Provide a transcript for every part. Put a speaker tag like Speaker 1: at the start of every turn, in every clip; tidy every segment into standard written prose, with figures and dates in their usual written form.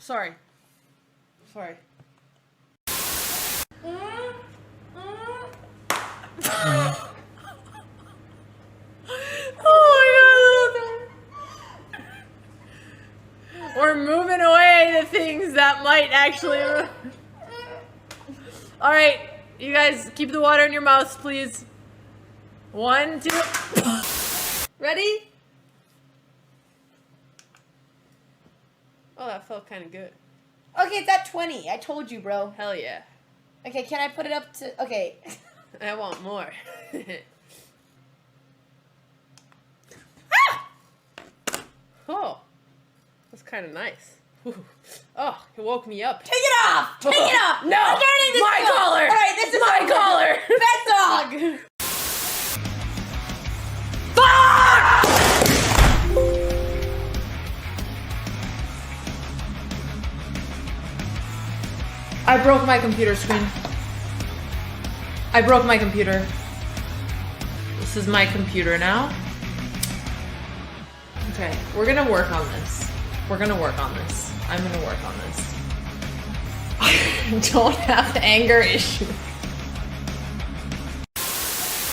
Speaker 1: Sorry. Sorry. Oh my god. We're moving away the things that might actually... Alright, you guys keep the water in your mouths, please. 1, 2... Ready? Oh, that felt kind of good.
Speaker 2: Okay, it's at 20. I told you, bro.
Speaker 1: Hell yeah.
Speaker 2: Okay, can I put it up to... Okay.
Speaker 1: I want more. Oh, that's kind of nice. Oh, it woke me up.
Speaker 2: Take it off! Take it off!
Speaker 1: No!
Speaker 2: I'm learning this
Speaker 1: My collar!
Speaker 2: Alright, this is
Speaker 1: my collar!
Speaker 2: Pet dog!
Speaker 1: Fuck! I broke my computer screen. I broke my computer. This is my computer now. Okay, we're gonna work on this. We're gonna work on this. I'm gonna work on this. I don't have anger issues.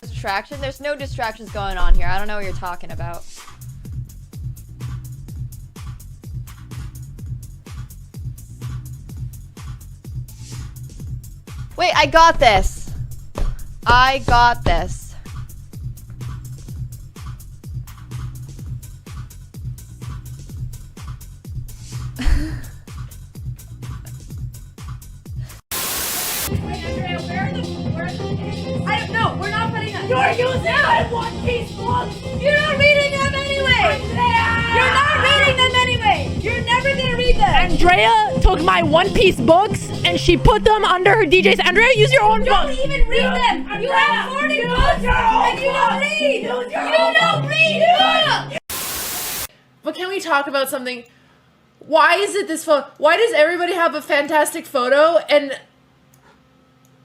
Speaker 3: Distraction? There's no distractions going on here. I don't know what you're talking about. Wait, I got this. I got this.
Speaker 2: I don't know. We're not putting them. You're using my one-piece books. You're not reading them anyway. You're not reading them anyway. You're never gonna read them.
Speaker 1: Andrea took my one-piece books and she put them under her DJs. Andrea, use your own
Speaker 2: Don't
Speaker 1: books.
Speaker 2: even read them. You have 40 books and you don't read. You don't read.
Speaker 1: But can we talk about something? Why is it this photo? Why does everybody have a fantastic photo and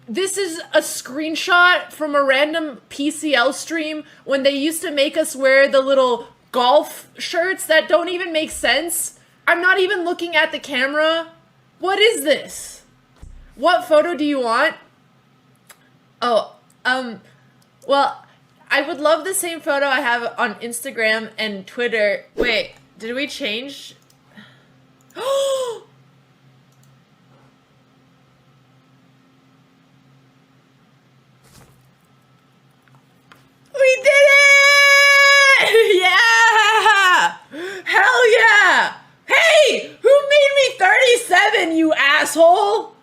Speaker 1: this is a screenshot from a random PCL stream when they used to make us wear the little golf shirts that don't even make sense? I'm not even looking at the camera. What is this? What photo do you want? Oh, well, I would love the same photo I have on Instagram and Twitter. Wait, did we change? Oh! We did it! Yeah! Hell yeah! Hey! Who made me 37, you asshole?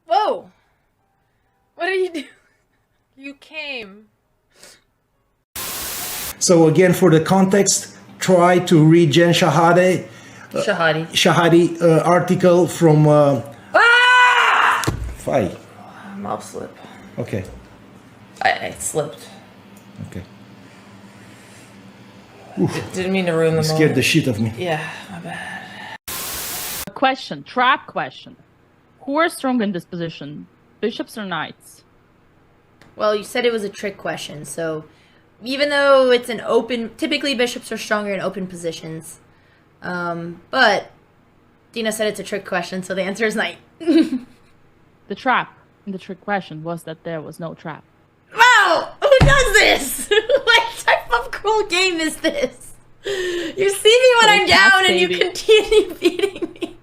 Speaker 1: Whoa! What are you doing? You came.
Speaker 4: So again, for the context, try to read Jen Shahade. Shahade article from FIDE.
Speaker 1: Mob slip.
Speaker 4: Okay.
Speaker 1: I slipped.
Speaker 4: Okay.
Speaker 1: Didn't mean to ruin the moment.
Speaker 4: Scared the shit of me.
Speaker 1: Yeah, my bad.
Speaker 5: Question, trap question. Who are stronger in this position, bishops or knights?
Speaker 2: Well, you said it was a trick question, so even though it's an open, typically bishops are stronger in open positions. But Dina said it's a trick question, so the answer is knight.
Speaker 5: The trap in the trick question was that there was no trap.
Speaker 2: Wow! Who does this? What type of cruel game is this? You see me when I'm down and you continue beating me.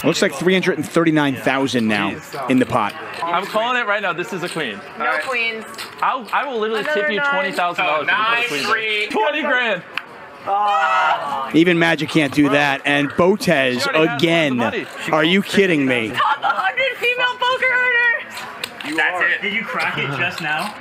Speaker 6: Looks like 339,000 now in the pot.
Speaker 7: I'm calling it right now. This is a queen.
Speaker 1: No queens.
Speaker 7: I will literally tip you $20,000 if you put a queen. 20 grand.
Speaker 6: Even Magic can't do that. And Botez again. Are you kidding me?
Speaker 1: Top 100 female poker earners.
Speaker 8: That's it. Did you crack it just now?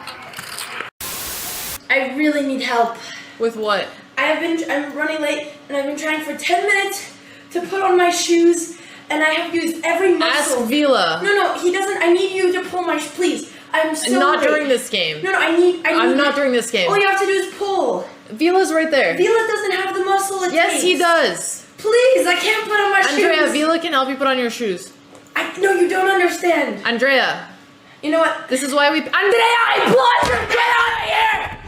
Speaker 2: I really need help.
Speaker 1: With what?
Speaker 2: I'm running late and I've been trying for 10 minutes to put on my shoes and I have used every muscle.
Speaker 1: Ask Vila.
Speaker 2: No, he doesn't. I need you to pull my, please. I'm so
Speaker 1: Not
Speaker 2: late.
Speaker 1: during this game.
Speaker 2: No, I need
Speaker 1: I'm not during this game.
Speaker 2: All you have to do is pull.
Speaker 1: Vila's right there.
Speaker 2: Vila doesn't have the muscle it
Speaker 1: Yes,
Speaker 2: takes.
Speaker 1: he does.
Speaker 2: Please, I can't put on my
Speaker 1: Andrea,
Speaker 2: shoes.
Speaker 1: Vila can help you put on your shoes.
Speaker 2: No, you don't understand.
Speaker 1: Andrea.
Speaker 2: You know what?
Speaker 1: This is why we... Andrea, I blundered! Get out of here!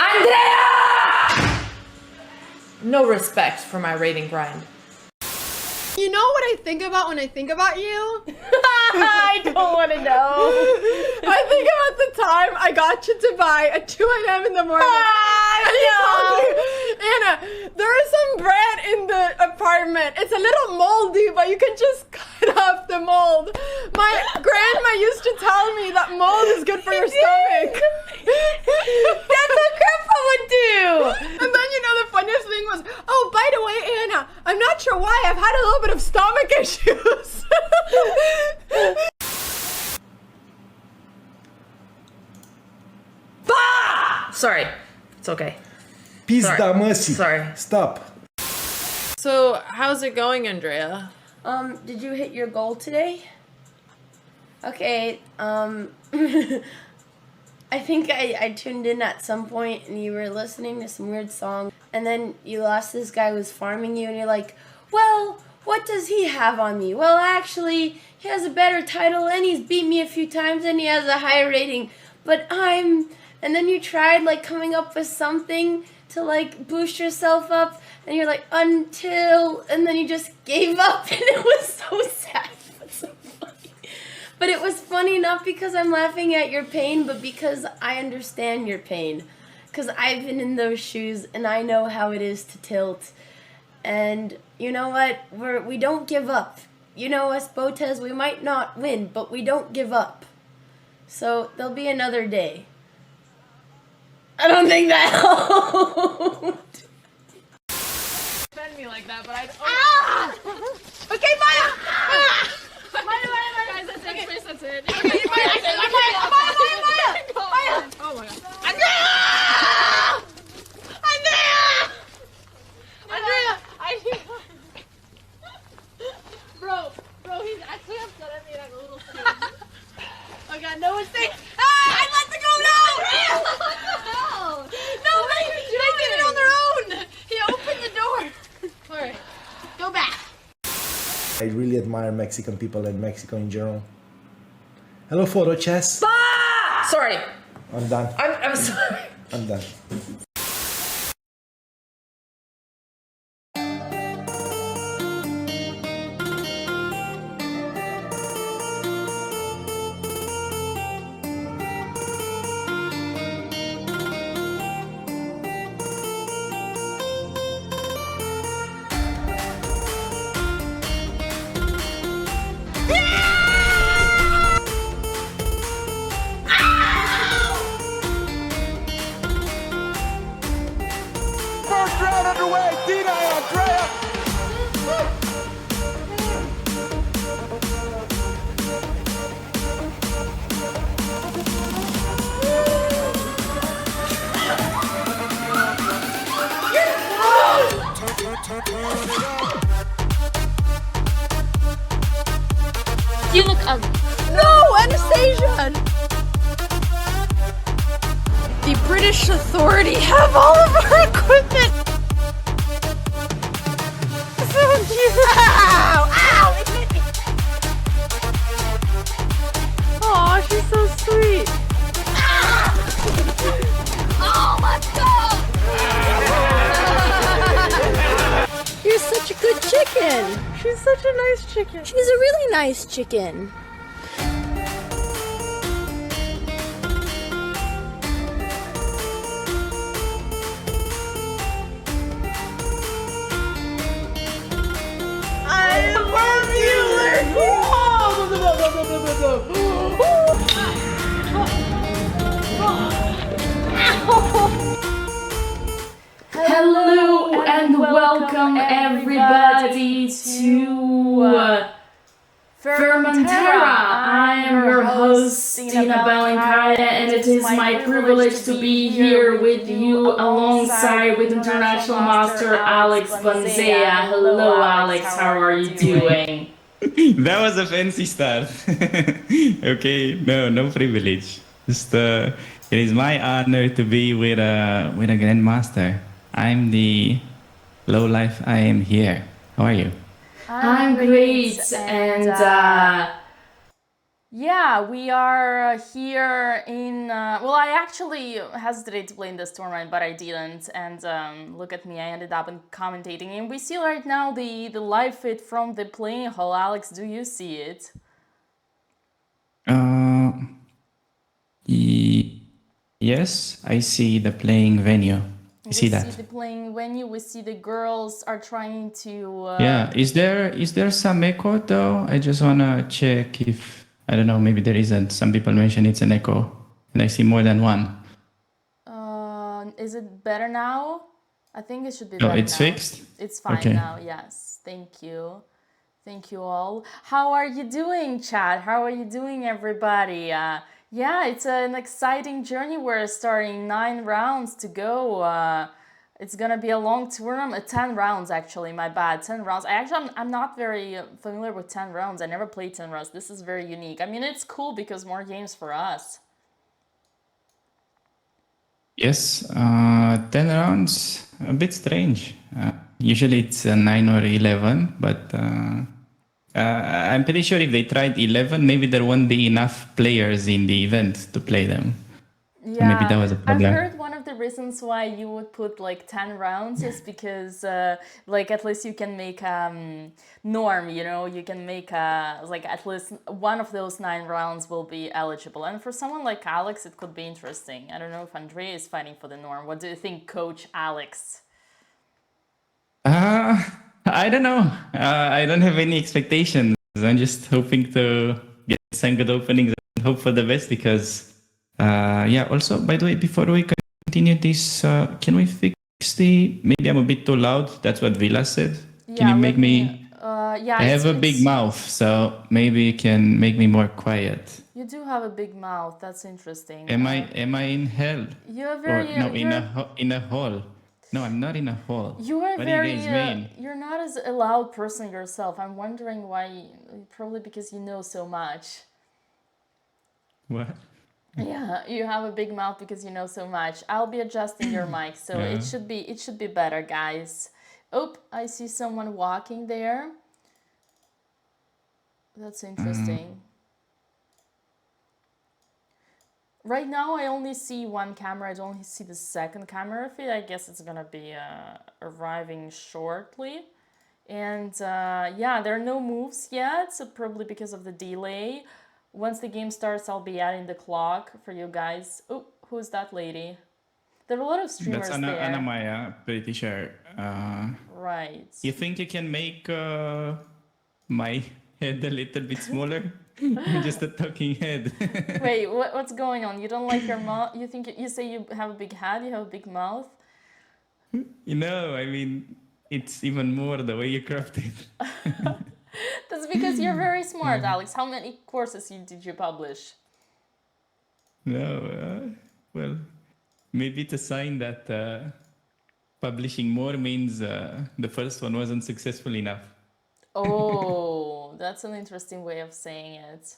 Speaker 1: Andrea! No respect for my rating grind.
Speaker 9: You know what I think about when I think about you?
Speaker 1: I don't want to know.
Speaker 9: I think about the time I got you to buy at 2 a.m. in the morning. And you told me, Anna, there is some bread in the apartment. It's a little moldy, but you can just cut off the mold. My grandma used to tell me that mold is good for your stomach.
Speaker 2: That's what grandpa would do.
Speaker 9: And then, you know, the funniest thing was, oh, by the way, Anna, I'm not sure why, I've had a little bit of stomach issues.
Speaker 1: Sorry. It's okay.
Speaker 4: Pizda mercy.
Speaker 1: Sorry.
Speaker 4: Stop.
Speaker 1: So, how's it going, Andrea?
Speaker 2: Did you hit your goal today? Okay, I think I tuned in at some point and you were listening to some weird song and then you lost this guy who was farming you and you're like, well, what does he have on me? Well, actually, he has a better title and he's beat me a few times and he has a higher rating, but and then you tried like coming up with something to like boost yourself up and you're like, until, and then you just gave up and it was so sad. But it was funny not because I'm laughing at your pain, but because I understand your pain. Because I've been in those shoes and I know how it is to tilt. And you know what? We don't give up. You know us, Botez, we might not win, but we don't give up. So there'll be another day. I don't think that helped.
Speaker 1: Defend me like that, but I...
Speaker 9: Ah! Okay, Maya! Ah!
Speaker 1: Maya! Guys, that's it. Chris, that's it.
Speaker 9: Okay, Maya!
Speaker 1: Oh my god.
Speaker 9: Andrea!
Speaker 1: Bro, he's actually upset at me and I'm a little scared.
Speaker 9: Oh god, no one's saying. Ah! I let the go! No! No, they did it on their own! He opened the door! Alright, go back.
Speaker 4: I really admire Mexican people and Mexico in general. Hello, photo chess.
Speaker 1: Sorry.
Speaker 4: I'm done.
Speaker 1: I'm sorry.
Speaker 4: I'm done.
Speaker 6: First round underway. Dina and Andrea.
Speaker 5: You look ugly.
Speaker 9: No, Anastasia! The British Authority have all of our equipment! So cute! Ow! Ow! It hit me! Aw, she's so sweet! Oh, let's go! You're such a good chicken! She's such a nice chicken. She's a really nice chicken. I
Speaker 5: Hello and welcome everybody to Formentera. I am your host, Tina Belankaya, and it is my privilege to be here with you alongside with International Master Alex Banzea. Hello Alex, how are you doing?
Speaker 10: That was a fancy start. Okay, no privilege. Just, it is my honor to be with a grandmaster. I'm the low life. I am here. How are you?
Speaker 5: I'm great, and yeah, we are here in. Well, I actually hesitated to play in this tournament, but I didn't. And look at me, I ended up commentating. And we see right now the live feed from the playing hall. Alex, do you see it?
Speaker 10: Yes, I see the playing venue. I see that.
Speaker 5: We see the playing venue. We see the girls are trying to.
Speaker 10: Yeah, is there some echo though? I just wanna check if I don't know. Maybe there isn't. Some people mention it's an echo, and I see more than one.
Speaker 5: Is it better now? I think it should be
Speaker 10: No,
Speaker 5: better
Speaker 10: it's
Speaker 5: now.
Speaker 10: fixed.
Speaker 5: It's fine
Speaker 10: Okay.
Speaker 5: now. Yes. Thank you. Thank you all. How are you doing, chat? How are you doing, everybody? Yeah, it's an exciting journey. We're starting 9 rounds to go. It's gonna be a long tournament. 10 rounds, actually. My bad. 10 rounds. I'm not very familiar with 10 rounds. I never played 10 rounds. This is very unique. I mean, it's cool because more games for us.
Speaker 10: Yes, 10 rounds, a bit strange. Usually it's 9 or 11, but I'm pretty sure if they tried 11, maybe there won't be enough players in the event to play them. So maybe that was a
Speaker 5: I've
Speaker 10: problem.
Speaker 5: heard one of the reasons why you would put like 10 rounds is because like at least you can make norm, you know, you can make like at least one of those 9 rounds will be eligible. And for someone like Alex, it could be interesting. I don't know if Andrea is fighting for the norm. What do you think, Coach Alex?
Speaker 10: I don't know. I don't have any expectations. I'm just hoping to get some good openings and hope for the best because, yeah, also, by the way, before we continue this, can we fix maybe I'm a bit too loud. That's what Villa said. Can you make me,
Speaker 5: yeah,
Speaker 10: I have a big mouth, so maybe you can make me more quiet.
Speaker 5: You do have a big mouth. That's interesting.
Speaker 10: Am I in hell?
Speaker 5: You're very,
Speaker 10: or no, in a hall. No, I'm not in a hall.
Speaker 5: You are
Speaker 10: what
Speaker 5: very.
Speaker 10: do you guys mean?
Speaker 5: You're not as a loud person yourself. I'm wondering why. Probably because you know so much.
Speaker 10: What?
Speaker 5: Yeah, you have a big mouth because you know so much. I'll be adjusting your mic, so
Speaker 10: Yeah.
Speaker 5: it should be better, guys. Oh, I see someone walking there. That's interesting. Right now, I only see one camera. I don't see the second camera feed. I guess it's gonna be arriving shortly. And yeah, there are no moves yet, so probably because of the delay. Once the game starts, I'll be adding the clock for you guys. Oh, who's that lady? There are a lot of streamers
Speaker 10: That's
Speaker 5: there.
Speaker 10: Anna Maya, pretty sure.
Speaker 5: Right.
Speaker 10: You think you can make my head a little bit smaller? I'm just a talking head.
Speaker 5: Wait, what's going on? You don't like your mouth? You think you say you have a big head? You have a big mouth?
Speaker 10: You know, I mean, it's even more the way you craft it.
Speaker 5: That's because you're very smart, Alex. How many courses did you publish?
Speaker 10: No, well, maybe it's a sign that publishing more means the first one wasn't successful enough.
Speaker 5: Oh, that's an interesting way of saying it.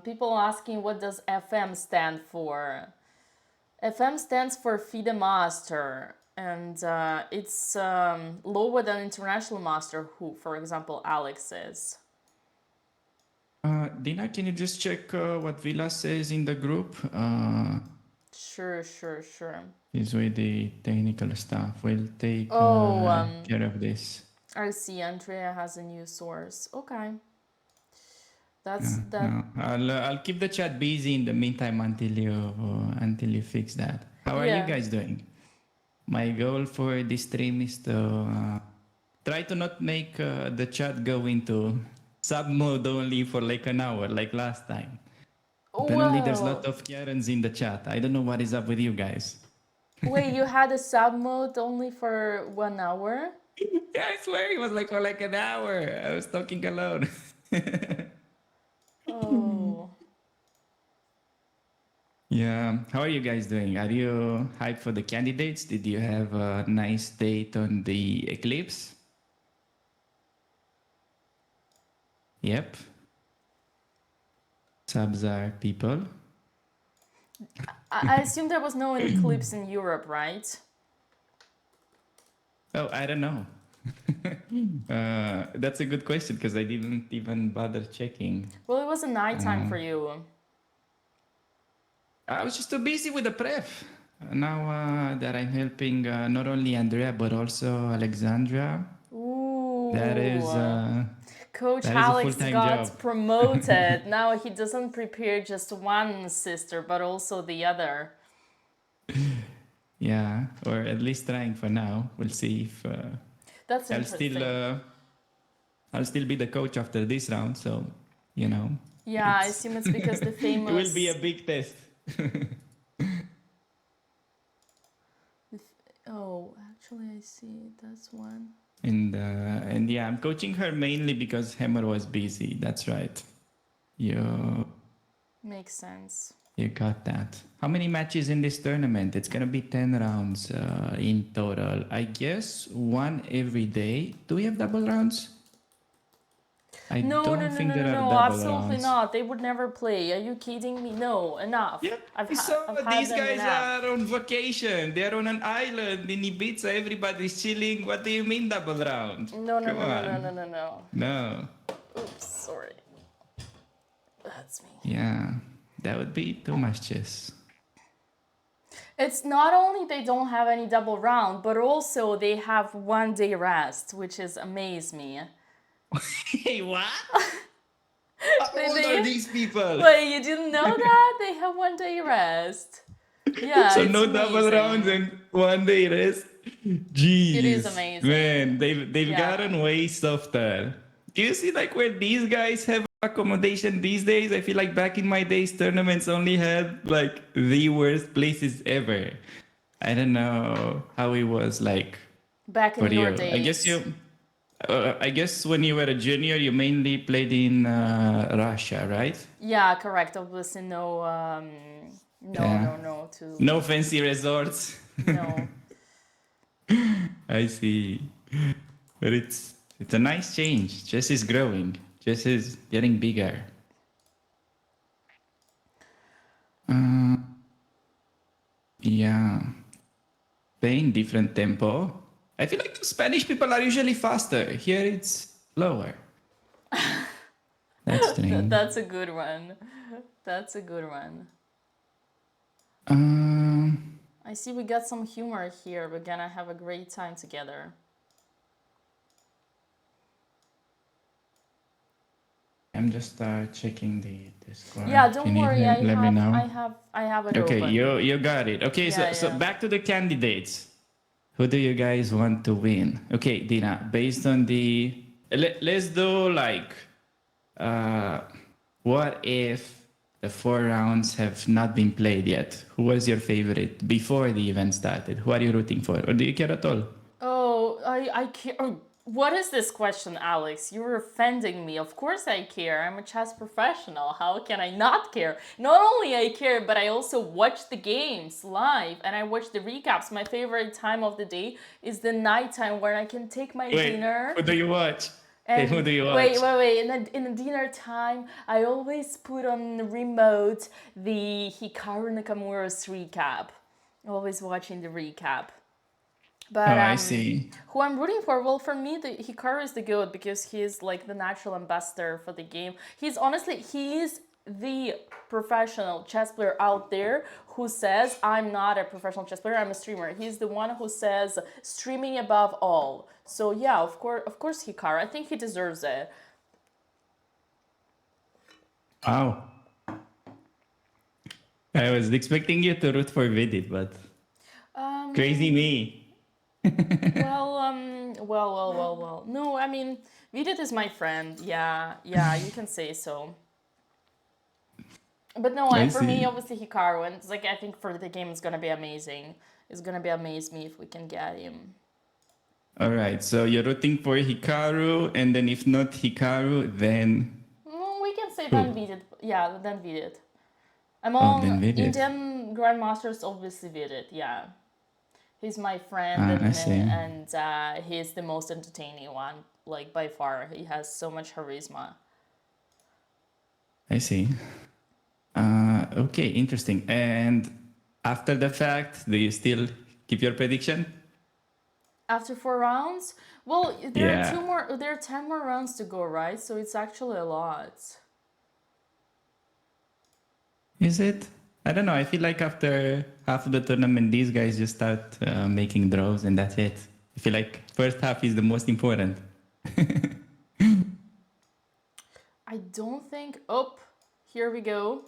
Speaker 5: People asking, what does FM stand for? FM stands for FIDE Master, and it's lower than International Master, who, for example, Alex is.
Speaker 10: Dina, can you just check what Villa says in the group?
Speaker 5: Sure.
Speaker 10: Is with the technical staff. We'll take care of this.
Speaker 5: I see. Andrea has a new source. Okay.
Speaker 10: No. I'll keep the chat busy in the meantime until you fix that. How are you guys doing? My goal for this stream is to try to not make the chat go into sub mode only for like an hour, like last time. Apparently, there's a lot of Karens in the chat. I don't know what is up with you guys.
Speaker 5: Wait, you had a sub mode only for 1 hour?
Speaker 10: Yeah, I swear it was like for like an hour. I was talking alone.
Speaker 5: Oh.
Speaker 10: Yeah. How are you guys doing? Are you hyped for the candidates? Did you have a nice date on the eclipse? Yep. Subs are people.
Speaker 5: I assume there was no eclipse in Europe, right?
Speaker 10: Oh, I don't know. That's a good question because I didn't even bother checking.
Speaker 5: Well, it was a nighttime for you.
Speaker 10: I was just too busy with the prep. Now that I'm helping not only Andrea but also Alexandra,
Speaker 5: Ooh.
Speaker 10: that is
Speaker 5: Coach
Speaker 10: that
Speaker 5: Alex
Speaker 10: is a full-time
Speaker 5: got
Speaker 10: job.
Speaker 5: promoted. Now he doesn't prepare just one sister, but also the other.
Speaker 10: Yeah, or at least trying for now. We'll see if
Speaker 5: That's interesting.
Speaker 10: I'll still be the coach after this round. So, you know.
Speaker 5: Yeah, I assume it's because the famous.
Speaker 10: It will be a big test.
Speaker 5: Oh, actually, I see. That's one.
Speaker 10: And yeah, I'm coaching her mainly because Hammer was busy. That's right.
Speaker 5: Makes sense.
Speaker 10: You got that. How many matches in this tournament? It's gonna be 10 rounds in total. I guess one every day. Do we have double rounds? I don't think there are double
Speaker 5: absolutely
Speaker 10: rounds.
Speaker 5: not. They would never play. Are you kidding me? No, enough.
Speaker 10: Yeah,
Speaker 5: I've
Speaker 10: these
Speaker 5: them
Speaker 10: guys
Speaker 5: enough.
Speaker 10: are on vacation. They're on an island in Ibiza. Everybody's chilling. What do you mean double round?
Speaker 5: No.
Speaker 10: No.
Speaker 5: Oops, sorry. That's me.
Speaker 10: Yeah, that would be too much chess.
Speaker 5: It's not only they don't have any double round, but also they have 1 day rest, which is amaze me.
Speaker 10: Hey, what? How old are these people?
Speaker 5: Wait, you didn't know that? They have 1 day rest. Yeah,
Speaker 10: so
Speaker 5: it's
Speaker 10: no
Speaker 5: amazing.
Speaker 10: double rounds and 1 day rest. Jeez,
Speaker 5: It is amazing.
Speaker 10: Man, they've gotten way softer. Do you see like where these guys have accommodation these days? I feel like back in my days, tournaments only had like the worst places ever. I don't know how it was like
Speaker 5: back in your days.
Speaker 10: I guess when you were a junior, you mainly played in Russia, right?
Speaker 5: Yeah, correct. Obviously, no.
Speaker 10: No fancy resorts.
Speaker 5: No.
Speaker 10: I see. But it's a nice change. Chess is growing. Chess is getting bigger. Yeah. Playing different tempo. I feel like the Spanish people are usually faster. Here it's slower. That's strange.
Speaker 5: That's a good one. That's a good one. I see we got some humor here. We're gonna have a great time together.
Speaker 10: I'm just checking the Discord.
Speaker 5: Yeah, don't worry. I
Speaker 10: let me know.
Speaker 5: have it open.
Speaker 10: Okay, you got it. Okay, so back to the candidates. Who do you guys want to win? Okay, Dina, based on the... Let's do like... what if the 4 rounds have not been played yet? Who was your favorite before the event started? Who are you rooting for? Or do you care at all?
Speaker 5: Oh, I care. Oh, what is this question, Alex? You're offending me. Of course I care. I'm a chess professional. How can I not care? Not only I care, but I also watch the games live and I watch the recaps. My favorite time of the day is the nighttime where I can take my dinner.
Speaker 10: Who do you watch?
Speaker 5: And
Speaker 10: who do you watch?
Speaker 5: Wait. In the dinner time, I always put on the remote the Hikaru Nakamura's recap. Always watching the recap. But
Speaker 10: I see.
Speaker 5: Who I'm rooting for? Well, for me, Hikaru is the GOAT because he's like the natural ambassador for the game. He's the professional chess player out there who says, I'm not a professional chess player, I'm a streamer. He's the one who says streaming above all. So yeah, of course Hikaru. I think he deserves it.
Speaker 10: Wow. I was expecting you to root for Vidit, but crazy me.
Speaker 5: Well. No, I mean, Vidit is my friend. Yeah, you can say so. But no, for me, obviously Hikaru, and it's like I think for the game it's gonna be amazing. It's gonna be amaze me if we can get him.
Speaker 10: All right, so you're rooting for Hikaru, and then if not Hikaru, then
Speaker 5: we can say then Vidit. Yeah, then Vidit. I'm on Indian Grandmasters, obviously Vidit. Yeah. He's my friend, and he's the most entertaining one, like by far. He has so much charisma.
Speaker 10: I see. Okay, interesting. And after the fact, do you still keep your prediction?
Speaker 5: After 4 rounds? Well, there
Speaker 10: Yeah.
Speaker 5: are 2 more. There are 10 more rounds to go, right? So it's actually a lot.
Speaker 10: Is it? I don't know. I feel like after half of the tournament, these guys just start making draws and that's it. I feel like first half is the most important.
Speaker 5: I don't think. Oh, here we go.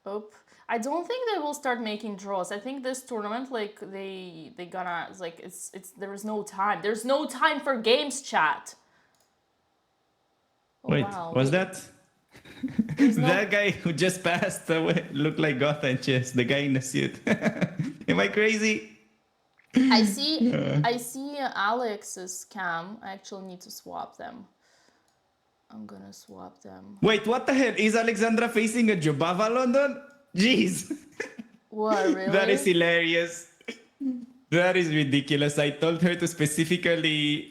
Speaker 5: Oh, I don't think they will start making draws. I think this tournament, like they gonna like it's there is no time. There's no time for games, chat. Oh,
Speaker 10: Wait,
Speaker 5: wow.
Speaker 10: was that that guy who just passed away looked like Goth and Chess, the guy in the suit? Am I crazy?
Speaker 5: I see Alex's cam. I actually need to swap them. I'm gonna swap them.
Speaker 10: Wait, what the hell? Is Alexandra facing a Jobava London? Jeez.
Speaker 5: What, really?
Speaker 10: That is hilarious. That is ridiculous. I told her to specifically,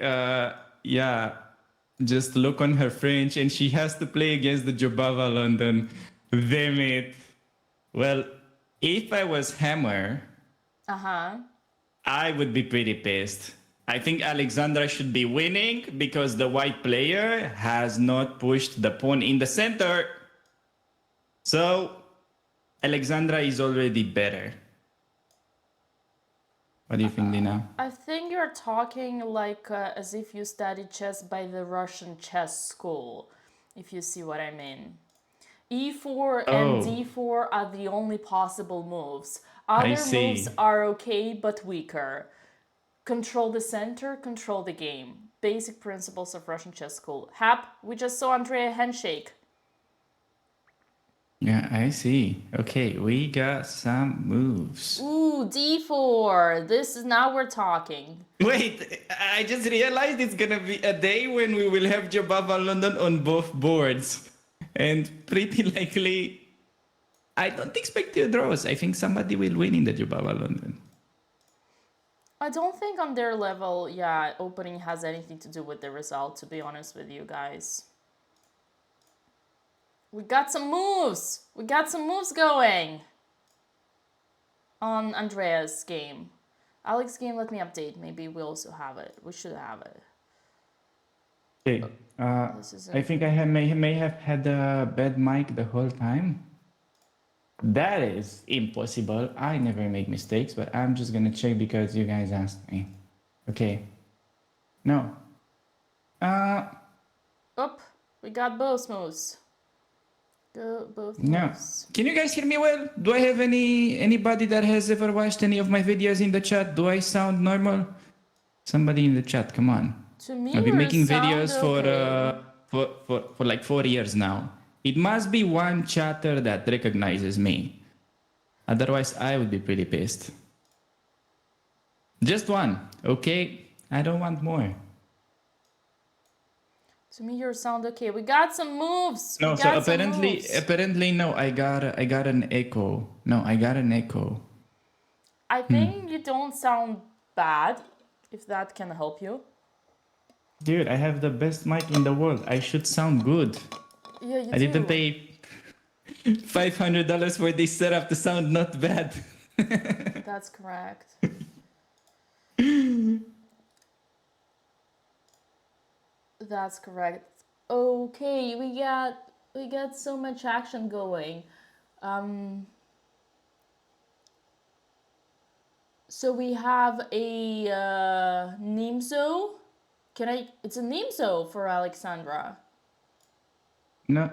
Speaker 10: just look on her French, and she has to play against the Jobava London. Damn it. Well, if I was Hammer, I would be pretty pissed. I think Alexandra should be winning because the white player has not pushed the pawn in the center. So, Alexandra is already better. What do you think, Dina?
Speaker 5: I think you're talking like as if you studied chess by the Russian chess school, if you see what I mean. E4 and D4 are the only possible moves. Other moves are okay, but weaker. Control the center, control the game. Basic principles of Russian chess school. Hap, we just saw Andrea handshake.
Speaker 10: Yeah, I see. Okay, we got some moves.
Speaker 5: Ooh, D4. This is now we're talking.
Speaker 10: Wait, I just realized it's gonna be a day when we will have Jobava London on both boards. And pretty likely, I don't expect two draws. I think somebody will win in the Jobava London.
Speaker 5: I don't think on their level, opening has anything to do with the result, to be honest with you guys. We got some moves! We got some moves going! On Andrea's game. Alex's game, let me update. Maybe we also have it. We should have it.
Speaker 10: Okay, I think I may have had a bad mic the whole time. That is impossible. I never make mistakes, but I'm just gonna check because you guys asked me. Okay. No.
Speaker 5: We got both moves. Both
Speaker 10: No.
Speaker 5: moves.
Speaker 10: Can you guys hear me well? Do I have anybody that has ever watched any of my videos in the chat? Do I sound normal? Somebody in the chat, come on.
Speaker 5: To me,
Speaker 10: I've been making
Speaker 5: sound
Speaker 10: videos
Speaker 5: okay.
Speaker 10: for like 4 years now. It must be one chatter that recognizes me. Otherwise, I would be pretty pissed. Just one, okay? I don't want more.
Speaker 5: To me, you sound okay. We got some moves.
Speaker 10: No, so apparently, no. I got an echo. No, I got an echo.
Speaker 5: I think you don't sound bad, if that can help you.
Speaker 10: Dude, I have the best mic in the world. I should sound good.
Speaker 5: Yeah, you
Speaker 10: I didn't pay $500 for this setup to sound not bad.
Speaker 5: That's correct. That's correct. Okay, we got so much action going. So we have a Nimzo. It's a Nimzo for Alexandra.
Speaker 10: No.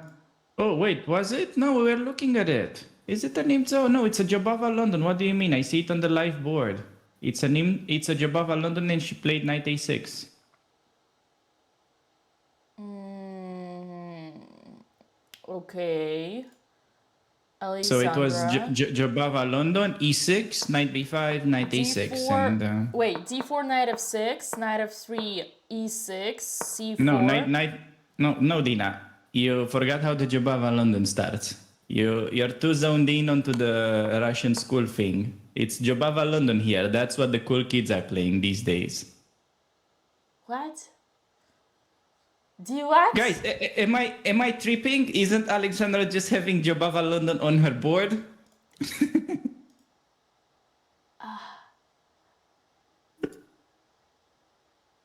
Speaker 10: Oh, wait, was it? No, we were looking at it. Is it a Nimzo? No, it's a Jobava London. What do you mean? I see it on the live board. It's a Jobava London and she played knight a6.
Speaker 5: Okay. Alexandra.
Speaker 10: So it was Jobava London, e6, knight b5, knight a6. And,
Speaker 5: wait, d4, knight f6, knight f3, e6, c4.
Speaker 10: No, no, Dina. You forgot how the Jobava London starts. You're too zoned in onto the Russian school thing. It's Jobava London here. That's what the cool kids are playing these days.
Speaker 5: What? Do you what?
Speaker 10: Guys, am I tripping? Isn't Alexandra just having Jobava London on her board?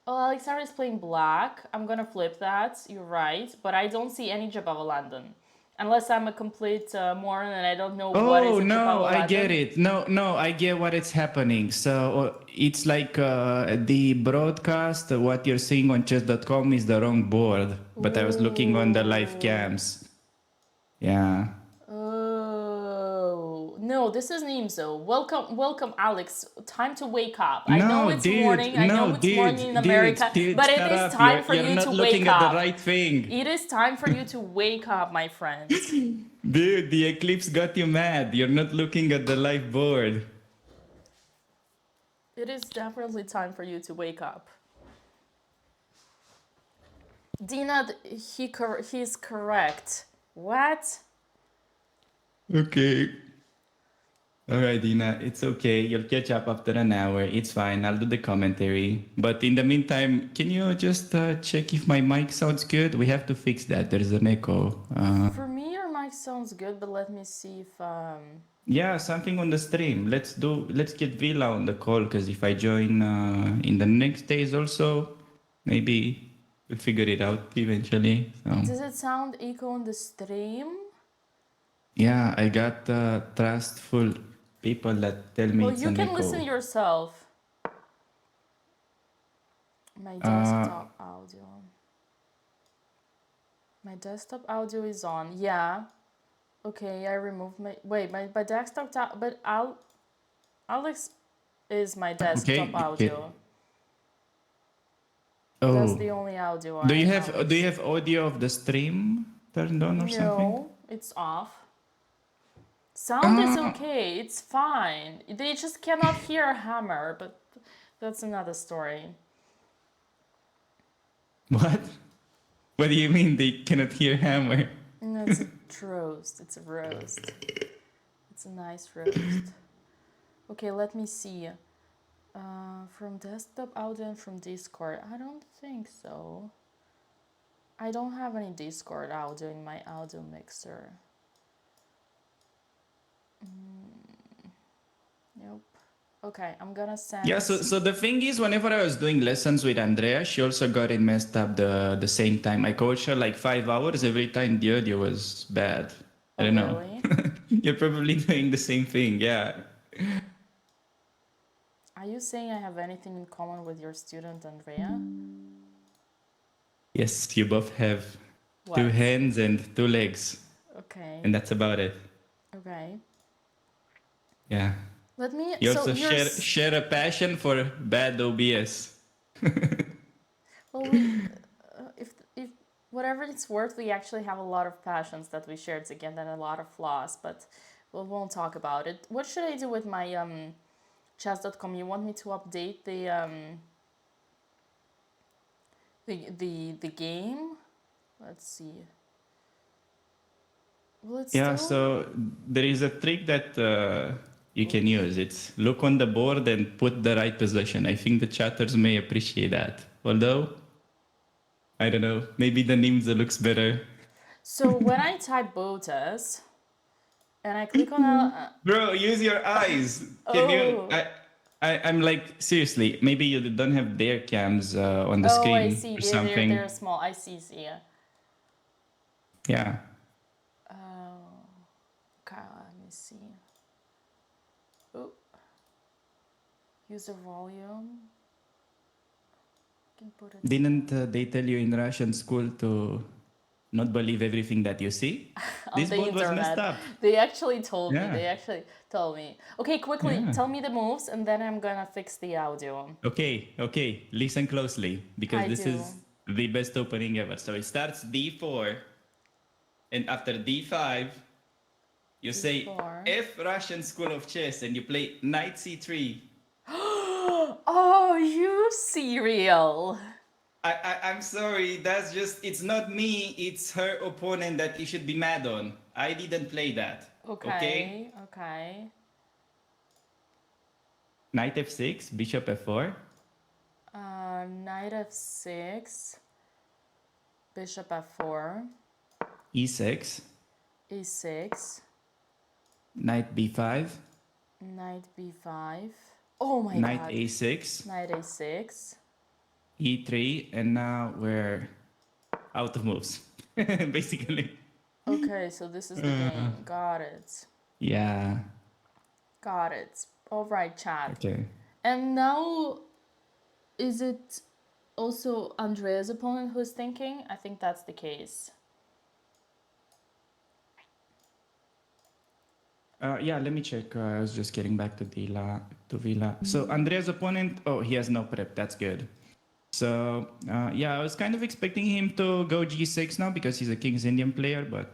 Speaker 5: Well, Alexandra is playing black. I'm gonna flip that. You're right, but I don't see any Jabava London, unless I'm a complete moron and I don't know what is
Speaker 10: Oh
Speaker 5: a Jabava
Speaker 10: no,
Speaker 5: London.
Speaker 10: I get it. No, I get what it's happening. So it's like the broadcast. What you're seeing on chess.com is the wrong board. But I was looking on the live cams. Yeah.
Speaker 5: Oh no, this is Nimzo. Welcome, Alex. Time to wake up. I know it's
Speaker 10: dude,
Speaker 5: morning. I know it's morning in America, but it is time for you to wake up.
Speaker 10: You're not looking at the right thing.
Speaker 5: It is time for you to wake up, my friend.
Speaker 10: Dude, the eclipse got you mad. You're not looking at the live board.
Speaker 5: It is definitely time for you to wake up. Dina, he's correct. What?
Speaker 10: Okay. All right, Dina, it's okay. You'll catch up after an hour. It's fine. I'll do the commentary. But in the meantime, can you just check if my mic sounds good? We have to fix that. There's an echo.
Speaker 5: For me, your mic sounds good, but let me see if
Speaker 10: Yeah, something on the stream. Let's get Villa on the call, because if I join in the next days also, maybe we'll figure it out eventually. So.
Speaker 5: Does it sound echo on the stream?
Speaker 10: Yeah, I got trustful people that tell me it's an echo.
Speaker 5: Well, you can listen yourself. My desktop audio. My desktop audio is on. Yeah. Okay, I removed my... Wait, my desktop... But Alex is my desktop audio.
Speaker 10: Okay. Oh.
Speaker 5: That's the only audio
Speaker 10: Do you have audio of the stream turned on or something?
Speaker 5: No, it's off. Sound is okay. It's fine. They just cannot hear a hammer, but that's another story.
Speaker 10: What? What do you mean they cannot hear hammer?
Speaker 5: No, it's a roast. It's a roast. It's a nice roast. Okay, let me see. From desktop audio and from Discord. I don't think so. I don't have any Discord audio in my audio mixer. Nope. Okay, I'm gonna send...
Speaker 10: Yeah, so the thing is, whenever I was doing lessons with Andrea, she also got it messed up the same time. I coached her like 5 hours. Every time the audio was bad. I don't know.
Speaker 5: Really?
Speaker 10: You're probably doing the same thing, yeah.
Speaker 5: Are you saying I have anything in common with your student, Andrea?
Speaker 10: Yes, you both have 2 hands and 2 legs.
Speaker 5: Okay.
Speaker 10: And that's about it.
Speaker 5: Okay.
Speaker 10: Yeah.
Speaker 5: Let me...
Speaker 10: You also share a passion for bad OBS.
Speaker 5: Well, if whatever it's worth, we actually have a lot of passions that we share together and a lot of flaws, but we won't talk about it. What should I do with my chess.com? You want me to update the game? Let's see.
Speaker 10: So there is a trick that you can use. It's look on the board and put the right position. I think the chatters may appreciate that. Although, I don't know, maybe the Nimza looks better.
Speaker 5: So when I type Botez and I click on
Speaker 10: Bro, use your eyes. Can you? I'm like, seriously, maybe you don't have their cams on the screen
Speaker 5: I see.
Speaker 10: or something.
Speaker 5: They're small. I see.
Speaker 10: Yeah.
Speaker 5: Okay, let me see. Oh, user volume. Can put it.
Speaker 10: Didn't they tell you in Russian school to not believe everything that you see? This board was messed up.
Speaker 5: They actually told me. Okay, quickly, tell me the moves, and then I'm gonna fix the audio.
Speaker 10: Okay. Listen closely, because this is the best opening ever. So it starts D4, and after D5, you say F Russian School of Chess, and you play Knight C3.
Speaker 5: Oh, you serial.
Speaker 10: I'm sorry, that's just, it's not me, it's her opponent that you should be mad on. I didn't play that. Okay. Knight F6, Bishop F4.
Speaker 5: Knight F6. Bishop f4.
Speaker 10: E6.
Speaker 5: E6.
Speaker 10: Knight b5.
Speaker 5: Knight b5. Oh my
Speaker 10: Knight
Speaker 5: god.
Speaker 10: a6.
Speaker 5: Knight a6.
Speaker 10: E3. And now we're out of moves, basically.
Speaker 5: Okay, so this is the game. Got it.
Speaker 10: Yeah.
Speaker 5: Got it. All right, chat.
Speaker 10: Okay.
Speaker 5: And now, is it also Andrea's opponent who's thinking? I think that's the case.
Speaker 10: Yeah, let me check. I was just getting back to Villa. So Andrea's opponent, oh, he has no prep. That's good. So yeah, I was kind of expecting him to go G6 now because he's a King's Indian player, but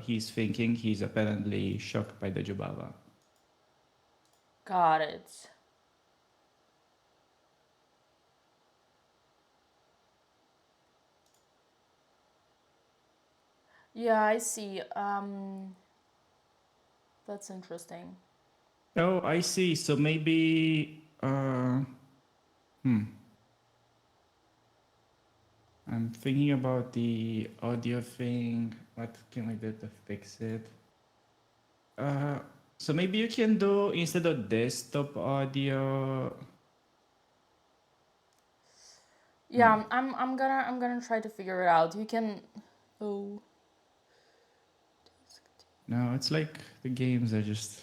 Speaker 10: he's thinking. He's apparently shocked by the Jubava.
Speaker 5: Got it. Yeah, I see. That's interesting.
Speaker 10: Oh, I see. So maybe, I'm thinking about the audio thing. What can we do to fix it? So maybe you can do instead of desktop audio.
Speaker 5: Yeah, I'm gonna try to figure it out. You can. Oh.
Speaker 10: No, it's like the games are just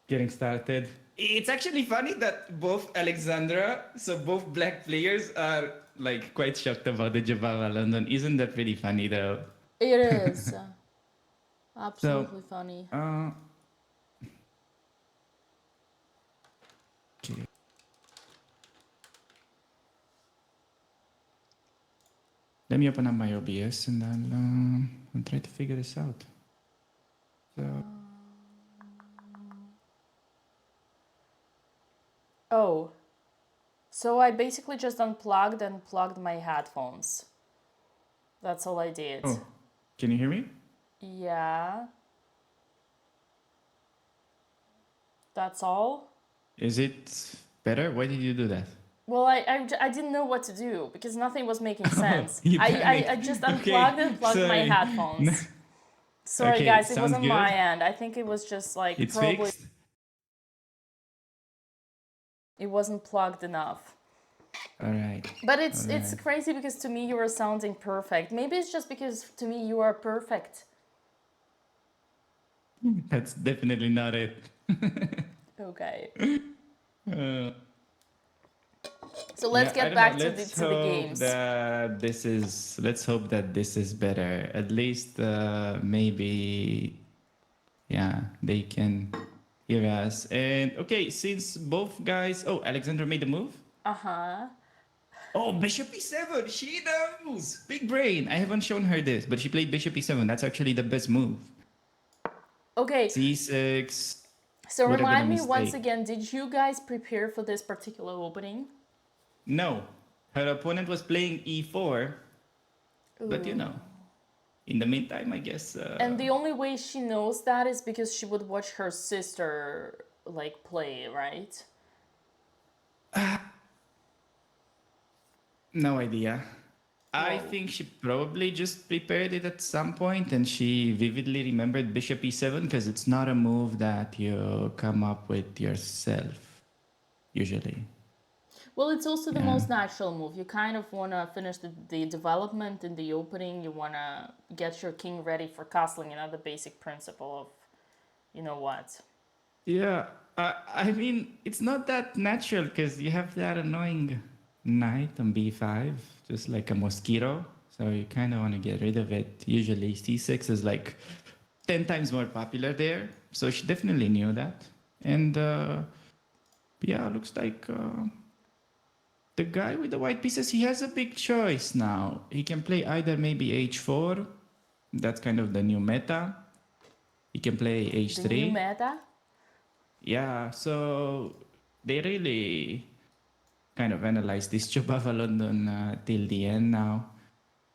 Speaker 10: getting started. It's actually funny that both Alexandra, so both black players are like quite shocked about the Jabava London. Isn't that pretty funny though?
Speaker 5: It is. Absolutely
Speaker 10: So,
Speaker 5: funny.
Speaker 10: Okay. Let me open up my OBS and I'll try to figure this out. So.
Speaker 5: Oh. So I basically just unplugged and plugged my headphones. That's all I did.
Speaker 10: Oh, can you hear me?
Speaker 5: Yeah. That's all?
Speaker 10: Is it better? Why did you do that?
Speaker 5: Well, I didn't know what to do because nothing was making sense.
Speaker 10: You
Speaker 5: I
Speaker 10: panicked.
Speaker 5: just unplugged and plugged my
Speaker 10: Sorry.
Speaker 5: headphones. Sorry,
Speaker 10: Okay,
Speaker 5: guys, it
Speaker 10: sounds
Speaker 5: wasn't
Speaker 10: good.
Speaker 5: my end. I think it was just like
Speaker 10: It's
Speaker 5: probably
Speaker 10: fixed?
Speaker 5: it wasn't plugged enough.
Speaker 10: All right.
Speaker 5: But it's
Speaker 10: Alright.
Speaker 5: crazy because to me you are sounding perfect. Maybe it's just because to me you are perfect.
Speaker 10: That's definitely not it.
Speaker 5: Okay.
Speaker 10: Uh,
Speaker 5: So let's
Speaker 10: yeah, I
Speaker 5: get
Speaker 10: don't
Speaker 5: back
Speaker 10: know.
Speaker 5: to
Speaker 10: Let's
Speaker 5: the
Speaker 10: hope
Speaker 5: games.
Speaker 10: that this is. Let's hope that this is better. At least maybe, yeah, they can hear us. And okay, since both guys. Oh, Alexandra made a move.
Speaker 5: Uh-huh.
Speaker 10: Oh, Bishop E7. She knows. Big brain. I haven't shown her this, but she played Bishop E7. That's actually the best move.
Speaker 5: Okay.
Speaker 10: C6.
Speaker 5: So
Speaker 10: Would have been a
Speaker 5: remind me once
Speaker 10: mistake.
Speaker 5: again, did you guys prepare for this particular opening?
Speaker 10: No. Her opponent was playing E4. But you know, in the meantime, I guess.
Speaker 5: And the only way she knows that is because she would watch her sister like play, right?
Speaker 10: No idea. I think she probably just prepared it at some point and she vividly remembered Bishop E7 because it's not a move that you come up with yourself, usually.
Speaker 5: Well, it's also the most natural move. You kind of want to finish the development in the opening. You want to get your king ready for castling, another basic principle of, you know what.
Speaker 10: Yeah, I mean, it's not that natural because you have that annoying knight on B5, just like a mosquito. So you kind of want to get rid of it. Usually C6 is like 10 times more popular there. So she definitely knew that. And yeah, looks like the guy with the white pieces, he has a big choice now. He can play either maybe H4. That's kind of the new meta. He can play H3.
Speaker 5: The new meta?
Speaker 10: Yeah, so they really kind of analyzed this Jobava London till the end now.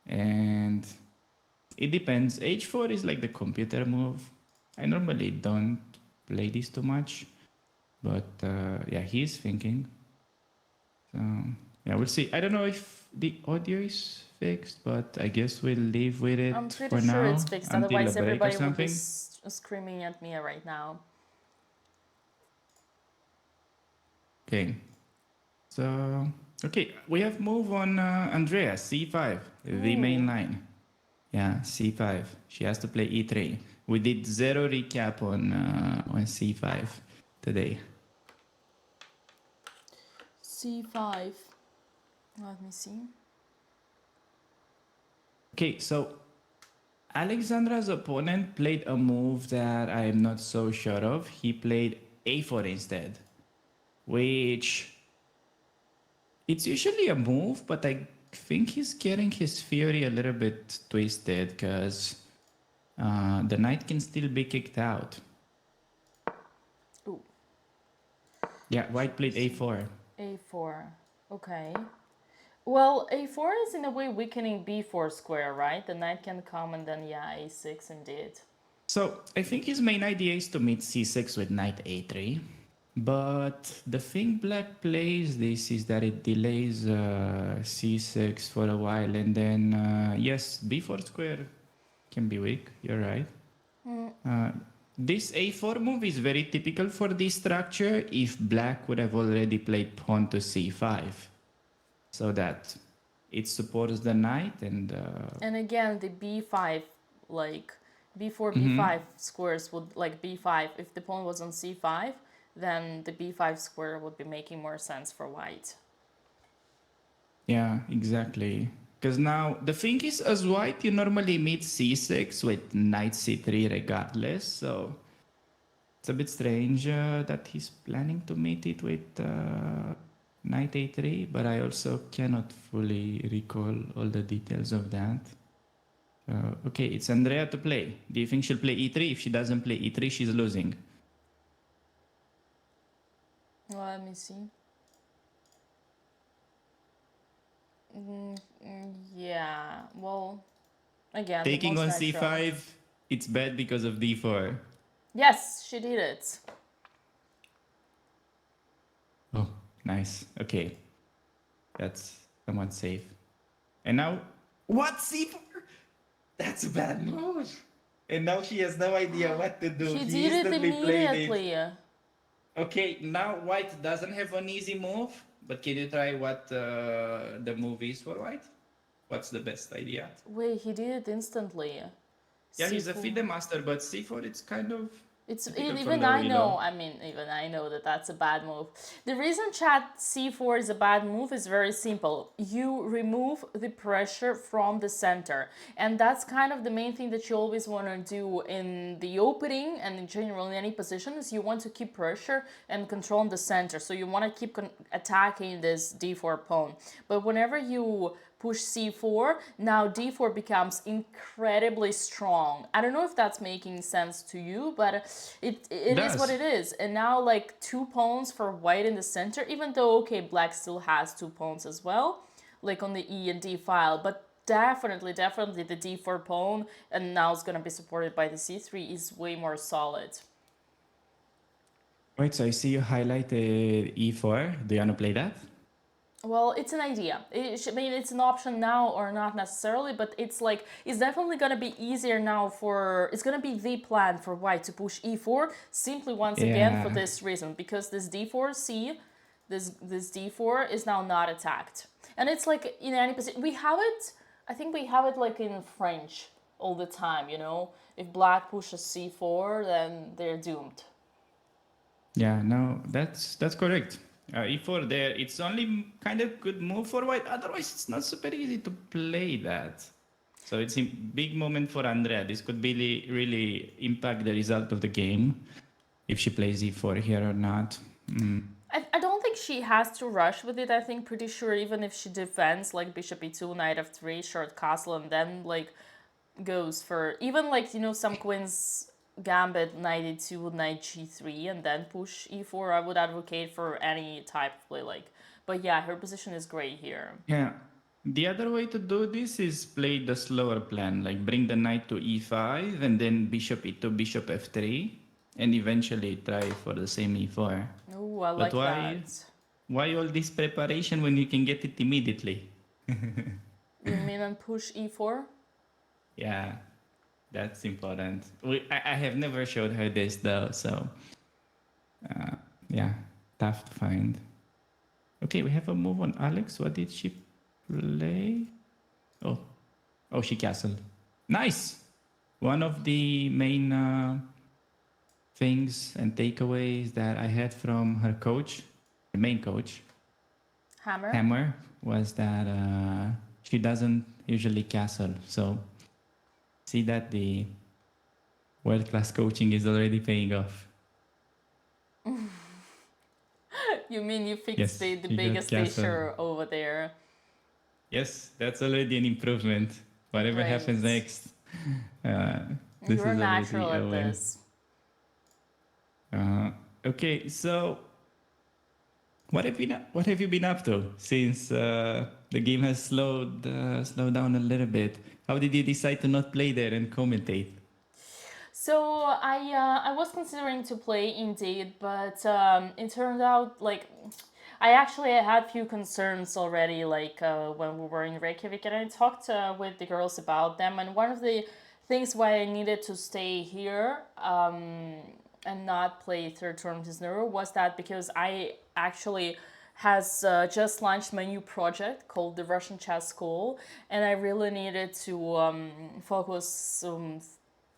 Speaker 10: And it depends. H4 is like the computer move. I normally don't play this too much. But yeah, he's thinking. So Yeah, we'll see. I don't know if the audio is fixed, but I guess we'll leave with it
Speaker 5: I'm pretty
Speaker 10: for
Speaker 5: sure
Speaker 10: now
Speaker 5: it's fixed.
Speaker 10: until
Speaker 5: Otherwise,
Speaker 10: a break or
Speaker 5: everybody would be
Speaker 10: something.
Speaker 5: screaming at me right now.
Speaker 10: Okay. So, okay, we have move on Andrea, c5, the main line. Yeah, c5. She has to play e3. We did 0 recap on c5 today.
Speaker 5: C5. Let me see.
Speaker 10: Okay, so Alexandra's opponent played a move that I am not so sure of. He played a4 instead, which it's usually a move, but I think he's getting his theory a little bit twisted because the knight can still be kicked out.
Speaker 5: Ooh.
Speaker 10: Yeah, white played a4.
Speaker 5: A4. Okay. Well, a4 is in a way weakening b4 square, right? The knight can come and then, yeah, a6 indeed.
Speaker 10: So I think his main idea is to meet c6 with knight a3. But the thing black plays this is that it delays c6 for a while, and then yes, b4 square can be weak. You're right. This a4 move is very typical for this structure if black would have already played pawn to c5, so that it supports the knight and.
Speaker 5: And again, the b5, like b4, b5 squares would like b5. If the pawn was on c5, then the b5 square would be making more sense for white.
Speaker 10: Yeah, exactly. Because now the thing is, as white, you normally meet c6 with knight c3 regardless. So it's a bit strange that he's planning to meet it with knight a3. But I also cannot fully recall all the details of that. Okay, it's Andrea to play. Do you think she'll play e3? If she doesn't play e3, she's losing.
Speaker 5: Well, let me see. Yeah, well, again,
Speaker 10: Taking
Speaker 5: the
Speaker 10: on
Speaker 5: most natural.
Speaker 10: c5, it's bad because of d4.
Speaker 5: Yes, she did it.
Speaker 10: Oh, nice. Okay. That's somewhat safe. And now, what? C4? That's a bad move. And now she has no idea what to do.
Speaker 5: He did it immediately.
Speaker 10: Okay, now white doesn't have an easy move, but can you try what the move is for white? What's the best idea?
Speaker 5: Wait, he did it instantly.
Speaker 10: Yeah, he's a
Speaker 5: C4.
Speaker 10: FIDE master, but c4 it's kind of...
Speaker 5: Even I know, even I know that that's a bad move. The reason chat c4 is a bad move is very simple. You remove the pressure from the center. And that's kind of the main thing that you always want to do in the opening and in general in any position is you want to keep pressure and control the center. So you want to keep attacking this d4 pawn. But whenever you push c4, now d4 becomes incredibly strong. I don't know if that's making sense to you, but it is what it is. And now like 2 pawns for white in the center, even though, okay, black still has 2 pawns as well, like on the E and D file, but definitely the d4 pawn, and now it's gonna be supported by the c3, is way more solid.
Speaker 10: Wait, so I see you highlighted e4. Do you want to play that?
Speaker 5: Well, it's an idea. It's an option now or not necessarily, but it's like, it's definitely going to be easier now it's going to be the plan for white to push e4 simply once again for this reason, because this d4c, this d4 is now not attacked. And it's like in any position, I think we have it like in French all the time, you know? If black pushes c4, then they're doomed.
Speaker 10: Yeah, no, that's correct. E4 there, it's only kind of good move for white. Otherwise, it's not super easy to play that. So it's a big moment for Andrea. This could really impact the result of the game if she plays E4 here or not.
Speaker 5: I don't think she has to rush with it. I think pretty sure even if she defends like bishop e2, knight f3, short castle, and then like goes for even like, you know, some queens gambit knight e2, knight g3, and then push e4. I would advocate for any type of play, like, but yeah, her position is great here.
Speaker 10: Yeah, the other way to do this is play the slower plan, like bring the knight to e5 and then bishop e2, bishop f3, and eventually try for the same e4.
Speaker 5: Oh, I like that.
Speaker 10: why all this preparation when you can get it immediately?
Speaker 5: You mean on push e4?
Speaker 10: Yeah, that's important. I have never showed her this though, so yeah, tough to find. Okay, we have a move on Alex. What did she play? Oh, she castled. Nice! One of the main things and takeaways that I had from her coach, the main coach,
Speaker 5: Hammer?
Speaker 10: was that she doesn't usually castle. So see that the world-class coaching is already paying off.
Speaker 5: You mean you fixed
Speaker 10: Yes,
Speaker 5: the
Speaker 10: you got
Speaker 5: biggest
Speaker 10: castle.
Speaker 5: feature over there?
Speaker 10: Yes, that's already an improvement. Whatever
Speaker 5: Great.
Speaker 10: happens next, this
Speaker 5: You're
Speaker 10: is
Speaker 5: natural
Speaker 10: already a
Speaker 5: at
Speaker 10: win.
Speaker 5: this.
Speaker 10: Okay, so what have you been up to since the game has slowed down a little bit? How did you decide to not play there and commentate?
Speaker 5: So I was considering to play indeed, but it turned out like I actually had few concerns already, like when we were in Reykjavik, and I talked with the girls about them. And one of the things why I needed to stay here and not play third tournament in Neuro was that because I actually has just launched my new project called the Russian Chess School, and I really needed to focus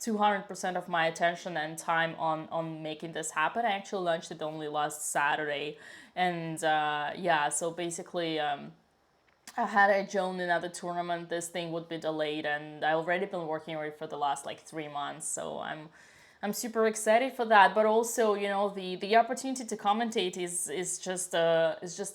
Speaker 5: 200% of my attention and time on making this happen. I actually launched it only last Saturday, and yeah, so basically had I joined another tournament, this thing would be delayed, and I already been working on it for the last like 3 months, so I'm super excited for that. But also, you know, the opportunity to commentate is just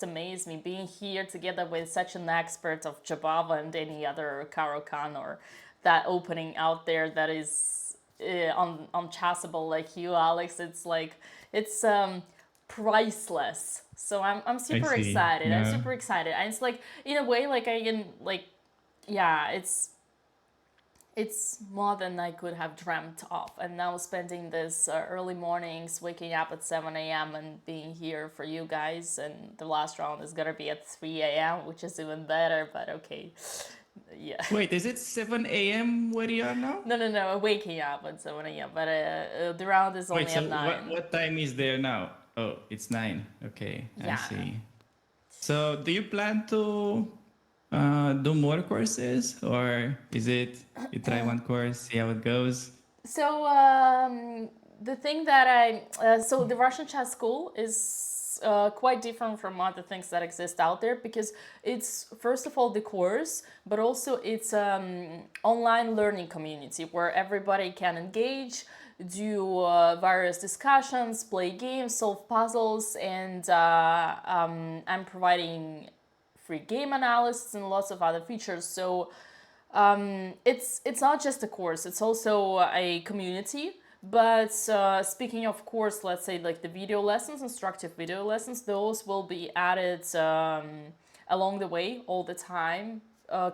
Speaker 5: amazing. Me being here together with such an expert of Jabava and any other Karo-Kan or that opening out there that is unchassable like you, Alex. It's like it's priceless. So I'm super
Speaker 10: see.
Speaker 5: excited. I'm
Speaker 10: Yeah.
Speaker 5: super excited, and it's like in a way like I can like yeah, it's more than I could have dreamt of. And now spending this early mornings, waking up at 7 a.m. and being here for you guys. And the last round is gonna be at 3 a.m., which is even better, but okay. Yeah.
Speaker 10: Wait, is it 7 a.m. where you are now?
Speaker 5: No, I'm waking up at 7 a.m., but the round is only
Speaker 10: Wait, so
Speaker 5: at 9.
Speaker 10: what time is there now? Oh, it's 9. Okay, I
Speaker 5: Yeah.
Speaker 10: see. So do you plan to do more courses, or is it you try one course, see how it goes?
Speaker 5: So the thing that so the Russian Chess School is quite different from other things that exist out there, because it's first of all the course, but also it's online learning community where everybody can engage, do various discussions, play games, solve puzzles, and I'm providing free game analysis and lots of other features. So it's not just a course, it's also a community. But speaking of course, let's say like the video lessons, instructive video lessons, those will be added along the way all the time,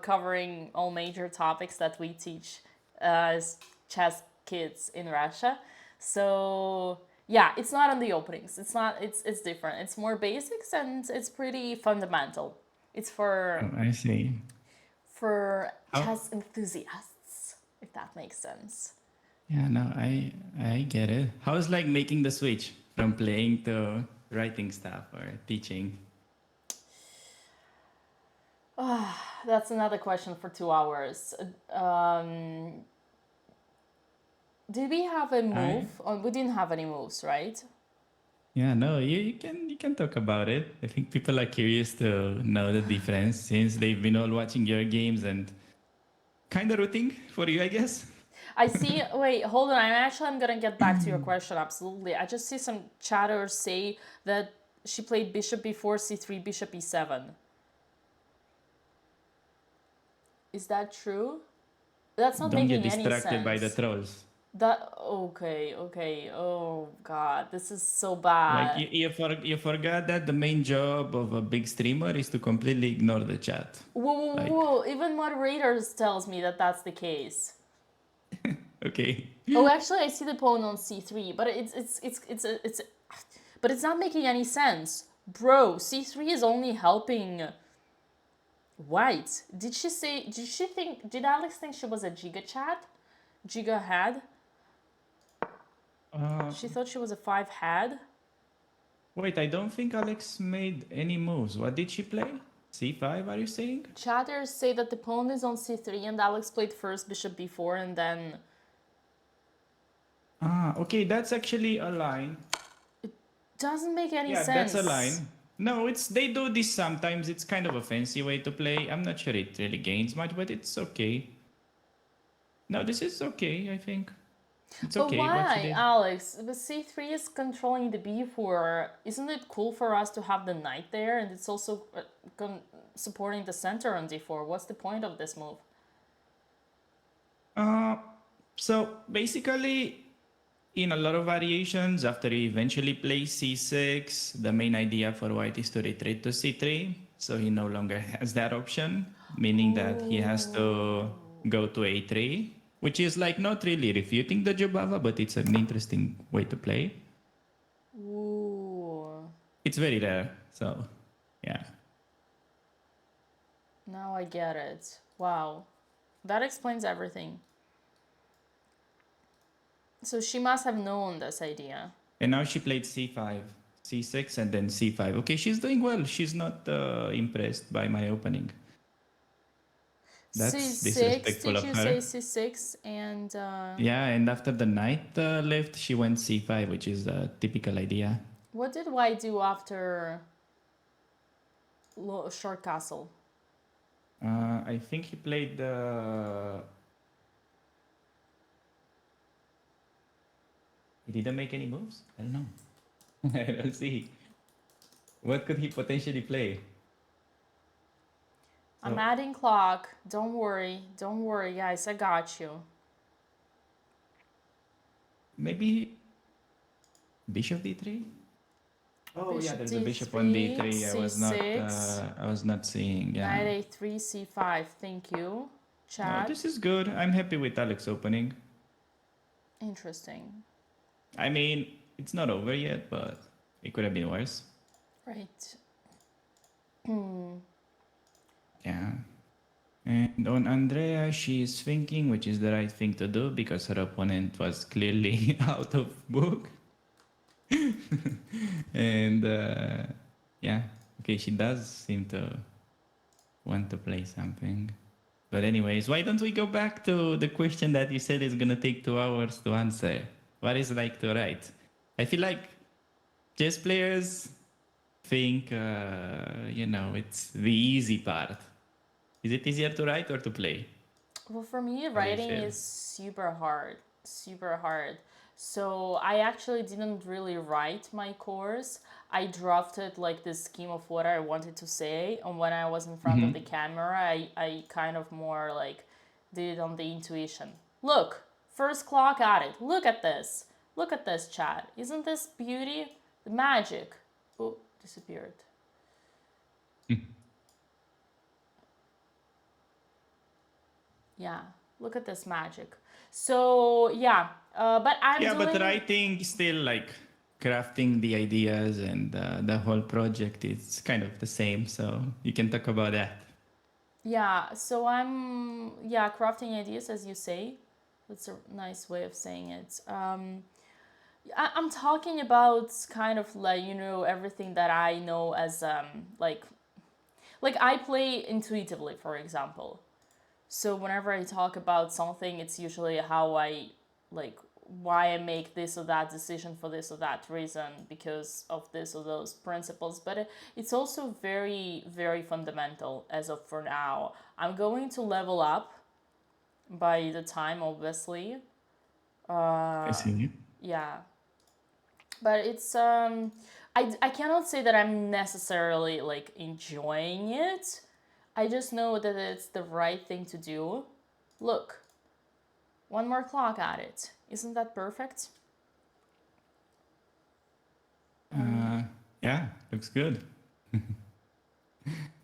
Speaker 5: covering all major topics that we teach as chess kids in Russia. So yeah, it's not on the openings. It's different. It's more basics and it's pretty fundamental. It's for
Speaker 10: I see.
Speaker 5: chess enthusiasts, if that makes sense.
Speaker 10: Yeah, no, I get it. How's like making the switch from playing to writing stuff or teaching?
Speaker 5: That's another question for 2 hours. Did we have a move? We didn't have any moves, right?
Speaker 10: Yeah, no, you can talk about it. I think people are curious to know the difference since they've been all watching your games and kind of rooting for you, I guess.
Speaker 5: I see. Wait, hold on. I'm gonna get back to your question. Absolutely. I just see some chatters say that she played bishop b4, c3, bishop e7. Is that true? That's not
Speaker 10: Don't
Speaker 5: making
Speaker 10: get
Speaker 5: any
Speaker 10: distracted
Speaker 5: sense.
Speaker 10: by the trolls.
Speaker 5: That okay. Oh God, this is so bad.
Speaker 10: Like you forgot that the main job of a big streamer is to completely ignore the chat.
Speaker 5: Whoa! Even moderators tells me that that's the case.
Speaker 10: Okay.
Speaker 5: Oh, actually, I see the pawn on c3, but but it's not making any sense. Bro, c3 is only helping white. Did Alex think she was a Giga chat? Giga head? She thought she was a 5 head?
Speaker 10: Wait, I don't think Alex made any moves. What did she play? C5, are you saying?
Speaker 5: Chatters say that the pawn is on c3 and Alex played first bishop b4 and then...
Speaker 10: Ah, okay, that's actually a line.
Speaker 5: Doesn't make any
Speaker 10: Yeah,
Speaker 5: sense.
Speaker 10: that's a line. No, they do this sometimes. It's kind of a fancy way to play. I'm not sure it really gains much, but it's okay. No, this is okay, I think. It's
Speaker 5: But
Speaker 10: okay. What she
Speaker 5: why,
Speaker 10: did.
Speaker 5: Alex? The c3 is controlling the b4. Isn't it cool for us to have the knight there? And it's also supporting the center on d4. What's the point of this move?
Speaker 10: So basically, in a lot of variations, after he eventually plays c6, the main idea for white is to retreat to c3. So he no longer has that option, meaning that he has to go to a3, which is like not really refuting the Jobava, but it's an interesting way to play.
Speaker 5: Ooh.
Speaker 10: It's very rare, so yeah.
Speaker 5: Now I get it. Wow. That explains everything. So she must have known this idea.
Speaker 10: And now she played c5, c6, and then c5. Okay, she's doing well. She's not impressed by my opening. That's
Speaker 5: c6,
Speaker 10: disrespectful
Speaker 5: did
Speaker 10: of
Speaker 5: you
Speaker 10: her.
Speaker 5: say c6 and...
Speaker 10: Yeah, and after the knight left, she went c5, which is a typical idea.
Speaker 5: What did white do after short castle?
Speaker 10: I think he played He didn't make any moves? I don't know. I don't see. What could he potentially play?
Speaker 5: I'm adding clock. Don't worry. Don't worry, guys. I got you.
Speaker 10: Maybe bishop d3? Oh
Speaker 5: Bishop
Speaker 10: yeah, there's a bishop on
Speaker 5: d3,
Speaker 10: d3. I was not seeing. Yeah.
Speaker 5: Knight a3, c5. Thank you. Chat.
Speaker 10: Oh, this is good. I'm happy with Alex opening.
Speaker 5: Interesting.
Speaker 10: I mean, it's not over yet, but it could have been worse.
Speaker 5: Right.
Speaker 10: Yeah. And on Andrea, she is thinking, which is the right thing to do because her opponent was clearly out of book. And yeah, okay, she does seem to want to play something. But anyways, why don't we go back to the question that you said is gonna take 2 hours to answer? What is like to write? I feel like chess players think, it's the easy part. Is it easier to write or to play?
Speaker 5: Well, for me, writing is super hard. Super hard. So I actually didn't really write my course. I drafted like this scheme of what I wanted to say. And when I was in front of the camera, I kind of more like did it on the intuition. Look, first clock at it. Look at this. Look at this, chat. Isn't this beauty? The magic. Oh, disappeared. Yeah, look at this magic. So yeah, but
Speaker 10: but writing still like crafting the ideas and the whole project is kind of the same. So you can talk about that.
Speaker 5: Yeah, so I'm crafting ideas as you say. That's a nice way of saying it. I'm talking about kind of like everything that I know as like I play intuitively, for example. So whenever I talk about something, it's usually how I, why I make this or that decision for this or that reason because of this or those principles. But it's also very, very fundamental as of for now. I'm going to level up by the time, obviously.
Speaker 10: I see.
Speaker 5: Yeah. But it's, I cannot say that I'm necessarily, enjoying it. I just know that it's the right thing to do. Look, one more clock at it. Isn't that perfect?
Speaker 10: Yeah, looks good.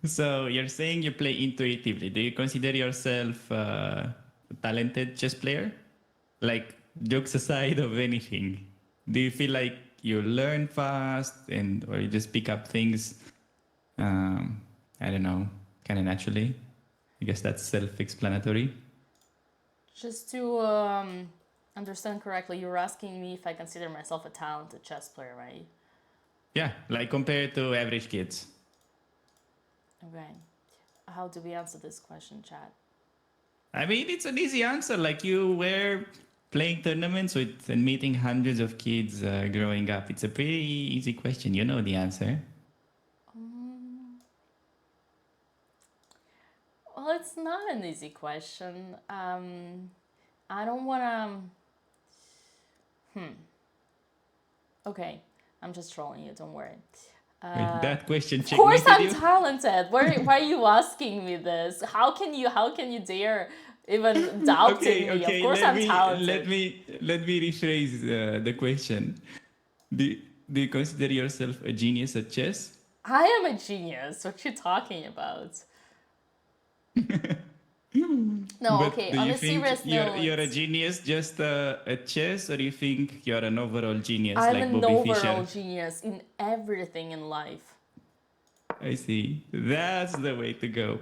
Speaker 10: So you're saying you play intuitively. Do you consider yourself a talented chess player? Like, jokes aside of anything, do you feel like you learn fast or you just pick up things, I don't know, kind of naturally? I guess that's self-explanatory.
Speaker 5: Just to understand correctly, you're asking me if I consider myself a talented chess player, right?
Speaker 10: Yeah, like compared to average kids.
Speaker 5: Okay. How do we answer this question, chat?
Speaker 10: I mean, it's an easy answer. Like you were playing tournaments with and meeting hundreds of kids growing up. It's a pretty easy question. You know the answer.
Speaker 5: Well, it's not an easy question. I don't want to... Okay, I'm just trolling you, don't worry.
Speaker 10: Wait, that question
Speaker 5: Of course
Speaker 10: checkmated
Speaker 5: I'm
Speaker 10: you?
Speaker 5: talented. Why are you asking me this? How can you dare even doubting me? Of course I'm talented.
Speaker 10: Let me rephrase the question. Do you consider yourself a genius at chess?
Speaker 5: I am a genius. What you talking about? No,
Speaker 10: But
Speaker 5: okay.
Speaker 10: do
Speaker 5: On
Speaker 10: you
Speaker 5: a
Speaker 10: think
Speaker 5: serious note,
Speaker 10: you're a genius just at chess, or do you think you're an overall genius
Speaker 5: I'm
Speaker 10: like
Speaker 5: an
Speaker 10: Bobby
Speaker 5: overall
Speaker 10: Fischer?
Speaker 5: genius in everything in life.
Speaker 10: I see. That's the way to go.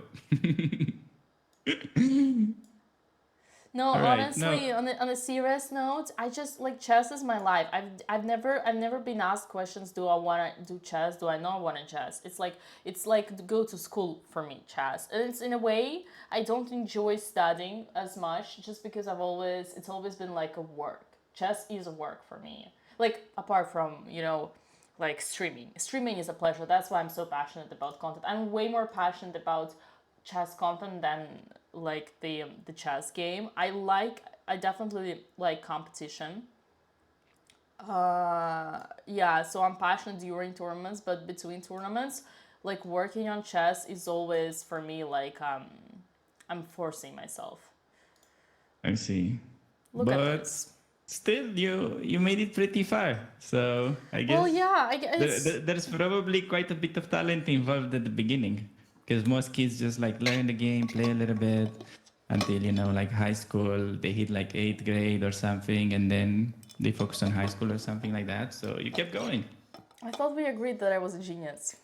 Speaker 5: No,
Speaker 10: All right. No.
Speaker 5: honestly, on a serious note, I just like chess is my life. I've never been asked questions. Do I want to do chess? Do I not want to chess? It's like to go to school for me, chess. And it's in a way I don't enjoy studying as much just because it's always been like a work. Chess is a work for me. Like apart from like streaming. Streaming is a pleasure. That's why I'm so passionate about content. I'm way more passionate about chess content than like the chess game. I definitely like competition. Yeah, so I'm passionate during tournaments, but between tournaments, like working on chess is always for me like I'm forcing myself.
Speaker 10: I see.
Speaker 5: Look at
Speaker 10: But
Speaker 5: this.
Speaker 10: still, you made it pretty far. So I guess
Speaker 5: Well, yeah, I guess
Speaker 10: there's probably quite a bit of talent involved at the beginning. Because most kids just like learn the game, play a little bit until, like high school, they hit like 8th grade or something, and then they focus on high school or something like that. So you kept going.
Speaker 5: I thought we agreed that I was a genius.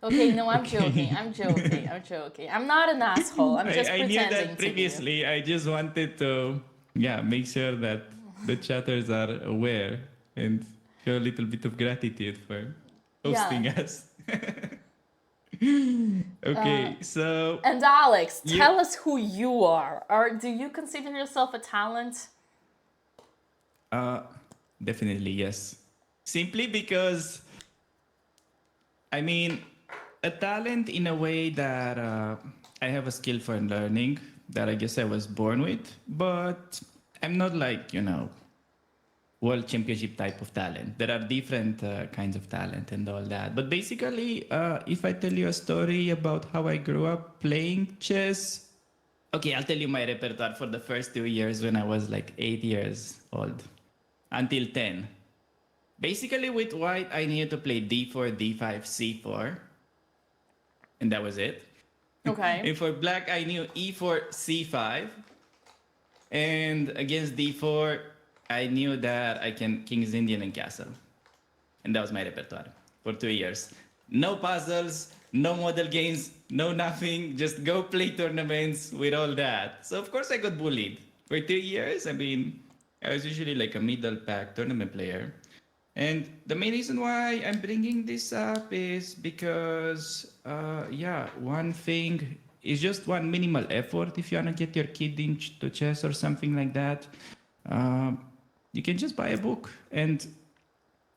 Speaker 5: Okay, no, I'm joking. I'm joking. I'm not an asshole. I'm just
Speaker 10: I knew
Speaker 5: pretending
Speaker 10: that
Speaker 5: to be.
Speaker 10: previously. I just wanted to, make sure that the chatters are aware and show a little bit of gratitude for hosting us. Okay, so...
Speaker 5: And Alex, tell us who you are. Or do you consider yourself a talent?
Speaker 10: Definitely, yes. Simply because, I mean, a talent in a way that I have a skill for learning that I guess I was born with, but I'm not like, world championship type of talent. There are different kinds of talent and all that. But basically, if I tell you a story about how I grew up playing chess, okay, I'll tell you my repertoire for the first 2 years when I was like 8 years old until 10. Basically, with white, I needed to play d4, d5, c4, and that was it.
Speaker 5: Okay.
Speaker 10: And for black, I knew e4, c5, and against d4, I knew that I can King's Indian and castle. And that was my repertoire for 2 years. No puzzles, no model games, no nothing. Just go play tournaments with all that. So of course I got bullied. For 2 years, I mean, I was usually like a middle pack tournament player. And the main reason why I'm bringing this up is because, one thing is just one minimal effort if you want to get your kid into chess or something like that. You can just buy a book. And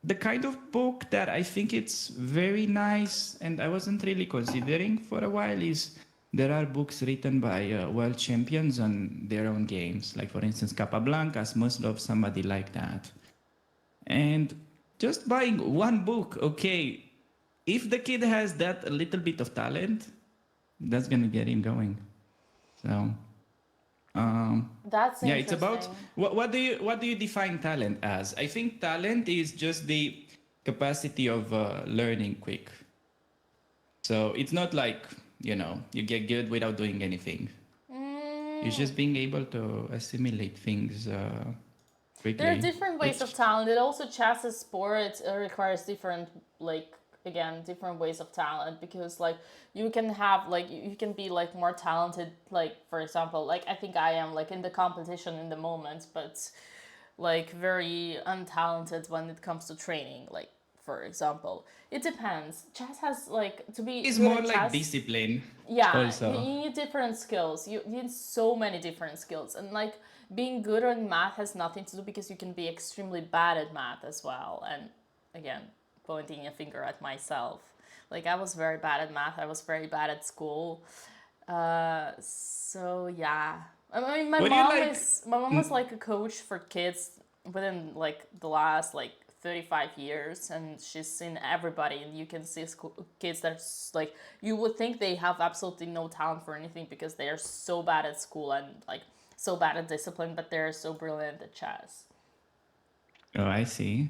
Speaker 10: the kind of book that I think it's very nice and I wasn't really considering for a while is there are books written by world champions on their own games. Like, for instance, Capablanca, Smyslov, somebody like that. And just buying one book, okay, if the kid has that little bit of talent, that's going to get him going. So...
Speaker 5: That's interesting.
Speaker 10: yeah, it's about what do you define talent as? I think talent is just the capacity of learning quick. So it's not like you get good without doing anything. It's just being able to assimilate things quickly.
Speaker 5: There are different ways of talent. It also chess as sport requires different, like, again, different ways of talent, because like you can have like you can be like more talented, like for example, like I think I am like in the competition in the moment, but like very untalented when it comes to training, like for example. It depends. Chess has like to be
Speaker 10: It's
Speaker 5: good
Speaker 10: more
Speaker 5: at
Speaker 10: like
Speaker 5: chess,
Speaker 10: discipline.
Speaker 5: yeah,
Speaker 10: Also.
Speaker 5: you need different skills. You need so many different skills, and like being good at math has nothing to do, because you can be extremely bad at math as well. And again, pointing a finger at myself, like I was very bad at math. I was very bad at school. So yeah, I mean, my mom was like a coach for kids within like the last like 35 years, and she's seen everybody, and you can see kids that's like you would think they have absolutely no talent for anything because they are so bad at school and like so bad at discipline, but they're so brilliant at chess.
Speaker 10: Oh, I see.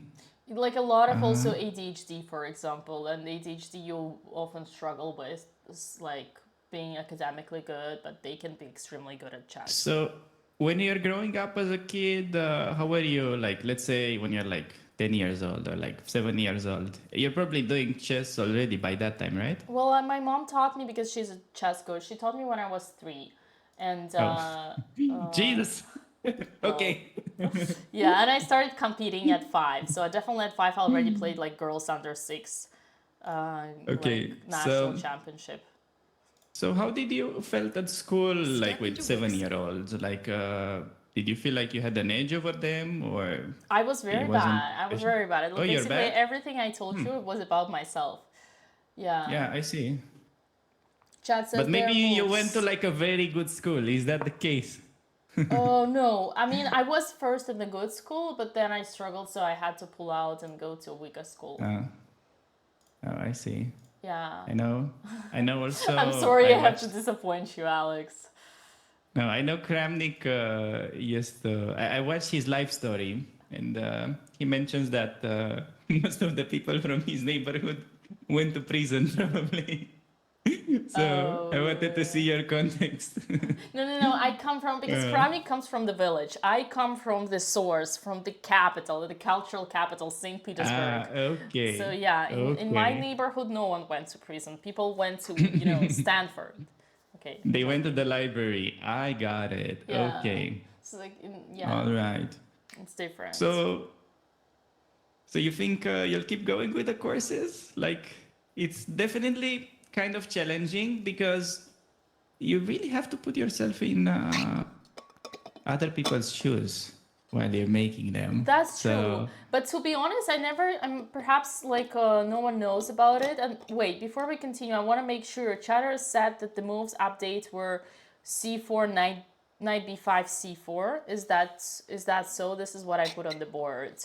Speaker 5: Like a lot of also ADHD, for example, and ADHD you often struggle with is like being academically good, but they can be extremely good at chess.
Speaker 10: So when you're growing up as a kid, how were you? Like, let's say when you're like 10 years old or like 7 years old, you're probably doing chess already by that time, right?
Speaker 5: Well, my mom taught me because she's a chess coach. She taught me when I was 3, and
Speaker 10: Jesus. Okay.
Speaker 5: yeah, and I started competing at 5. So I definitely at 5 already played like girls under 6,
Speaker 10: Okay,
Speaker 5: like national championship.
Speaker 10: So how did you felt at school, like with 7-year-olds? Like, did you feel like you had an edge over them, or
Speaker 5: I was very bad. I was very bad.
Speaker 10: Oh, you're
Speaker 5: Basically,
Speaker 10: bad?
Speaker 5: everything I told you was about myself. Yeah.
Speaker 10: Yeah, I see.
Speaker 5: Chad says
Speaker 10: But maybe
Speaker 5: there are
Speaker 10: you
Speaker 5: moves.
Speaker 10: went to like a very good school. Is that the case?
Speaker 5: Oh no! I mean, I was first in the good school, but then I struggled, so I had to pull out and go to a weaker school.
Speaker 10: Oh, I see.
Speaker 5: Yeah.
Speaker 10: I know. I know also.
Speaker 5: I'm sorry I have to disappoint you, Alex.
Speaker 10: No, I know Kramnik used to. I watched his life story, and he mentions that most of the people from his neighborhood went to prison, probably. So I wanted to see your context.
Speaker 5: No. I come from, because Kramnik comes from the village. I come from the source, from the capital, the cultural capital, St. Petersburg.
Speaker 10: Okay.
Speaker 5: So yeah, in my neighborhood, no one went to prison. People went to, you know, Stanford. Okay.
Speaker 10: They went to the library. I got it.
Speaker 5: Yeah.
Speaker 10: Okay.
Speaker 5: So like, yeah.
Speaker 10: All right.
Speaker 5: It's different.
Speaker 10: So you think you'll keep going with the courses? Like, it's definitely kind of challenging because you really have to put yourself in other people's shoes while you're making them.
Speaker 5: That's true. But to be honest, perhaps like no one knows about it. And wait, before we continue, I want to make sure Chatter said that the moves update were c4, knight b5, c4. Is that so? This is what I put on the board.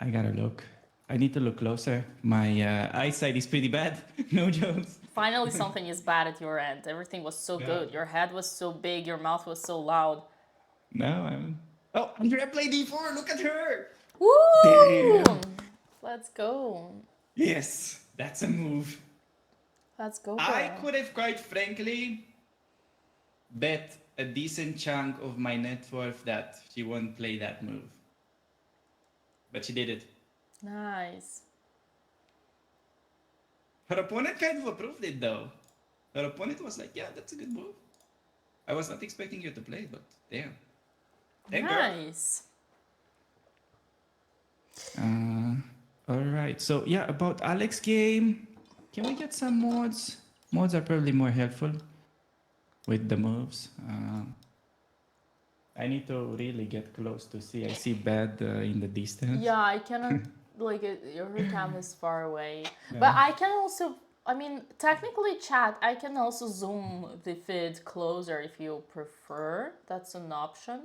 Speaker 10: I gotta look. I need to look closer. My eyesight is pretty bad. No jokes.
Speaker 5: Finally, something is bad at your end. Everything was so good. Your head was so big. Your mouth was so loud.
Speaker 10: No, I'm... Oh, Andrea played d4. Look at her.
Speaker 5: Woo! Damn. Let's go.
Speaker 10: Yes, that's a move.
Speaker 5: Let's go.
Speaker 10: I could have, quite frankly, bet a decent chunk of my net worth that she won't play that move. But she did it.
Speaker 5: Nice.
Speaker 10: Her opponent kind of approved it, though. Her opponent was like, yeah, that's a good move. I was not expecting you to play, but damn.
Speaker 5: Nice.
Speaker 10: All right. So, yeah, about Alex's game, can we get some mods? Mods are probably more helpful with the moves. I need to really get close to see. I see bad in the distance.
Speaker 5: Yeah, I cannot, like, your cam is far away. Yeah. But I can also, I mean, technically, chat, I can also zoom the feed closer if you prefer. That's an option.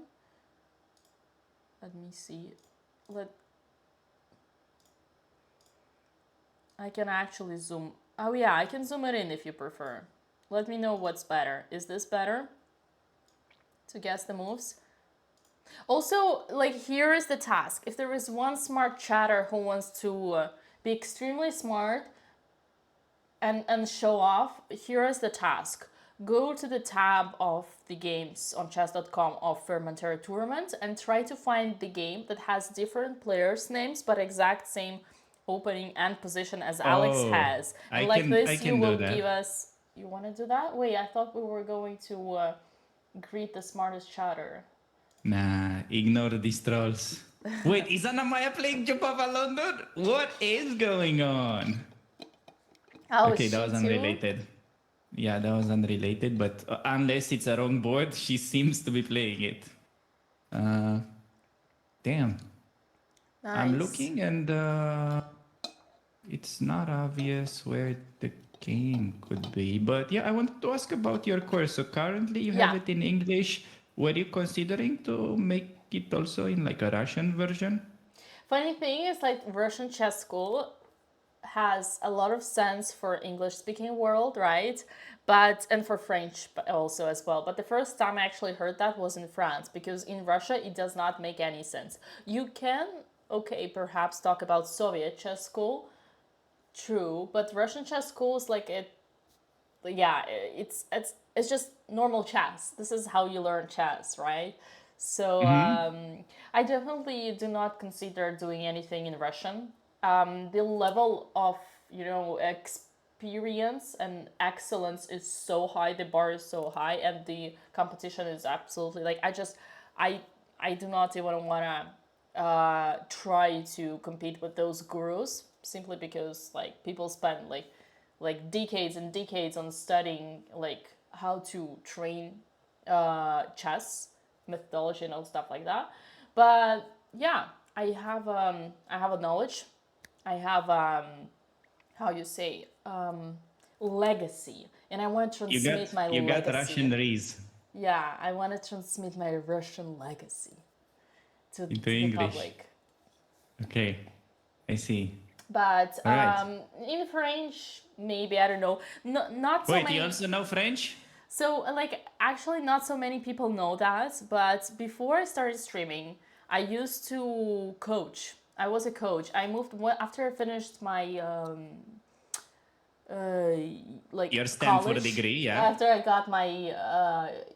Speaker 5: Let me see. I can actually zoom. Oh, yeah, I can zoom it in if you prefer. Let me know what's better. Is this better? To guess the moves? Also, like, here is the task. If there is one smart chatter who wants to be extremely smart and show off, here is the task. go to the tab of the games on chess.com of Formentera tournament and try to find the game that has different players' names but exact same opening and position as Alex has. And you will give us... You want to do that? Wait, I thought we were going to greet the smartest chatter.
Speaker 10: Nah, ignore these trolls. Wait, is Anna Maya playing Jupapa London? What is going on? Okay, that was unrelated. Yeah, that was unrelated, but unless it's a wrong board, she seems to be playing it. Damn.
Speaker 5: Nice.
Speaker 10: I'm looking and it's not obvious where the game could be. But yeah, I wanted to ask about your course. So currently you have it in English. Were you considering to make it also in like a Russian version?
Speaker 5: Funny thing is, like, Russian chess school has a lot of sense for English-speaking world, right? And for French also as well. But the first time I actually heard that was in France, because in Russia it does not make any sense. You can, okay, perhaps talk about Soviet chess school, true, but Russian chess school is like it's just normal chess. This is how you learn chess, right? So I definitely do not consider doing anything in Russian. The level of, experience and excellence is so high, the bar is so high, and the competition is absolutely, like, I do not even want to try to compete with those gurus, simply because, like, people spend like decades and decades on studying, like, how to train chess methodology and all stuff like that. But yeah, I have a knowledge. I have legacy, and I want to transmit my legacy.
Speaker 10: You got Russian rays.
Speaker 5: Yeah, I want to transmit my Russian legacy to the
Speaker 10: English.
Speaker 5: public.
Speaker 10: Okay, I see.
Speaker 5: But
Speaker 10: right.
Speaker 5: In French, maybe, I don't know. Not so
Speaker 10: Wait,
Speaker 5: many.
Speaker 10: you also know French?
Speaker 5: So, like, actually not so many people know that, but before I started streaming, I used to coach. I was a coach. I moved after I finished my
Speaker 10: your Stanford
Speaker 5: college,
Speaker 10: degree, yeah.
Speaker 5: After I got my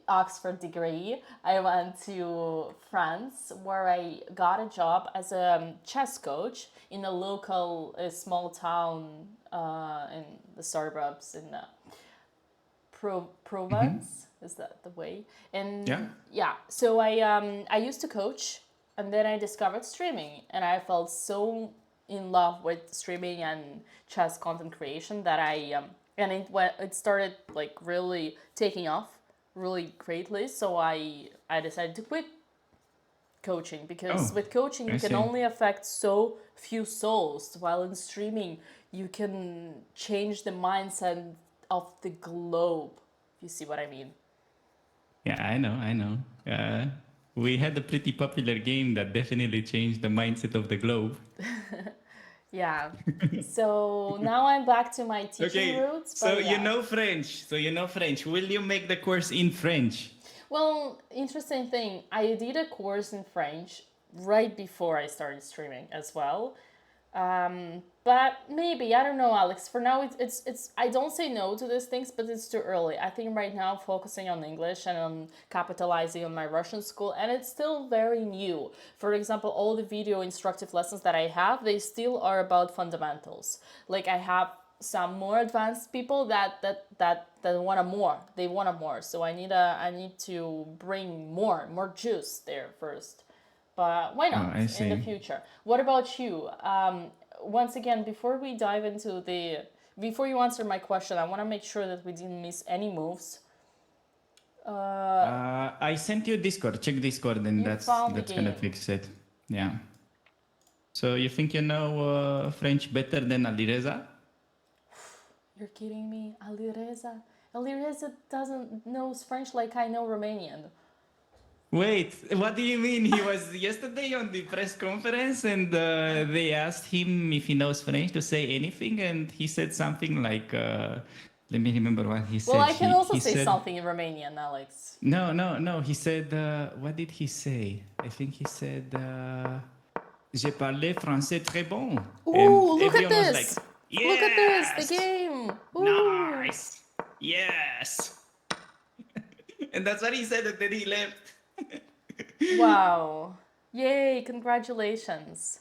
Speaker 5: Oxford degree, I went to France, where I got a job as a chess coach in a local small town in the suburbs in Provence. Is that the way? And yeah. So I used to coach, and then I discovered streaming, and I felt so in love with streaming and chess content creation that it started, like, really taking off really greatly. So I decided to quit coaching, because with coaching you can only affect so few souls, while in streaming you can change the mindset of the globe. You see what I mean?
Speaker 10: Yeah, I know. We had a pretty popular game that definitely changed the mindset of the globe.
Speaker 5: Yeah. So now I'm back to my teaching roots.
Speaker 10: So you know French. Will you make the course in French?
Speaker 5: Well, interesting thing. I did a course in French right before I started streaming as well. But maybe, I don't know, Alex. For now, it's I don't say no to these things, but it's too early. I think right now focusing on English and on capitalizing on my Russian school, and it's still very new. For example, all the video instructive lessons that I have, they still are about fundamentals. Like, I have some more advanced people that want more. They want more. So I need to bring more juice there first. But why not in the future? What about you? Once again, before you answer my question, I want to make sure that we didn't miss any moves.
Speaker 10: I sent you Discord. Check Discord, and that's gonna fix it. Yeah. So you think you know French better than Alireza?
Speaker 5: You're kidding me, Alireza. Alireza doesn't know French like I know Romanian.
Speaker 10: Wait, what do you mean? He was yesterday on the press conference, and they asked him if he knows French to say anything, and he said something like, let me remember what he said.
Speaker 5: Well, I can also say something in Romanian, Alex.
Speaker 10: No. He said, what did he say? I think he said, je parle français très bon.
Speaker 5: Ooh, look at this.
Speaker 10: Like, yes!
Speaker 5: Look at this, the game. Ooh.
Speaker 10: Nice. Yes. And that's what he said, and then he left.
Speaker 5: Wow. Yay, congratulations.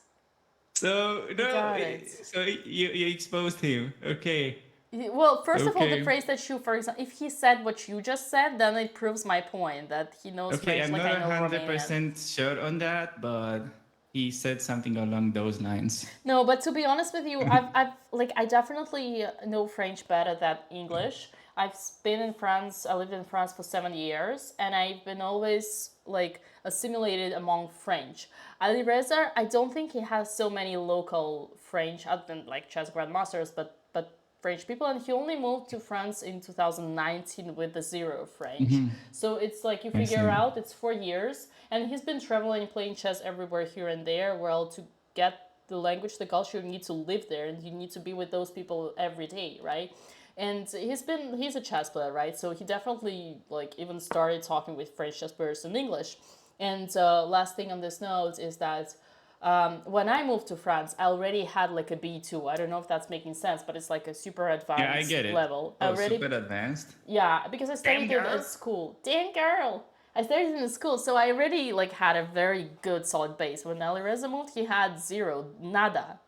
Speaker 10: So, no,
Speaker 5: got it.
Speaker 10: so you exposed him. Okay.
Speaker 5: Well, first of all, the
Speaker 10: Okay.
Speaker 5: phrase that you, for example, if he said what you just said, then it proves my point that he knows
Speaker 10: Okay,
Speaker 5: French
Speaker 10: I'm
Speaker 5: like I know
Speaker 10: not
Speaker 5: Romanian.
Speaker 10: 100% sure on that, but he said something along those lines.
Speaker 5: No, but to be honest with you, I definitely know French better than English. I've been in France. I lived in France for 7 years, and I've been always like assimilated among French. Ali Reza, I don't think he has so many local French, other than like chess grandmasters, but French people, and he only moved to France in 2019 with the zero French. So it's like you figure out it's 4 years, and he's been traveling, playing chess everywhere here and there. Well, to get the language, the culture, you need to live there, and you need to be with those people every day, right? And he's a chess player, right? So he definitely like even started talking with French chess players in English. And last thing on this note is that when I moved to France, I already had like a B2. I don't know if that's making sense, but it's like a super advanced
Speaker 10: Yeah, I get it.
Speaker 5: level.
Speaker 10: Oh,
Speaker 5: already,
Speaker 10: super advanced.
Speaker 5: yeah, because I studied it at school. Damn girl! I studied in school, so I already like had a very good solid base. When Alireza moved, he had zero, nada.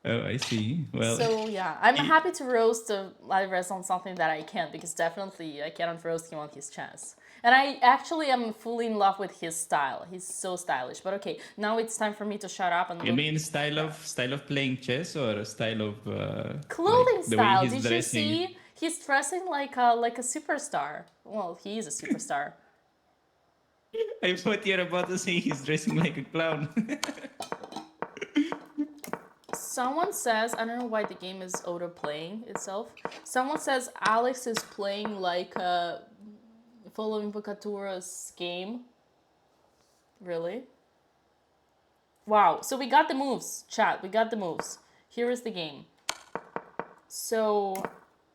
Speaker 10: Oh, I see. Well,
Speaker 5: So yeah, I'm happy to roast Alireza on something that I can't, because definitely I cannot roast him on his chess. And I actually am fully in love with his style. He's so stylish. But okay, now it's time for me to shut up and
Speaker 10: you mean style of playing chess or style of
Speaker 5: clothing
Speaker 10: like the way
Speaker 5: style.
Speaker 10: he's
Speaker 5: Did
Speaker 10: dressing?
Speaker 5: you see? He's dressing like a superstar. Well, he is a superstar.
Speaker 10: I thought you're about to say he's dressing like a clown.
Speaker 5: Someone says, I don't know why the game is auto-playing itself. Someone says Alex is playing like following Vocatura's game. Really? Wow, so we got the moves, chat, we got the moves. Here is the game. So,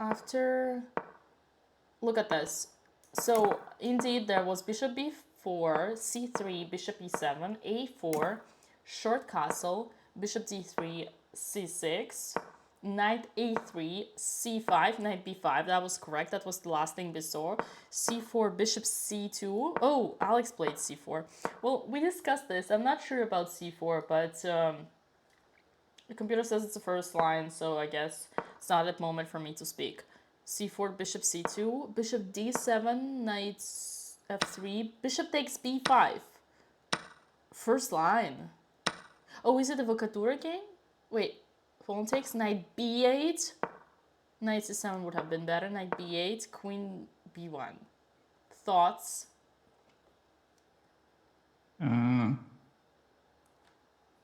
Speaker 5: after... Look at this. So, indeed, there was bishop b4, c3, bishop e7, a4, short castle, bishop d3, c6, knight a3, c5, knight b5. That was correct. That was the last thing we saw. c4, bishop c2. Oh, Alex played c4. Well, we discussed this. I'm not sure about c4, but the computer says it's the first line, so I guess it's not that moment for me to speak. c4, bishop c2, bishop d7, knight f3, bishop takes b5. First line. Oh, is it a Vocatura game? Wait, pawn takes knight b8. Knight c7 would have been better. Knight b8, queen b1. Thoughts?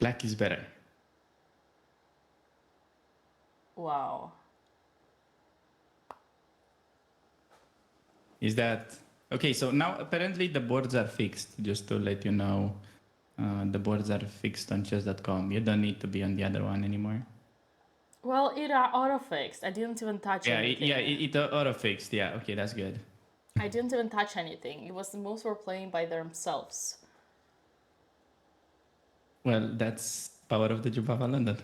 Speaker 10: Black is better.
Speaker 5: Wow.
Speaker 10: Is that okay? So now apparently the boards are fixed. Just to let you know, the boards are fixed on chess.com. You don't need to be on the other one anymore.
Speaker 5: Well, it auto-fixed. I didn't even touch anything.
Speaker 10: It auto-fixed. Yeah, okay, that's good.
Speaker 5: I didn't even touch anything. It was the moves were playing by themselves.
Speaker 10: Well, that's power of the Jubava London.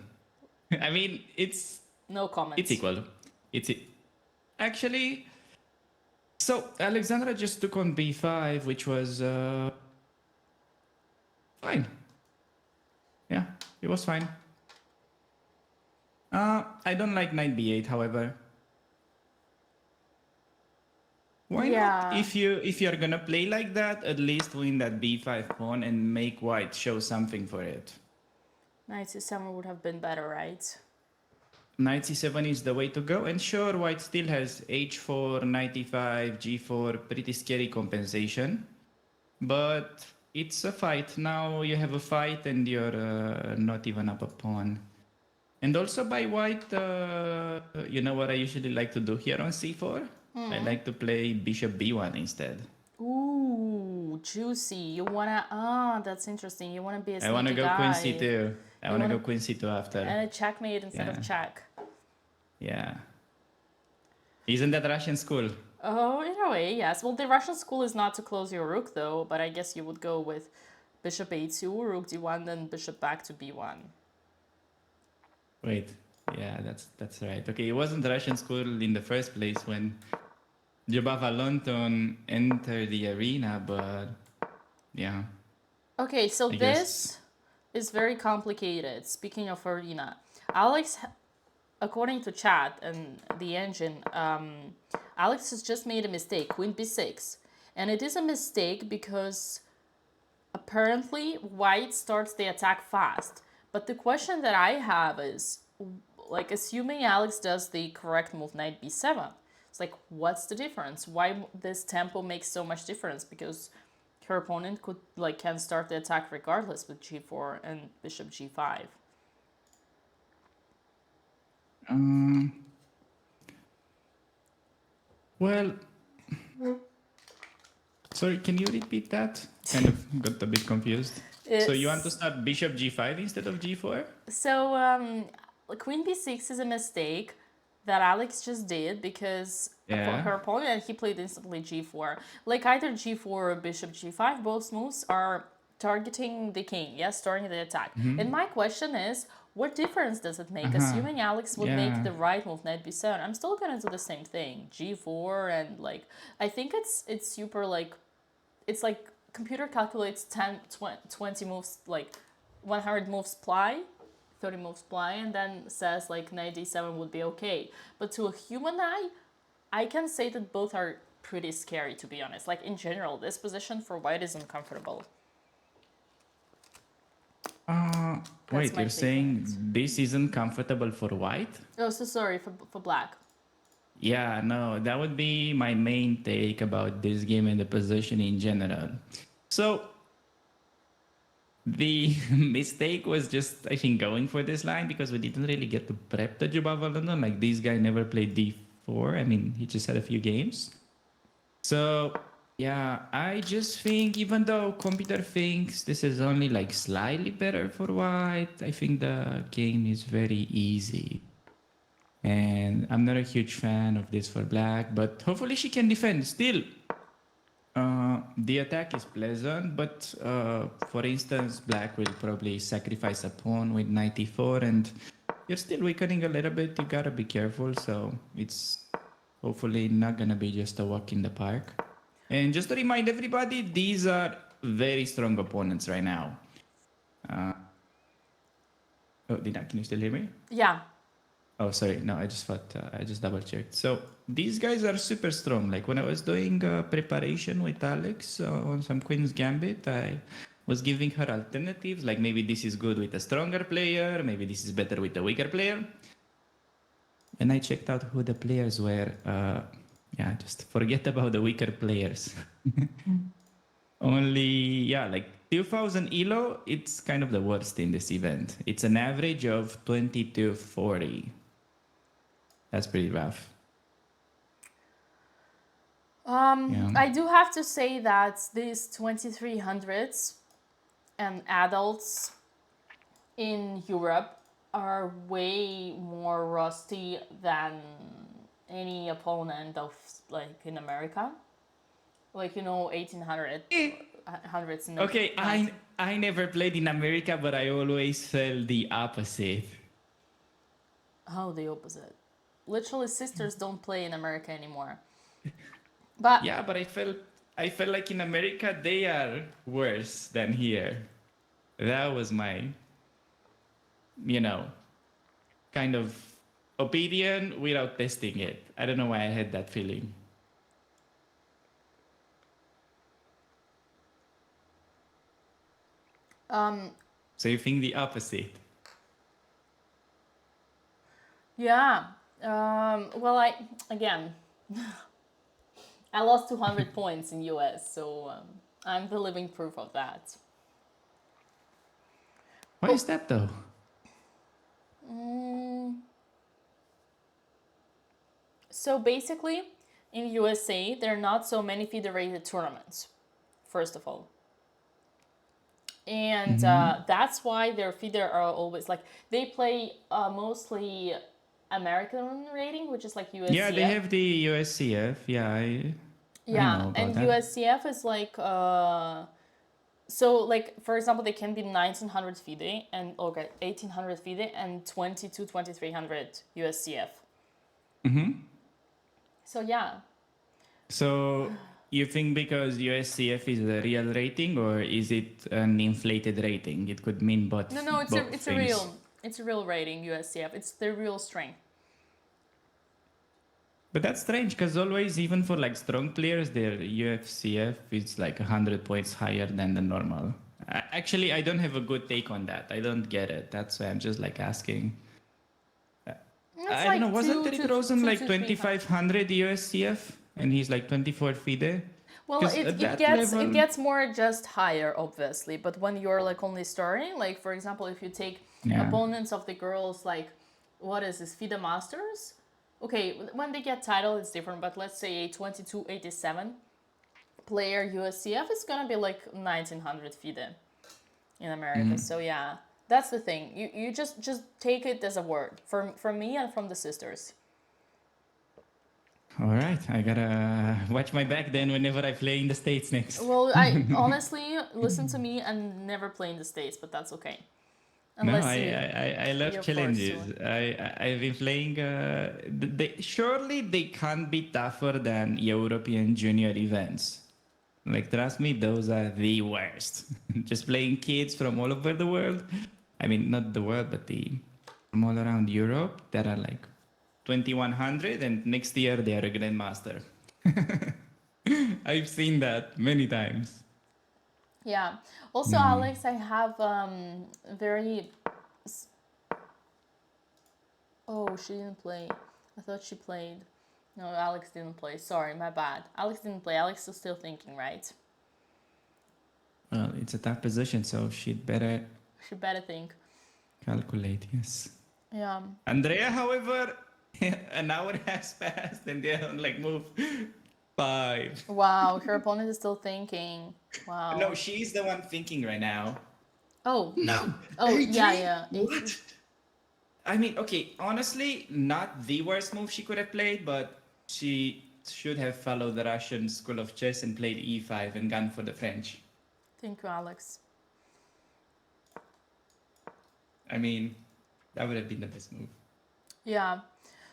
Speaker 10: I mean, it's...
Speaker 5: No comments.
Speaker 10: It's equal. Actually... So, Alexandra just took on b5, which was... fine. Yeah, it was fine. I don't like knight b8, however. Why not? If you're gonna play like that, at least win that b5 pawn and make white show something for it.
Speaker 5: Knight c7 would have been better, right?
Speaker 10: Knight c7 is the way to go, and sure, white still has h4, knight e5, g4, pretty scary compensation. But it's a fight. Now you have a fight and you're not even up a pawn. And also by white, you know what I usually like to do here on c4? I like to play bishop b1 instead.
Speaker 5: Ooh, juicy. You wanna, that's interesting. You wanna be a sneaky guy.
Speaker 10: I wanna go queen c2. I wanna go queen c2 after.
Speaker 5: And a checkmate instead of check.
Speaker 10: Yeah. Isn't that Russian school?
Speaker 5: Oh, in a way, yes. Well, the Russian school is not to close your rook, though, but I guess you would go with bishop a2, rook d1, then bishop back to b1.
Speaker 10: Wait, yeah, that's right. Okay, it wasn't Russian school in the first place when Jobava London enter the arena, but yeah.
Speaker 5: Okay, so
Speaker 10: I
Speaker 5: this
Speaker 10: guess.
Speaker 5: is very complicated. Speaking of arena, Alex, according to chat and the engine, Alex has just made a mistake, queen b6. And it is a mistake because apparently white starts the attack fast. But the question that I have is, like, assuming Alex does the correct move, knight b7, it's like, what's the difference? Why this tempo makes so much difference? Because her opponent could, like, can start the attack regardless with g4 and bishop g5.
Speaker 10: Well, sorry, can you repeat that? Kind of got a bit confused. So you want to start bishop g5 instead of g4?
Speaker 5: So queen b6 is a mistake that Alex just did because her opponent, he played instantly g4. Like either g4 or bishop g5, both moves are targeting the king, yes, starting the attack. And my question is, what difference does it make? Assuming Alex would make the right move, knight b7, I'm still gonna do the same thing, g4, and like, I think it's super like, it's like computer calculates 10, 20 moves, like 100 moves ply, 30 moves ply, and then says like knight d7 would be okay. But to a human eye, I can say that both are pretty scary, to be honest. Like in general, this position for white is uncomfortable.
Speaker 10: Wait, you're saying this isn't comfortable for white?
Speaker 5: Oh, so sorry, for black.
Speaker 10: Yeah, no, that would be my main take about this game and the position in general. So the mistake was just, I think, going for this line because we didn't really get to prep the Jubava London. Like, this guy never played d4. I mean, he just had a few games. So, yeah, I just think, even though computer thinks this is only like slightly better for white, I think the game is very easy. And I'm not a huge fan of this for black, but hopefully she can defend. Still, the attack is pleasant, but for instance, black will probably sacrifice a pawn with knight e4, and you're still weakening a little bit. You gotta be careful, so it's hopefully not gonna be just a walk in the park. And just to remind everybody, these are very strong opponents right now. Can you still hear me?
Speaker 5: Yeah.
Speaker 10: Oh, sorry. No, I just thought, I just double checked. So these guys are super strong. Like when I was doing preparation with Alex on some Queen's Gambit, I was giving her alternatives. Like maybe this is good with a stronger player. Maybe this is better with a weaker player. And I checked out who the players were. Yeah, just forget about the weaker players. Only, like 2000 ELO, it's kind of the worst in this event. It's an average of 2240. That's pretty rough.
Speaker 5: I do have to say that these 2300s and adults in Europe are way more rusty than any opponent of like in America. Like, you know, 1800 hundreds.
Speaker 10: Okay, I never played in America, but I always felt the opposite.
Speaker 5: How the opposite? Literally, sisters don't play in America anymore. But
Speaker 10: yeah, but I felt like in America they are worse than here. That was my, kind of opinion without testing it. I don't know why I had that feeling. So you think the opposite?
Speaker 5: Yeah. Well, I lost 200 points in US, so I'm the living proof of that.
Speaker 10: Why is that though?
Speaker 5: So basically, in USA, there are not so many federated tournaments, first of all. And that's why their FIDE are always like, they play mostly American rating, which is like USCF.
Speaker 10: Yeah, they have the USCF. Yeah, I know about that.
Speaker 5: USCF is like, so like, for example, they can be 1900 FIDE and 1800 FIDE and 2300 USCF. So yeah,
Speaker 10: So you think because USCF is a real rating, or is it an inflated rating? It could mean both.
Speaker 5: No, it's
Speaker 10: both things.
Speaker 5: a real rating, USCF. It's the real strength.
Speaker 10: But that's strange because always, even for like strong players, their UFCF is like 100 points higher than the normal. Actually, I don't have a good take on that. I don't get it. That's why I'm just like asking. I don't know. Wasn't Terry Rosen like 2,500 USCF and he's like 24 FIDE?
Speaker 5: Well, it gets more just higher, obviously. But when you're like only starting, like for example, if you take opponents of the girls, like what is this, FIDE Masters? Okay, when they get title, it's different. But let's say a 2287 player USCF is gonna be like 1,900 FIDE in America. So yeah, that's the thing. You just take it as a word from me and from the sisters.
Speaker 10: All right, I gotta watch my back then whenever I play in the States next.
Speaker 5: Well, I honestly listen to me and never play in the States, but that's okay.
Speaker 10: Unless I love challenges. I've been playing. Surely they can't be tougher than European junior events. Like trust me, those are the worst. Just playing kids from all over the world. I mean, not the world, but from all around Europe that are like 2,100, and next year they are a grandmaster. I've seen that many times.
Speaker 5: Yeah. Also, Alex, I have very. Oh, she didn't play. I thought she played. No, Alex didn't play. Sorry, my bad. Alex didn't play. Alex is still thinking, right?
Speaker 10: Well, it's a tough position, so she'd better.
Speaker 5: She better think.
Speaker 10: Calculate, yes.
Speaker 5: Yeah.
Speaker 10: Andrea, however, an hour has passed and they're on like move 5.
Speaker 5: Wow, her opponent is still thinking. Wow.
Speaker 10: No, she's the one thinking right now.
Speaker 5: Oh.
Speaker 10: No.
Speaker 5: Oh, yeah.
Speaker 10: What? I mean, okay, honestly, not the worst move she could have played, but she should have followed the Russian school of chess and played e5 and gone for the French.
Speaker 5: Thank you, Alex.
Speaker 10: I mean, that would have been the best move.
Speaker 5: Yeah.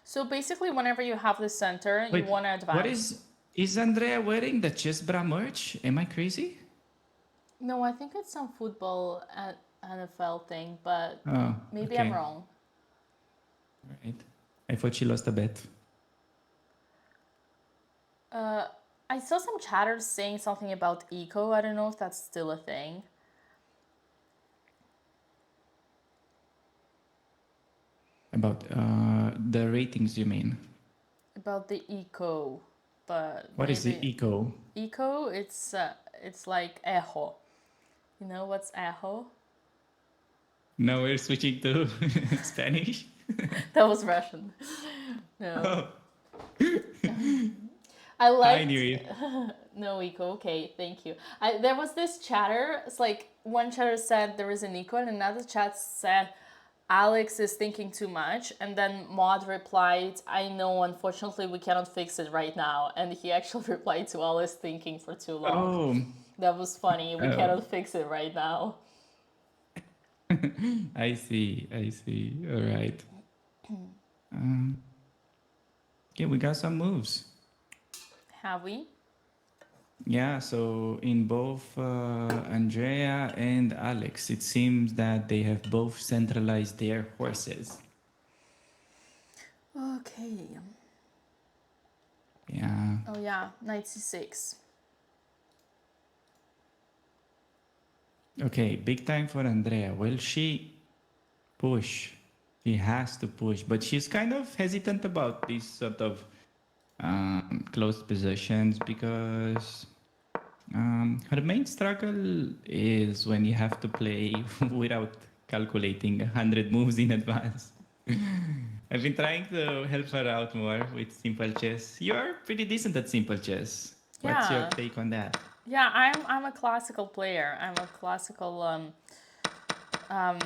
Speaker 5: So basically, whenever you have the center, you want to advance.
Speaker 10: What is Andrea wearing the chess bra merch? Am I crazy?
Speaker 5: No, I think it's some football NFL thing, but maybe
Speaker 10: okay.
Speaker 5: I'm wrong.
Speaker 10: Right. I thought she lost a bet.
Speaker 5: I saw some chatters saying something about eco. I don't know if that's still a thing.
Speaker 10: About the ratings, you mean?
Speaker 5: About the eco, but
Speaker 10: what is the eco?
Speaker 5: Eco, it's like ejo. You know what's ejo?
Speaker 10: No, we're switching to Spanish.
Speaker 5: That was Russian. No.
Speaker 10: Oh.
Speaker 5: I
Speaker 10: knew it.
Speaker 5: No eco. Okay, thank you. There was this chatter. It's like one chatter said there is an eco, and another chat said Alex is thinking too much, and then Mod replied, I know, unfortunately we cannot fix it right now, and he actually replied to Alex thinking for too long.
Speaker 10: Oh.
Speaker 5: That was funny. We cannot fix it right now.
Speaker 10: I see. All right. Okay, we got some moves.
Speaker 5: Have we?
Speaker 10: Yeah, so in both Andrea and Alex, it seems that they have both centralized their horses.
Speaker 5: Okay.
Speaker 10: Yeah.
Speaker 5: Oh yeah, knight c6.
Speaker 10: Okay, big time for Andrea. Will she push? She has to push, but she's kind of hesitant about these sort of closed positions because her main struggle is when you have to play without calculating 100 moves in advance. I've been trying to help her out more with simple chess. You're pretty decent at simple chess. What's your take on that?
Speaker 5: Yeah, I'm a classical player. I'm a classical I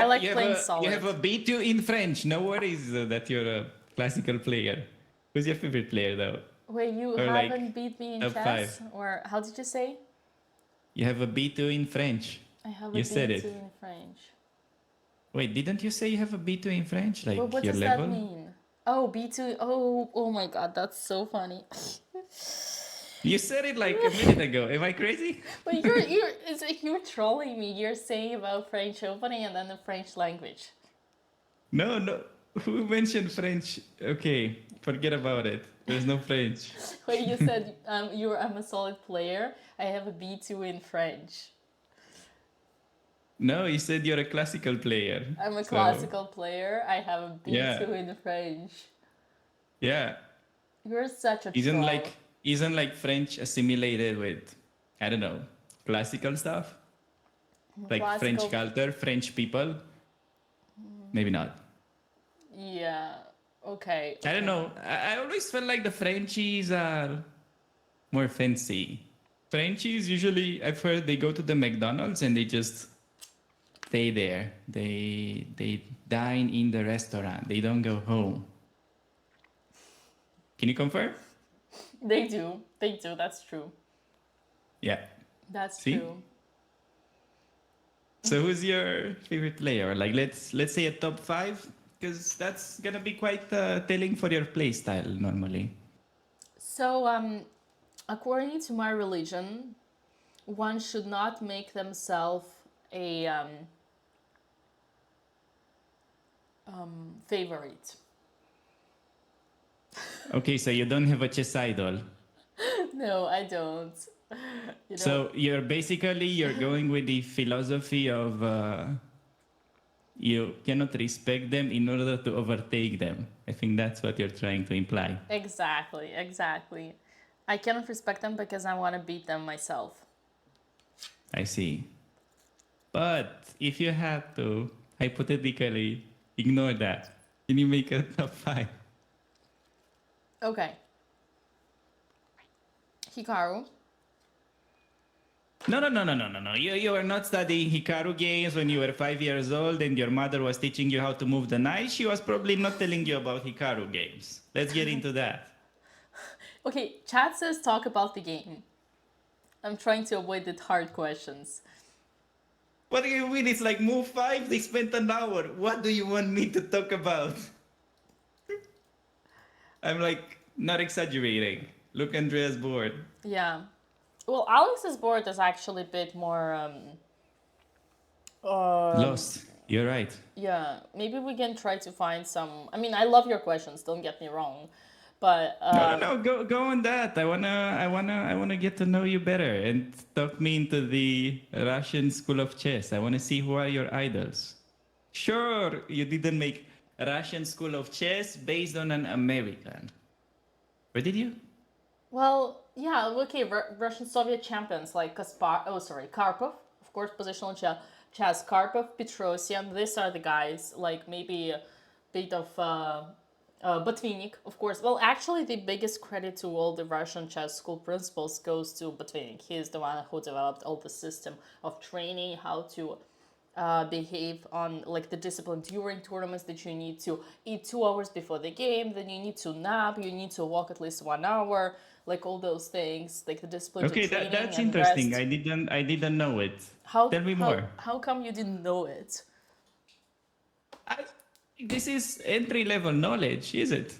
Speaker 5: like playing solid.
Speaker 10: You have a B2 in French. No worries that you're a classical player. Who's your favorite player though?
Speaker 5: Wait, you haven't beat me in chess? 5. Or how did you say?
Speaker 10: You have a B2 in French.
Speaker 5: I have a B2 in French.
Speaker 10: Wait, didn't you say you have a B2 in French? Like
Speaker 5: what
Speaker 10: your
Speaker 5: does
Speaker 10: level?
Speaker 5: that mean? Oh, B2. Oh my God, that's so funny.
Speaker 10: You said it like a minute ago. Am I crazy?
Speaker 5: But it's like you're trolling me. You're saying about French opening and then the French language.
Speaker 10: No, no. Who mentioned French? Okay, forget about it. There's no French.
Speaker 5: When you said I'm a solid player, I have a B2 in French.
Speaker 10: No, you said you're a classical player.
Speaker 5: I'm a classical player. I have a B2
Speaker 10: Yeah.
Speaker 5: in French.
Speaker 10: Yeah.
Speaker 5: You're such a
Speaker 10: Isn't
Speaker 5: troll.
Speaker 10: like French assimilated with, I don't know, classical stuff? Like French culture, French people? Maybe not.
Speaker 5: Yeah. Okay.
Speaker 10: I don't know. I always felt like the Frenchies are more fancy. Frenchies usually, I've heard they go to the McDonald's and they just stay there. They dine in the restaurant. They don't go home. Can you confirm?
Speaker 5: They do. They do. That's true.
Speaker 10: Yeah.
Speaker 5: That's
Speaker 10: See?
Speaker 5: true.
Speaker 10: So who's your favorite player? Like let's say a top 5, because that's gonna be quite telling for your play style normally.
Speaker 5: So, according to my religion, one should not make themselves a favorite.
Speaker 10: Okay, so you don't have a chess idol.
Speaker 5: No, I don't. You know?
Speaker 10: So you're going with the philosophy of you cannot respect them in order to overtake them. I think that's what you're trying to imply.
Speaker 5: Exactly, exactly. I cannot respect them because I want to beat them myself.
Speaker 10: I see. But if you had to hypothetically ignore that, can you make a top 5?
Speaker 5: Okay. Hikaru.
Speaker 10: No. You were not studying Hikaru games when you were 5 years old and your mother was teaching you how to move the knight. She was probably not telling you about Hikaru games. Let's get into that.
Speaker 5: Okay, chat says talk about the game. I'm trying to avoid the hard questions.
Speaker 10: What do you mean? It's like move 5, they spent an hour. What do you want me to talk about? I'm like not exaggerating. Look, Andrea's bored.
Speaker 5: Yeah. Well, Alex's board is actually a bit more
Speaker 10: Lost. You're right.
Speaker 5: yeah, maybe we can try to find some. I mean, I love your questions, don't get me wrong. But
Speaker 10: No. Go on that. I wanna get to know you better and talk me into the Russian school of chess. I wanna see who are your idols. Sure, you didn't make a Russian school of chess based on an American. Or did you?
Speaker 5: well, yeah, okay, Russian Soviet champions like Karpov, of course, positional chess, Karpov, Petrosian. These are the guys. Like maybe a bit of Botvinnik, of course. Well, actually, the biggest credit to all the Russian chess school principals goes to Botvinnik. He is the one who developed all the system of training, how to behave on like the discipline during tournaments, that you need to eat 2 hours before the game, then you need to nap, you need to walk at least 1 hour, like all those things, like the discipline.
Speaker 10: Okay,
Speaker 5: to training
Speaker 10: that's
Speaker 5: and
Speaker 10: interesting.
Speaker 5: rest.
Speaker 10: I didn't know it.
Speaker 5: Tell
Speaker 10: me more.
Speaker 5: How come you didn't know it?
Speaker 10: This is entry-level knowledge, is it?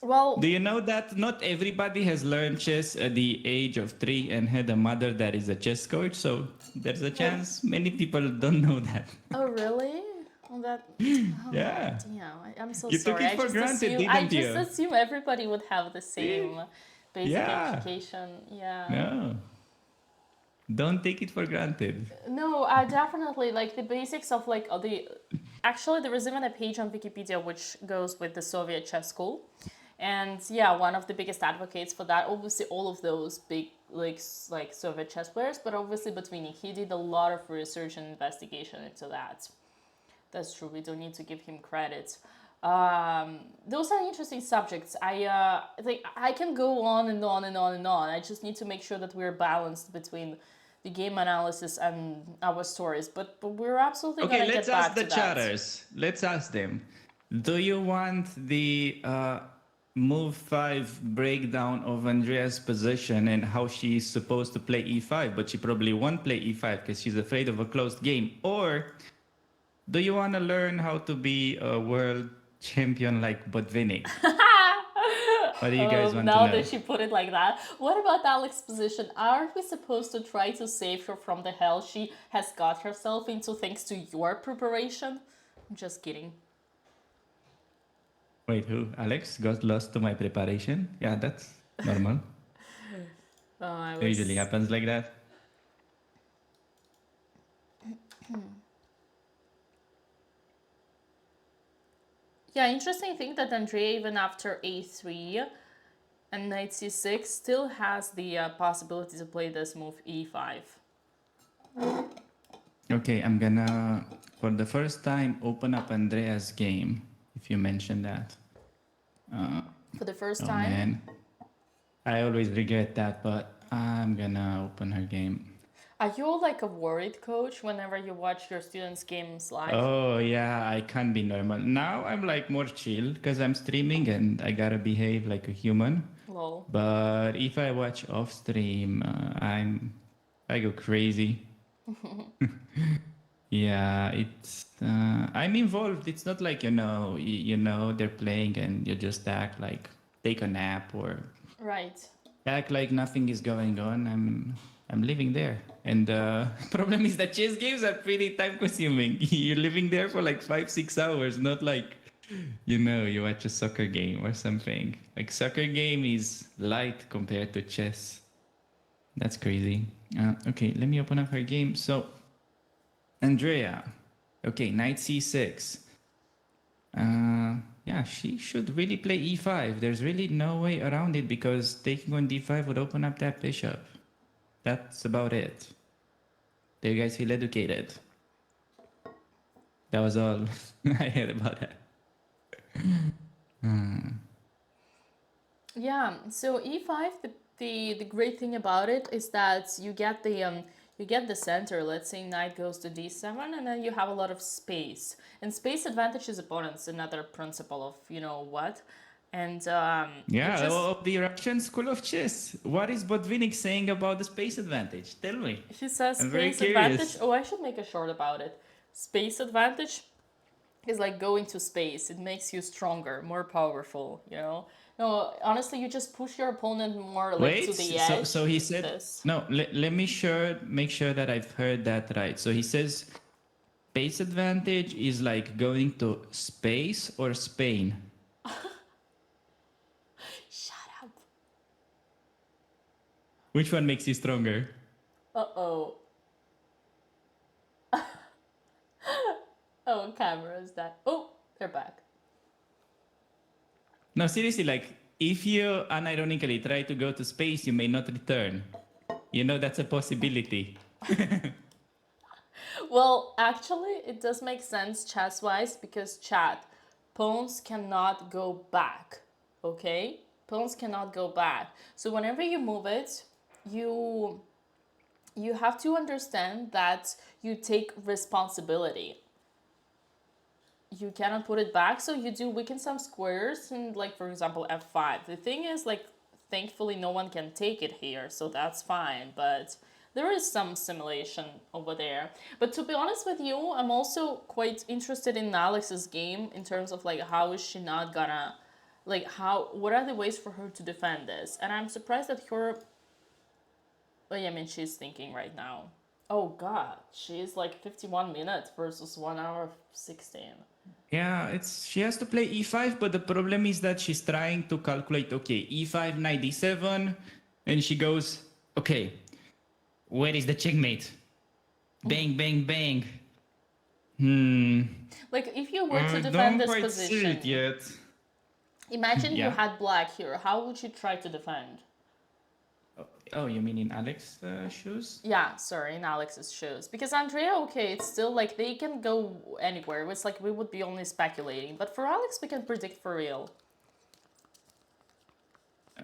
Speaker 5: Well,
Speaker 10: Do you know that not everybody has learned chess at the age of 3 and had a mother that is a chess coach? So there's a chance many people don't know that.
Speaker 5: oh really? Well, that.
Speaker 10: Yeah.
Speaker 5: Damn, I'm so
Speaker 10: You
Speaker 5: sorry.
Speaker 10: took it for granted,
Speaker 5: I
Speaker 10: didn't
Speaker 5: just
Speaker 10: you?
Speaker 5: assume everybody would have the same basic
Speaker 10: Yeah.
Speaker 5: education. Yeah.
Speaker 10: No. Don't take it for granted.
Speaker 5: No, definitely like the basics of like actually there is even a page on Wikipedia which goes with the Soviet chess school, and yeah, one of the biggest advocates for that. Obviously, all of those big like Soviet chess players, but obviously Botvinnik, he did a lot of research and investigation into that. That's true. We don't need to give him credit. Those are interesting subjects. I think I can go on and on and on and on. I just need to make sure that we're balanced between the game analysis and our stories. But we're absolutely
Speaker 10: Okay,
Speaker 5: gonna
Speaker 10: let's
Speaker 5: get back
Speaker 10: ask the
Speaker 5: to that.
Speaker 10: chatters. Let's ask them. Do you want the move 5 breakdown of Andrea's position and how she's supposed to play e5, but she probably won't play e5 because she's afraid of a closed game? Or do you want to learn how to be a world champion like Botvinnik? What do you guys want to
Speaker 5: now
Speaker 10: know?
Speaker 5: that she put it like that. What about Alex's position? Aren't we supposed to try to save her from the hell she has got herself into thanks to your preparation? I'm just kidding.
Speaker 10: Wait, who? Alex got lost to my preparation? Yeah, that's normal.
Speaker 5: I
Speaker 10: It usually happens like that.
Speaker 5: Yeah, interesting thing that Andrea, even after a3 and knight c6, still has the possibility to play this move e5.
Speaker 10: Okay, I'm gonna, for the first time, open up Andrea's game, if you mention that.
Speaker 5: For the first
Speaker 10: Oh
Speaker 5: time?
Speaker 10: man, I always regret that, but I'm gonna open her game.
Speaker 5: Are you like a worried coach whenever you watch your students' games live?
Speaker 10: Oh yeah, I can't be normal. Now I'm like more chill because I'm streaming and I gotta behave like a human.
Speaker 5: Lol.
Speaker 10: But if I watch off stream, I go crazy. Yeah, it's I'm involved. It's not like you know they're playing and you just act like take a nap or
Speaker 5: Right.
Speaker 10: act like nothing is going on. I'm living there, and problem is that chess games are pretty time consuming. You're living there for like 5-6 hours, not like you watch a soccer game or something. Like soccer game is light compared to chess. That's crazy. Okay, let me open up her game. So, Andrea, okay, knight c6. Yeah, she should really play e5. There's really no way around it because taking on d5 would open up that bishop. That's about it. Do you guys feel educated? That was all I heard about that.
Speaker 5: Yeah, so e5, the great thing about it is that you get the center. Let's say knight goes to d7, and then you have a lot of space. And space advantages opponents, another principle of what. And
Speaker 10: Yeah, of the Russian school of chess. What is Botvinnik saying about the space advantage? Tell me.
Speaker 5: he says
Speaker 10: I'm very
Speaker 5: space
Speaker 10: curious.
Speaker 5: advantage. Oh, I should make a short about it. Space advantage is like going to space. It makes you stronger, more powerful, No, honestly, you just push your opponent more like
Speaker 10: Wait,
Speaker 5: to the edge.
Speaker 10: so he said,
Speaker 5: this.
Speaker 10: no, let me make sure that I've heard that right. So he says space advantage is like going to space or Spain.
Speaker 5: Shut up.
Speaker 10: Which one makes you stronger?
Speaker 5: Uh-oh. Oh, cameras that. Oh, they're back.
Speaker 10: No, seriously, like if you unironically try to go to space, you may not return. That's a possibility.
Speaker 5: Well, actually, it does make sense chess-wise because pawns cannot go back, okay? Pawns cannot go back. So whenever you move it, you have to understand that you take responsibility. You cannot put it back, so you do weaken some squares and like for example f5. The thing is like thankfully no one can take it here, so that's fine, but there is some simulation over there. But to be honest with you, I'm also quite interested in Alex's game in terms of like how is she not gonna what are the ways for her to defend this? And I'm surprised that she's thinking right now. Oh god, she's like 51 minutes versus 1 hour 16.
Speaker 10: Yeah, she has to play e5, but the problem is that she's trying to calculate, okay, e5, knight d7, and she goes, okay, where is the checkmate? Bang, bang, bang.
Speaker 5: Like if you were to
Speaker 10: I
Speaker 5: defend
Speaker 10: don't
Speaker 5: this
Speaker 10: quite
Speaker 5: position,
Speaker 10: see it yet.
Speaker 5: imagine you
Speaker 10: Yeah.
Speaker 5: had black here. How would you try to defend?
Speaker 10: Oh, you mean in Alex's shoes?
Speaker 5: Yeah, sorry, in Alex's shoes. Because Andrea, okay, it's still like they can go anywhere. It's like we would be only speculating. But for Alex, we can predict for real.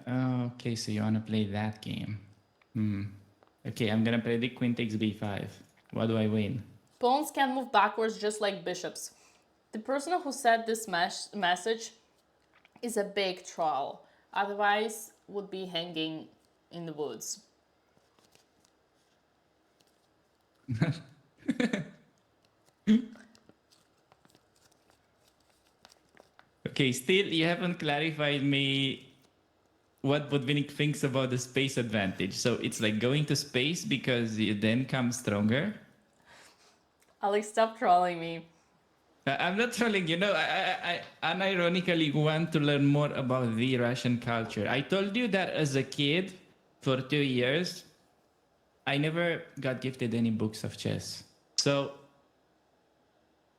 Speaker 10: Okay, so you want to play that game. Okay, I'm gonna predict queen takes b5. What do I win?
Speaker 5: Pawns can move backwards just like bishops. The person who said this message is a big troll. Otherwise, would be hanging in the woods.
Speaker 10: Okay, still you haven't clarified me what Botvinnik thinks about the space advantage. So it's like going to space because you then come stronger.
Speaker 5: Alex, stop trolling me.
Speaker 10: I'm not trolling, you know, I unironically want to learn more about the Russian culture. I told you that as a kid, for 2 years, I never got gifted any books of chess. So,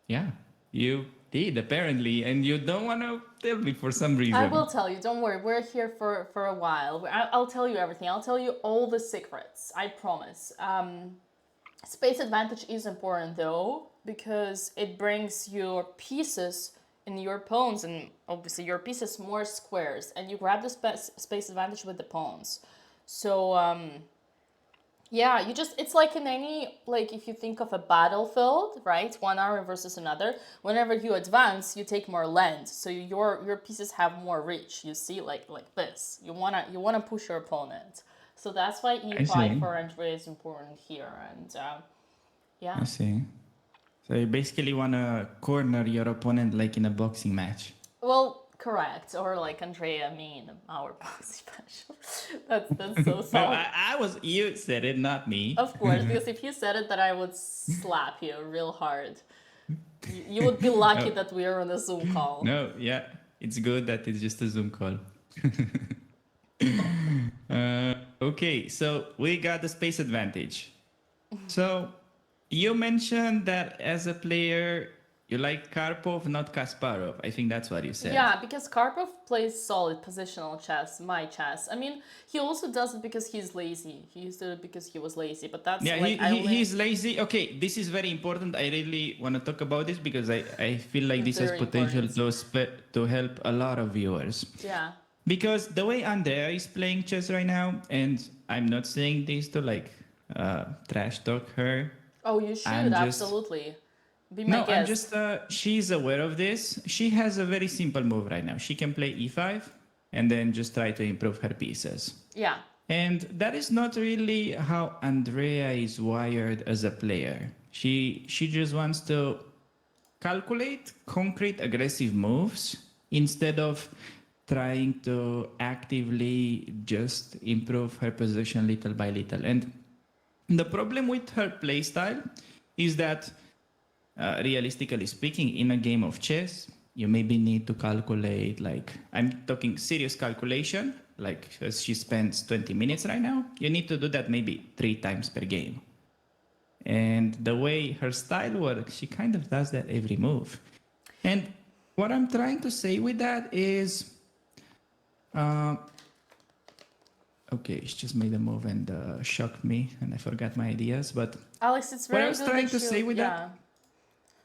Speaker 10: yeah, you did apparently, and you don't want to tell me for some reason.
Speaker 5: I will tell you, don't worry, we're here for a while. I'll tell you everything. I'll tell you all the secrets, I promise. Space advantage is important though, because it brings your pieces in your pawns and obviously your pieces more squares, and you grab the space advantage with the pawns. So yeah, it's like in any, like if you think of a battlefield, right, one army versus another, whenever you advance you take more land, so your pieces have more reach, you see, like this, you wanna push your opponent. So that's why E5 for Andrea is important here, and yeah.
Speaker 10: I see. So you basically want to corner your opponent like in a boxing match.
Speaker 5: Well, correct. Or like Andrea, me in our boxing match. That's so solid.
Speaker 10: No, you said it, not me.
Speaker 5: Of course, because if you said it, then I would slap you real hard. You would be lucky that we are on a Zoom call.
Speaker 10: No, yeah, it's good that it's just a Zoom call. Okay, so we got the space advantage. So you mentioned that as a player, you like Karpov, not Kasparov. I think that's what you said.
Speaker 5: Yeah, because Karpov plays solid positional chess, my chess. I mean, he also does it because he's lazy. He used to do it because he was lazy, but that's
Speaker 10: yeah,
Speaker 5: like...
Speaker 10: he's lazy. Okay, this is very important. I really want to talk about this because I feel like this has potential to help a lot of viewers.
Speaker 5: Yeah.
Speaker 10: Because the way Andrea is playing chess right now, and I'm not saying this to like trash talk her.
Speaker 5: Oh, you should, absolutely. Be my guest.
Speaker 10: I'm just, she's aware of this. She has a very simple move right now. She can play e5 and then just try to improve her pieces.
Speaker 5: Yeah.
Speaker 10: And that is not really how Andrea is wired as a player. She just wants to calculate concrete aggressive moves instead of trying to actively just improve her position little by little. And the problem with her playstyle is that realistically speaking, in a game of chess, you maybe need to calculate, like, I'm talking serious calculation, like as she spends 20 minutes right now, you need to do that maybe 3 times per game. And the way her style works, she kind of does that every move. And what I'm trying to say with that is, okay, she just made a move and shocked me, and I forgot my ideas. But
Speaker 5: Alex, it's very
Speaker 10: what I was trying to say with that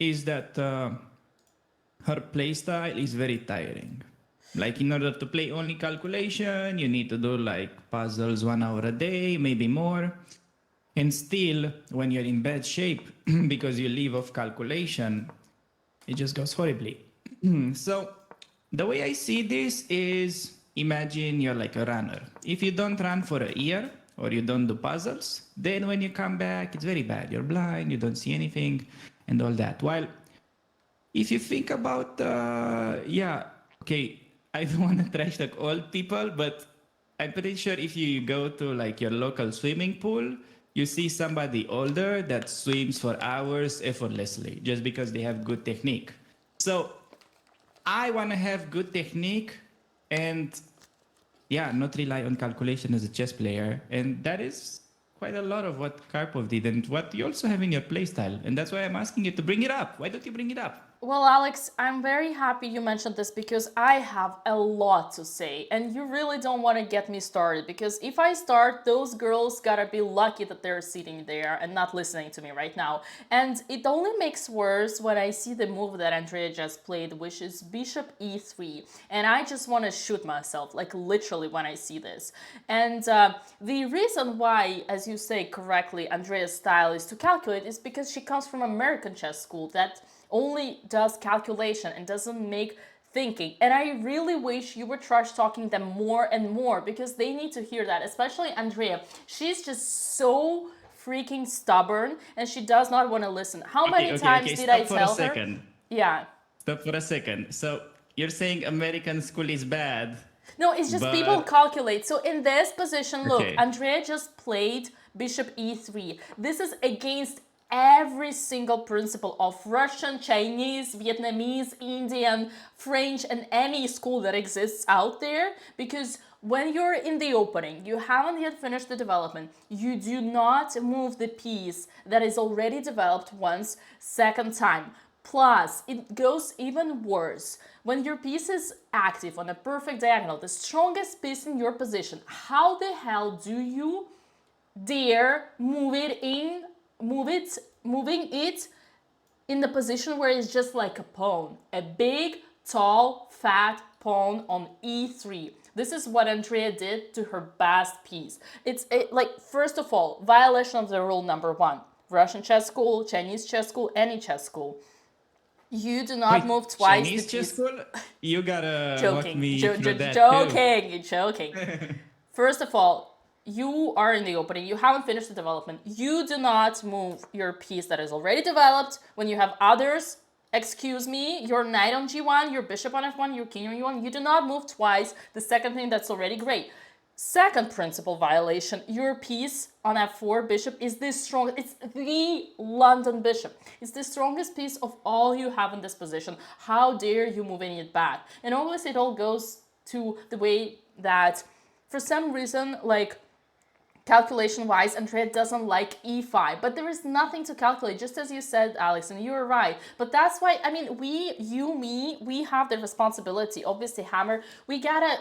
Speaker 10: is that her playstyle is very tiring. Like, in order to play only calculation, you need to do like puzzles 1 hour a day, maybe more. And still, when you're in bad shape because you leave off calculation, it just goes horribly. So the way I see this is, imagine you're like a runner. If you don't run for a year or you don't do puzzles, then when you come back, it's very bad. You're blind, you don't see anything and all that. While if you think about, okay, I don't want to trash talk old people, but I'm pretty sure if you go to like your local swimming pool, you see somebody older that swims for hours effortlessly just because they have good technique. So I want to have good technique and not rely on calculation as a chess player. And that is quite a lot of what Karpov did and what you also have in your playstyle. And that's why I'm asking you to bring it up. Why don't you bring it up?
Speaker 5: Well, Alex, I'm very happy you mentioned this because I have a lot to say and you really don't want to get me started, because if I start, those girls gotta be lucky that they're sitting there and not listening to me right now. And it only makes worse when I see the move that Andrea just played, which is bishop e3, and I just want to shoot myself, like literally when I see this. And the reason why, as you say correctly, Andrea's style is to calculate is because she comes from American chess school that only does calculation and doesn't make thinking. And I really wish you were trash talking them more and more, because they need to hear that, especially Andrea. She's just so freaking stubborn and she does not want to listen. How many times did I tell her? Yeah.
Speaker 10: Stop for a second. So you're saying American school is bad.
Speaker 5: No, it's just people calculate. So in this position, look,
Speaker 10: Okay.
Speaker 5: Andrea just played bishop e3. This is against every single principle of Russian, Chinese, Vietnamese, Indian, French, and any school that exists out there. Because when you're in the opening, you haven't yet finished the development, you do not move the piece that is already developed once, second time. Plus, it goes even worse. When your piece is active on a perfect diagonal, the strongest piece in your position, how the hell do you dare moving it in the position where it's just like a pawn, a big, tall, fat pawn on e3. This is what Andrea did to her best piece. It's like, first of all, violation of the rule number 1. Russian chess school, Chinese chess school, any chess school. You do not move twice.
Speaker 10: Chinese chess school? You gotta walk me through that
Speaker 5: Joking. First of all, you are in the opening. You haven't finished the development. You do not move your piece that is already developed when you have others. Excuse me, your knight on g1, your bishop on f1, your king on e1. You do not move twice the second thing that's already great. Second principle violation, your piece on f4 bishop is the strongest, it's the London bishop. It's the strongest piece of all you have in this position. How dare you moving it back? And always it all goes to the way that for some reason, like calculation-wise, Andrea doesn't like e5, but there is nothing to calculate, just as you said, Alex, and you were right. But that's why, I mean, we have the responsibility. Obviously, Hammer, we gotta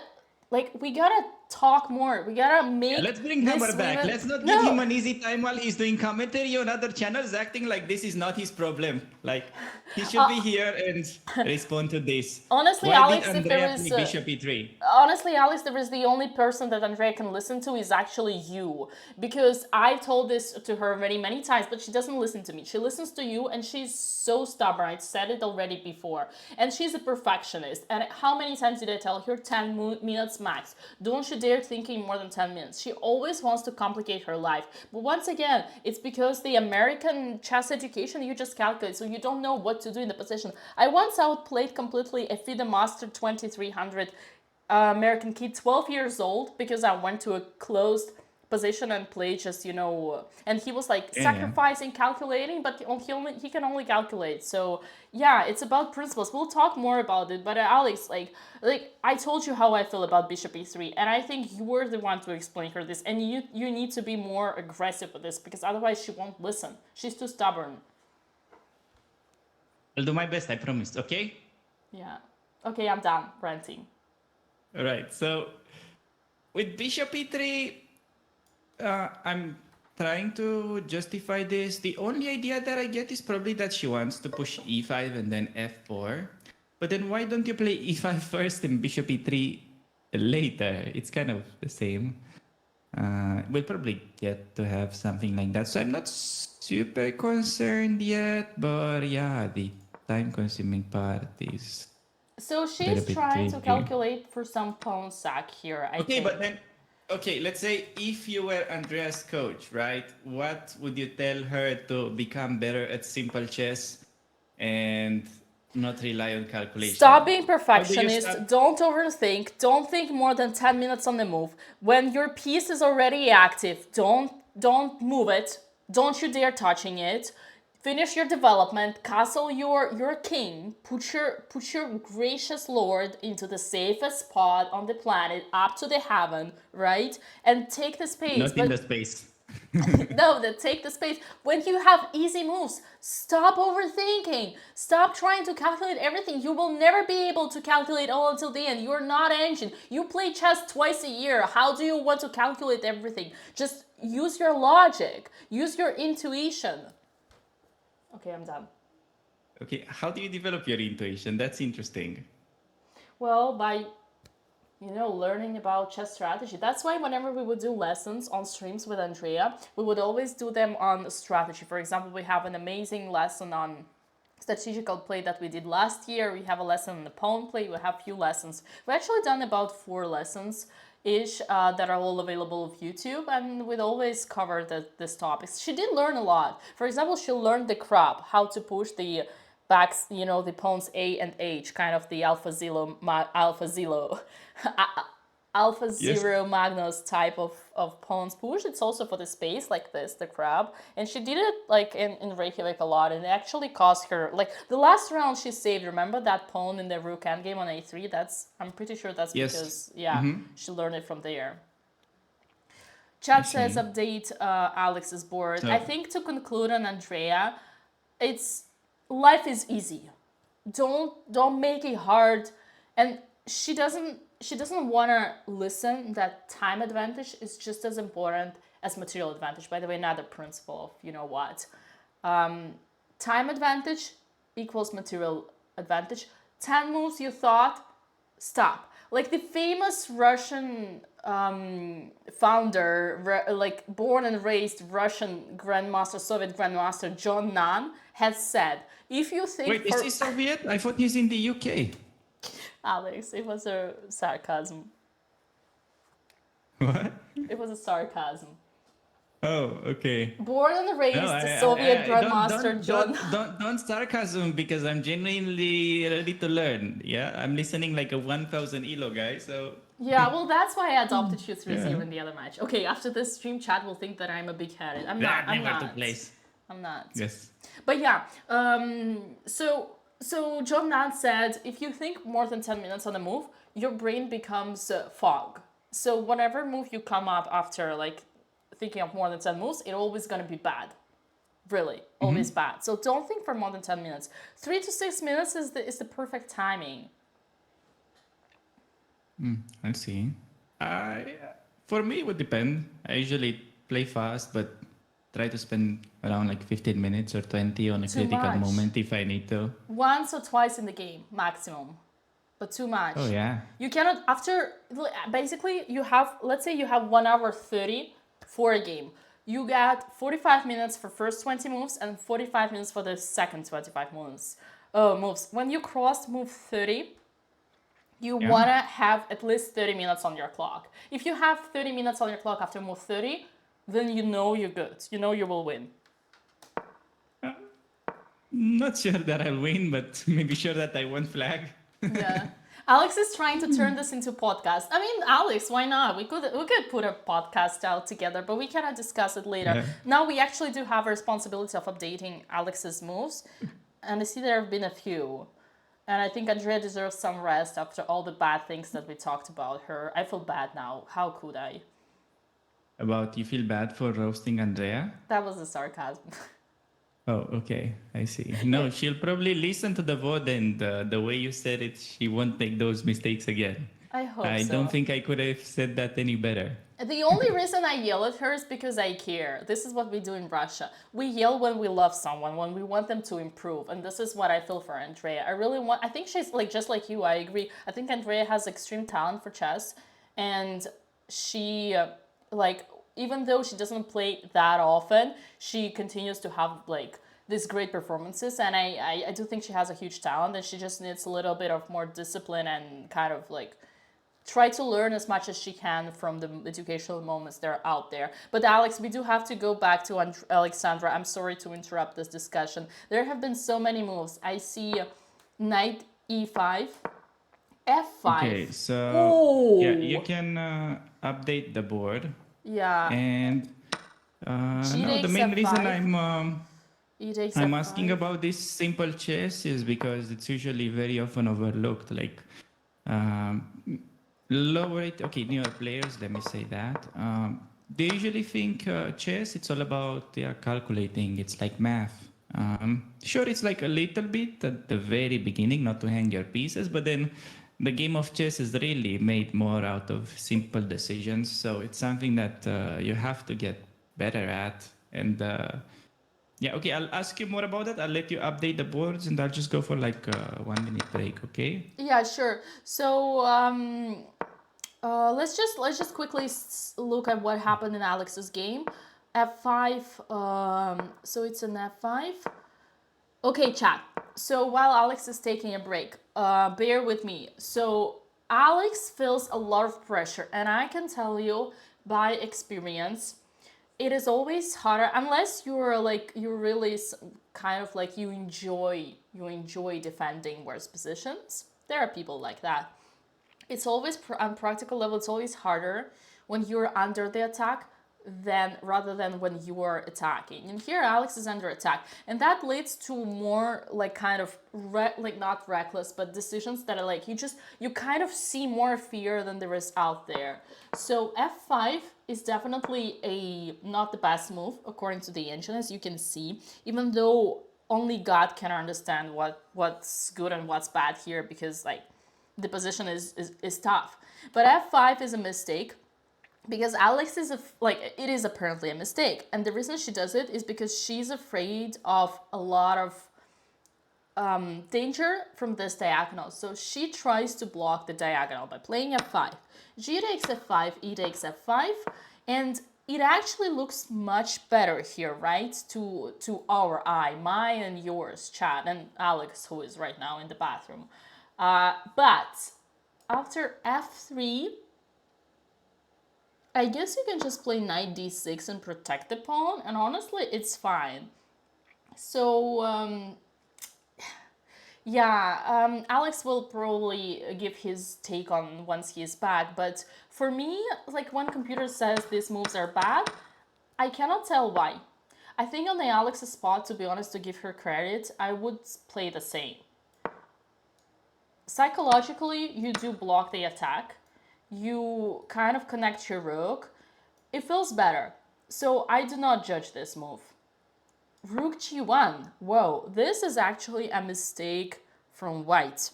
Speaker 5: talk more. We gotta make.
Speaker 10: Let's bring Hammer back. Let's not give him an easy time while he's doing commentary on other channels, acting like this is not his problem. Like, he should be here and respond to this.
Speaker 5: Honestly,
Speaker 10: Why
Speaker 5: Alex,
Speaker 10: did
Speaker 5: if there
Speaker 10: Andrea
Speaker 5: is
Speaker 10: play bishop e3?
Speaker 5: honestly, Alex, there is the only person that Andrea can listen to is actually you, because I've told this to her many times, but she doesn't listen to me. She listens to you, and she's so stubborn. I said it already before, and she's a perfectionist. And how many times did I tell her? 10 minutes max. Don't you dare thinking more than 10 minutes. She always wants to complicate her life. But once again, it's because the American chess education, you just calculate, so you don't know what to do in the position. I once outplayed completely a FIDE Master 2300 American kid, 12 years old, because I went to a closed position and played just, and he was like sacrificing, calculating, but he can only calculate. So yeah, it's about principles. We'll talk more about it, but Alex, like I told you how I feel about bishop e3, and I think you were the one to explain her this, and you need to be more aggressive with this, because otherwise she won't listen. She's too stubborn.
Speaker 10: I'll do my best, I promised, okay?
Speaker 5: Yeah. Okay, I'm done ranting.
Speaker 10: All right, so with bishop e3, I'm trying to justify this. The only idea that I get is probably that she wants to push e5 and then f4. But then why don't you play e5 first and bishop e3 later? It's kind of the same. We'll probably get to have something like that. So I'm not super concerned yet, but yeah, the time-consuming part is...
Speaker 5: So she's trying to calculate for some pawn sack here, I think.
Speaker 10: But then, let's say if you were Andrea's coach, right? What would you tell her to become better at simple chess and not rely on calculation?
Speaker 5: Stop being perfectionist. Don't overthink. Don't think more than 10 minutes on the move. When your piece is already active, don't move it. Don't you dare touching it. Finish your development, castle your king, put your gracious lord into the safest spot on the planet, up to the heaven, right? And take the space.
Speaker 10: Not in the space.
Speaker 5: No, take the space. When you have easy moves, stop overthinking. Stop trying to calculate everything. You will never be able to calculate all until the end. You're not an engine. You play chess twice a year. How do you want to calculate everything? Just use your logic. Use your intuition. Okay, I'm done.
Speaker 10: Okay, how do you develop your intuition? That's interesting.
Speaker 5: Well, by, learning about chess strategy. That's why whenever we would do lessons on streams with Andrea, we would always do them on strategy. For example, we have an amazing lesson on strategical play that we did last year. We have a lesson on the pawn play. We have a few lessons. We've actually done about 4 lessons ish that are all available on YouTube, and we'd always cover this topics. She did learn a lot. For example, she learned the crab, how to push the backs, you know, the pawns A and H, kind of the Alpha Zero Magnus type of pawns push. It's also for the space like this, the crab. And she did it like in Reykjavik a lot, and it actually cost her, like the last round she saved, remember that pawn in the rook endgame on A3? I'm pretty sure that's because, she learned it from there. Chat says update Alex's board. I think to conclude on Andrea, life is easy. Don't make it hard. And she doesn't want to listen that time advantage is just as important as material advantage. By the way, another principle of you know what. Time advantage equals material advantage. 10 moves you thought, stop. Like the famous Russian founder, like born and raised Russian grandmaster, Soviet grandmaster John Nan has said, if you think...
Speaker 10: Wait, is he Soviet? I thought he's in the UK.
Speaker 5: Alex, it was a sarcasm.
Speaker 10: What?
Speaker 5: It was a sarcasm.
Speaker 10: Oh, okay.
Speaker 5: Born and raised Soviet grandmaster John.
Speaker 10: Don't sarcasm because I'm genuinely ready to learn. Yeah, I'm listening like a 1,000 elo guy. So
Speaker 5: yeah, well, that's why I adopted you 3-0 in the other match. Okay, after this stream, chat will think that I'm a big-headed. I'm not. I'm not.
Speaker 10: Yes.
Speaker 5: But yeah, so John Nant said, if you think more than 10 minutes on a move, your brain becomes fog. So whatever move you come up after, like, thinking of more than 10 moves, it's always going to be bad. Really, always bad. So don't think for more than 10 minutes. 3 to 6 minutes is the perfect timing.
Speaker 10: I see. For me, it would depend. I usually play fast, but try to spend around like 15 minutes or 20 on a critical moment if I need to.
Speaker 5: Once or twice in the game, maximum. But too much.
Speaker 10: Oh, yeah.
Speaker 5: You cannot, basically, you have, let's say you have 1 hour 30 for a game. You get 45 minutes for first 20 moves and 45 minutes for the second 25 moves. When you cross move 30, you want to have at least 30 minutes on your clock. If you have 30 minutes on your clock after move 30, then you know you're good. You know you will win.
Speaker 10: Not sure that I'll win, but maybe sure that I won't flag.
Speaker 5: Yeah. Alex is trying to turn this into a podcast. I mean, Alex, why not? We could put a podcast out together, but we cannot discuss it later. Yeah. Now we actually do have a responsibility of updating Alex's moves, and I see there have been a few. And I think Andrea deserves some rest after all the bad things that we talked about her. I feel bad now. How could I?
Speaker 10: About you feel bad for roasting Andrea?
Speaker 5: That was a sarcasm.
Speaker 10: Oh, okay. I see. No, she'll probably listen to the VOD and the way you said it, she won't make those mistakes again.
Speaker 5: I hope so.
Speaker 10: I don't think I could have said that any better.
Speaker 5: The only reason I yell at her is because I care. This is what we do in Russia. We yell when we love someone, when we want them to improve. And this is what I feel for Andrea. I think she's like, just like you, I agree. I think Andrea has extreme talent for chess. And she, even though she doesn't play that often, she continues to have like these great performances, and I do think she has a huge talent, and she just needs a little bit of more discipline and kind of like try to learn as much as she can from the educational moments that are out there. But Alex, we do have to go back to Alexandra. I'm sorry to interrupt this discussion. There have been so many moves. I see knight e5, f5.
Speaker 10: Okay, so yeah, you can update the board.
Speaker 5: Yeah.
Speaker 10: And no, the main reason I'm asking about this simple chess is because it's usually very often overlooked. Like newer players, let me say that. They usually think chess, it's all about calculating. It's like math. Sure, it's like a little bit at the very beginning, not to hang your pieces, but then the game of chess is really made more out of simple decisions. So it's something that you have to get better at. And okay, I'll ask you more about that. I'll let you update the boards and I'll just go for like a 1 minute break, okay?
Speaker 5: Yeah, sure. So let's just quickly look at what happened in Alex's game. F5, so it's an F5. Okay, chat. So while Alex is taking a break, bear with me. So Alex feels a lot of pressure, and I can tell you by experience, it is always harder unless you're like you're really kind of like you enjoy defending worse positions. There are people like that. It's always on practical level. It's always harder when you're under the attack rather than when you are attacking. And here Alex is under attack, and that leads to more like kind of like not reckless, but decisions that are like you kind of see more fear than there is out there. So f5 is definitely not the best move according to the engine, as you can see, even though only God can understand what's good and what's bad here, because like the position is tough. But f5 is a mistake, because Alex is it is apparently a mistake, and the reason she does it is because she's afraid of a lot of danger from this diagonal. So she tries to block the diagonal by playing f5. G takes f5, e takes f5, and it actually looks much better here, right? To our eye, mine and yours, chat, and Alex, who is right now in the bathroom. But after f3, I guess you can just play knight d6 and protect the pawn, and honestly, it's fine. So, yeah, Alex will probably give his take on once he is back, but for me, like when computer says these moves are bad, I cannot tell why. I think on the Alex's spot, to be honest, to give her credit, I would play the same. Psychologically, you do block the attack. You kind of connect your rook. It feels better. So I do not judge this move. Rook g1. Whoa, this is actually a mistake from white.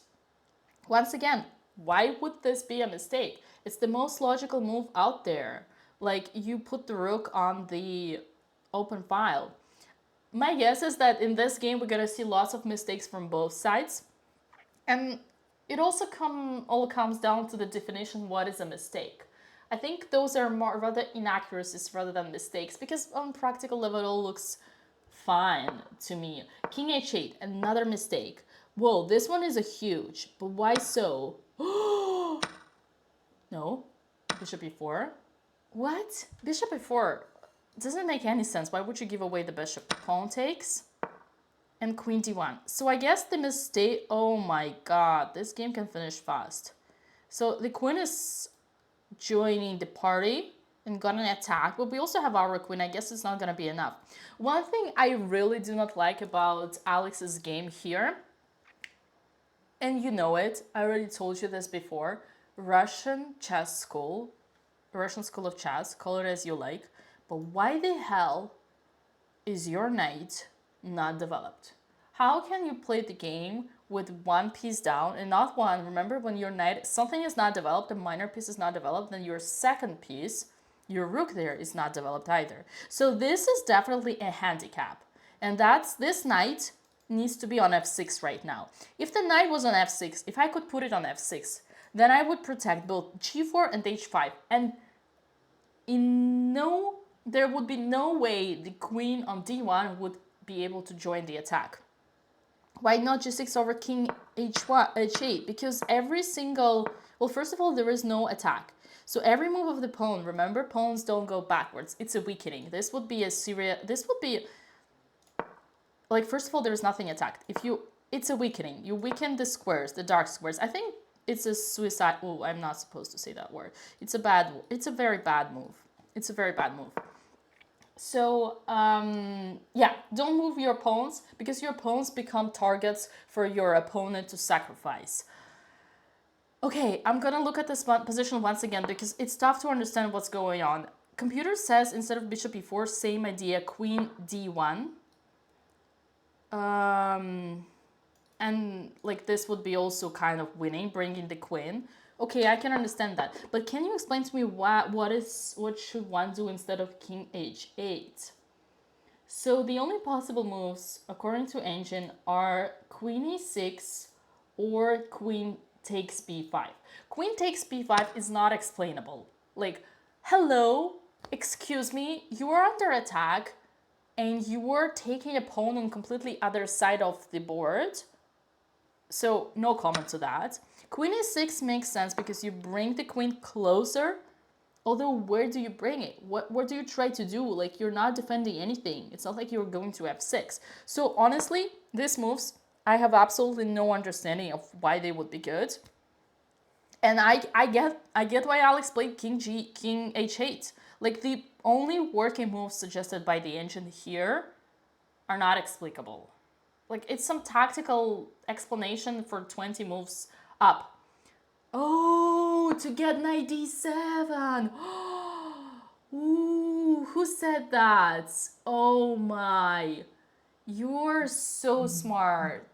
Speaker 5: Once again, why would this be a mistake? It's the most logical move out there. Like, you put the rook on the open file. My guess is that in this game, we're gonna see lots of mistakes from both sides. And it also all comes down to the definition, what is a mistake. I think those are more rather inaccuracies rather than mistakes, because on practical level it all looks fine to me. King h8, another mistake. Whoa, this one is a huge, but why so? No, bishop e4. What? Bishop e4 doesn't make any sense. Why would you give away the bishop? Pawn takes. And queen d1. So I guess the mistake... Oh my god, this game can finish fast. So the queen is joining the party and gonna attack, but we also have our queen. I guess it's not gonna be enough. One thing I really do not like about Alex's game here, and you know it, I already told you this before, Russian school of chess, call it as you like, but why the hell is your knight not developed? How can you play the game with one piece down and not one? Remember, when your knight, something is not developed, a minor piece is not developed, then your second piece, your rook there, is not developed either. So this is definitely a handicap. And this knight needs to be on f6 right now. If the knight was on f6, if I could put it on f6, then I would protect both g4 and h5. And there would be no way the queen on d1 would be able to join the attack. Why not g6 over king h8? Because every single... Well, first of all, there is no attack. So every move of the pawn, remember, pawns don't go backwards. It's a weakening. This would be a serious... This would be... Like, first of all, there's nothing attacked. It's a weakening. You weaken the squares, the dark squares. I think it's a suicide... Oh, I'm not supposed to say that word. It's a very bad move. It's a very bad move. So, yeah, don't move your pawns, because your pawns become targets for your opponent to sacrifice. Okay, I'm gonna look at this position once again, because it's tough to understand what's going on. Computer says instead of bishop e4, same idea, queen d1. And like this would be also kind of winning, bringing the queen. Okay, I can understand that. But can you explain to me what should one do instead of king h8? So the only possible moves, according to engine, are queen e6 or queen takes b5. Queen takes b5 is not explainable. Like, hello, excuse me, you are under attack and you are taking a pawn on completely other side of the board. So no comment to that. Queen e6 makes sense because you bring the queen closer Although, where do you bring it? What do you try to do? Like, you're not defending anything. It's not like you're going to f6. So honestly, these moves, I have absolutely no understanding of why they would be good. And I get why Alex played King H8. Like, the only working moves suggested by the engine here are not explicable. Like, it's some tactical explanation for 20 moves up. Oh, to get knight d7. Ooh, who said that? Oh my. You're so smart.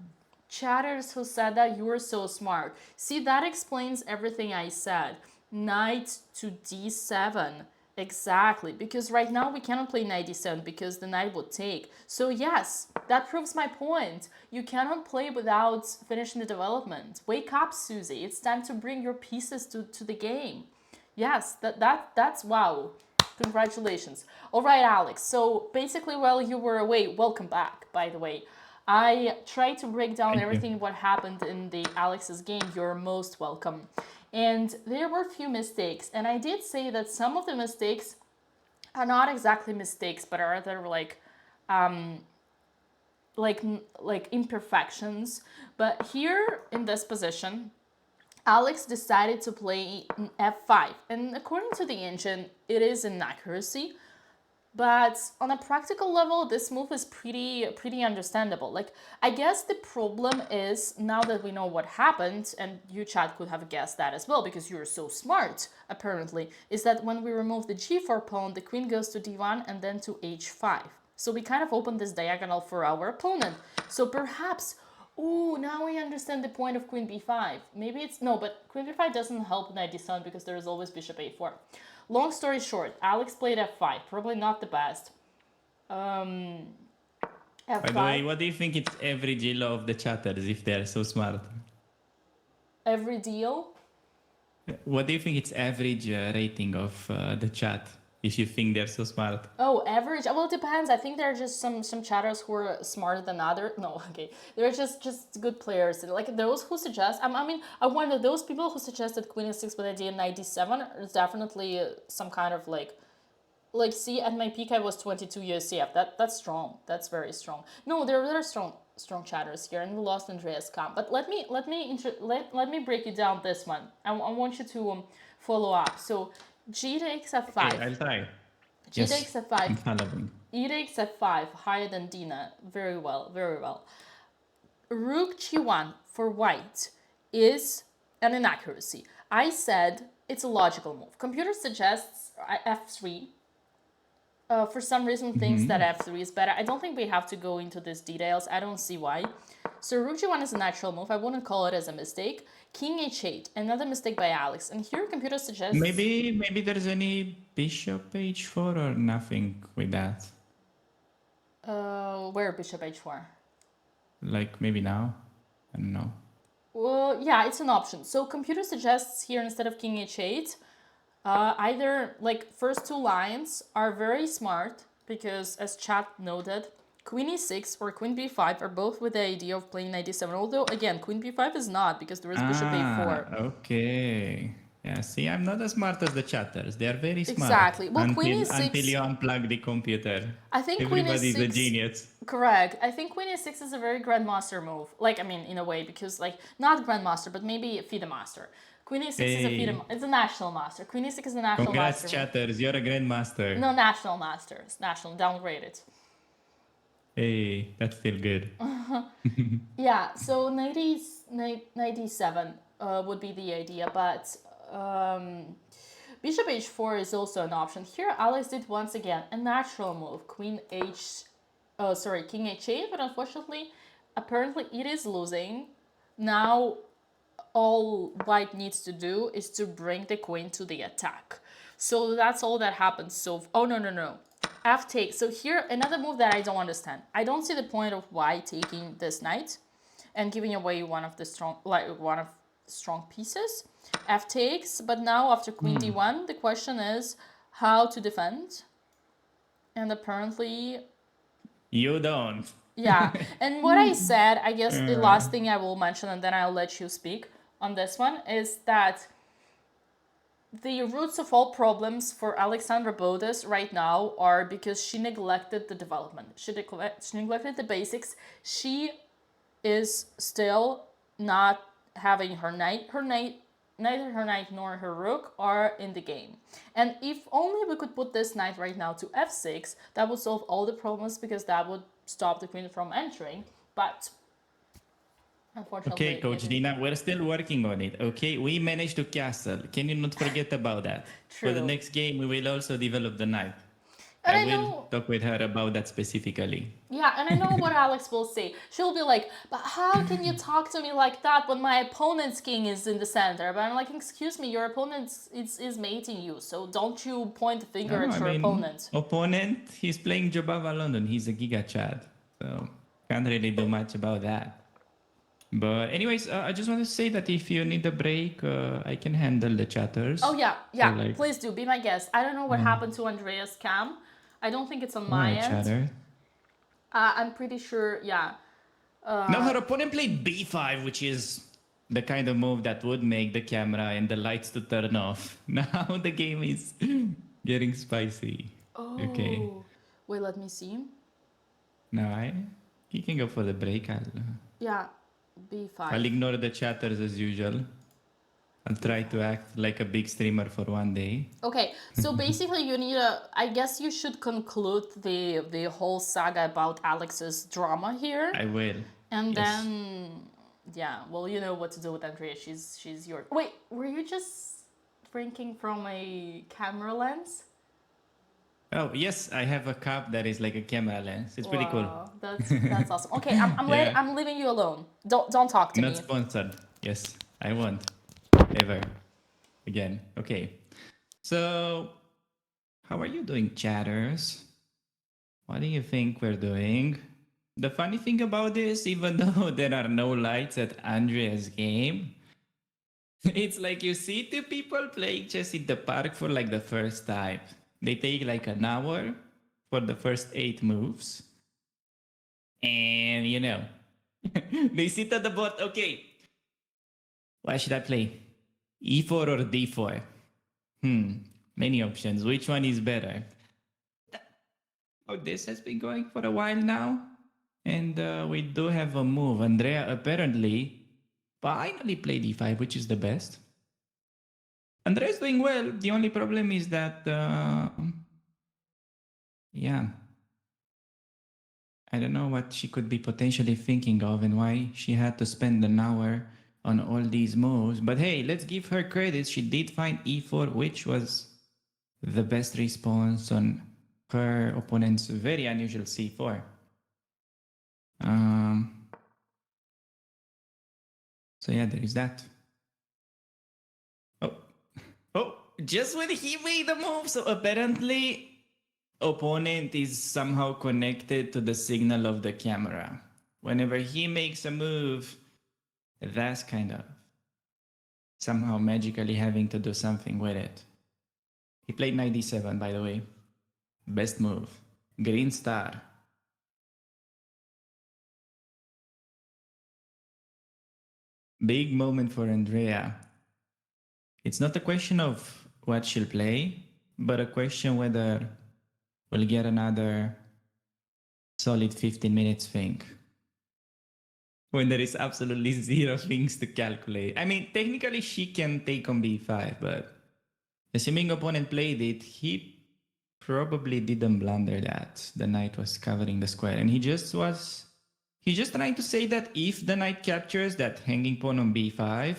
Speaker 5: Chatters who said that, you were so smart. See, that explains everything I said. Knight to d7. Exactly, because right now we cannot play knight d7 because the knight would take. So yes, that proves my point. You cannot play without finishing the development. Wake up, Susie. It's time to bring your pieces to the game. Yes, that's wow. Congratulations. All right, Alex. So basically, while you were away, welcome back, by the way. I tried to break down everything what happened in the Alex's game. You're most welcome. And there were a few mistakes. And I did say that some of the mistakes are not exactly mistakes, but are rather like imperfections. But here in this position, Alex decided to play f5. And according to the engine, it is an accuracy. But on a practical level, this move is pretty understandable. Like, I guess the problem is, now that we know what happened, and you, chat, could have guessed that as well, because you're so smart, apparently, is that when we remove the g4 pawn, the queen goes to d1 and then to h5. So we kind of opened this diagonal for our opponent. So perhaps, ooh, now we understand the point of queen b5. Maybe it's, no, but queen b5 doesn't help knight d7 because there is always bishop a4. Long story short, Alex played f5, probably not the best. F5.
Speaker 10: By the way, what do you think it's every deal of the chatters if they're so smart?
Speaker 5: Every deal?
Speaker 10: What do you think it's average rating of the chat if you think they're so smart?
Speaker 5: Oh, average? Well, it depends. I think there are just some chatters who are smarter than others. No, okay. They're just good players. Like those who suggest, I mean, I wonder, those people who suggested queen e6 with idea knight d7 is definitely some kind of like, see, at my peak I was 22 USCF. That's strong. That's very strong. No, there are strong chatters here, and we lost Andreas Kamp. But let me break it down this one. I want you to follow up. So g takes f5.
Speaker 10: Okay, I'll try.
Speaker 5: G takes f5.
Speaker 10: I'm following.
Speaker 5: E takes f5, higher than Dina. Very well, very well. Rook g1 for white is an inaccuracy. I said it's a logical move. Computer suggests f3. For some reason thinks that f3 is better. I don't think we have to go into these details. I don't see why. So rook g1 is a natural move. I wouldn't call it as a mistake. King h8, another mistake by Alex. And here computer suggests...
Speaker 10: Maybe there's any bishop h4 or nothing with that.
Speaker 5: Where bishop h4?
Speaker 10: Like maybe now? I don't know.
Speaker 5: Well, yeah, it's an option. So computer suggests here instead of king h8, either like first two lines are very smart because, as chat noted, queen e6 or queen b5 are both with the idea of playing knight d7. Although again, queen b5 is not because there is bishop a4.
Speaker 10: Okay. Yeah, see, I'm not as smart as the chatters. They are very smart.
Speaker 5: Exactly. Well, queen e6...
Speaker 10: Until you unplug the computer.
Speaker 5: I think
Speaker 10: everybody's
Speaker 5: queen e6...
Speaker 10: a genius.
Speaker 5: Correct. I think queen e6 is a very grandmaster move. Like, I mean, in a way, because, like, not grandmaster, but maybe a FIDE master. Queen e6 is a FIDE... It's a national master. Queen e6 is a national master.
Speaker 10: Congrats, chatters. You're a grandmaster.
Speaker 5: No, national masters. National. Downgraded.
Speaker 10: Hey, that's still good.
Speaker 5: Yeah, so knight e7 would be the idea, but... bishop h4 is also an option. Here Alex did once again a natural move, king h8, but unfortunately, apparently it is losing. Now all white needs to do is to bring the queen to the attack. So that's all that happens. So, oh no. F takes. So here, another move that I don't understand. I don't see the point of white taking this knight and giving away one of the strong pieces. F takes, but now after queen d1, the question is how to defend. And apparently...
Speaker 10: You don't.
Speaker 5: Yeah, and what I said, I guess the last thing I will mention, and then I'll let you speak on this one, is that the roots of all problems for Alexandra Botez right now are because she neglected the development. She neglected the basics. She is still not having neither her knight nor her rook are in the game. And if only we could put this knight right now to f6, that would solve all the problems because that would stop the queen from entering. But unfortunately,
Speaker 10: Okay, Coach Dina, we're still working on it. Okay, we managed to castle. Can you not forget about that? For the
Speaker 5: True.
Speaker 10: next game, we will also develop the knight.
Speaker 5: And
Speaker 10: I will talk with her about that specifically.
Speaker 5: Yeah, and I know what Alex will say. She'll be like, but how can you talk to me like that when my opponent's king is in the center? But I'm like, excuse me, your opponent is mating you, so don't you point the finger at your opponent.
Speaker 10: Opponent, he's playing Jobava London. He's a Giga Chad, so can't really do much about that. But anyways, I just want to say that if you need a break, I can handle the chatters.
Speaker 5: Oh yeah,
Speaker 10: So, like,
Speaker 5: please do, be my guest. I don't know what happened to Andrea's cam. I don't think it's on my end.
Speaker 10: Chatter.
Speaker 5: I'm pretty sure, yeah.
Speaker 10: No, her opponent played b5, which is the kind of move that would make the camera and the lights to turn off. Now the game is getting spicy.
Speaker 5: Oh.
Speaker 10: Okay.
Speaker 5: Wait, let me see.
Speaker 10: No, you can go for the break.
Speaker 5: Yeah, b5.
Speaker 10: I'll ignore the chatters as usual. I'll try to act like a big streamer for one day.
Speaker 5: Okay, so basically you need I guess you should conclude the whole saga about Alex's drama here.
Speaker 10: I will.
Speaker 5: And then, yeah, well, you know what to do with Andrea. She's your... Wait, were you just drinking from a camera lens?
Speaker 10: Oh, yes, I have a cup that is like a camera lens. It's pretty cool.
Speaker 5: That's awesome. Okay, I'm leaving you alone. Don't talk to me.
Speaker 10: Not sponsored. Yes, I won't. Ever. Again. Okay. So, how are you doing, chatters? What do you think we're doing? The funny thing about this, even though there are no lights at Andrea's game, it's like you see two people playing chess in the park for like the first time. They take like an hour for the first 8 moves. And, you know, they sit at the board. Okay, what should I play? E4 or D4? Many options. Which one is better? Oh, this has been going for a while now. And we do have a move. Andrea apparently finally played E5, which is the best. Andrea's doing well. The only problem is that, yeah. I don't know what she could be potentially thinking of and why she had to spend an hour on all these moves. But hey, let's give her credit. She did find E4, which was the best response on her opponent's very unusual C4. So yeah, there is that. Oh, just when he made the move. So apparently, opponent is somehow connected to the signal of the camera. Whenever he makes a move, that's kind of somehow magically having to do something with it. He played 97, by the way. Best move. Green star. Big moment for Andrea. It's not a question of what she'll play, but a question whether we'll get another solid 15 minutes thing. When there is absolutely zero things to calculate. I mean, technically she can take on b5, but assuming opponent played it, he probably didn't blunder that. The knight was covering the square, and he's just trying to say that if the knight captures that hanging pawn on b5,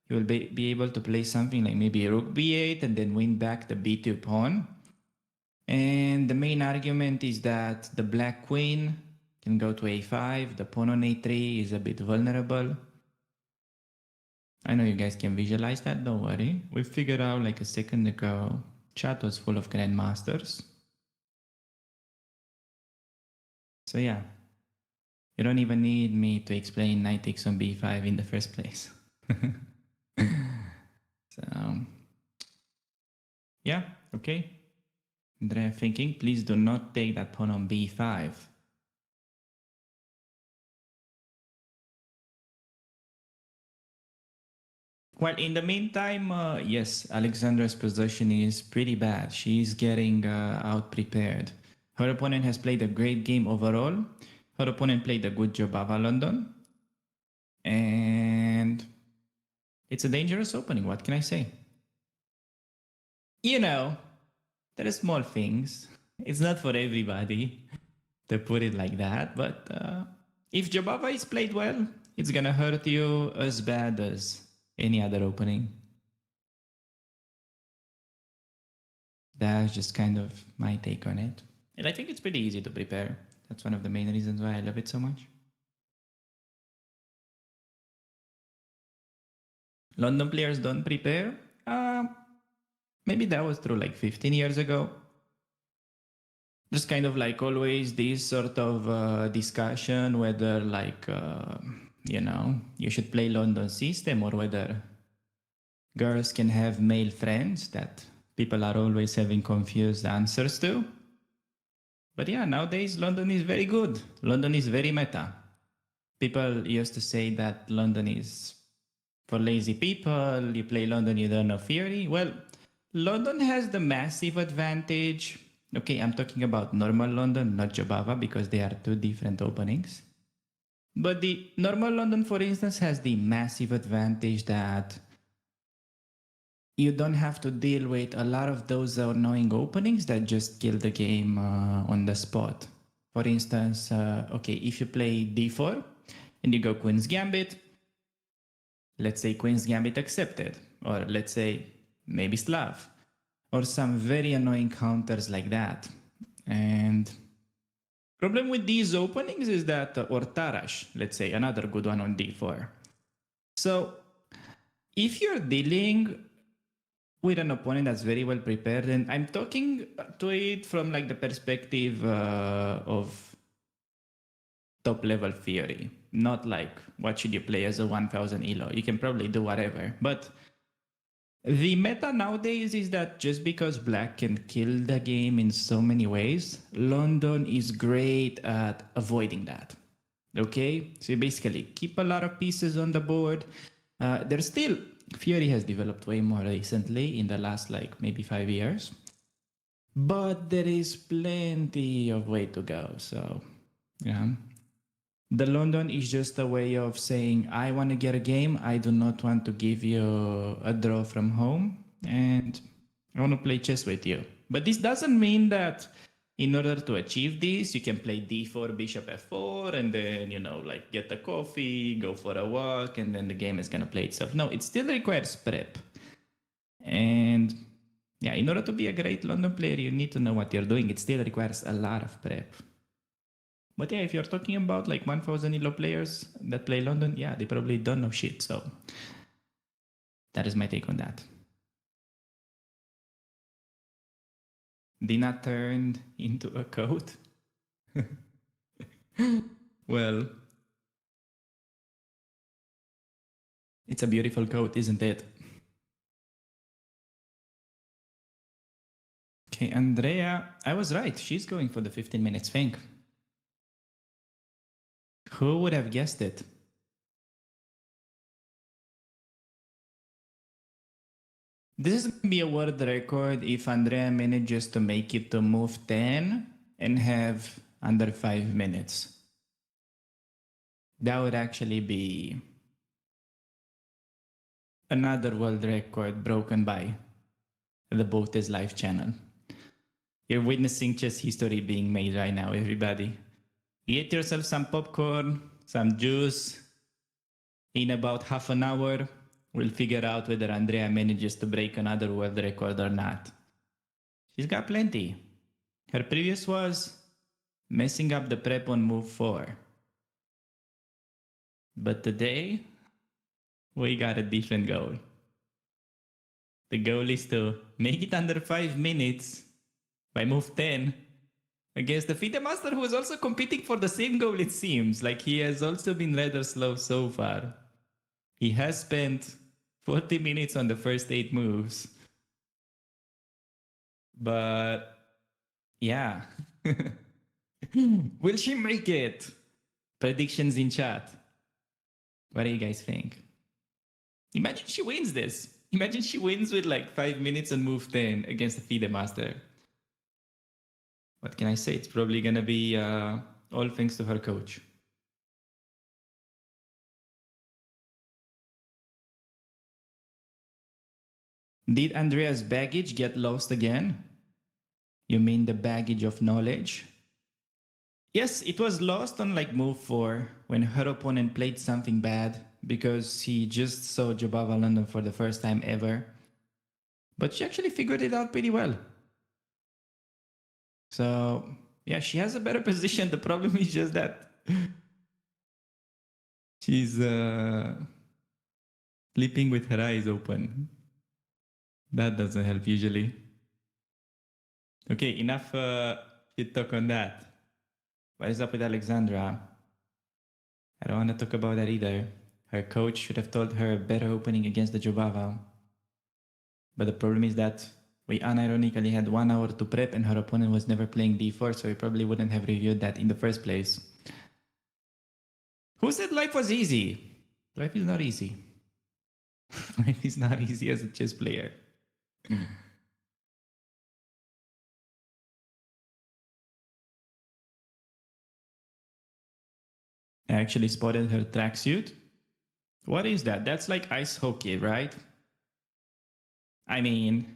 Speaker 10: he will be able to play something like maybe rook b8 and then win back the b2 pawn. And the main argument is that the black queen can go to a5, the pawn on a3 is a bit vulnerable. I know you guys can visualize that, don't worry. We figured out like a second ago, chat was full of grandmasters. So yeah, you don't even need me to explain knight takes on b5 in the first place. So, yeah, okay. Andrea thinking, please do not take that pawn on b5. Well, in the meantime, yes, Alexandra's position is pretty bad. She's getting out prepared. Her opponent has played a great game overall. Her opponent played a good job of London. And it's a dangerous opening. What can I say? You know, there are small things. It's not for everybody to put it like that. But if Jabava is played well, it's going to hurt you as bad as any other opening. That's just kind of my take on it. And I think it's pretty easy to prepare. That's one of the main reasons why I love it so much. London players don't prepare. Maybe that was true like 15 years ago. There's kind of like always this sort of discussion whether like, you know, you should play London system or whether girls can have male friends that people are always having confused answers to. But yeah, nowadays London is very good. London is very meta. People used to say that London is for lazy people. You play London, you don't know theory. Well, London has the massive advantage. Okay, I'm talking about normal London, not Jabava, because they are two different openings. But the normal London, for instance, has the massive advantage that you don't have to deal with a lot of those annoying openings that just kill the game on the spot. For instance, okay, if you play d4 and you go Queen's Gambit, let's say Queen's Gambit accepted, or let's say maybe Slav, or some very annoying counters like that. And problem with these openings is that, or Tarash, let's say, another good one on d4. So if you're dealing with an opponent that's very well prepared, and I'm talking to it from like the perspective of top level theory, not like what should you play as a 1000 elo. You can probably do whatever, but the meta nowadays is that just because black can kill the game in so many ways, London is great at avoiding that. Okay, so you basically keep a lot of pieces on the board. There's still, Fury has developed way more recently in the last like maybe 5 years, but there is plenty of way to go. So yeah, the London is just a way of saying, I want to get a game. I do not want to give you a draw from home, and I want to play chess with you. But this doesn't mean that in order to achieve this, you can play d4, bishop f4, and then, you know, like get a coffee, go for a walk, and then the game is going to play itself. No, it still requires prep. And yeah, in order to be a great London player, you need to know what you're doing. It still requires a lot of prep. But yeah, if you're talking about like 1000 elo players that play London, yeah, they probably don't know shit. So that is my take on that. Dina turned into a coat. Well, it's a beautiful coat, isn't it? Okay, Andrea, I was right. She's going for the 15 minutes thing. Who would have guessed it? This is going to be a world record if Andrea manages to make it to move 10 and have under 5 minutes. That would actually be another world record broken by the BotezLive channel. You're witnessing chess history being made right now, everybody. Get yourself some popcorn, some juice. In about half an hour, we'll figure out whether Andrea manages to break another world record or not. She's got plenty. Her previous was messing up the prep on move 4. But today, we got a different goal. The goal is to make it under 5 minutes by move 10 against the FIDE master, who is also competing for the same goal, it seems. Like, he has also been rather slow so far. He has spent 40 minutes on the first 8 moves. But yeah. Will she make it? Predictions in chat. What do you guys think? Imagine she wins this. Imagine she wins with like 5 minutes on move 10 against the FIDE master. What can I say? It's probably gonna be all thanks to her coach. Did Andrea's baggage get lost again? You mean the baggage of knowledge? Yes, it was lost on like move 4 when her opponent played something bad because he just saw Jobava London for the first time ever. But she actually figured it out pretty well. So, yeah, she has a better position. The problem is just that she's sleeping with her eyes open. That doesn't help usually. Okay, enough shit talk on that. What is up with Alexandra? I don't want to talk about that either. Her coach should have told her a better opening against the Jobava. But the problem is that we unironically had 1 hour to prep and her opponent was never playing d4, so we probably wouldn't have reviewed that in the first place. Who said life was easy? Life is not easy. Life is not easy as a chess player. I actually spotted her tracksuit. What is that? That's like ice hockey, right? I mean,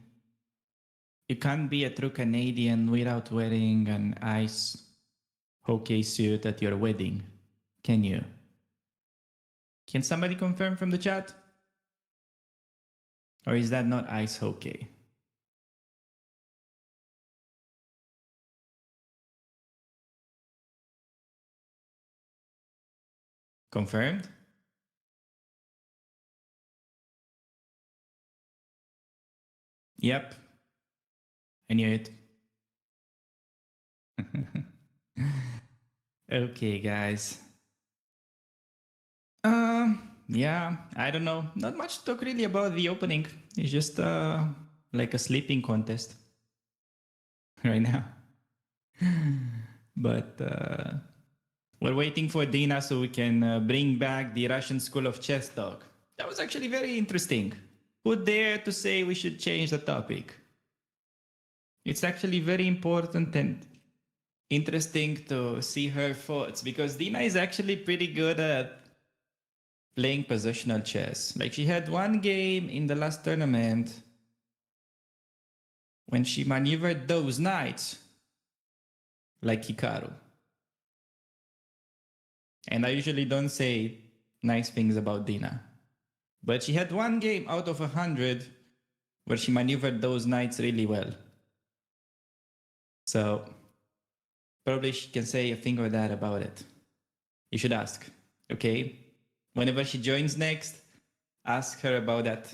Speaker 10: you can't be a true Canadian without wearing an ice hockey suit at your wedding, can you? Can somebody confirm from the chat? Or is that not ice hockey? Confirmed? Yep. I knew it. Okay, guys. Yeah, I don't know. Not much to talk really about the opening. It's just like a sleeping contest right now. But we're waiting for Dina so we can bring back the Russian School of Chess talk. That was actually very interesting. Who dare to say we should change the topic? It's actually very important and interesting to see her thoughts because Dina is actually pretty good at playing positional chess. Like she had one game in the last tournament when she maneuvered those knights like Hikaru. And I usually don't say nice things about Dina. But she had one game out of 100 where she maneuvered those knights really well. So probably she can say a thing or that about it. You should ask, okay? Whenever she joins next, ask her about that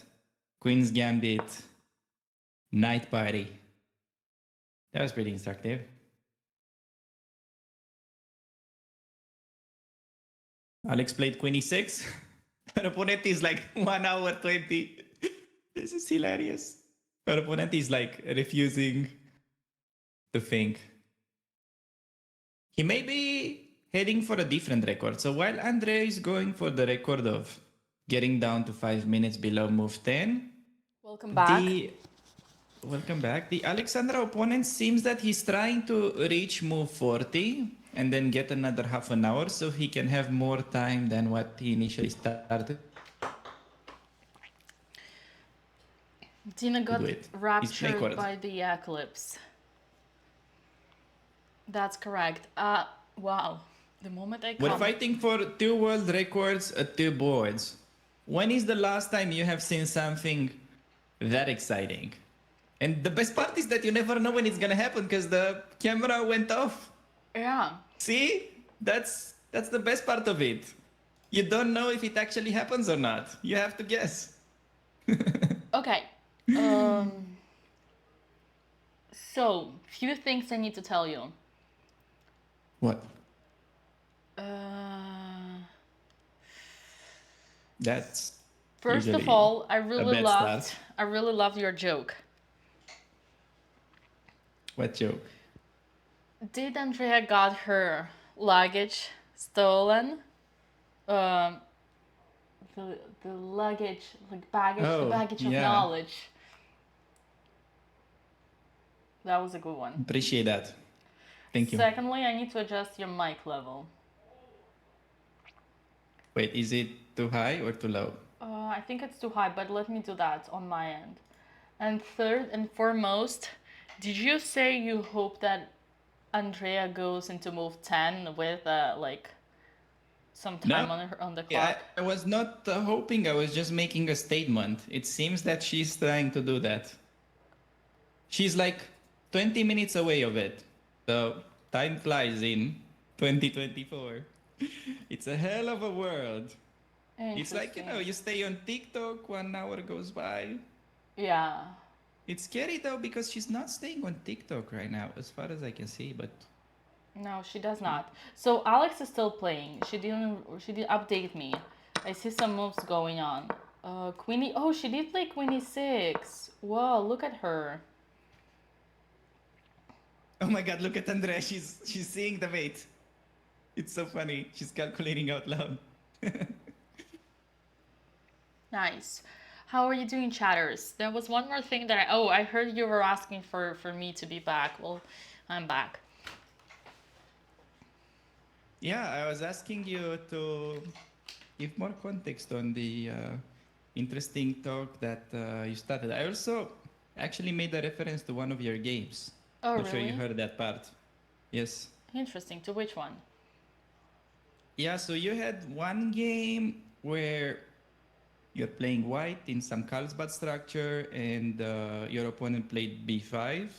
Speaker 10: Queen's Gambit night party. That was pretty instructive. Alex played Queen e6. Her opponent is like 1 hour 20. This is hilarious. Her opponent is like refusing to think. He may be heading for a different record. So while Andre is going for the record of getting down to 5 minutes below move 10.
Speaker 1: Welcome back.
Speaker 10: Welcome back. The Alexandra opponent seems that he's trying to reach move 40 and then get another half an hour so he can have more time than what he initially started.
Speaker 5: Dina got raptured by the eclipse. That's correct. Wow. The moment I
Speaker 10: We're fighting for 2 world records at 2 boards. When is the last time you have seen something that exciting? And the best part is that you never know when it's gonna happen because the camera went off.
Speaker 5: Yeah.
Speaker 10: See? That's the best part of it. You don't know if it actually happens or not. You have to guess.
Speaker 5: Okay. So, few things I need to tell you.
Speaker 10: What? That's
Speaker 5: first of all, I really loved your joke.
Speaker 10: What joke?
Speaker 5: Did Andrea got her luggage stolen the luggage, like baggage, the
Speaker 10: Oh,
Speaker 5: baggage of
Speaker 10: yeah.
Speaker 5: knowledge. That was a good one.
Speaker 10: Appreciate that. Thank you.
Speaker 5: Secondly, I need to adjust your mic level.
Speaker 10: Wait, is it too high or too low?
Speaker 5: I think it's too high, but let me do that on my end. And third and foremost, did you say you hope that Andrea goes into move 10 with like some time on the clock?
Speaker 10: I was not hoping, I was just making a statement. It seems that she's trying to do that. She's like 20 minutes away of it. So time flies in 2024. It's a hell of a world. It's like, you know, you stay on TikTok, 1 hour goes by.
Speaker 5: Yeah.
Speaker 10: It's scary though because she's not staying on TikTok right now, as far as I can see, but
Speaker 5: No, she does not. So Alex is still playing. She didn't update me. I see some moves going on. Queenie, oh, she did play Queenie 6. Whoa, look at her.
Speaker 10: oh my god, look at Andrea, she's seeing the mate. It's so funny. She's calculating out loud.
Speaker 5: Nice. How are you doing, chatters? There was one more thing that I heard you were asking for me to be back. Well, I'm back.
Speaker 10: Yeah, I was asking you to give more context on the interesting talk that you started. I also actually made a reference to one of your games.
Speaker 5: Oh,
Speaker 10: Not sure you
Speaker 5: really?
Speaker 10: heard that part. Yes.
Speaker 5: Interesting. To which one?
Speaker 10: Yeah, so you had one game where you're playing white in some Carlsbad structure and your opponent played b5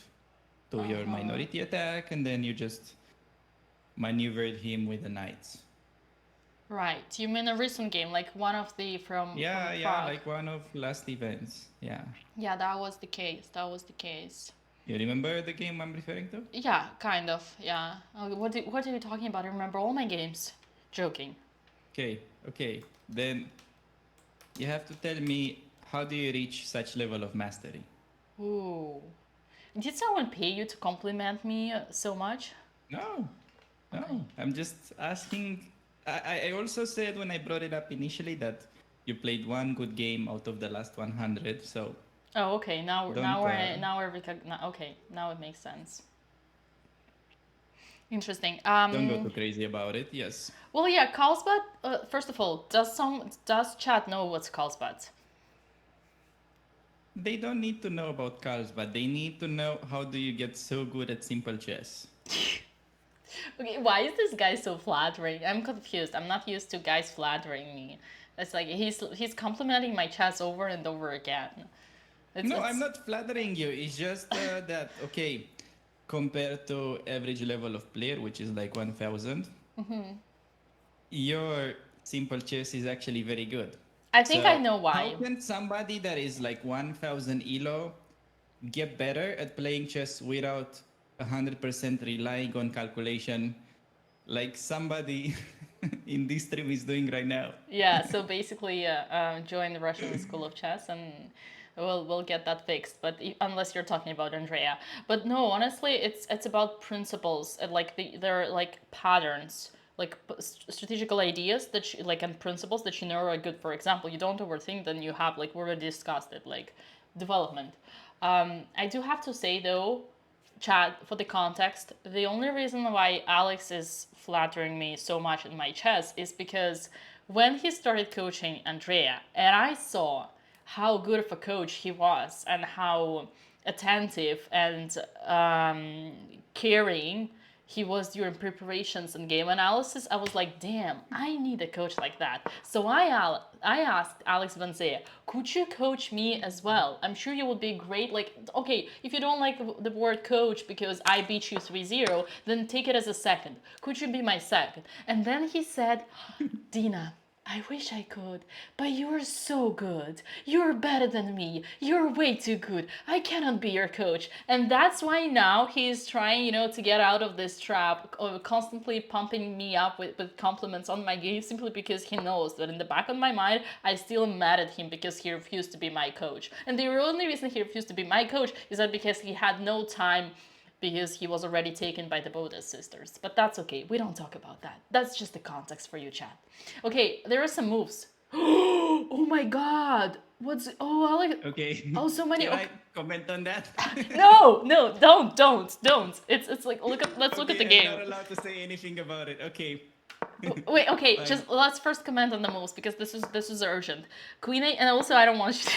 Speaker 10: to your minority attack, and then you just maneuvered him with the knights.
Speaker 5: Right. You mean a recent game, like one of the from
Speaker 10: Yeah,
Speaker 5: Prague.
Speaker 10: like one of last events. Yeah.
Speaker 5: Yeah, that was the case. That was the case.
Speaker 10: You remember the game I'm referring to?
Speaker 5: Yeah, kind of. Yeah. What are you talking about? I remember all my games. Joking.
Speaker 10: Okay. Then you have to tell me, how do you reach such level of mastery?
Speaker 5: Ooh. Did someone pay you to compliment me so much?
Speaker 10: No. I'm just asking. I also said when I brought it up initially that you played one good game out of the last 100. So.
Speaker 5: Oh, okay. Now
Speaker 10: Don't,
Speaker 5: okay. Now it makes sense. Interesting.
Speaker 10: Don't go too crazy about it. Yes.
Speaker 5: Well, yeah, Carlsbad. First of all, does chat know what's Carlsbad?
Speaker 10: They don't need to know about Carlsbad. They need to know how do you get so good at simple chess.
Speaker 5: Okay, why is this guy so flattering? I'm confused. I'm not used to guys flattering me. It's like he's complimenting my chess over and over again.
Speaker 10: I'm not flattering you. It's just that, okay, compared to average level of player, which is like 1,000, your simple chess is actually very good.
Speaker 5: I think I know why.
Speaker 10: How can somebody that is like 1,000 elo get better at playing chess without 100% relying on calculation like somebody in this stream is doing right now?
Speaker 5: Yeah, so basically join the Russian School of Chess and we'll get that fixed, but unless you're talking about Andrea. But no, honestly, it's about principles, and like they're like patterns, like strategical ideas that and principles that you know are good. For example, you don't overthink, then you have, like we already discussed it, like development. I do have to say though, chat, for the context, the only reason why Alex is flattering me so much in my chess is because when he started coaching Andrea and I saw how good of a coach he was and how attentive and caring he was during preparations and game analysis, I was like, damn, I need a coach like that. So I asked Alex Vanzea, could you coach me as well? I'm sure you would be great. Like, okay, if you don't like the word coach because I beat you 3-0, then take it as a second. Could you be my second? And then he said, Dina, I wish I could, but you're so good. You're better than me. You're way too good. I cannot be your coach. And that's why now he's trying, to get out of this trap of constantly pumping me up with compliments on my game, simply because he knows that in the back of my mind, I still am mad at him because he refused to be my coach. And the only reason he refused to be my coach is that because he had no time, because he was already taken by the Botez sisters. But that's okay, we don't talk about that. That's just the context for you, chat. Okay, there are some moves. Oh my god.
Speaker 10: Okay.
Speaker 5: Oh, so many.
Speaker 10: Can I comment on that?
Speaker 5: No, don't. It's like let's look at the
Speaker 10: I'm
Speaker 5: game.
Speaker 10: not allowed to say anything about it. Okay.
Speaker 5: Wait, okay,
Speaker 10: Fine.
Speaker 5: just let's first comment on the moves because this is urgent. Queen A, and also I don't want you to.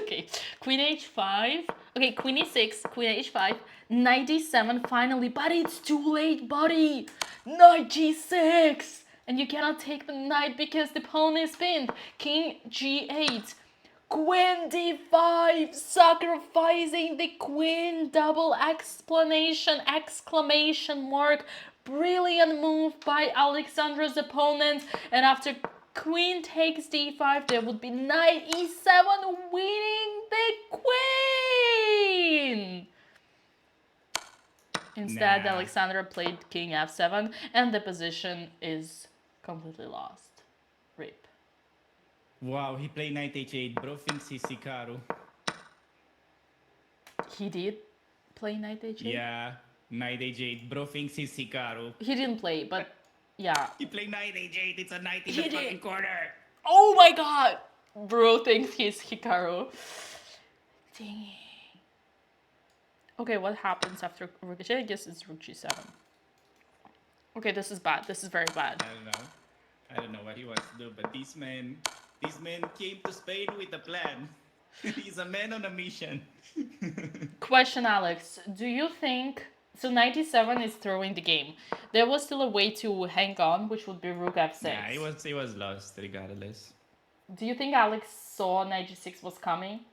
Speaker 5: Okay, Queen H5. Okay, Queen E6, Queen H5, Knight D7 finally, but it's too late, buddy. Knight G6, and you cannot take the knight because the pawn is pinned. King G8. Queen D5, sacrificing the queen, double exclamation mark. Brilliant move by Alexandra's opponent. And after queen takes D5, there would be knight E7 winning the queen. Instead, Alexandra played king F7 and the position is completely lost. Rip.
Speaker 10: Wow, he played knight H8. Bro thinks he's Hikaru.
Speaker 5: He did play knight H8?
Speaker 10: Yeah, knight H8. Bro thinks he's Hikaru.
Speaker 5: He didn't play, but yeah.
Speaker 10: He played knight H8. It's a knight in the fucking corner.
Speaker 5: Oh my god! Bro thinks he's Hikaru. Dang. Okay, what happens after rook H8? I guess it's rook G7. Okay, this is bad. This is very bad.
Speaker 10: I don't know what he wants to do, but this man came to Spain with a plan. He's a man on a mission.
Speaker 5: Question, Alex. Do you think... So 97 is throwing the game. There was still a way to hang on, which would be rook F6.
Speaker 10: Yeah, he was lost regardless.
Speaker 5: Do you think Alex saw knight G6 was coming?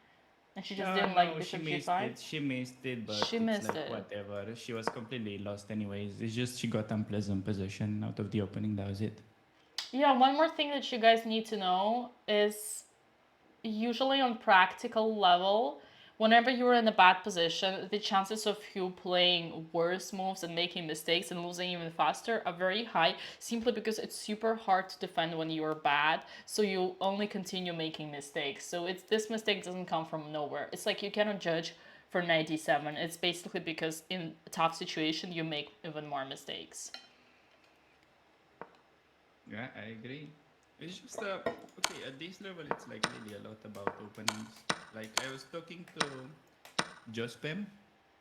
Speaker 5: And she just didn't like bishop G5?
Speaker 10: She missed it, but
Speaker 5: she missed it.
Speaker 10: Whatever. She was completely lost anyways. It's just she got unpleasant position out of the opening. That was it.
Speaker 5: Yeah, one more thing that you guys need to know is usually on practical level, whenever you're in a bad position, the chances of you playing worse moves and making mistakes and losing even faster are very high, simply because it's super hard to defend when you're bad, so you only continue making mistakes. So this mistake doesn't come from nowhere. It's like you cannot judge for knight d7. It's basically because in a tough situation you make even more mistakes.
Speaker 10: Yeah, I agree. It's just okay, at this level it's like really a lot about openings. Like I was talking to Jospem.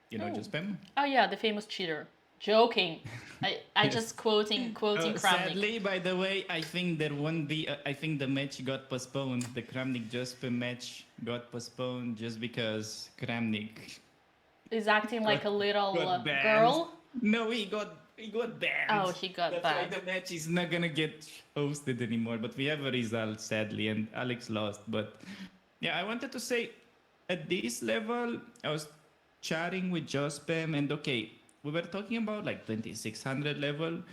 Speaker 10: You know Jospem?
Speaker 5: Oh yeah, the famous cheater. Joking. I
Speaker 10: Yes.
Speaker 5: just quoting Kramnik.
Speaker 10: Sadly, by the way, I think there won't be. I think the match got postponed. The Kramnik Jospem match got postponed just because Kramnik
Speaker 5: is acting like a little
Speaker 10: banned.
Speaker 5: girl.
Speaker 10: No, he got banned.
Speaker 5: Oh, he got
Speaker 10: That's
Speaker 5: banned.
Speaker 10: why the match is not gonna get hosted anymore. But we have a result, sadly, and Alex lost. But yeah, I wanted to say, at this level, I was chatting with Jospem, and okay, we were talking about like 2600 level,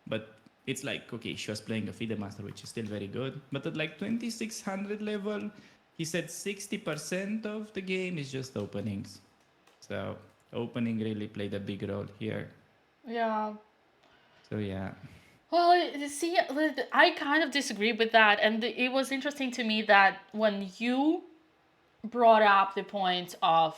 Speaker 10: but it's like, okay, she was playing a FIDE master, which is still very good. But at like 2600 level, he said 60% of the game is just openings. So opening really played a big role here.
Speaker 5: Yeah.
Speaker 10: So yeah.
Speaker 5: Well, you see, I kind of disagree with that, and it was interesting to me that when you brought up the point of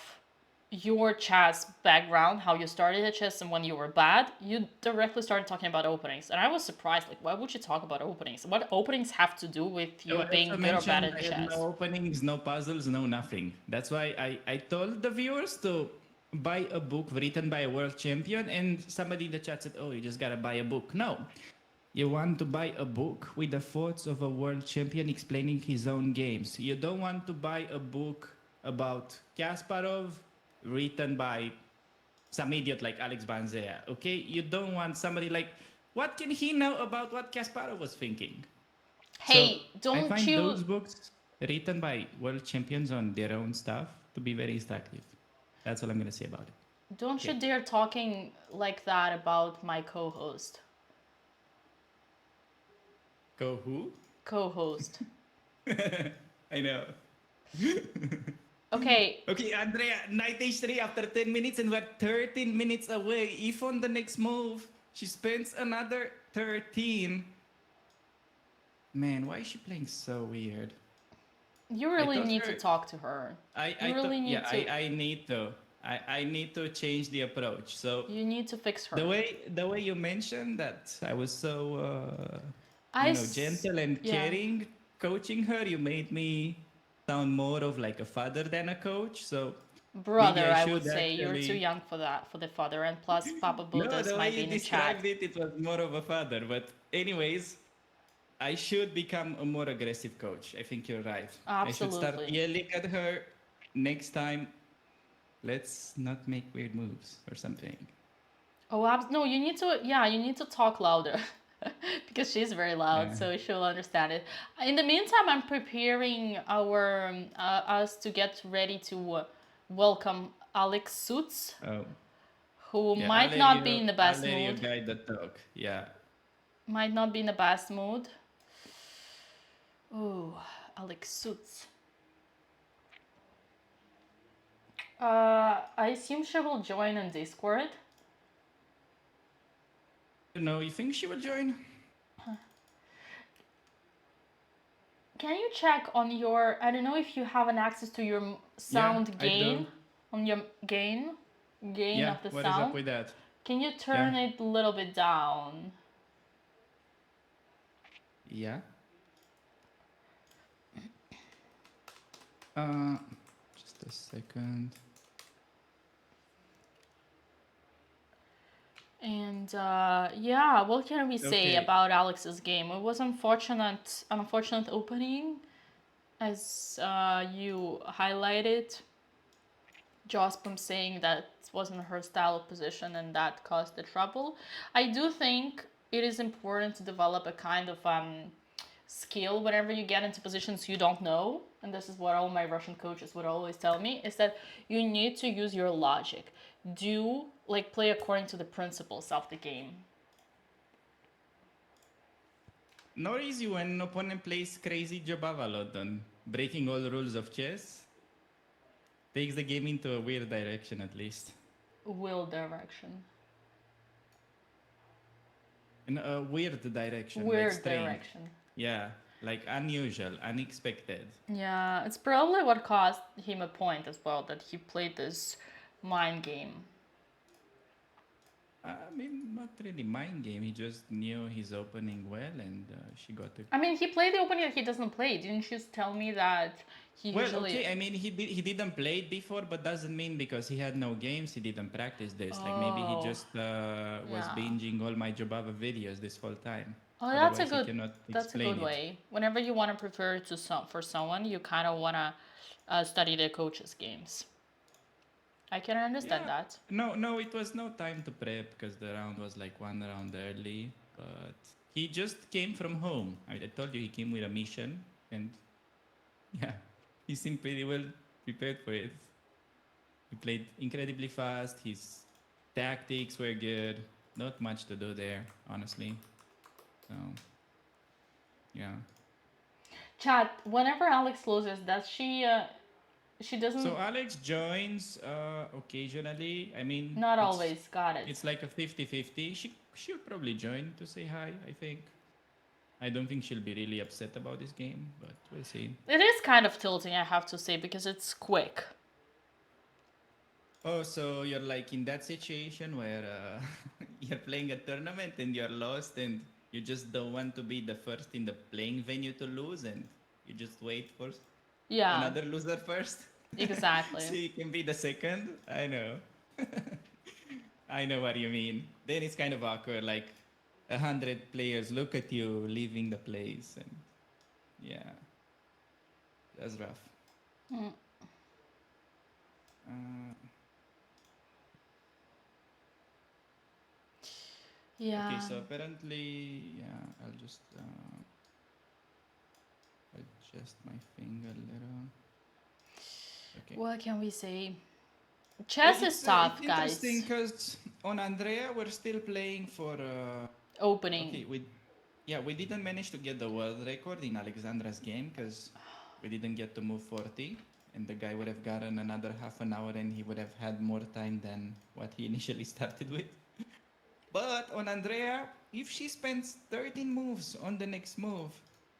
Speaker 5: your chess background, how you started at chess and when you were bad, you directly started talking about openings. And I was surprised, like, why would you talk about openings? What openings have to do with you being good or bad at chess?
Speaker 10: No openings, no puzzles, no nothing. That's why I told the viewers to buy a book written by a world champion, and somebody in the chat said, oh, you just gotta buy a book. No. You want to buy a book with the thoughts of a world champion explaining his own games. You don't want to buy a book about Kasparov written by some idiot like Alex Banzea, okay? You don't want somebody like, what can he know about what Kasparov was thinking?
Speaker 5: Hey,
Speaker 10: So,
Speaker 5: don't
Speaker 10: I find
Speaker 5: you...
Speaker 10: those books written by world champions on their own stuff to be very instructive. That's all I'm going to say about it.
Speaker 5: Don't you dare talking like that about my co-host.
Speaker 10: Who?
Speaker 5: Co-host.
Speaker 10: I know.
Speaker 5: Okay.
Speaker 10: Okay, Andrea, knight h3 after 10 minutes and we're 13 minutes away. If on the next move, she spends another 13. Man, why is she playing so weird?
Speaker 5: You really need to talk to her. I
Speaker 10: need to. I need to change the approach. So
Speaker 5: you need to fix her.
Speaker 10: The way you mentioned that I was so gentle and caring. coaching her, you made me sound more of like a father than a coach. So
Speaker 5: Brother,
Speaker 10: maybe I
Speaker 5: I
Speaker 10: should
Speaker 5: would say you're too
Speaker 10: actually.
Speaker 5: young for that, for the father, and plus Papa
Speaker 10: No,
Speaker 5: Buddhas
Speaker 10: the
Speaker 5: might
Speaker 10: way
Speaker 5: be
Speaker 10: you
Speaker 5: in the chat.
Speaker 10: described it, it was more of a father. But anyways, I should become a more aggressive coach. I think you're right. I should start
Speaker 5: Absolutely.
Speaker 10: yelling at her next time. Let's not make weird moves or something.
Speaker 5: Oh, no, you need to, yeah, you need to talk louder because she's very loud,
Speaker 10: Yeah.
Speaker 5: so she'll understand it. In the meantime, I'm preparing us to get ready to welcome Alex Suits,
Speaker 10: Oh,
Speaker 5: who
Speaker 10: yeah.
Speaker 5: might not be in the
Speaker 10: I'll
Speaker 5: best
Speaker 10: let you
Speaker 5: mood.
Speaker 10: guide the talk. Yeah.
Speaker 5: Might not be in the best mood. Oh, Alex Suits. I assume she will join on Discord.
Speaker 10: No, you think she will join?
Speaker 5: Can you check on your, I don't know if you have an access to your sound
Speaker 10: I
Speaker 5: gain,
Speaker 10: do.
Speaker 5: on your gain
Speaker 10: Yeah.
Speaker 5: of the
Speaker 10: What is up
Speaker 5: sound?
Speaker 10: with that?
Speaker 5: Can you turn
Speaker 10: Yeah.
Speaker 5: it a little bit down?
Speaker 10: Yeah. Just a second.
Speaker 5: And yeah, what can we say
Speaker 10: Okay.
Speaker 5: about Alex's game? It was unfortunate opening, as you highlighted. Jospum saying that wasn't her style of position and that caused the trouble. I do think it is important to develop a kind of skill whenever you get into positions you don't know, and this is what all my Russian coaches would always tell me, is that you need to use your logic. Play according to the principles of the game.
Speaker 10: Not easy when an opponent plays crazy Jobavalodon, breaking all rules of chess. Takes the game into a weird direction, at least.
Speaker 5: Will direction.
Speaker 10: In a weird direction.
Speaker 5: Weird
Speaker 10: like strange.
Speaker 5: direction.
Speaker 10: Yeah, like unusual, unexpected.
Speaker 5: Yeah, it's probably what cost him a point as well, that he played this mind game.
Speaker 10: I mean, not really mind game. He just knew his opening well, and she got the.
Speaker 5: I mean, he played the opening that he doesn't play. Didn't you tell me that he
Speaker 10: Well,
Speaker 5: usually...
Speaker 10: okay. I mean, he didn't play it before, but doesn't mean because he had no games he didn't practice this. Like maybe he just was
Speaker 5: Yeah.
Speaker 10: binging all my Jobava videos this whole time.
Speaker 5: Oh,
Speaker 10: Otherwise, he cannot
Speaker 5: that's a
Speaker 10: explain
Speaker 5: good
Speaker 10: it.
Speaker 5: way. Whenever you want to prepare for someone, you kind of want to study the coach's games. I can understand that.
Speaker 10: No, it was no time to prep because the round was like one round early. But he just came from home. I told you he came with a mission, and yeah, he seemed pretty well prepared for it. He played incredibly fast. His tactics were good. Not much to do there, honestly. So, yeah.
Speaker 5: Chat, whenever Alex loses, does she doesn't...
Speaker 10: So Alex joins occasionally. I mean,
Speaker 5: Not always, got it.
Speaker 10: It's like a 50-50. She'll probably join to say hi, I think. I don't think she'll be really upset about this game, but we'll see.
Speaker 5: It is kind of tilting, I have to say, because it's quick.
Speaker 10: Oh, so you're like in that situation where you're playing a tournament and you're lost and you just don't want to be the first in the playing venue to lose and you just wait for another loser first?
Speaker 5: Exactly.
Speaker 10: So you can be the second? I know. I know what you mean. Then it's kind of awkward, like 100 players look at you leaving the place and yeah. That's rough.
Speaker 5: Yeah.
Speaker 10: Okay, so apparently, yeah, I'll just adjust my finger a little. Okay.
Speaker 5: What can we say? Chess is tough,
Speaker 10: it's
Speaker 5: guys.
Speaker 10: interesting because on Andrea, we're still playing for...
Speaker 5: Opening.
Speaker 10: Okay, we didn't manage to get the world record in Alexandra's game because we didn't get to move 40. And the guy would have gotten another half an hour and he would have had more time than what he initially started with. But on Andrea, if she spends 13 moves on the next move,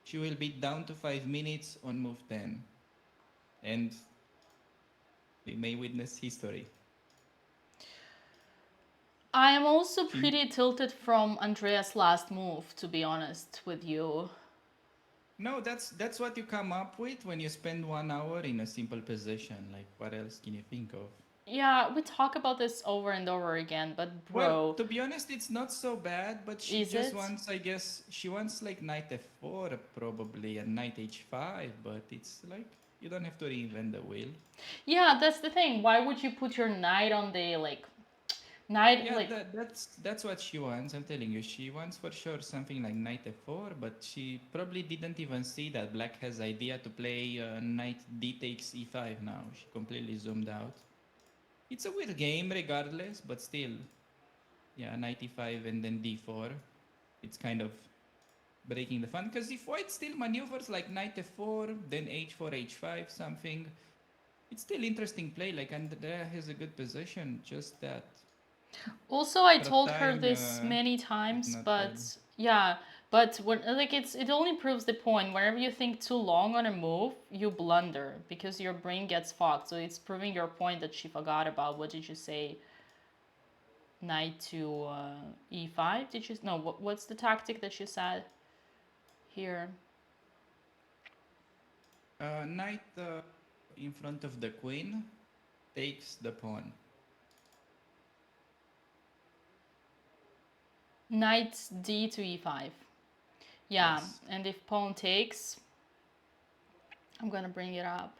Speaker 10: she will be down to 5 minutes on move 10. And we may witness history.
Speaker 5: I am also pretty tilted from Andrea's last move, to be honest with you.
Speaker 10: No, that's what you come up with when you spend 1 hour in a simple position. Like, what else can you think of?
Speaker 5: Yeah, we talk about this over and over again, but
Speaker 10: Well,
Speaker 5: bro,
Speaker 10: to be honest, it's not so bad, but she
Speaker 5: is
Speaker 10: just
Speaker 5: it?
Speaker 10: wants, I guess, she wants like knight f4 probably and knight h5, but it's like you don't have to reinvent the wheel.
Speaker 5: Yeah, that's the thing. Why would you put your knight on the knight
Speaker 10: Yeah, that's what she wants. I'm telling you, she wants for sure something like knight f4, but she probably didn't even see that black has idea to play knight d takes e5 now. She completely zoomed out. It's a weird game regardless, but still, yeah, knight e5 and then d4. It's kind of breaking the fun because if white still maneuvers like knight f4, then h4, h5, something, it's still interesting play. Like Andrea has a good position, just that.
Speaker 5: Also, I
Speaker 10: For a
Speaker 5: told her
Speaker 10: time,
Speaker 5: this many
Speaker 10: it's
Speaker 5: times,
Speaker 10: not
Speaker 5: but
Speaker 10: good.
Speaker 5: yeah, but when like it only proves the point. Whenever you think too long on a move, you blunder because your brain gets fogged. So it's proving your point that she forgot about. What did you say? Knight to e5. Did you no? What's the tactic that you said here?
Speaker 10: Knight in front of the queen takes the pawn.
Speaker 5: Knight d to e5. Yeah,
Speaker 10: Yes.
Speaker 5: and if pawn takes, I'm gonna bring it up.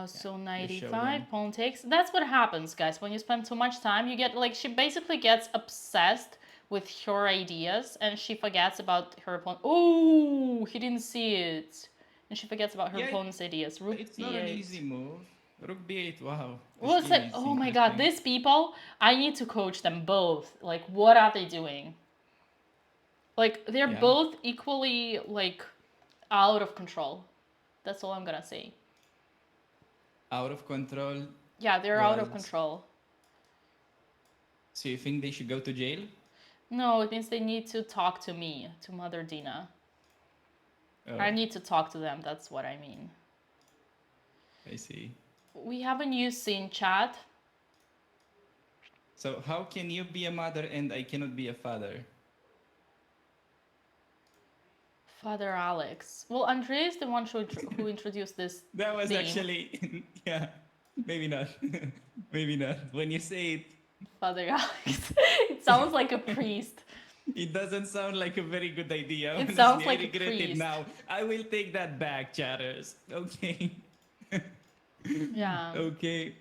Speaker 5: So knight
Speaker 10: you show
Speaker 5: e5,
Speaker 10: them.
Speaker 5: pawn takes. That's what happens, guys. When you spend too much time, you get like she basically gets obsessed with her ideas and she forgets about her opponent. Oh, he didn't see it, and she forgets about her
Speaker 10: Yeah,
Speaker 5: opponent's ideas. Rook
Speaker 10: it's not an
Speaker 5: b8.
Speaker 10: easy move. Rook b8, wow. This
Speaker 5: Well, it's
Speaker 10: game
Speaker 5: like,
Speaker 10: is
Speaker 5: oh my god,
Speaker 10: interesting.
Speaker 5: these people, I need to coach them both. Like, what are they doing? Like, they're
Speaker 10: Yeah.
Speaker 5: both equally, like, out of control. That's all I'm gonna say.
Speaker 10: Out of control.
Speaker 5: Yeah, they're out of
Speaker 10: Well,
Speaker 5: control.
Speaker 10: so you think they should go to jail?
Speaker 5: No, it means they need to talk to me, to Mother Dina.
Speaker 10: Oh,
Speaker 5: I need to talk to them, that's what I mean.
Speaker 10: I see.
Speaker 5: We have a new scene, chat.
Speaker 10: So how can you be a mother and I cannot be a father?
Speaker 5: Father Alex. Well, Andrea is the one who introduced this
Speaker 10: That was
Speaker 5: theme.
Speaker 10: actually, yeah, maybe not. Maybe not. When you say it,
Speaker 5: Father Alex. It sounds like a priest.
Speaker 10: it doesn't sound like a very good idea.
Speaker 5: It
Speaker 10: Honestly,
Speaker 5: sounds like
Speaker 10: I
Speaker 5: a
Speaker 10: regret it
Speaker 5: priest.
Speaker 10: now. I will take that back, chatters. Okay.
Speaker 5: Yeah.
Speaker 10: Okay.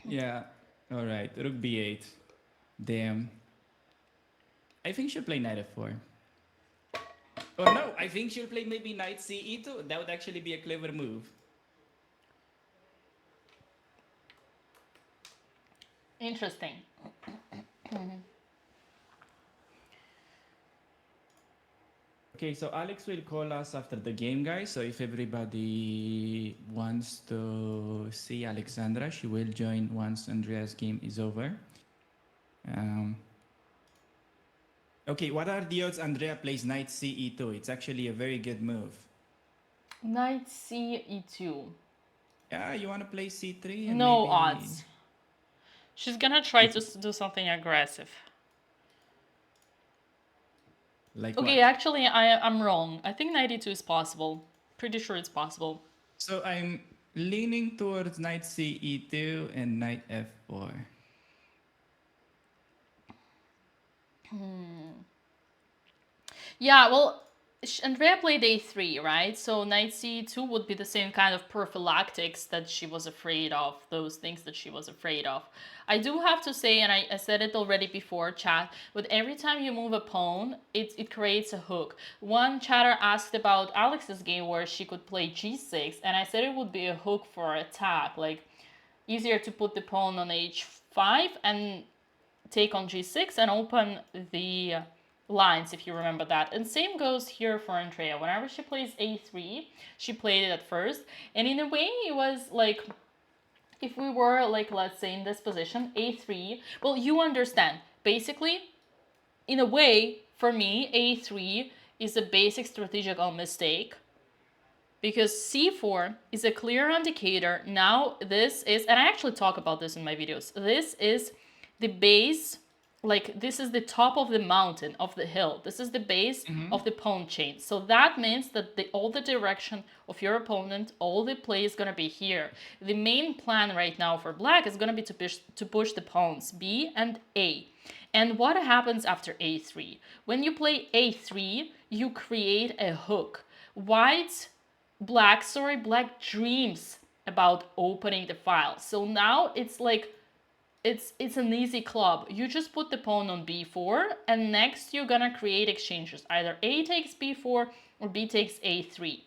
Speaker 10: Yeah. All right. Rook b8. Damn. I think she'll play knight f4. Oh no, I think she'll play maybe knight ce2. That would actually be a clever move.
Speaker 5: Interesting.
Speaker 10: Okay, so Alex will call us after the game, guys. So if everybody wants to see Alexandra, she will join once Andrea's game is over. Okay, what are the odds Andrea plays knight ce2? It's actually a very good move.
Speaker 5: Knight ce2.
Speaker 10: Yeah, you want to play c3? And
Speaker 5: No
Speaker 10: maybe...
Speaker 5: odds. She's gonna try to do something aggressive.
Speaker 10: Like
Speaker 5: okay,
Speaker 10: what?
Speaker 5: actually, I'm wrong. I think knight e2 is possible. Pretty sure it's possible.
Speaker 10: So I'm leaning towards knight ce2 and knight f4.
Speaker 5: Yeah, well, Andrea played a3, right? So knight c2 would be the same kind of prophylactics that she was afraid of, those things that she was afraid of. I do have to say, and I said it already before, chat, but every time you move a pawn, it creates a hook. One chatter asked about Alex's game where she could play g6, and I said it would be a hook for attack, like easier to put the pawn on h5 and take on g6 and open the lines, if you remember that. And same goes here for Andrea. Whenever she plays a3, she played it at first, and in a way it was like, if we were like, let's say in this position, a3, well, you understand, basically, in a way, for me, a3 is a basic strategical mistake, because c4 is a clear indicator. Now this is, and I actually talk about this in my videos, this is the base like this is the top of the mountain, of the hill. This is the base of the pawn chain. So that means that all the direction of your opponent, all the play is gonna be here. The main plan right now for black is gonna be to push the pawns B and A. And what happens after A3? When you play A3, you create a hook. Black dreams about opening the file. So now it's like, it's an easy club. You just put the pawn on b4, and next you're gonna create exchanges. Either A takes b4 or B takes a3.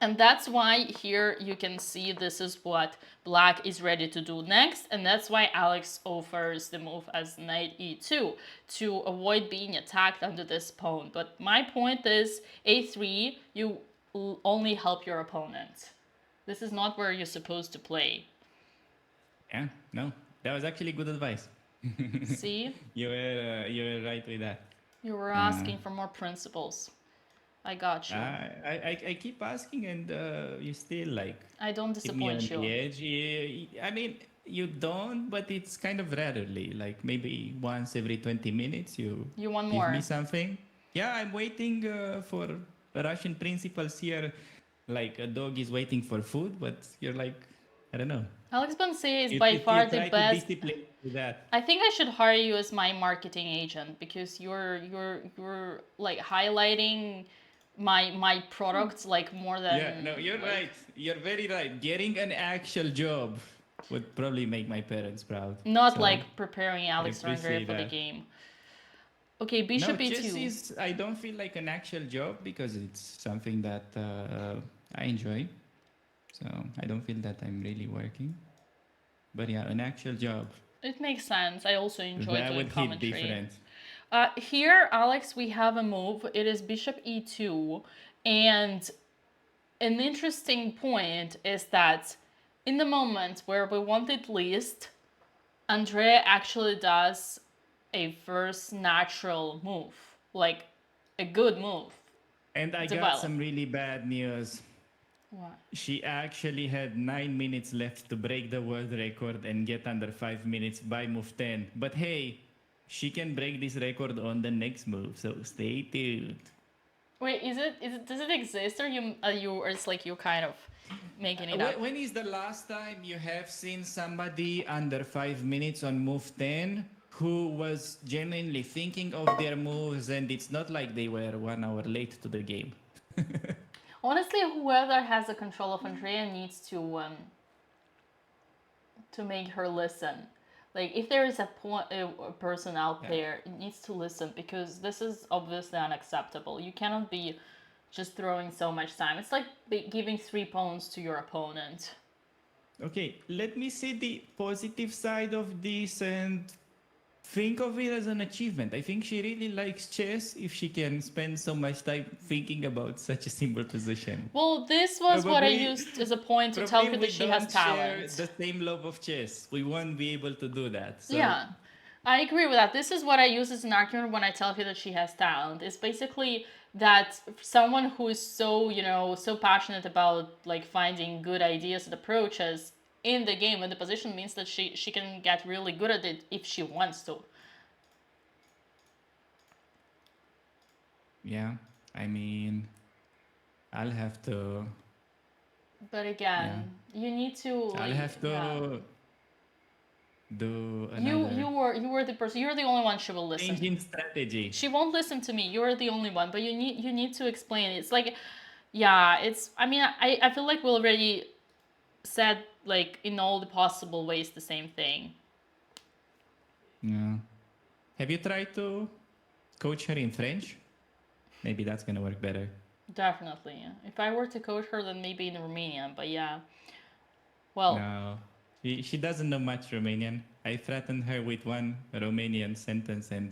Speaker 5: And that's why here you can see this is what black is ready to do next. And that's why Alex offers the move as knight e2 to avoid being attacked under this pawn. But my point is a3, you only help your opponent. This is not where you're supposed to play.
Speaker 10: Yeah, no. That was actually good advice.
Speaker 5: See?
Speaker 10: You were right with that.
Speaker 5: You were asking for more principles. I got you.
Speaker 10: I keep asking, and you still like.
Speaker 5: I don't disappoint
Speaker 10: keep me on
Speaker 5: you.
Speaker 10: the edge. I mean, you don't, but it's kind of rarely. Like maybe once every 20 minutes, you
Speaker 5: want
Speaker 10: give
Speaker 5: more.
Speaker 10: me something. Yeah, I'm waiting for Russian principles here. Like a dog is waiting for food, but you're like, I don't know.
Speaker 5: Alex Bonse is by far the best.
Speaker 10: That.
Speaker 5: I think I should hire you as my marketing agent because you're like highlighting my products like more than.
Speaker 10: Yeah, no, you're right. You're very right. Getting an actual job would probably make my parents proud.
Speaker 5: Not like preparing Alex or Andrea for the
Speaker 10: that.
Speaker 5: game. Okay, bishop e2.
Speaker 10: Chess is, I don't feel like an actual job because it's something that I enjoy. So I don't feel that I'm really working. But yeah, an actual job.
Speaker 5: It makes sense. I also enjoy
Speaker 10: that
Speaker 5: doing
Speaker 10: would
Speaker 5: commentary.
Speaker 10: Hit different.
Speaker 5: Here, Alex, we have a move. It is bishop e2. And an interesting point is that in the moment where we want it least, Andrea actually does a first natural move. Like, a good move.
Speaker 10: And I got some really bad news.
Speaker 5: What?
Speaker 10: She actually had 9 minutes left to break the world record and get under 5 minutes by move 10. But hey, she can break this record on the next move, so stay tuned.
Speaker 5: Wait, does it exist, or or it's like you kind of making it up?
Speaker 10: When is the last time you have seen somebody under 5 minutes on move 10 who was genuinely thinking of their moves, and it's not like they were 1 hour late to the game?
Speaker 5: Honestly, whoever has the control of Andrea needs to make her listen. Like, if there is a person out there, it needs to listen, because this is obviously unacceptable. You cannot be just throwing so much time. It's like giving 3 pawns to your opponent.
Speaker 10: Okay, let me see the positive side of this and think of it as an achievement. I think she really likes chess if she can spend so much time thinking about such a simple position.
Speaker 5: Well, this was what I used as a point to tell her that she has talent.
Speaker 10: Share the same love of chess. We won't be able to do that. So.
Speaker 5: Yeah, I agree with that. This is what I use as an argument when I tell her that she has talent. It's basically that someone who is so, so passionate about like finding good ideas and approaches in the game and the position means that she can get really good at it if she wants to.
Speaker 10: Yeah, I mean, I'll have to.
Speaker 5: But again, you need to.
Speaker 10: I'll have to do another.
Speaker 5: You were the person. You're the only one she will listen.
Speaker 10: Changing strategy.
Speaker 5: She won't listen to me. You're the only one. But you need to explain it. It's like, yeah. It's. I mean, I feel like we already said like in all the possible ways the same thing.
Speaker 10: Yeah. Have you tried to coach her in French? Maybe that's gonna work better.
Speaker 5: Definitely. Yeah. If I were to coach her, then maybe in Romanian. But yeah. Well.
Speaker 10: No. She doesn't know much Romanian. I threatened her with one Romanian sentence and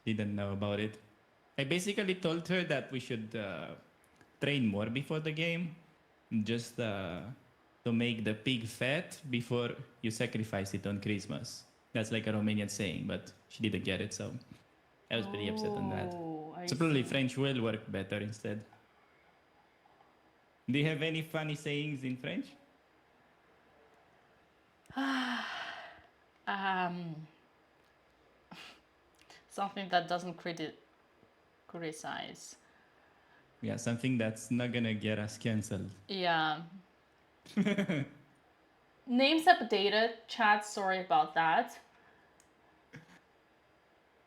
Speaker 10: she didn't know about it. I basically told her that we should train more before the game. Just to make the pig fat before you sacrifice it on Christmas. That's like a Romanian saying, but she didn't get it, so I was pretty upset on that. So probably French will work better instead. Do you have any funny sayings in French?
Speaker 5: something that doesn't criticize.
Speaker 10: Yeah, something that's not gonna get us cancelled.
Speaker 5: Yeah. Names updated, chat, sorry about that.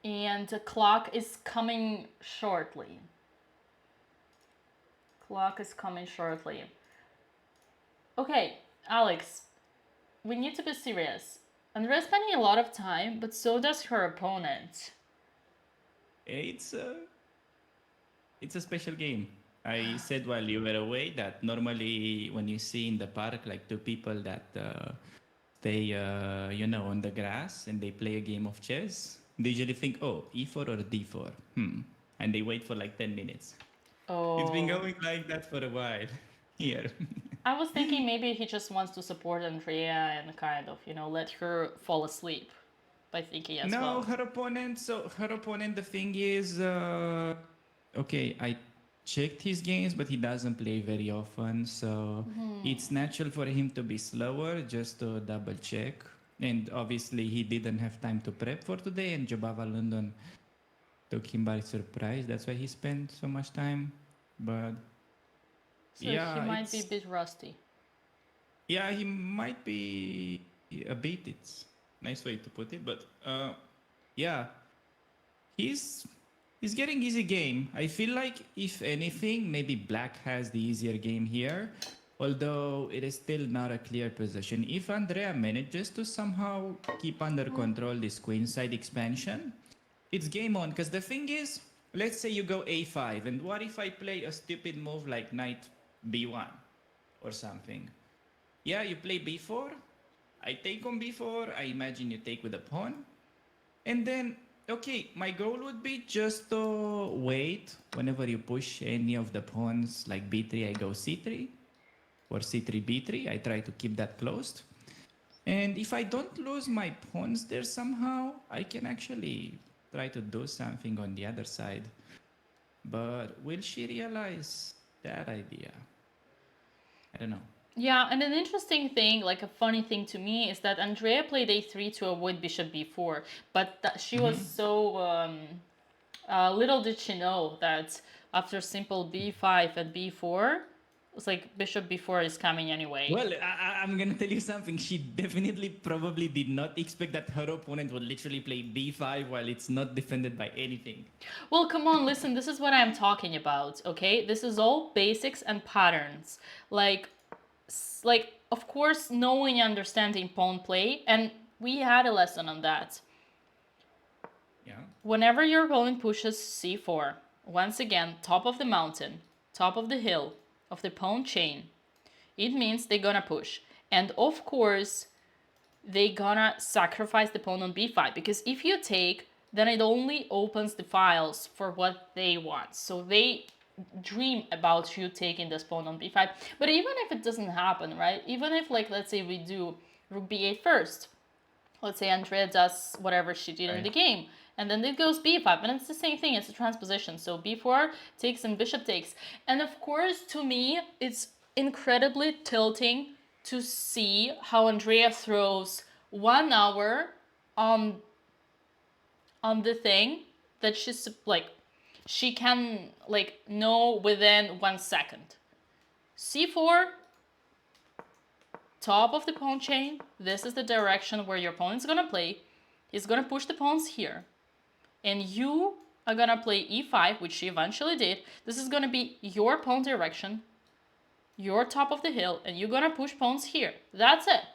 Speaker 5: And the clock is coming shortly. Clock is coming shortly. Okay, Alex, we need to be serious. Andrea's spending a lot of time, but so does her opponent.
Speaker 10: It's a special game. I said while you were away that normally when you see in the park like two people that stay, on the grass and they play a game of chess, they usually think, oh, e4 or d4. And they wait for like 10 minutes.
Speaker 5: Oh.
Speaker 10: It's been going like that for a while here.
Speaker 5: I was thinking maybe he just wants to support Andrea and kind of, let her fall asleep by thinking as well.
Speaker 10: No, her opponent, the thing is, okay, I checked his games, but he doesn't play very often, so it's natural for him to be slower, just to double check. And obviously he didn't have time to prep for today, and Jobava London took him by surprise. That's why he spent so much time. But
Speaker 5: so yeah, he might be a bit rusty.
Speaker 10: Yeah, he might be a bit. It's a nice way to put it, but yeah, he's getting easy game. I feel like if anything, maybe Black has the easier game here, although it is still not a clear position. If Andrea manages to somehow keep under control this queenside expansion, it's game on. Because the thing is, let's say you go a5, and what if I play a stupid move like knight b1 or something? Yeah, you play b4, I take on b4, I imagine you take with a pawn, and then, okay, my goal would be just to wait whenever you push any of the pawns, like b3, I go c3, or c3, b3, I try to keep that closed. And if I don't lose my pawns there somehow, I can actually try to do something on the other side. But will she realize that idea? I don't know.
Speaker 5: Yeah, and an interesting thing, like a funny thing to me, is that Andrea played a3 to avoid bishop b4, but she was so little did she know that after simple b5 and b4, it's like bishop b4 is coming anyway.
Speaker 10: Well, I'm gonna tell you something. She definitely probably did not expect that her opponent would literally play b5 while it's not defended by anything.
Speaker 5: Well, come on, listen, this is what I'm talking about, okay? This is all basics and patterns. Like, of course, knowing and understanding pawn play, and we had a lesson on that.
Speaker 10: Yeah.
Speaker 5: Whenever your opponent pushes c4, once again, top of the mountain, top of the hill, of the pawn chain, it means they're gonna push. And of course, they gonna sacrifice the pawn on b5, because if you take, then it only opens the files for what they want. So they dream about you taking this pawn on b5. But even if it doesn't happen, right? Even if, like, let's say we do rook b8 first. Let's say Andrea does whatever she did in the game. And then it goes b5. And it's the same thing. It's a transposition. So b4 takes and bishop takes. And of course, to me, it's incredibly tilting to see how Andrea throws 1 hour on the thing that she's, like, she can, like, know within 1 second. c4, top of the pawn chain. This is the direction where your opponent's gonna play. He's gonna push the pawns here. And you are gonna play e5, which she eventually did. This is gonna be your pawn direction, your top of the hill, and you're gonna push pawns here. That's it.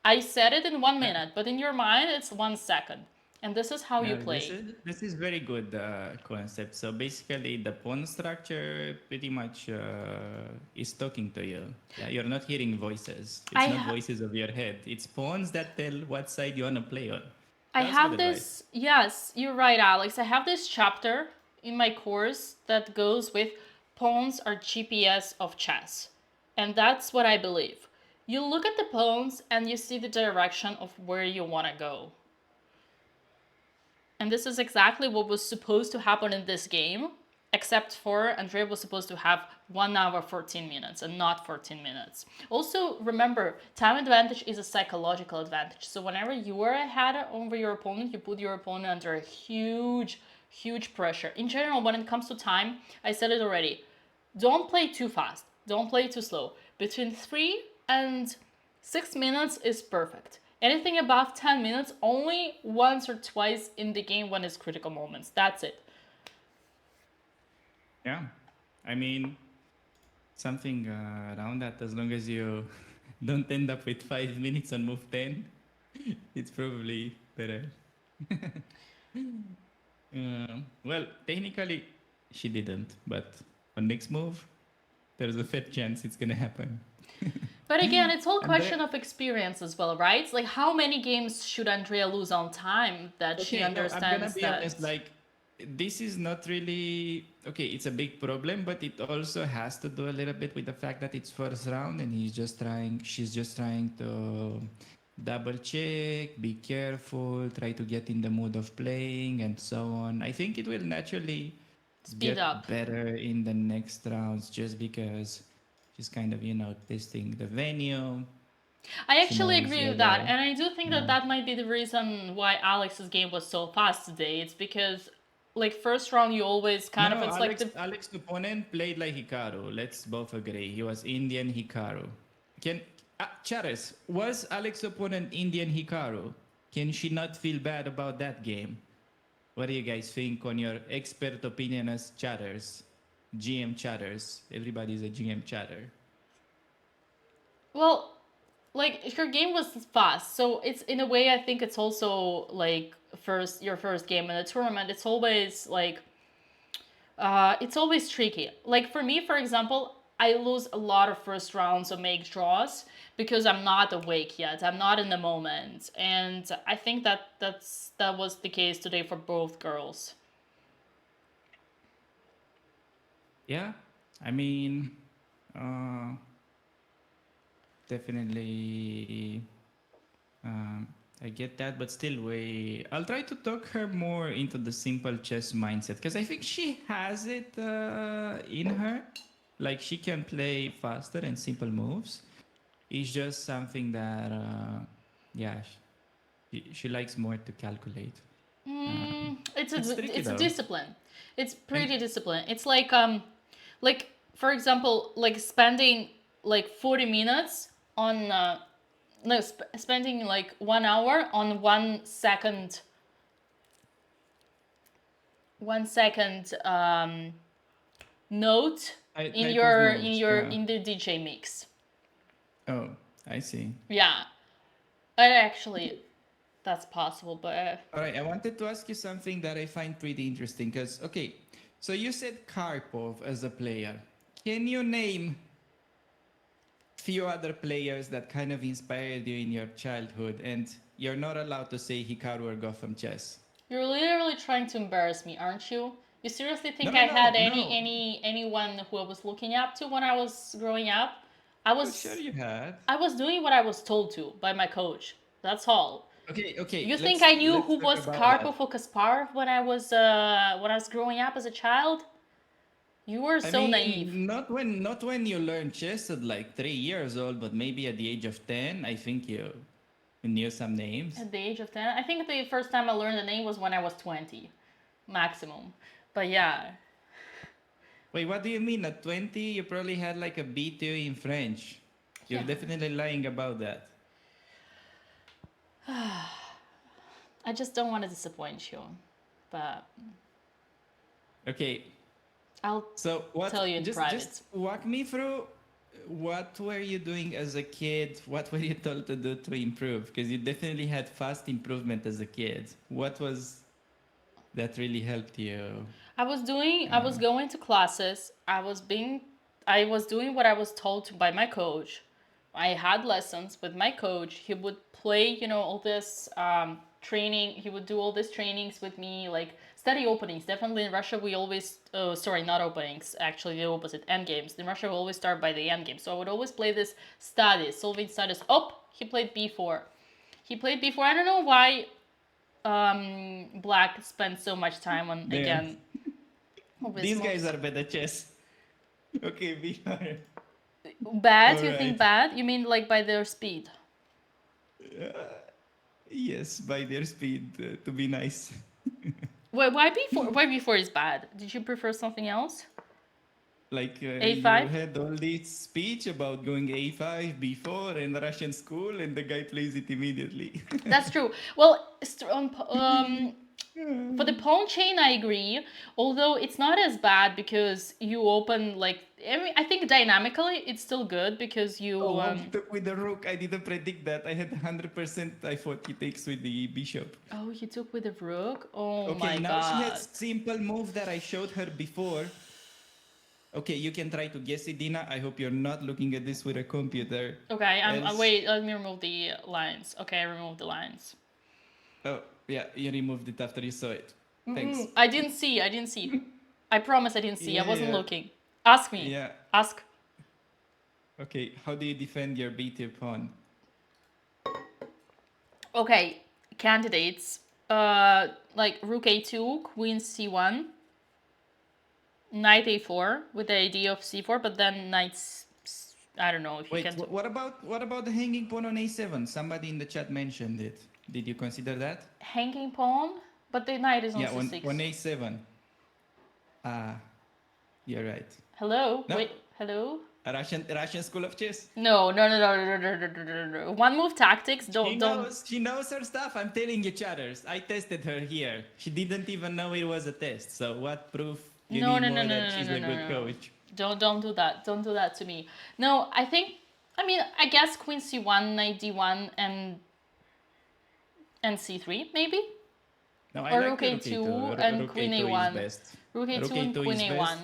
Speaker 5: I said it in 1 minute, but in your mind, it's 1 second. And this is how you play.
Speaker 10: This is very good concept. So basically, the pawn structure pretty much is talking to you. Yeah, you're not hearing voices. It's not voices of your head. It's pawns that tell what side you want to play on.
Speaker 5: I have this, yes, you're right, Alex. I have this chapter in my course that goes with pawns are GPS of chess. And that's what I believe. You look at the pawns and you see the direction of where you want to go. And this is exactly what was supposed to happen in this game. except for Andrea was supposed to have 1 hour 14 minutes and not 14 minutes. Also, remember, time advantage is a psychological advantage. So whenever you are ahead over your opponent, you put your opponent under a huge pressure. In general, when it comes to time, I said it already, don't play too fast, don't play too slow. Between 3 and 6 minutes is perfect. Anything above 10 minutes, only once or twice in the game when it's critical moments. That's it.
Speaker 10: Yeah, I mean, something around that, as long as you don't end up with 5 minutes on move 10, it's probably better. Well, technically, she didn't, but on next move, there's a fair chance it's gonna happen.
Speaker 5: But again, it's all question of experience as well, right? Like, how many games should Andrea lose on time that she understands
Speaker 10: I'm gonna be
Speaker 5: that?
Speaker 10: honest, like, this is not really okay. It's a big problem, but it also has to do a little bit with the fact that it's first round, and she's just trying to double check, be careful, try to get in the mood of playing, and so on. I think it will naturally
Speaker 5: Speed up.
Speaker 10: better in the next rounds, just because she's kind of testing the venue.
Speaker 5: I actually
Speaker 10: knows
Speaker 5: agree with
Speaker 10: whether-
Speaker 5: that, and I do think that that might be the reason why Alex's game was so fast today. It's because, like, first round you always kind of it's
Speaker 10: Alex,
Speaker 5: like the
Speaker 10: Alex's opponent played like Hikaru. Let's both agree. He was Indian Hikaru. Charis, was Alex's opponent Indian Hikaru? Can she not feel bad about that game? What do you guys think on your expert opinion as chatters? GM chatters. Everybody's a GM chatter.
Speaker 5: well, like her game was fast, so it's in a way I think it's also like your first game in a tournament. It's always like it's always tricky. Like for me, for example, I lose a lot of first rounds or make draws because I'm not awake yet. I'm not in the moment, and I think that that was the case today for both girls.
Speaker 10: Yeah, I mean, definitely, I get that, but still, I'll try to talk her more into the simple chess mindset because I think she has it in her. Like she can play faster and simple moves. It's just something that, yeah, she likes more to calculate.
Speaker 5: It's
Speaker 10: tricky,
Speaker 5: a
Speaker 10: though.
Speaker 5: discipline. It's pretty disciplined. It's like for example, like spending like 40 minutes on no spending like 1 hour on 1 second note
Speaker 10: Type
Speaker 5: in
Speaker 10: of
Speaker 5: your
Speaker 10: moves, yeah.
Speaker 5: in the DJ mix.
Speaker 10: Oh, I see.
Speaker 5: Yeah, and actually, that's possible, but
Speaker 10: All right, I wanted to ask you something that I find pretty interesting because, okay, so you said Karpov as a player. Can you name few other players that kind of inspired you in your childhood? And you're not allowed to say Hikaru or Gotham Chess.
Speaker 5: you're literally trying to embarrass me, aren't you? You seriously think
Speaker 10: No,
Speaker 5: I
Speaker 10: no,
Speaker 5: had
Speaker 10: no.
Speaker 5: anyone who I was looking up to when I was growing up? I was
Speaker 10: Sure you had.
Speaker 5: I was doing what I was told to by my coach. That's all.
Speaker 10: Okay.
Speaker 5: You think I knew
Speaker 10: let's
Speaker 5: who
Speaker 10: talk
Speaker 5: was
Speaker 10: about
Speaker 5: Karpov
Speaker 10: that.
Speaker 5: or Kasparov when I was growing up as a child? You were
Speaker 10: I
Speaker 5: so
Speaker 10: mean,
Speaker 5: naive.
Speaker 10: not when you learn chess at like 3 years old, but maybe at the age of 10, I think you knew some names.
Speaker 5: At the age of 10, I think the first time I learned the name was when I was 20, maximum. But yeah,
Speaker 10: Wait, what do you mean? At 20, you probably had like a B2 in French. You're
Speaker 5: Yeah.
Speaker 10: definitely lying about that.
Speaker 5: I just don't want to disappoint you. But
Speaker 10: Okay,
Speaker 5: I'll
Speaker 10: so what?
Speaker 5: tell you in private.
Speaker 10: Just walk me through. What were you doing as a kid? What were you told to do to improve? Because you definitely had fast improvement as a kid. What was that really helped you?
Speaker 5: I was going to classes. I was doing what I was told to by my coach. I had lessons with my coach. He would play, all this training. He would do all these trainings with me, like study openings. Definitely in Russia, we always, not openings, actually the opposite, end games. In Russia, we always start by the end game. So I would always play this studies, solving studies. Oh, he played b4. I don't know why Black spent so much time on,
Speaker 10: Yeah.
Speaker 5: again, These guys are bad at chess. Okay, VR. Bad?
Speaker 10: All
Speaker 5: You
Speaker 10: right.
Speaker 5: think bad? You mean like by their speed?
Speaker 10: Yes, by their speed, to be nice.
Speaker 5: Why before? Why before is bad? Did you prefer something else?
Speaker 10: Like you
Speaker 5: A5?
Speaker 10: had all this speech about going A5 before in the Russian school, and the guy plays it immediately.
Speaker 5: That's true. Well, for the pawn chain, I agree. Although it's not as bad because you open like I think dynamically it's still good because you.
Speaker 10: Oh, he took with the rook. I didn't predict that. I had 100%. I thought he takes with the bishop.
Speaker 5: Oh, he took with the rook. Oh
Speaker 10: Okay,
Speaker 5: my
Speaker 10: now
Speaker 5: god.
Speaker 10: she has simple move that I showed her before. Okay, you can try to guess it, Dina. I hope you're not looking at this with a computer.
Speaker 5: Okay,
Speaker 10: Else-
Speaker 5: wait. Let me remove the lines. Okay, I removed the lines.
Speaker 10: Oh, yeah, you removed it after you saw it. Thanks.
Speaker 5: I didn't see. I promise I didn't see. I wasn't
Speaker 10: Yeah.
Speaker 5: looking. Ask me.
Speaker 10: Yeah.
Speaker 5: Ask.
Speaker 10: Okay, how do you defend your b2 pawn?
Speaker 5: Okay, candidates. Like rook a2, queen c1, knight a4 with the idea of c4, but then knights. I don't know if you
Speaker 10: Wait,
Speaker 5: can.
Speaker 10: what about the hanging pawn on a7? Somebody in the chat mentioned it. Did you consider that?
Speaker 5: Hanging pawn, but the knight is on
Speaker 10: Yeah,
Speaker 5: c6.
Speaker 10: on a7. Ah, you're right.
Speaker 5: Hello.
Speaker 10: No.
Speaker 5: Wait. Hello.
Speaker 10: A Russian school of chess.
Speaker 5: No. One move tactics. Don't.
Speaker 10: She knows her stuff. I'm telling you, chatters. I tested her here. She didn't even know it was a test. So what proof you
Speaker 5: No,
Speaker 10: need
Speaker 5: no,
Speaker 10: more
Speaker 5: no,
Speaker 10: that
Speaker 5: no,
Speaker 10: she's
Speaker 5: no,
Speaker 10: a
Speaker 5: no,
Speaker 10: good
Speaker 5: no.
Speaker 10: coach?
Speaker 5: Don't do that. Don't do that to me. No, I guess queen c1, knight d1, and c3 maybe.
Speaker 10: No, I
Speaker 5: Or
Speaker 10: like
Speaker 5: rook
Speaker 10: the
Speaker 5: a2 and
Speaker 10: Rook
Speaker 5: queen
Speaker 10: A2
Speaker 5: a1.
Speaker 10: is best.
Speaker 5: Rook a2
Speaker 10: Rook
Speaker 5: and
Speaker 10: A2
Speaker 5: queen
Speaker 10: is
Speaker 5: a1.
Speaker 10: best.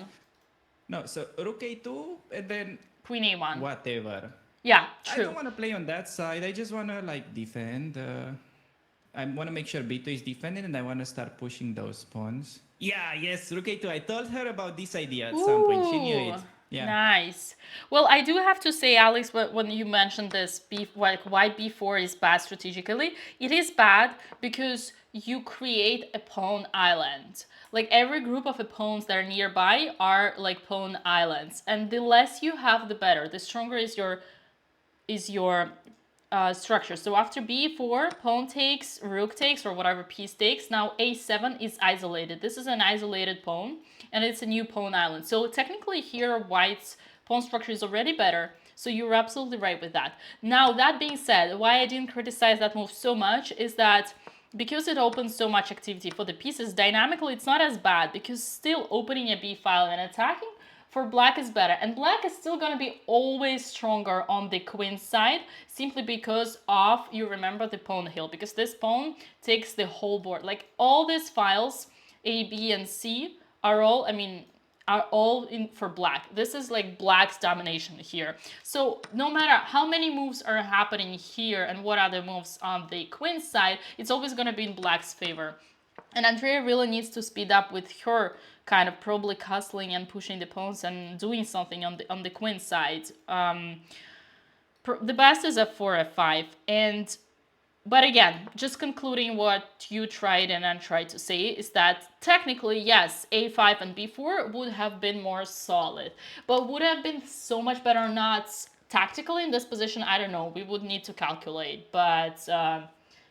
Speaker 10: No, so rook a2 and then
Speaker 5: Queen a1.
Speaker 10: whatever.
Speaker 5: Yeah,
Speaker 10: I
Speaker 5: true.
Speaker 10: don't want to play on that side. I just want to like defend. I want to make sure b2 is defended, and I want to start pushing those pawns. Yeah, yes, rook a2. I told her about this idea at some point. She knew it.
Speaker 5: Ooh,
Speaker 10: Yeah.
Speaker 5: Nice. Well, I do have to say, Alex, when you mentioned this, why b4 is bad strategically, it is bad because you create a pawn island. Like every group of pawns that are nearby are like pawn islands, and the less you have, the better. The stronger is your structure. So after b4, pawn takes, rook takes, or whatever piece takes. Now a7 is isolated. This is an isolated pawn, and it's a new pawn island. So technically here, white's pawn structure is already better. So you're absolutely right with that. Now, that being said, why I didn't criticize that move so much is that because it opens so much activity for the pieces, dynamically it's not as bad, because still opening a b file and attacking for black is better, and black is still going to be always stronger on the queen side, simply because of, you remember, the pawn hill, because this pawn takes the whole board. Like all these files, A, B, and C are all, are all in for black. This is like black's domination here. So no matter how many moves are happening here and what are the moves on the queen side, it's always going to be in black's favor. And Andrea really needs to speed up with her kind of probably castling and pushing the pawns and doing something on the queen side. The best is f4, f5, but again, just concluding what you tried and I tried to say is that technically, yes, a5 and b4 would have been more solid, but would have been so much better or not tactically in this position, I don't know. We would need to calculate, but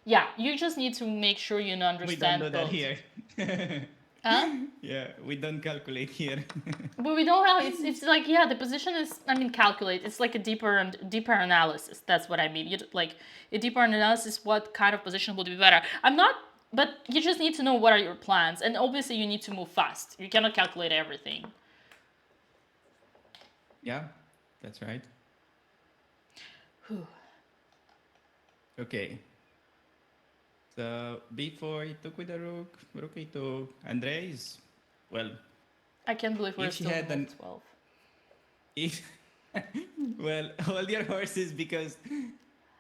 Speaker 5: yeah, you just need to make sure you understand.
Speaker 10: We don't do that here.
Speaker 5: Huh?
Speaker 10: Yeah, we don't calculate here.
Speaker 5: But we don't have, it's like, yeah, the position is, calculate. It's like a deeper analysis. That's what I mean. You like a deeper analysis, what kind of position would be better. But you just need to know what are your plans. And obviously you need to move fast. You cannot calculate everything.
Speaker 10: Yeah, that's right. Okay. So b4, he took with the rook a2. Andres, well,
Speaker 5: I can't believe we're
Speaker 10: if she
Speaker 5: still
Speaker 10: had
Speaker 5: in 12.
Speaker 10: If, well, hold your horses, because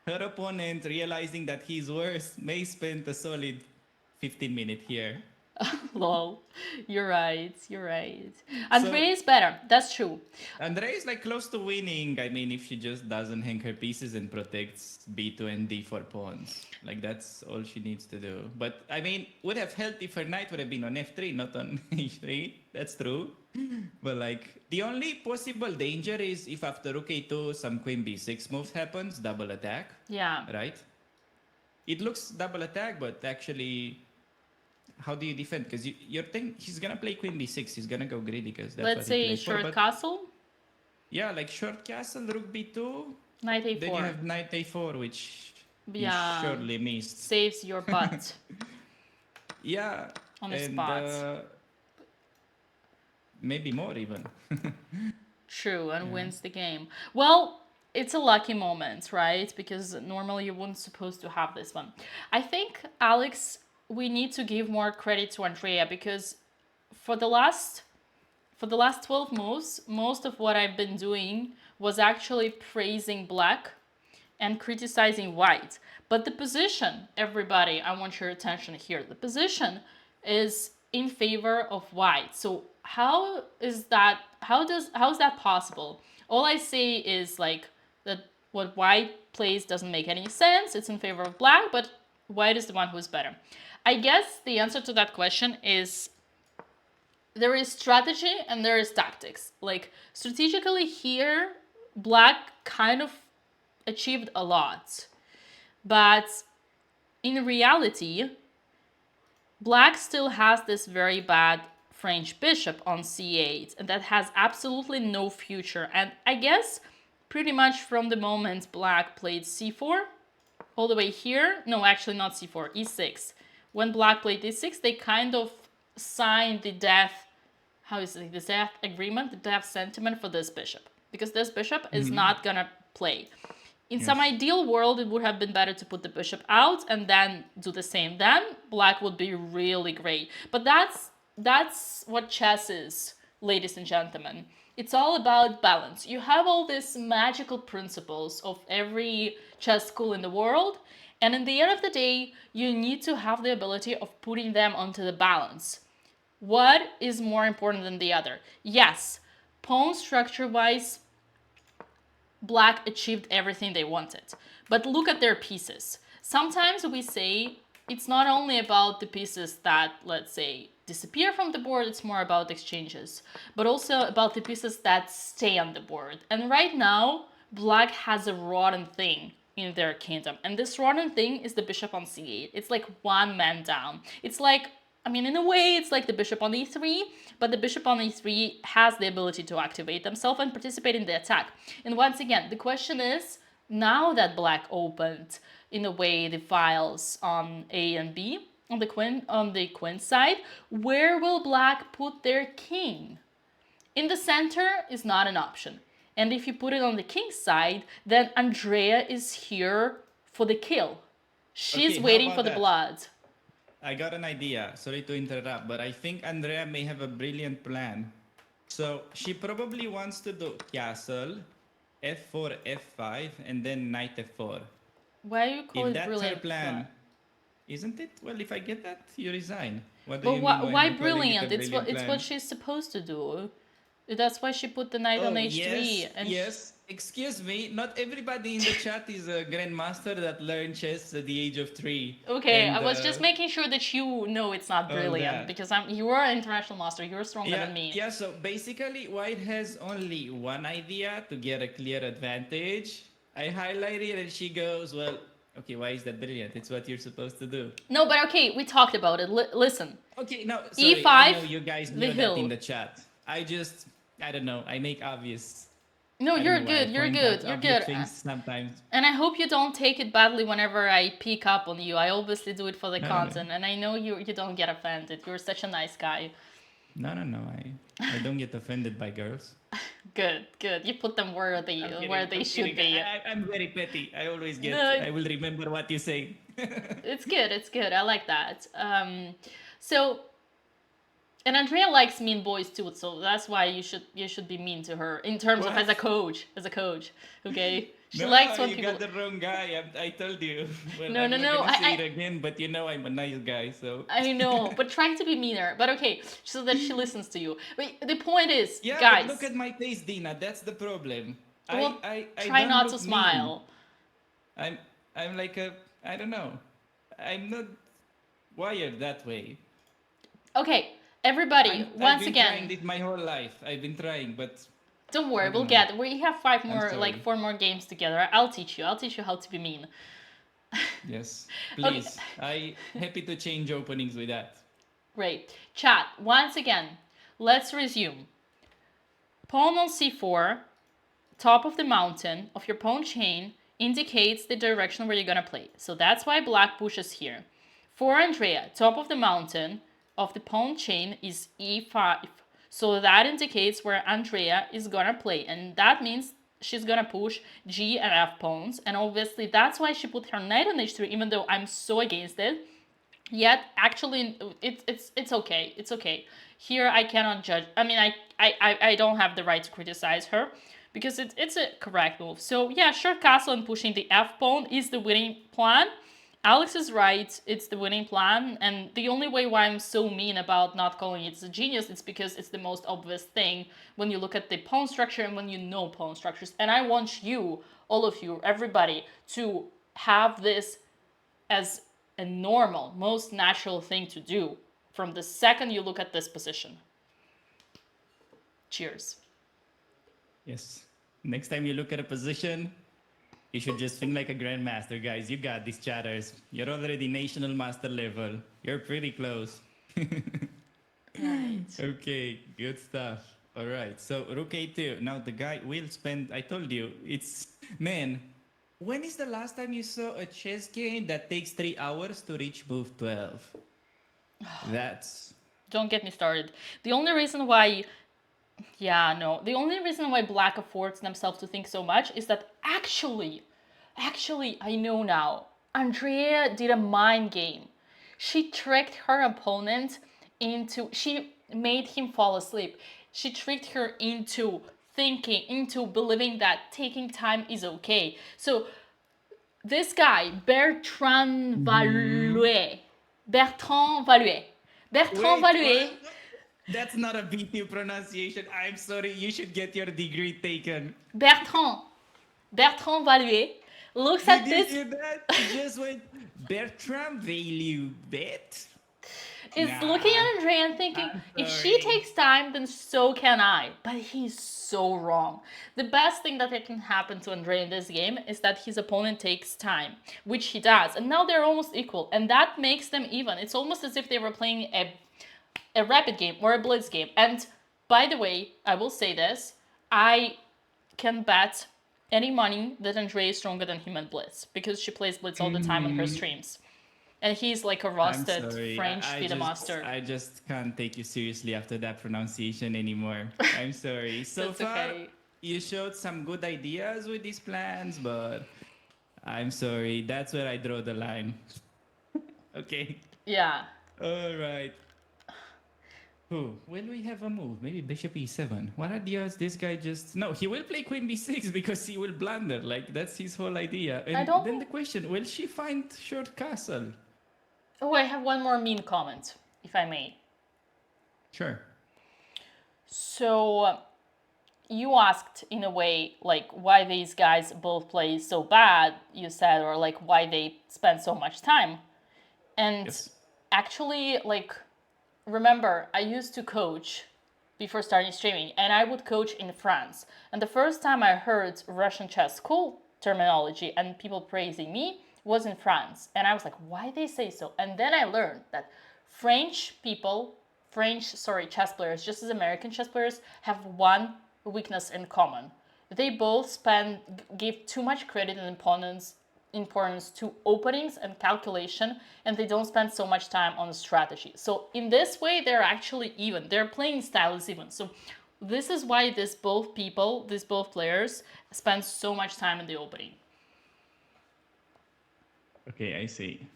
Speaker 10: her opponent, realizing that he's worse, may spend a solid 15 minutes here.
Speaker 5: Lol. You're right. You're right. Andrea is better. That's true.
Speaker 10: Andrea is like close to winning. I mean, if she just doesn't hang her pieces and protects B2 and D4 pawns. Like, that's all she needs to do. But, I mean, would have helped if her knight would have been on F3, not on H3. That's true. But, like, the only possible danger is if after rook A2, some queen B6 moves happens, double attack.
Speaker 5: Yeah.
Speaker 10: Right? It looks double attack, but actually... How do you defend? Because you're thinking he's gonna play queen b6. He's gonna go greedy because that's
Speaker 5: Let's
Speaker 10: what he
Speaker 5: say
Speaker 10: plays
Speaker 5: short
Speaker 10: for,
Speaker 5: castle.
Speaker 10: Yeah, like short castle, rook b2.
Speaker 5: Knight a4.
Speaker 10: Then you have knight a4, which
Speaker 5: yeah,
Speaker 10: you surely missed.
Speaker 5: Saves your butt.
Speaker 10: Yeah.
Speaker 5: On the spot.
Speaker 10: Maybe more even.
Speaker 5: True, and wins the game. Well, it's a lucky moment, right? Because normally you wouldn't supposed to have this one. I think, Alex, we need to give more credit to Andrea because for the last 12 moves, most of what I've been doing was actually praising black and criticizing white. But the position, everybody, I want your attention here. The position is in favor of white. So how is that possible? All I say is like that what white plays doesn't make any sense. It's in favor of black, but white is the one who's better. I guess the answer to that question is there is strategy and there is tactics. Like strategically here, black kind of achieved a lot. But in reality, black still has this very bad French bishop on c8 and that has absolutely no future. And I guess pretty much from the moment black played c4 all the way here, no, actually not c4, e6. When black played e6, they kind of signed the death, the death agreement, the death sentiment for this bishop. Because this bishop is not gonna play. In some ideal world, it would have been better to put the bishop out and then do the same. Then black would be really great. But that's what chess is, ladies and gentlemen. It's all about balance. You have all these magical principles of every chess school in the world, and in the end of the day, you need to have the ability of putting them onto the balance. What is more important than the other? Yes, pawn structure-wise, black achieved everything they wanted. But look at their pieces. Sometimes we say it's not only about the pieces that, let's say, disappear from the board, it's more about exchanges, but also about the pieces that stay on the board. And right now, black has a rotten thing in their kingdom. And this rotten thing is the bishop on c8. It's like one man down. It's like, I mean, in a way, it's like the bishop on e3, but the bishop on e3 has the ability to activate themselves and participate in the attack. And once again, the question is, now that black opened, in a way, the files on A and B, on the queen side, where will black put their king? In the center is not an option. And if you put it on the king's side, then Andrea is here for the kill. She's waiting for the blood.
Speaker 10: I got an idea. Sorry to interrupt, but I think Andrea may have a brilliant plan. So she probably wants to do castle, f4, f5, and then knight f4.
Speaker 5: Why do you call
Speaker 10: if
Speaker 5: it
Speaker 10: that's
Speaker 5: brilliant?
Speaker 10: her plan, isn't it? Well, if I get that, you resign. What do
Speaker 5: But
Speaker 10: you mean
Speaker 5: why
Speaker 10: you're calling
Speaker 5: brilliant?
Speaker 10: it a
Speaker 5: It's what she's supposed to do. That's why she put the knight on h3.
Speaker 10: Yes,
Speaker 5: And
Speaker 10: yes. Excuse me, not everybody in the chat is a grandmaster that learned chess at the age of 3.
Speaker 5: Okay,
Speaker 10: And,
Speaker 5: I was just making sure that you know it's not brilliant
Speaker 10: that.
Speaker 5: because you are an international master. You're stronger than me.
Speaker 10: Yeah, so basically white has only one idea to get a clear advantage. I highlight it and she goes, well, okay, why is that brilliant? It's what you're supposed to do.
Speaker 5: No, but okay, we talked about it. Listen.
Speaker 10: Okay, no, sorry,
Speaker 5: E5,
Speaker 10: I know you guys knew
Speaker 5: the
Speaker 10: that
Speaker 5: hill.
Speaker 10: in the chat. I don't know, I make obvious.
Speaker 5: No,
Speaker 10: I
Speaker 5: you're
Speaker 10: don't know why I
Speaker 5: good. You're
Speaker 10: point
Speaker 5: good.
Speaker 10: out
Speaker 5: You're
Speaker 10: obvious
Speaker 5: good.
Speaker 10: things sometimes.
Speaker 5: And I hope you don't take it badly whenever I pick up on you. I obviously do it for the
Speaker 10: No,
Speaker 5: content, and I know you don't get offended. You're such a nice guy.
Speaker 10: No, I don't get offended by girls.
Speaker 5: Good. You put them where they should be.
Speaker 10: I'm very petty. I always get.
Speaker 5: No,
Speaker 10: I will remember what you say.
Speaker 5: It's good. I like that. So And Andrea likes mean boys too, so that's why you should be mean to her in terms of as a coach, okay? She likes when people.
Speaker 10: You got the wrong guy. I told you. Well,
Speaker 5: No,
Speaker 10: I'm
Speaker 5: no,
Speaker 10: not
Speaker 5: no.
Speaker 10: gonna say it again, but you know I'm a nice guy, so.
Speaker 5: I know, but trying to be meaner. But okay, so that she listens to you. But the point is,
Speaker 10: Yeah,
Speaker 5: guys.
Speaker 10: but look at my face, Dina. That's the problem.
Speaker 5: Well,
Speaker 10: I
Speaker 5: try
Speaker 10: don't
Speaker 5: not
Speaker 10: look
Speaker 5: to smile.
Speaker 10: Mean. I'm like I don't know. I'm not wired that way.
Speaker 5: Okay, everybody,
Speaker 10: I've been
Speaker 5: again.
Speaker 10: trying this my whole life. I've been trying, but.
Speaker 5: Don't worry, we'll get. We have 4 more games together. I'll teach you how to be mean.
Speaker 10: Yes, please. Okay. I happy to change openings with that.
Speaker 5: Great. Chat, once again, let's resume. Pawn on c4, top of the mountain of your pawn chain indicates the direction where you're gonna play. So that's why black pushes here. For Andrea, top of the mountain of the pawn chain is e5. So that indicates where Andrea is gonna play. And that means she's gonna push G and F pawns. And obviously that's why she put her knight on h3, even though I'm so against it. Yet, actually, it's okay. It's okay. Here, I cannot judge. I mean, I don't have the right to criticize her because it's a correct move. So, yeah, short castle and pushing the F pawn is the winning plan. Alex is right. It's the winning plan. And the only way why I'm so mean about not calling it a genius is because it's the most obvious thing when you look at the pawn structure and when you know pawn structures. And I want you, all of you, everybody, to have this as a normal, most natural thing to do from the second you look at this position. Cheers.
Speaker 10: Yes. Next time you look at a position, you should just think like a grandmaster, guys. You got these chatters. You're already national master level. You're pretty close.
Speaker 5: Right.
Speaker 10: Okay, good stuff. All right, so rook a2. Now the guy will spend, I told you, it's, man, when is the last time you saw a chess game that takes 3 hours to reach move 12? That's...
Speaker 5: Don't get me started. The only reason why... Yeah, no. The only reason why black affords themselves to think so much is that actually, I know now. Andrea did a mind game. She tricked her opponent into... She made him fall asleep. She tricked her into thinking, into believing that taking time is okay. So this guy, Bertrand Valuet.
Speaker 10: That's not a BT pronunciation. I'm sorry. You should get your degree taken.
Speaker 5: Bertrand Valuet looks at this.
Speaker 10: Did you hear that? He just went Bertrand Valuet.
Speaker 5: Is looking at Andrea and thinking, if she takes time, then so can I. But he's so wrong. The best thing that can happen to Andrea in this game is that his opponent takes time, which he does. And now they're almost equal. And that makes them even. It's almost as if they were playing a rapid game or a blitz game. And by the way, I will say this, I can bet any money that Andrea is stronger than him in blitz because she plays blitz all the time on her streams. And he's like a rusted French FIDE master.
Speaker 10: I just can't take you seriously after that pronunciation anymore. I'm sorry. So far, you showed some good ideas with these plans, but I'm sorry. That's where I draw the line. Okay.
Speaker 5: Yeah.
Speaker 10: All right. Oh, will we have a move? Maybe bishop e7. What are the odds this guy just... No, he will play queen b6 because he will blunder. Like, that's his whole idea. And then the question, will she find short castle?
Speaker 5: Oh, I have one more mean comment, if I may.
Speaker 10: Sure.
Speaker 5: So, you asked, in a way, like, why these guys both play so bad, you said, or, like, why they spend so much time. And actually, like... Remember, I used to coach before starting streaming, and I would coach in France. And the first time I heard Russian chess school terminology and people praising me was in France. And I was like, why they say so? And then I learned that French chess players, just as American chess players, have one weakness in common. They both give too much credit and importance to openings and calculation, and they don't spend so much time on strategy. So in this way, they're actually even. Their playing style is even. So this is why these both players spend so much time in the opening.
Speaker 10: Okay, I see.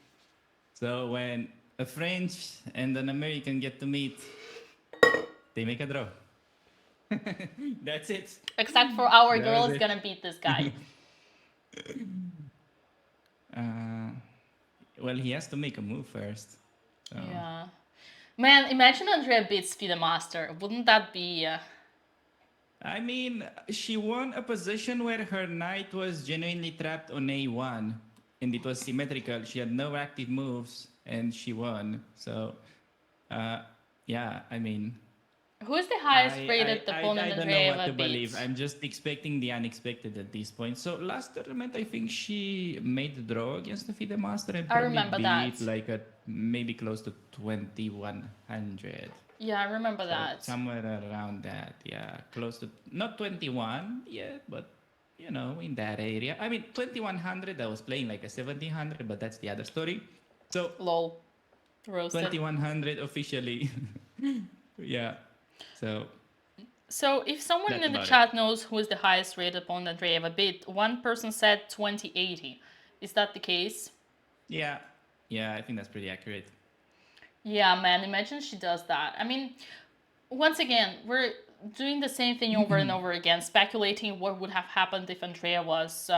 Speaker 10: So when a French and an American get to meet, they make a draw. That's it.
Speaker 5: Except for our
Speaker 10: That
Speaker 5: girl
Speaker 10: was
Speaker 5: is
Speaker 10: it.
Speaker 5: gonna beat this guy.
Speaker 10: Well, he has to make a move first. So.
Speaker 5: Yeah. Man, imagine Andrea beats FIDE Master. Wouldn't that be...
Speaker 10: I mean, she won a position where her knight was genuinely trapped on A1, and it was symmetrical. She had no active moves, and she won. So, yeah, I mean...
Speaker 5: Who is the highest rated opponent
Speaker 10: I don't
Speaker 5: Andrea
Speaker 10: know what
Speaker 5: ever
Speaker 10: to believe.
Speaker 5: beat?
Speaker 10: I'm just expecting the unexpected at this point. So last tournament, I think she made the draw against the FIDE Master and
Speaker 5: I
Speaker 10: probably
Speaker 5: remember
Speaker 10: beat
Speaker 5: that.
Speaker 10: like a maybe close to 2100.
Speaker 5: Yeah, I remember
Speaker 10: So
Speaker 5: that.
Speaker 10: somewhere around that, yeah, close to not 21 yet, but you know, in that area. I mean, 2100. I was playing like a 1700, but that's the other story. So
Speaker 5: lol, roasted.
Speaker 10: 2100 officially, yeah. So
Speaker 5: if someone
Speaker 10: that's
Speaker 5: in the
Speaker 10: about
Speaker 5: chat knows who is the highest rated opponent Andrea ever beat, one person said 2080. Is that the case?
Speaker 10: yeah, I think that's pretty accurate.
Speaker 5: Yeah, man, imagine she does that. I mean, once again, we're doing the same thing over and over again, speculating what would have happened if Andrea was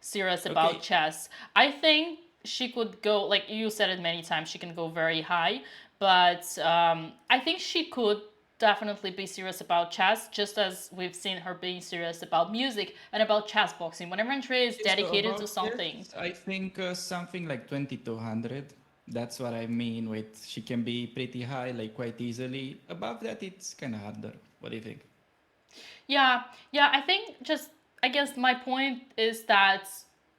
Speaker 5: serious about chess. I think she could go, like you said it many times, she can go very high, but I think she could definitely be serious about chess, just as we've seen her being serious about music and about chess boxing. Whenever Andrea is dedicated to something.
Speaker 10: Yes, I think something like 2200. That's what I mean with she can be pretty high, like quite easily. Above that, it's kind of harder. What do you think?
Speaker 5: Yeah, I think I guess my point is that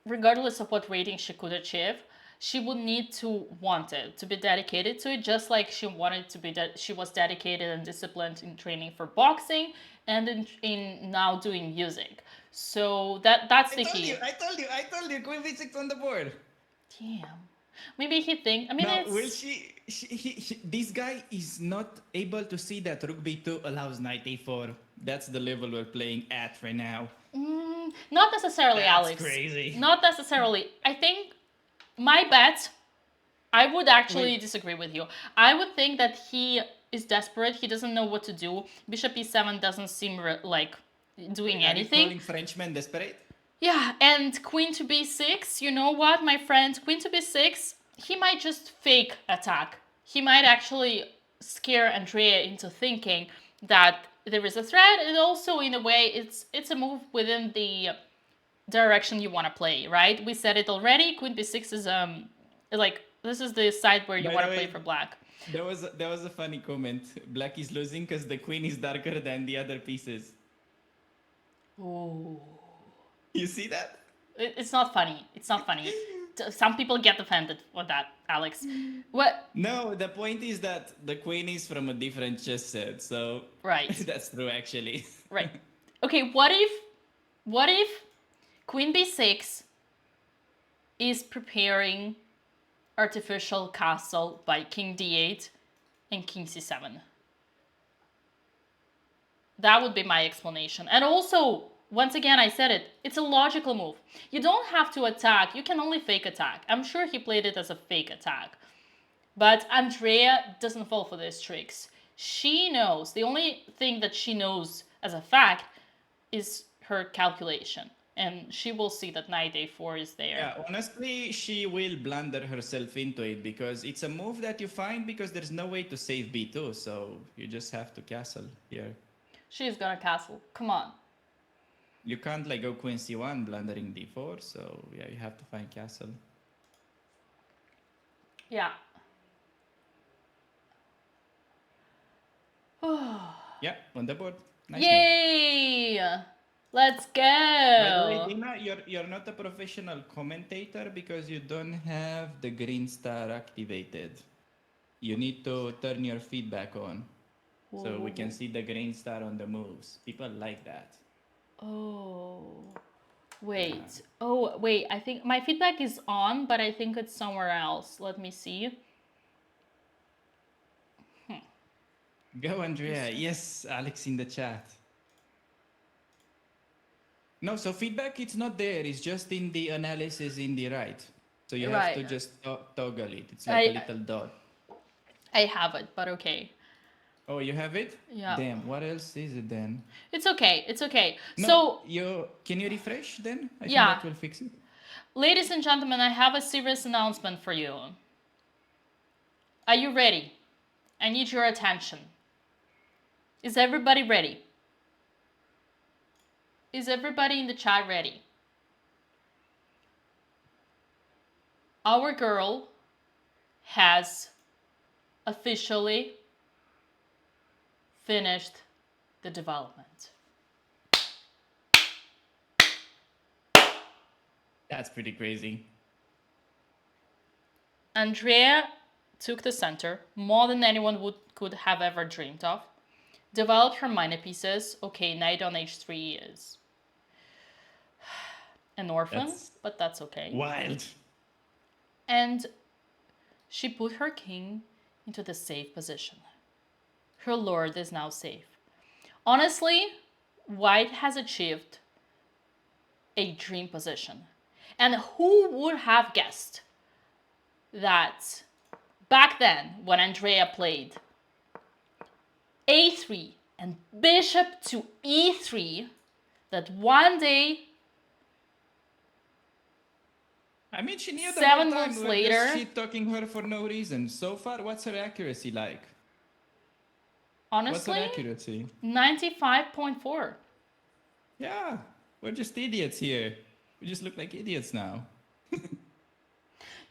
Speaker 5: regardless of what rating she could achieve, she would need to want it, to be dedicated to it, just like she wanted to be she was dedicated and disciplined in training for boxing and in now doing music. So that's the key.
Speaker 10: I told you, Queen V6 on the board.
Speaker 5: Damn. Maybe he think. I mean,
Speaker 10: now,
Speaker 5: it's...
Speaker 10: will this guy is not able to see that Rook B2 allows Knight A4. That's the level we're playing at right now.
Speaker 5: Not necessarily,
Speaker 10: That's
Speaker 5: Alex.
Speaker 10: crazy.
Speaker 5: Not necessarily. I think my bet, I would actually disagree with you. I would think that he is desperate. He doesn't know what to do. Bishop E7 doesn't seem like doing anything.
Speaker 10: Are you calling Frenchmen desperate?
Speaker 5: Yeah, and Queen to B6, you know what, my friend? Queen to B6, he might just fake attack. He might actually scare Andrea into thinking that there is a threat, and also, in a way, it's a move within the direction you want to play, right? We said it already. Queen B6 is like, this is the side where you want to play for black.
Speaker 10: There was a funny comment. Black is losing because the queen is darker than the other pieces.
Speaker 5: Ooh.
Speaker 10: You see that?
Speaker 5: It's not funny. It's not funny. Some people get offended with that, Alex. What?
Speaker 10: No, the point is that the queen is from a different chess set, so...
Speaker 5: Right.
Speaker 10: That's true, actually.
Speaker 5: Right. Okay, what if Queen B6 is preparing artificial castle by King D8 and King C7? That would be my explanation. And also, once again, I said it, it's a logical move. You don't have to attack, you can only fake attack. I'm sure he played it as a fake attack. But Andrea doesn't fall for these tricks. She knows, the only thing that she knows as a fact is her calculation. And she will see that Knight A4 is there.
Speaker 10: Yeah, honestly, she will blunder herself into it because it's a move that you find because there's no way to save B2, so you just have to castle here.
Speaker 5: She's gonna castle, come on.
Speaker 10: You can't like go Queen C1 blundering D4, so yeah, you have to find castle.
Speaker 5: Yeah.
Speaker 10: Yeah, on the board. Nice.
Speaker 5: Yay! Move. Let's go!
Speaker 10: By the way, Dina, you're not a professional commentator because you don't have the green star activated. You need to turn your feedback on. Whoa. So we can see the green star on the moves. People like that.
Speaker 5: Oh. Wait. Yeah. Oh, wait. I think my feedback is on, but I think it's somewhere else. Let me see.
Speaker 10: Go, Andrea. Yes, Alex in the chat. No, so feedback, it's not there. It's just in the analysis in the right. So you have to just toggle it. It's like a little dot.
Speaker 5: I have it, but okay.
Speaker 10: Oh, you have it?
Speaker 5: Yeah.
Speaker 10: Damn, what else is it then?
Speaker 5: It's okay. It's okay.
Speaker 10: No,
Speaker 5: So,
Speaker 10: can you refresh then? I think
Speaker 5: yeah.
Speaker 10: that will fix it.
Speaker 5: Ladies and gentlemen, I have a serious announcement for you. Are you ready? I need your attention. Is everybody ready? Is everybody in the chat ready? Our girl has officially finished the development.
Speaker 10: That's pretty crazy.
Speaker 5: Andrea took the center more than anyone could have ever dreamed of. Developed her minor pieces. Okay, knight on h3 is an orphan, but that's okay.
Speaker 10: Wild.
Speaker 5: And she put her king into the safe position. Her lord is now safe. Honestly, white has achieved a dream position. And who would have guessed that back then, when Andrea played a3 and bishop to e3, that one day,
Speaker 10: I mean, she knew the
Speaker 5: 7
Speaker 10: whole time
Speaker 5: moves
Speaker 10: we're
Speaker 5: later,
Speaker 10: just shit-talking her for no reason. So far, what's her accuracy like?
Speaker 5: honestly,
Speaker 10: what's her accuracy?
Speaker 5: 95.4.
Speaker 10: Yeah, we're just idiots here. We just look like idiots now.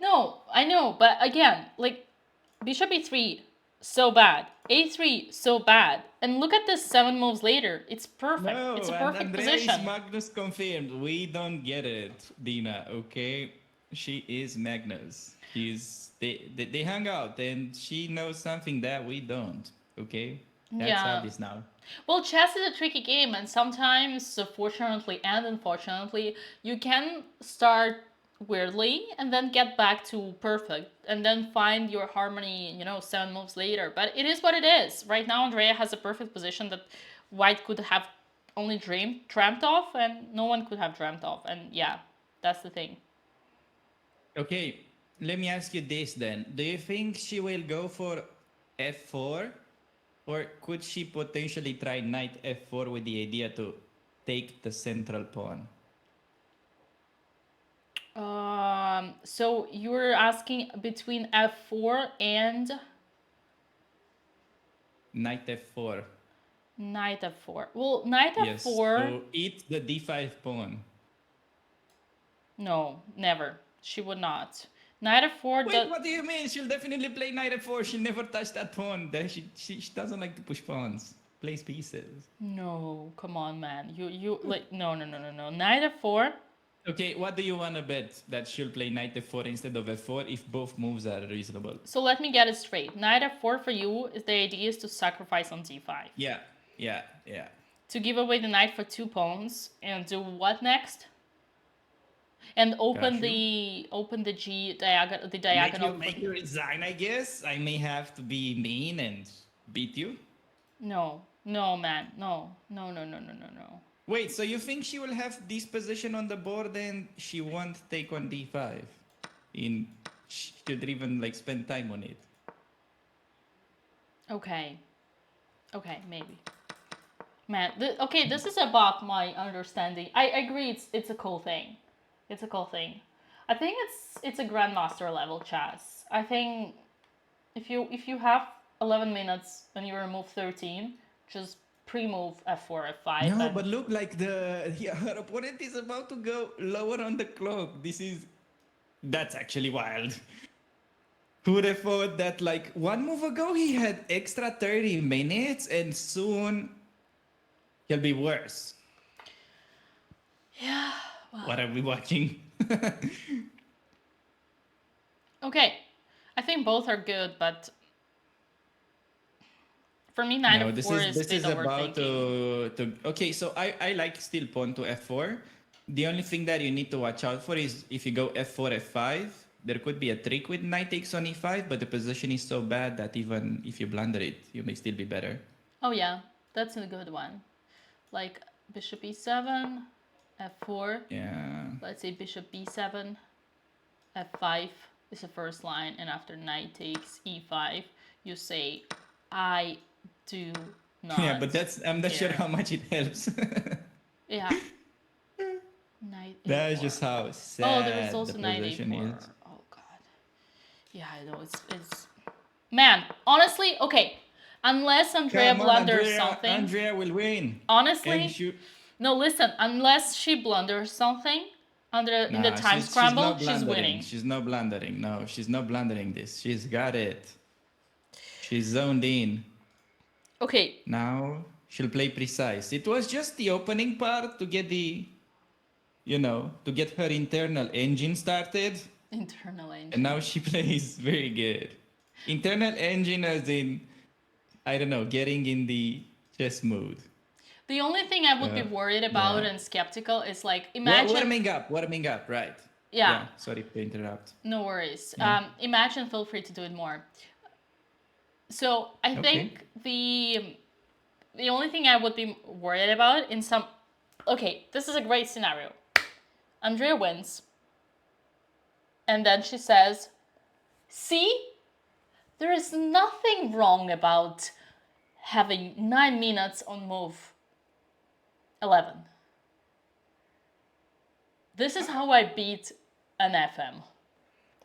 Speaker 5: No, I know, but again, like, bishop e3, so bad. a3, so bad. And look at this 7 moves later. It's perfect.
Speaker 10: No,
Speaker 5: it's a perfect
Speaker 10: Andrea
Speaker 5: position.
Speaker 10: is Magnus confirmed. We don't get it, Dina, okay? She is Magnus. They hang out and she knows something that we don't, okay? That's obvious now.
Speaker 5: Well, chess is a tricky game, and sometimes, fortunately and unfortunately, you can start weirdly and then get back to perfect and then find your harmony, 7 moves later. But it is what it is. Right now, Andrea has a perfect position that white could have only dreamt of, and no one could have dreamt of. And yeah, that's the thing.
Speaker 10: Okay, let me ask you this then. Do you think she will go for f4? Or could she potentially try knight f4 with the idea to take the central pawn?
Speaker 5: So you're asking between f4 and
Speaker 10: Knight f4.
Speaker 5: Knight f4. Well, knight f4...
Speaker 10: Yes, so eat the d5 pawn.
Speaker 5: No, never. She would not. Knight f4...
Speaker 10: Wait, what do you mean? She'll definitely play knight f4. She'll never touch that pawn. She doesn't like to push pawns. Plays pieces.
Speaker 5: No, come on, man. You like... No. Knight f4...
Speaker 10: Okay, what do you want to bet? That she'll play knight f4 instead of f4 if both moves are reasonable?
Speaker 5: So let me get it straight. Knight f4 for you, is the idea is to sacrifice on d5.
Speaker 10: Yeah.
Speaker 5: To give away the knight for 2 pawns and do what next? And open the diagonal.
Speaker 10: Make you resign, I guess. I may have to be mean and beat you.
Speaker 5: No, man. No.
Speaker 10: Wait, so you think she will have this position on the board and she won't take on d5? She should even spend time on it.
Speaker 5: Okay, maybe. Man, this is about my understanding. I agree, it's a cool thing. It's a cool thing. I think it's a grandmaster level chess. I think if you have 11 minutes and you remove 13, just pre-move f4, f5.
Speaker 10: No, but look, her opponent is about to go lower on the clock. That's actually wild. Who would have thought that 1 move ago he had extra 30 minutes and soon he'll be worse?
Speaker 5: Yeah. Well.
Speaker 10: What are we watching?
Speaker 5: Okay, I think both are good, but for me, knight f4
Speaker 10: this is about to. Okay, so I like still pawn to f4. The only thing that you need to watch out for is if you go f4, f5, there could be a trick with knight takes on e5, but the position is so bad that even if you blunder it, you may still be better.
Speaker 5: Oh yeah, that's a good one. Like bishop e7, f4.
Speaker 10: Yeah.
Speaker 5: Let's say bishop b7, f5 is the first line, and after knight takes e5, you say, I do not.
Speaker 10: Yeah, but I'm not sure
Speaker 5: care.
Speaker 10: how much it helps.
Speaker 5: Yeah. Knight
Speaker 10: That's
Speaker 5: A4.
Speaker 10: just how sad
Speaker 5: Oh, there was also
Speaker 10: the
Speaker 5: knight
Speaker 10: position
Speaker 5: A4.
Speaker 10: is.
Speaker 5: Oh god. Yeah, I know it's. Man, honestly, okay. Unless Andrea
Speaker 10: Come on,
Speaker 5: blunders something.
Speaker 10: Andrea will win.
Speaker 5: Honestly, no. Listen, unless she blunders something in the time scramble, she's winning.
Speaker 10: She's not blundering. No, she's not blundering this. She's got it. She's zoned in.
Speaker 5: Okay.
Speaker 10: Now she'll play precise. It was just the opening part to get to get her internal engine started.
Speaker 5: Internal engine.
Speaker 10: And now she plays very good. Internal engine as in, I don't know, getting in the chess mode.
Speaker 5: The only thing I would be worried about and skeptical is like, imagine...
Speaker 10: Warming up, right.
Speaker 5: Yeah.
Speaker 10: Sorry to interrupt.
Speaker 5: No worries. Imagine, feel free to do it more. So I think the only thing I would be worried about in some... Okay, this is a great scenario. Andrea wins. And then she says, see, there is nothing wrong about having 9 minutes on move 11. This is how I beat an FM.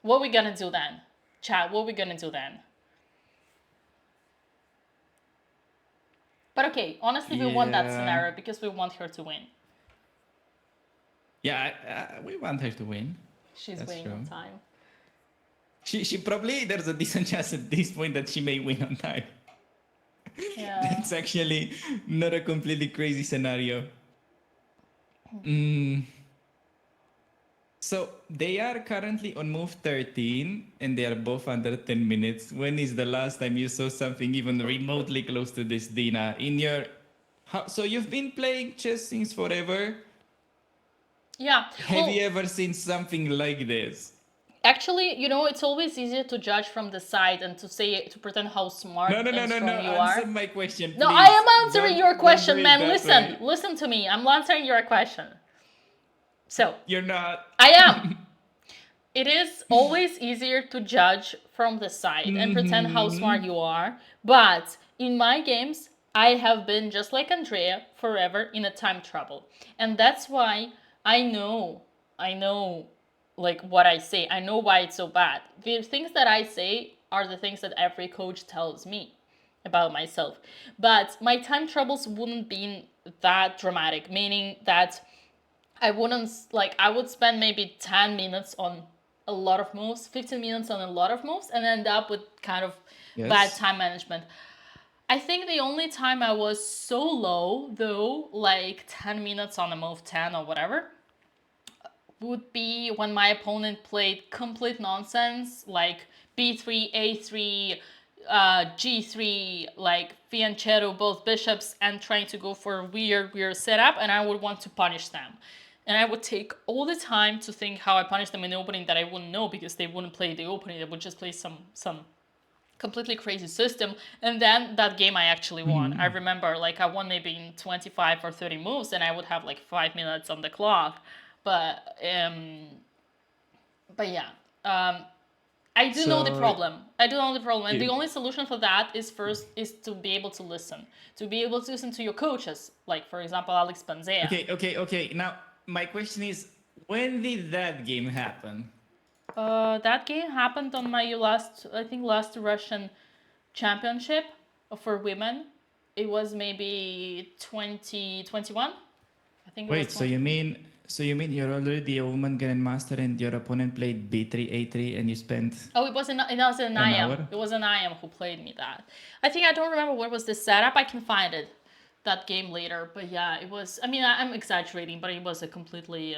Speaker 5: What are we gonna do then? Chat, what are we gonna do then? But okay, honestly, we want that scenario because we want her to win.
Speaker 10: Yeah, we want her to win.
Speaker 5: She's winning on time.
Speaker 10: She probably, there's a decent chance at this point that she may win on time.
Speaker 5: Yeah.
Speaker 10: That's actually not a completely crazy scenario. So they are currently on move 13 and they are both under 10 minutes. When is the last time you saw something even remotely close to this, Dina? So you've been playing chess since forever?
Speaker 5: Yeah.
Speaker 10: Have you ever seen something like this?
Speaker 5: Actually, it's always easier to judge from the side and to pretend how smart and strong you are.
Speaker 10: Answer my question, please.
Speaker 5: No, I am answering your question, man. Listen to me. I'm answering your question. So.
Speaker 10: You're not.
Speaker 5: I am. It is always easier to judge from the side and pretend how smart you are. But in my games, I have been just like Andrea forever in a time trouble. And that's why I know like what I say. I know why it's so bad. The things that I say are the things that every coach tells me about myself. But my time troubles wouldn't be that dramatic, meaning that I would spend maybe 10 minutes on a lot of moves, 15 minutes on a lot of moves, and end up with kind of bad time management. I think the only time I was so low, though, like 10 minutes on a move 10 or whatever, would be when my opponent played complete nonsense, like b3, a3, g3, like fianchetto, both bishops, and trying to go for a weird setup, and I would want to punish them. And I would take all the time to think how I punish them in the opening that I wouldn't know because they wouldn't play the opening. They would just play some completely crazy system. And then that game I actually won. I remember I won maybe in 25 or 30 moves and I would have 5 minutes on the clock. But yeah, I do know the problem. And the only solution for that is to be able to listen. To be able to listen to your coaches. Like, for example, Alex Panzea.
Speaker 10: Okay. Now, my question is, when did that game happen?
Speaker 5: That game happened on my last Russian championship for women. It was maybe 2021. I think.
Speaker 10: Wait, so you mean you're already a woman grandmaster and your opponent played b3, a3, and you spent?
Speaker 5: Oh, it was an IM. It was an IM who played me that. I think I don't remember what was the setup. I can find it. That game later, but yeah, it was. I mean, I'm exaggerating, but it was a completely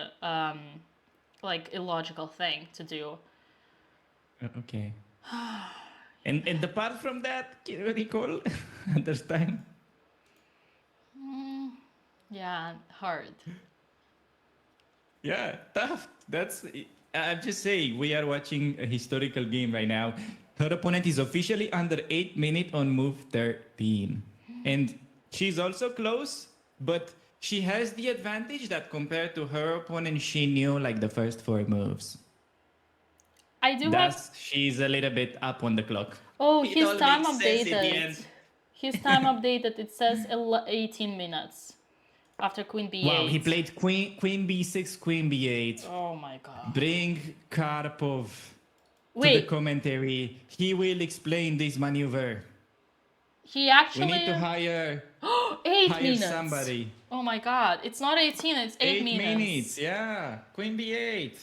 Speaker 5: illogical thing to do.
Speaker 10: Okay. and apart from that, can you recall other time?
Speaker 5: Yeah, hard.
Speaker 10: Yeah, tough. I'm just saying, we are watching a historical game right now. Her opponent is officially under 8 minutes on move 13, and she's also close, but she has the advantage that compared to her opponent, she knew the first 4 moves.
Speaker 5: She's
Speaker 10: a little bit up on the clock.
Speaker 5: Oh, his time updated. His time updated, it says 18 minutes after queen b8.
Speaker 10: Wow, he played queen b6, queen b8.
Speaker 5: Oh my god.
Speaker 10: Bring Karpov to the
Speaker 5: Wait,
Speaker 10: commentary. He will explain this maneuver.
Speaker 5: he actually...
Speaker 10: We need to hire
Speaker 5: 8 minutes.
Speaker 10: somebody.
Speaker 5: Oh my god, it's not 18, it's 8 minutes.
Speaker 10: 8 minutes, yeah. Queen b8.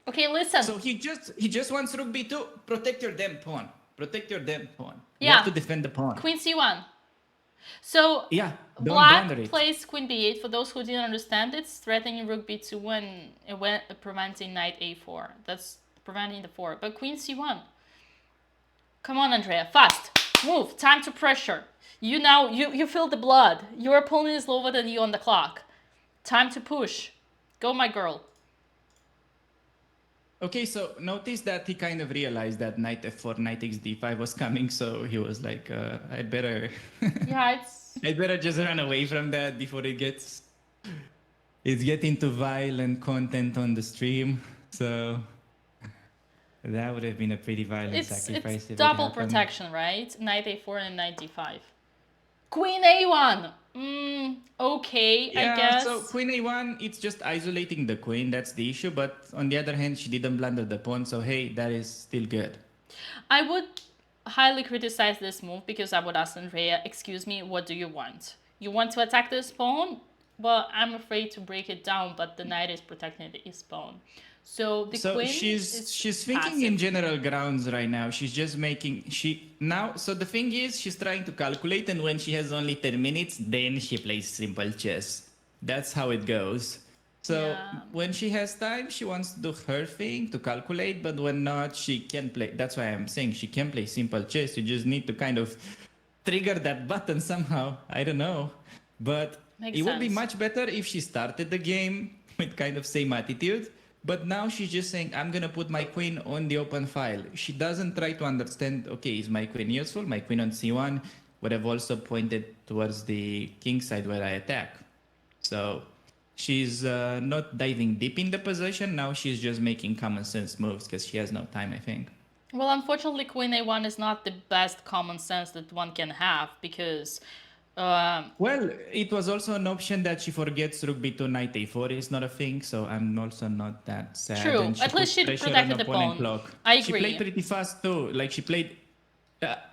Speaker 5: Okay, listen.
Speaker 10: So he just wants rook b2. Protect your damn pawn. Protect your damn pawn. You
Speaker 5: Yeah.
Speaker 10: have to defend the pawn.
Speaker 5: Queen c1. So
Speaker 10: Yeah, don't
Speaker 5: black
Speaker 10: blunder it.
Speaker 5: plays queen b8. For those who didn't understand, it's threatening rook b2 when preventing knight a4. That's preventing the 4. But queen c1. Come on, Andrea, fast. Move. Time to pressure. You feel the blood. Your opponent is lower than you on the clock. Time to push. Go, my girl.
Speaker 10: Okay, so notice that he kind of realized that knight f4, knight xd5 was coming, so he was like, I'd better I'd better just run away from that before it's getting to violent content on the stream. So that would have been a pretty violent sacrifice.
Speaker 5: It's double protection, right? Knight a4 and knight d5. Queen a1. Okay,
Speaker 10: yeah,
Speaker 5: I guess.
Speaker 10: So queen a1, it's just isolating the queen. That's the issue. But on the other hand, she didn't blunder the pawn. So hey, that is still good.
Speaker 5: I would highly criticize this move because I would ask Andrea, excuse me, what do you want? You want to attack this pawn? Well, I'm afraid to break it down, but the knight is protecting his pawn. So the queen
Speaker 10: she's thinking in general grounds right now. She's just making so the thing is she's trying to calculate, and when she has only 10 minutes, then she plays simple chess. That's how it goes. So when she has time, she wants to do her thing to calculate, but when not, she can play. That's why I'm saying she can play simple chess. You just need to kind of trigger that button somehow. I don't know, but it would be much better if she started the game with kind of same attitude. But now she's just saying, I'm going to put my queen on the open file. She doesn't try to understand, okay, is my queen useful? My queen on c1 would have also pointed towards the king side where I attack. So she's not diving deep in the position. Now she's just making common sense moves because she has no time, I think.
Speaker 5: Well, unfortunately, queen a1 is not the best common sense that one can have because...
Speaker 10: well, it was also an option that she forgets rook b2, knight a4 is not a thing, so I'm also not that sad.
Speaker 5: True,
Speaker 10: and
Speaker 5: at least she protected the pawn.
Speaker 10: Clock.
Speaker 5: I agree.
Speaker 10: She played pretty fast too. Like she played,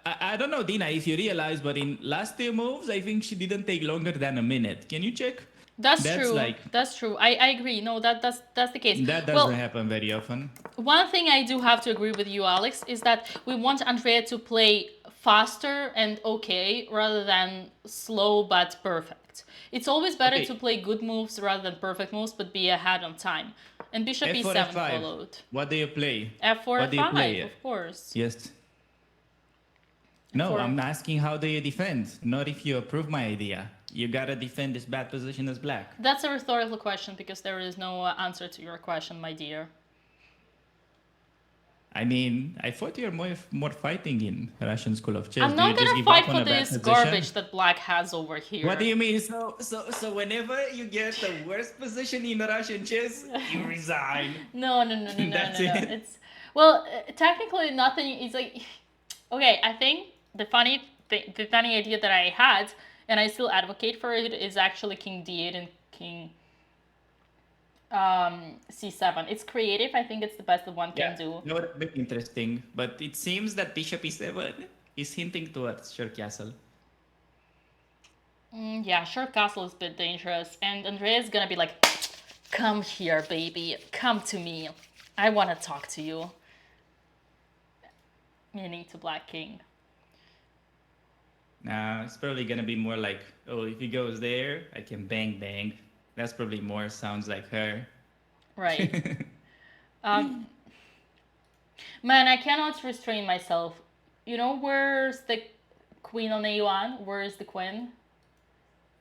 Speaker 10: I don't know, Dina, if you realize, but in last 2 moves, I think she didn't take longer than a minute. Can you check?
Speaker 5: That's true. That's true. I agree. No, that's the case.
Speaker 10: That doesn't happen very often.
Speaker 5: One thing I do have to agree with you, Alex, is that we want Andrea to play faster and okay rather than slow but perfect. It's always better to play good moves rather than perfect moves, but be ahead on time. And bishop
Speaker 10: F4,
Speaker 5: e7
Speaker 10: F5.
Speaker 5: followed.
Speaker 10: What do you play?
Speaker 5: F4, F5, of course.
Speaker 10: Yes. No, I'm asking how do you defend, not if you approve my idea. You gotta defend this bad position as black.
Speaker 5: That's a rhetorical question because there is no answer to your question, my dear.
Speaker 10: I mean, I thought you're more fighting in Russian School of Chess.
Speaker 5: I'm not gonna fight for this garbage that black has over here.
Speaker 10: What do you mean? So whenever you get the worst position in Russian chess, you resign.
Speaker 5: No.
Speaker 10: That's it.
Speaker 5: It's well, technically nothing. It's like, okay, I think the funny idea that I had, and I still advocate for it, is actually king d8 and king c7. It's creative. I think it's the best that one can do.
Speaker 10: No, a bit interesting, but it seems that bishop e7 is hinting towards short castle.
Speaker 5: Yeah, short castle is a bit dangerous, and Andrea's gonna be like, come here, baby, come to me, I want to talk to you, meaning to black king.
Speaker 10: Nah, it's probably gonna be more like, oh, if he goes there, I can bang bang. That's probably more sounds like her.
Speaker 5: Right. Man, I cannot restrain myself. You know, where's the queen on a1? Where is the queen?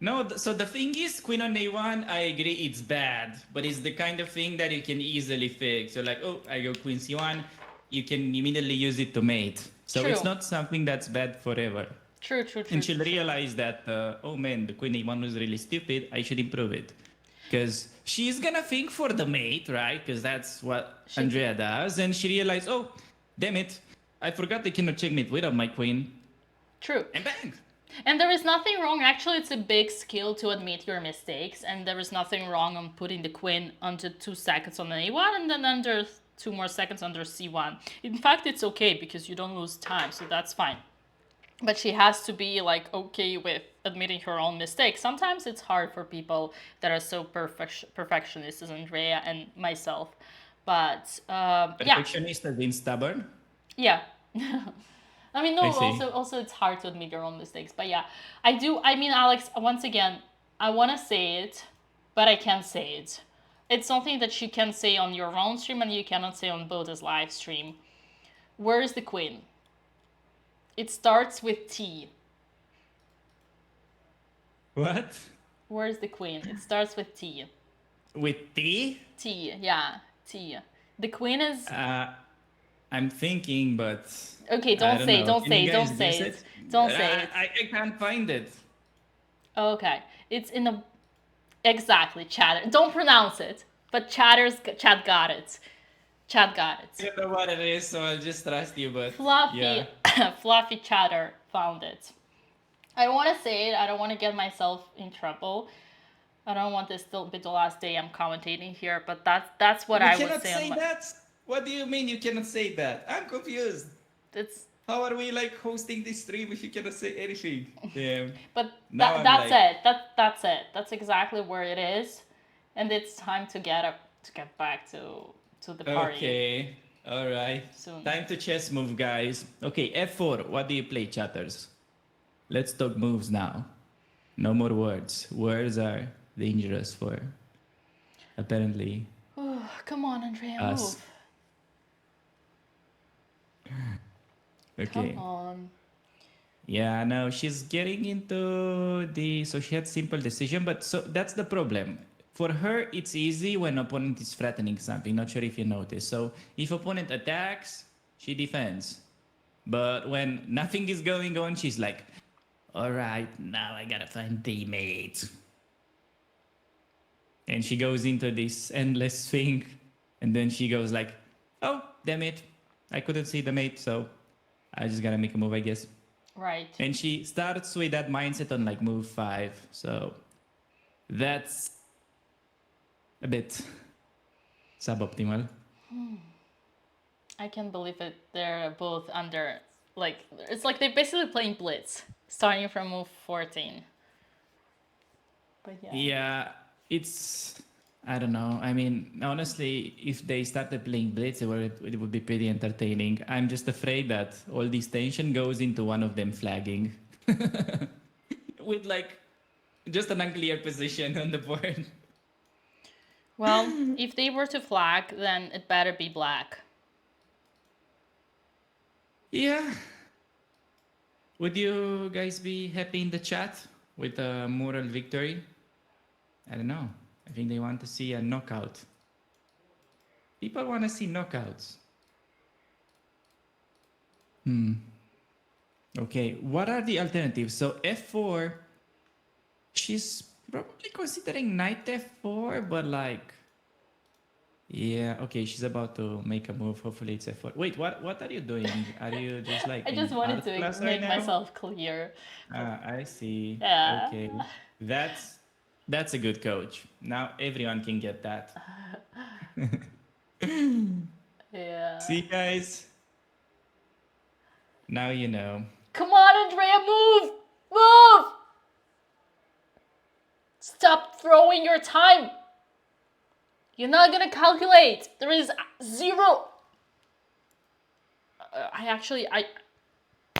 Speaker 10: No, so the thing is, queen on a1, I agree it's bad, but it's the kind of thing that you can easily fix. So like, oh, I go queen c1, you can immediately use it to mate. So it's not something that's bad forever.
Speaker 5: True.
Speaker 10: And she'll realize that, oh man, the queen a1 was really stupid, I should improve it. Because she's gonna think for the mate, right? Because that's what Andrea does. And she realized, oh, damn it, I forgot they cannot checkmate without my queen.
Speaker 5: True.
Speaker 10: And bang!
Speaker 5: And there is nothing wrong. Actually, it's a big skill to admit your mistakes, and there is nothing wrong on putting the queen under 2 seconds on an A1 and then under 2 more seconds under C1. In fact, it's okay because you don't lose time, so that's fine. But she has to be like okay with admitting her own mistakes. Sometimes it's hard for people that are so perfectionist as Andrea and myself. But yeah.
Speaker 10: Perfectionist has been stubborn.
Speaker 5: Yeah. I mean, no,
Speaker 10: I see.
Speaker 5: also it's hard to admit your own mistakes. But yeah, I mean, Alex, once again, I want to say it, but I can't say it. It's something that you can say on your own stream and you cannot say on BotezLive stream. Where is the queen? It starts with T.
Speaker 10: What?
Speaker 5: Where's the queen? It starts with T.
Speaker 10: With T?
Speaker 5: T, yeah, T. The queen is...
Speaker 10: I'm thinking, but...
Speaker 5: Okay, don't say it. Don't say it. Don't say it.
Speaker 10: I can't find it.
Speaker 5: Okay, it's in the... Exactly, chatter. Don't pronounce it, but chat got it. Chat got it.
Speaker 10: I don't know what it is, so I'll just trust you, but...
Speaker 5: Fluffy,
Speaker 10: yeah.
Speaker 5: Fluffy chatter found it. I don't want to say it. I don't want to get myself in trouble. I don't want this to be the last day I'm commentating here, but that's what I would say.
Speaker 10: You cannot say that? What do you mean you cannot say that? I'm confused. How are we like hosting this stream if you cannot say anything? Damn.
Speaker 5: But that's it. That's it. That's exactly where it is, and it's time to get back to the party.
Speaker 10: Okay. All right.
Speaker 5: Soon.
Speaker 10: Time to chess move, guys. Okay, F4. What do you play, chatters? Let's talk moves now. No more words. Words are dangerous for, apparently.
Speaker 5: Oh, come on, Andrea,
Speaker 10: us.
Speaker 5: Move.
Speaker 10: Okay.
Speaker 5: Come on.
Speaker 10: Yeah, no, she's getting into the... So she had simple decision, but so that's the problem. For her, it's easy when opponent is threatening something. Not sure if you noticed. So if opponent attacks, she defends. But when nothing is going on, she's like, all right, now I gotta find teammates. And she goes into this endless thing. And then she goes like, oh, damn it. I couldn't see the mate, so I just gotta make a move, I guess.
Speaker 5: Right.
Speaker 10: And she starts with that mindset on like move 5. So that's a bit suboptimal.
Speaker 5: I can't believe it. They're both under, like, it's like they're basically playing Blitz, starting from move 14. But yeah.
Speaker 10: Yeah, it's... I don't know. I mean, honestly, if they started playing Blitz, it would be pretty entertaining. I'm just afraid that all this tension goes into one of them flagging. With, like, just an unclear position on the board.
Speaker 5: Well, if they were to flag, then it better be black.
Speaker 10: Yeah. Would you guys be happy in the chat with a moral victory? I don't know. I think they want to see a knockout. People want to see knockouts. Okay, what are the alternatives? So F4, she's probably considering knight F4, but like... Yeah, okay, she's about to make a move. Hopefully it's F4. Wait, what are you doing? Are you just like...
Speaker 5: I just wanted to make myself clear.
Speaker 10: I see.
Speaker 5: Yeah.
Speaker 10: Okay, that's a good coach. Now everyone can get that.
Speaker 5: Yeah.
Speaker 10: See, guys? Now you know.
Speaker 5: Come on, Andrea, move! Move! Stop throwing your time! You're not gonna calculate. There is 0.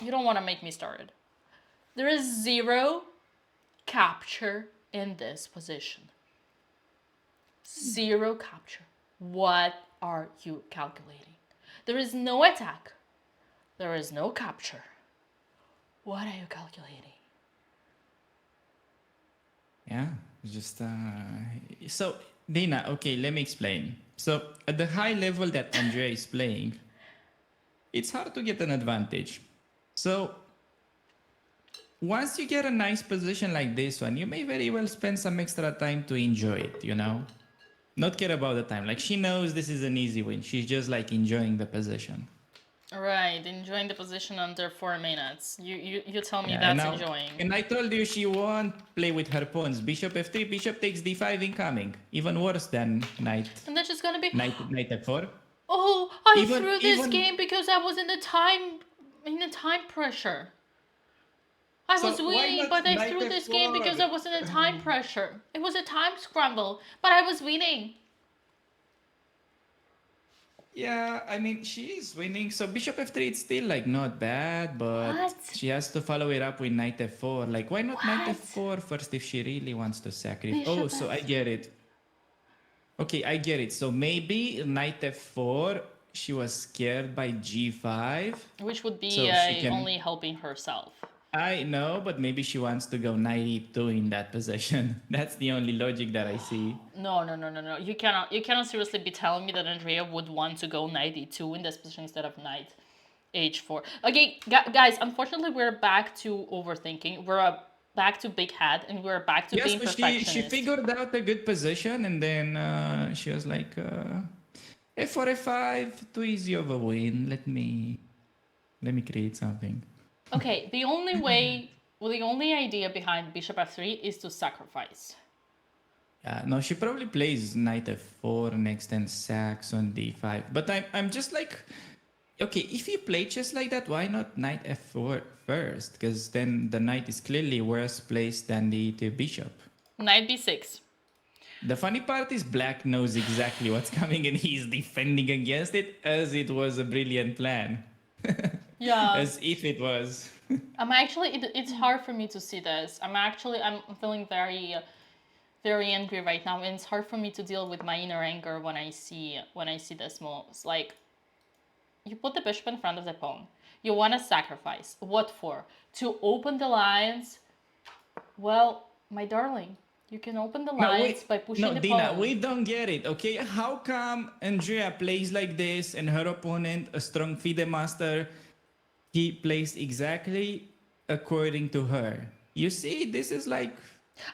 Speaker 5: You don't want to make me started. There is 0 capture in this position. 0 capture. What are you calculating? There is no attack. There is no capture. What are you calculating?
Speaker 10: Yeah, just so Dina, okay, let me explain. So at the high level that Andrea is playing, it's hard to get an advantage. So once you get a nice position like this one, you may very well spend some extra time to enjoy it, you know? Not care about the time. Like, she knows this is an easy win. She's just like enjoying the position.
Speaker 5: Right, enjoying the position under 4 minutes. You tell me
Speaker 10: Yeah,
Speaker 5: that's enjoying.
Speaker 10: And I told you she won't play with her pawns. Bishop f3, bishop takes d5 incoming. Even worse than knight.
Speaker 5: And that's just gonna be...
Speaker 10: Knight f4.
Speaker 5: Oh, I
Speaker 10: Even-
Speaker 5: threw this
Speaker 10: even-
Speaker 5: game because I was in the time pressure. I
Speaker 10: So
Speaker 5: was
Speaker 10: why
Speaker 5: winning,
Speaker 10: not
Speaker 5: but I
Speaker 10: knight
Speaker 5: threw this game
Speaker 10: f4?
Speaker 5: because I was in the time pressure. It was a time scramble, but I was winning.
Speaker 10: Yeah, I mean, she is winning. So bishop f3, it's still like not bad, but
Speaker 5: What?
Speaker 10: she has to follow it up with knight f4. Like, why not knight
Speaker 5: What?
Speaker 10: f4 first if she really wants to sacrifice?
Speaker 5: Bishop
Speaker 10: Oh, so I get it. Okay, I get it. So maybe knight f4, she was scared by g5.
Speaker 5: Which would be
Speaker 10: So she can-
Speaker 5: only helping herself.
Speaker 10: I know, but maybe she wants to go knight e2 in that position. That's the only logic that I see.
Speaker 5: No. You cannot seriously be telling me that Andrea would want to go knight e2 in this position instead of knight h4. Okay, guys, unfortunately we're back to overthinking. We're back to big head and we're back to
Speaker 10: Yes,
Speaker 5: being
Speaker 10: but
Speaker 5: perfectionist.
Speaker 10: she figured out a good position, and then she was like, f4, f5, too easy of a win. Let me create something.
Speaker 5: Okay, the only idea behind bishop f3 is to sacrifice.
Speaker 10: No, she probably plays knight f4 next and sacks on d5. But I'm just like, okay, if you play chess like that, why not knight f4 first? Because then the knight is clearly worse placed than the bishop.
Speaker 5: Knight b6.
Speaker 10: The funny part is Black knows exactly what's coming and he's defending against it as it was a brilliant plan.
Speaker 5: Yeah.
Speaker 10: As if it was.
Speaker 5: I'm actually, it's hard for me to see this. I'm feeling very, very angry right now, and it's hard for me to deal with my inner anger when I see this moves. Like, you put the bishop in front of the pawn. You want to sacrifice. What for? To open the lines? Well, my darling, you can open the lines by pushing the
Speaker 10: Dina,
Speaker 5: pawn.
Speaker 10: we don't get it, okay? How come Andrea plays like this and her opponent, a strong FIDE master, he plays exactly according to her? You see, this is like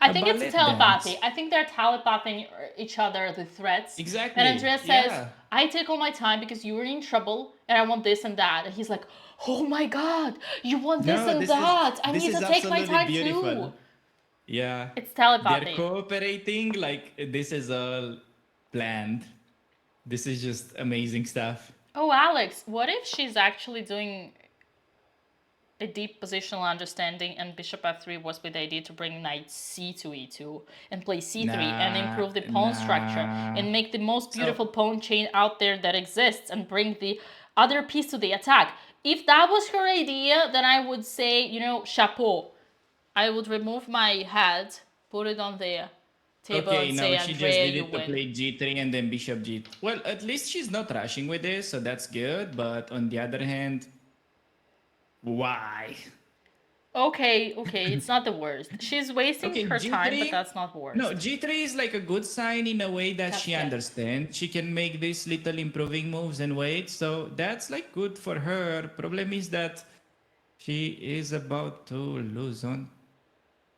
Speaker 5: I think it's
Speaker 10: ballet
Speaker 5: telepathy.
Speaker 10: dance.
Speaker 5: I think they're telepathing each other the threats.
Speaker 10: Exactly.
Speaker 5: And Andrea says,
Speaker 10: yeah.
Speaker 5: I take all my time because you were in trouble and I want this and that. And he's like, oh my God, you want this and that. I need to take my time too.
Speaker 10: Yeah.
Speaker 5: It's telepathy.
Speaker 10: They're cooperating, like this is all planned. This is just amazing stuff.
Speaker 5: Oh, Alex, what if she's actually doing a deep positional understanding and bishop f3 was with the idea to bring knight c to e2 and play c3 and improve the pawn structure and make the most beautiful pawn chain out there that exists and bring the other piece to the attack? If that was her idea, then I would say, you know, chapeau. I would remove my head, put it on the table and say,
Speaker 10: she just
Speaker 5: Andrea,
Speaker 10: did
Speaker 5: you
Speaker 10: it to
Speaker 5: win.
Speaker 10: play g3 and then bishop g2. Well, at least she's not rushing with this, so that's good. But on the other hand, why?
Speaker 5: Okay, it's not the worst. She's wasting her time, but
Speaker 10: G3?
Speaker 5: that's not worst.
Speaker 10: No, G3 is like a good sign in a way that she understands. She can make these little improving moves and wait, so that's like good for her. Problem is that she is about to lose on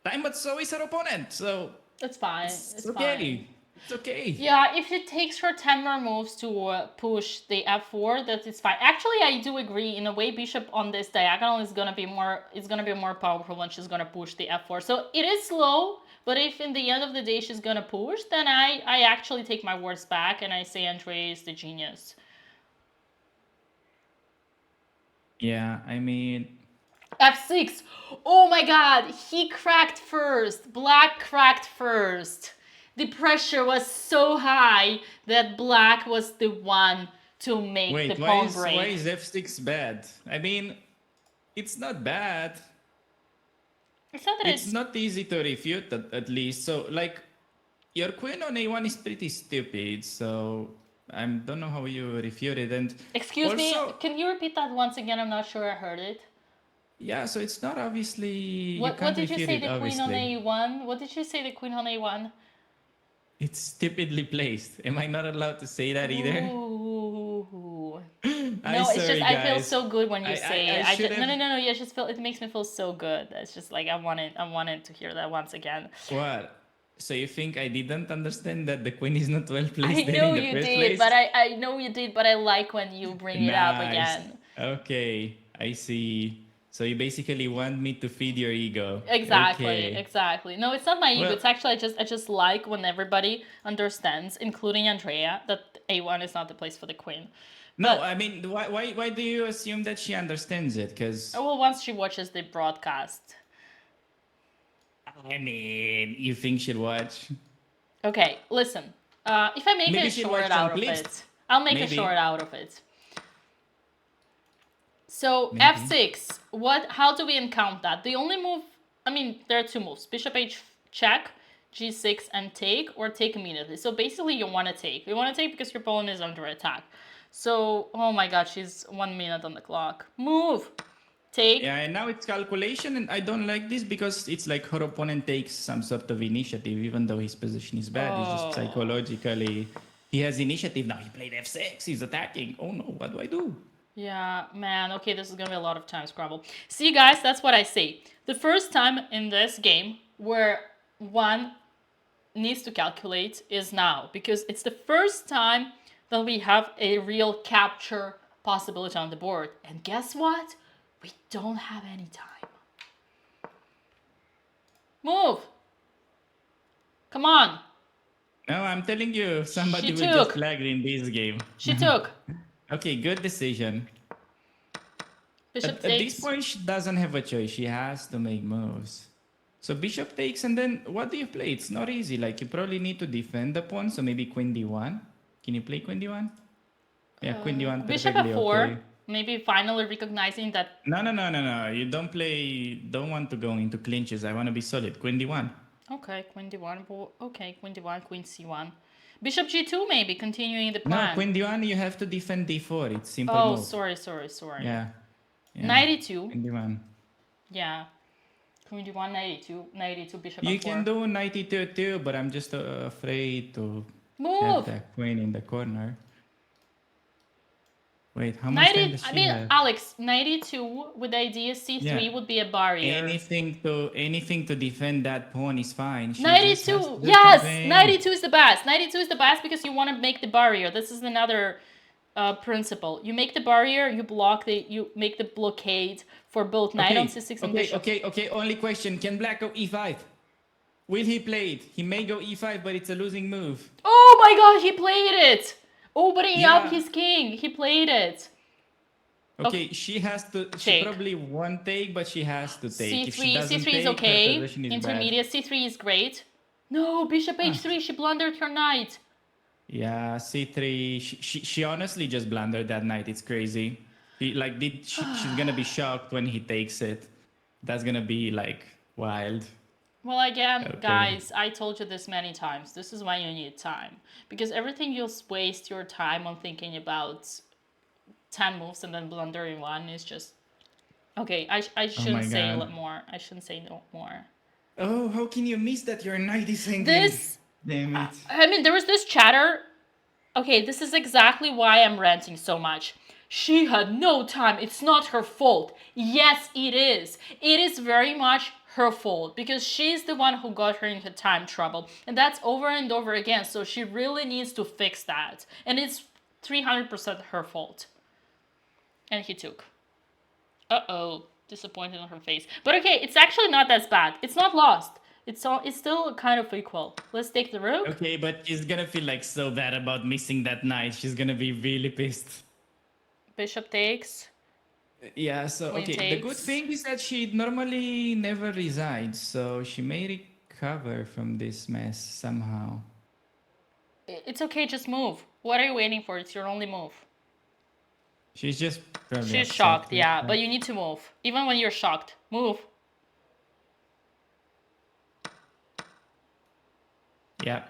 Speaker 10: time, but so is her opponent, so
Speaker 5: it's fine. It's
Speaker 10: okay.
Speaker 5: fine.
Speaker 10: It's okay.
Speaker 5: Yeah, if it takes her 10 more moves to push the f4, that is fine. Actually, I do agree. In a way, bishop on this diagonal is gonna be more. It's gonna be more powerful when she's gonna push the f4. So it is slow, but if in the end of the day she's gonna push, then I actually take my words back and I say Andrea is the genius.
Speaker 10: Yeah, I mean,
Speaker 5: f6. Oh my God, he cracked first. Black cracked first. The pressure was so high that Black was the one to make the pawn break.
Speaker 10: Why is f6 bad? I mean, it's not bad.
Speaker 5: It's not that
Speaker 10: it's not easy to refute at least. So like, your queen on a1 is pretty stupid. So I don't know how you refute it. And
Speaker 5: excuse me, can you repeat that once again? I'm not sure I heard it.
Speaker 10: Yeah, so it's not obviously.
Speaker 5: What did you say? The queen on a1. What did you say? The queen on a1.
Speaker 10: It's stupidly placed. Am I not allowed to say that either?
Speaker 5: Ooh. No, it's just I feel so good when you say it. No. Yeah, it makes me feel so good. It's just like I wanted to hear that once again.
Speaker 10: What? So you think I didn't understand that the queen is not well placed?
Speaker 5: I know you did, but I know you did, but I like when you bring it up again.
Speaker 10: Okay, I see. So you basically want me to feed your ego.
Speaker 5: Exactly,
Speaker 10: Okay.
Speaker 5: exactly. No, it's not my ego.
Speaker 10: Well-
Speaker 5: It's actually I just like when everybody understands, including Andrea, that A1 is not the place for the queen.
Speaker 10: No, I mean, why do you assume that she understands it? Because
Speaker 5: Well, once she watches the broadcast.
Speaker 10: I mean, you think she'd watch?
Speaker 5: Okay, listen. If I make
Speaker 10: Maybe
Speaker 5: a
Speaker 10: she'll
Speaker 5: short
Speaker 10: watch some
Speaker 5: out of
Speaker 10: clips.
Speaker 5: it, I'll make a
Speaker 10: Maybe.
Speaker 5: short out of it. So
Speaker 10: Maybe.
Speaker 5: f6. How do we encounter that? The only move. I mean, there are two moves: bishop h check, g6 and take, or take immediately. So basically, you want to take. You want to take because your pawn is under attack. So, oh my God, she's 1 minute on the clock. Move. Take.
Speaker 10: Yeah, and now it's calculation, and I don't like this because it's like her opponent takes some sort of initiative, even though his position is bad. It's just psychologically, he has initiative now. He played f6. He's attacking. Oh no, what do I do?
Speaker 5: Yeah, man. Okay, this is gonna be a lot of time scrabble. See, guys, that's what I say. The first time in this game where one needs to calculate is now, because it's the first time that we have a real capture possibility on the board. And guess what? We don't have any time. Move. Come on.
Speaker 10: No, I'm telling you, somebody
Speaker 5: She
Speaker 10: will
Speaker 5: took.
Speaker 10: just flag in this game.
Speaker 5: She took.
Speaker 10: Okay, good decision.
Speaker 5: Bishop
Speaker 10: At
Speaker 5: takes.
Speaker 10: this point, she doesn't have a choice. She has to make moves. So bishop takes, and then what do you play? It's not easy. Like, you probably need to defend the pawn, so maybe queen d1. Can you play queen d1? Yeah, queen d1
Speaker 5: Bishop
Speaker 10: perfectly
Speaker 5: f4.
Speaker 10: okay.
Speaker 5: Maybe finally recognizing that.
Speaker 10: No. You don't want to go into clinches. I want to be solid. Queen d1.
Speaker 5: Okay, queen d1. Okay, queen d1, queen c1. Bishop g2 maybe, continuing the plan.
Speaker 10: No, queen d1, you have to defend d4. It's simple
Speaker 5: Oh,
Speaker 10: move.
Speaker 5: sorry.
Speaker 10: Yeah.
Speaker 5: Knight e2.
Speaker 10: Queen d1.
Speaker 5: Yeah. Queen d1, knight e2, bishop
Speaker 10: You
Speaker 5: f4.
Speaker 10: can do knight e2 too, but I'm just afraid to
Speaker 5: Move.
Speaker 10: have that queen in the corner. Wait, how much
Speaker 5: Knight
Speaker 10: time
Speaker 5: e,
Speaker 10: does she
Speaker 5: I mean,
Speaker 10: have?
Speaker 5: Alex, knight e2 with the idea c3
Speaker 10: Yeah.
Speaker 5: would be a barrier.
Speaker 10: Anything to defend that pawn is fine. She
Speaker 5: Knight
Speaker 10: just has to
Speaker 5: e2,
Speaker 10: do
Speaker 5: yes!
Speaker 10: something.
Speaker 5: Knight e2 is the best. Knight e2 is the best because you want to make the barrier. This is another principle. You make the barrier, you make the blockade for both knight on c6 and bishop.
Speaker 10: Okay. Only question: can Black go e5? Will he play it? He may go e5, but it's a losing move.
Speaker 5: Oh my God, he played it! Opening
Speaker 10: Yeah.
Speaker 5: up his king. He played it.
Speaker 10: Okay, she has to. She
Speaker 5: Take.
Speaker 10: probably won't take, but she has to take. If she
Speaker 5: c3,
Speaker 10: doesn't
Speaker 5: c3
Speaker 10: take,
Speaker 5: is okay.
Speaker 10: her position is
Speaker 5: Intermediate, c3 is great. No, bishop h3, she blundered her knight.
Speaker 10: bad. Yeah, c3. She honestly just blundered that knight. It's crazy. She's gonna be shocked when he takes it. That's gonna be like wild.
Speaker 5: Well, again,
Speaker 10: Okay.
Speaker 5: guys, I told you this many times. This is why you need time. Because everything you'll waste your time on thinking about 10 moves and then blundering one is just... Okay, I shouldn't say
Speaker 10: God.
Speaker 5: more. I shouldn't say no more.
Speaker 10: Oh, how can you miss that your knight is hanging?
Speaker 5: This...
Speaker 10: Damn it.
Speaker 5: I mean, there was this chatter. Okay, this is exactly why I'm ranting so much. She had no time. It's not her fault. Yes, it is. It is very much her fault because she's the one who got her into time trouble. And that's over and over again. So she really needs to fix that. And it's 300% her fault. And he took. Uh-oh. Disappointed on her face. But okay, it's actually not that bad. It's not lost. It's still kind of equal. Let's take the rook.
Speaker 10: Okay, but she's gonna feel like so bad about missing that knight. She's gonna be really pissed.
Speaker 5: Bishop takes.
Speaker 10: Yeah, so
Speaker 5: Queen
Speaker 10: okay. The good
Speaker 5: takes.
Speaker 10: thing is that she normally never resigns, so she may recover from this mess somehow.
Speaker 5: It's okay, just move. What are you waiting for? It's your only move.
Speaker 10: She's just probably
Speaker 5: She's
Speaker 10: upset
Speaker 5: shocked,
Speaker 10: with
Speaker 5: yeah,
Speaker 10: that.
Speaker 5: but you need to move. Even when you're shocked, move.
Speaker 10: Yeah.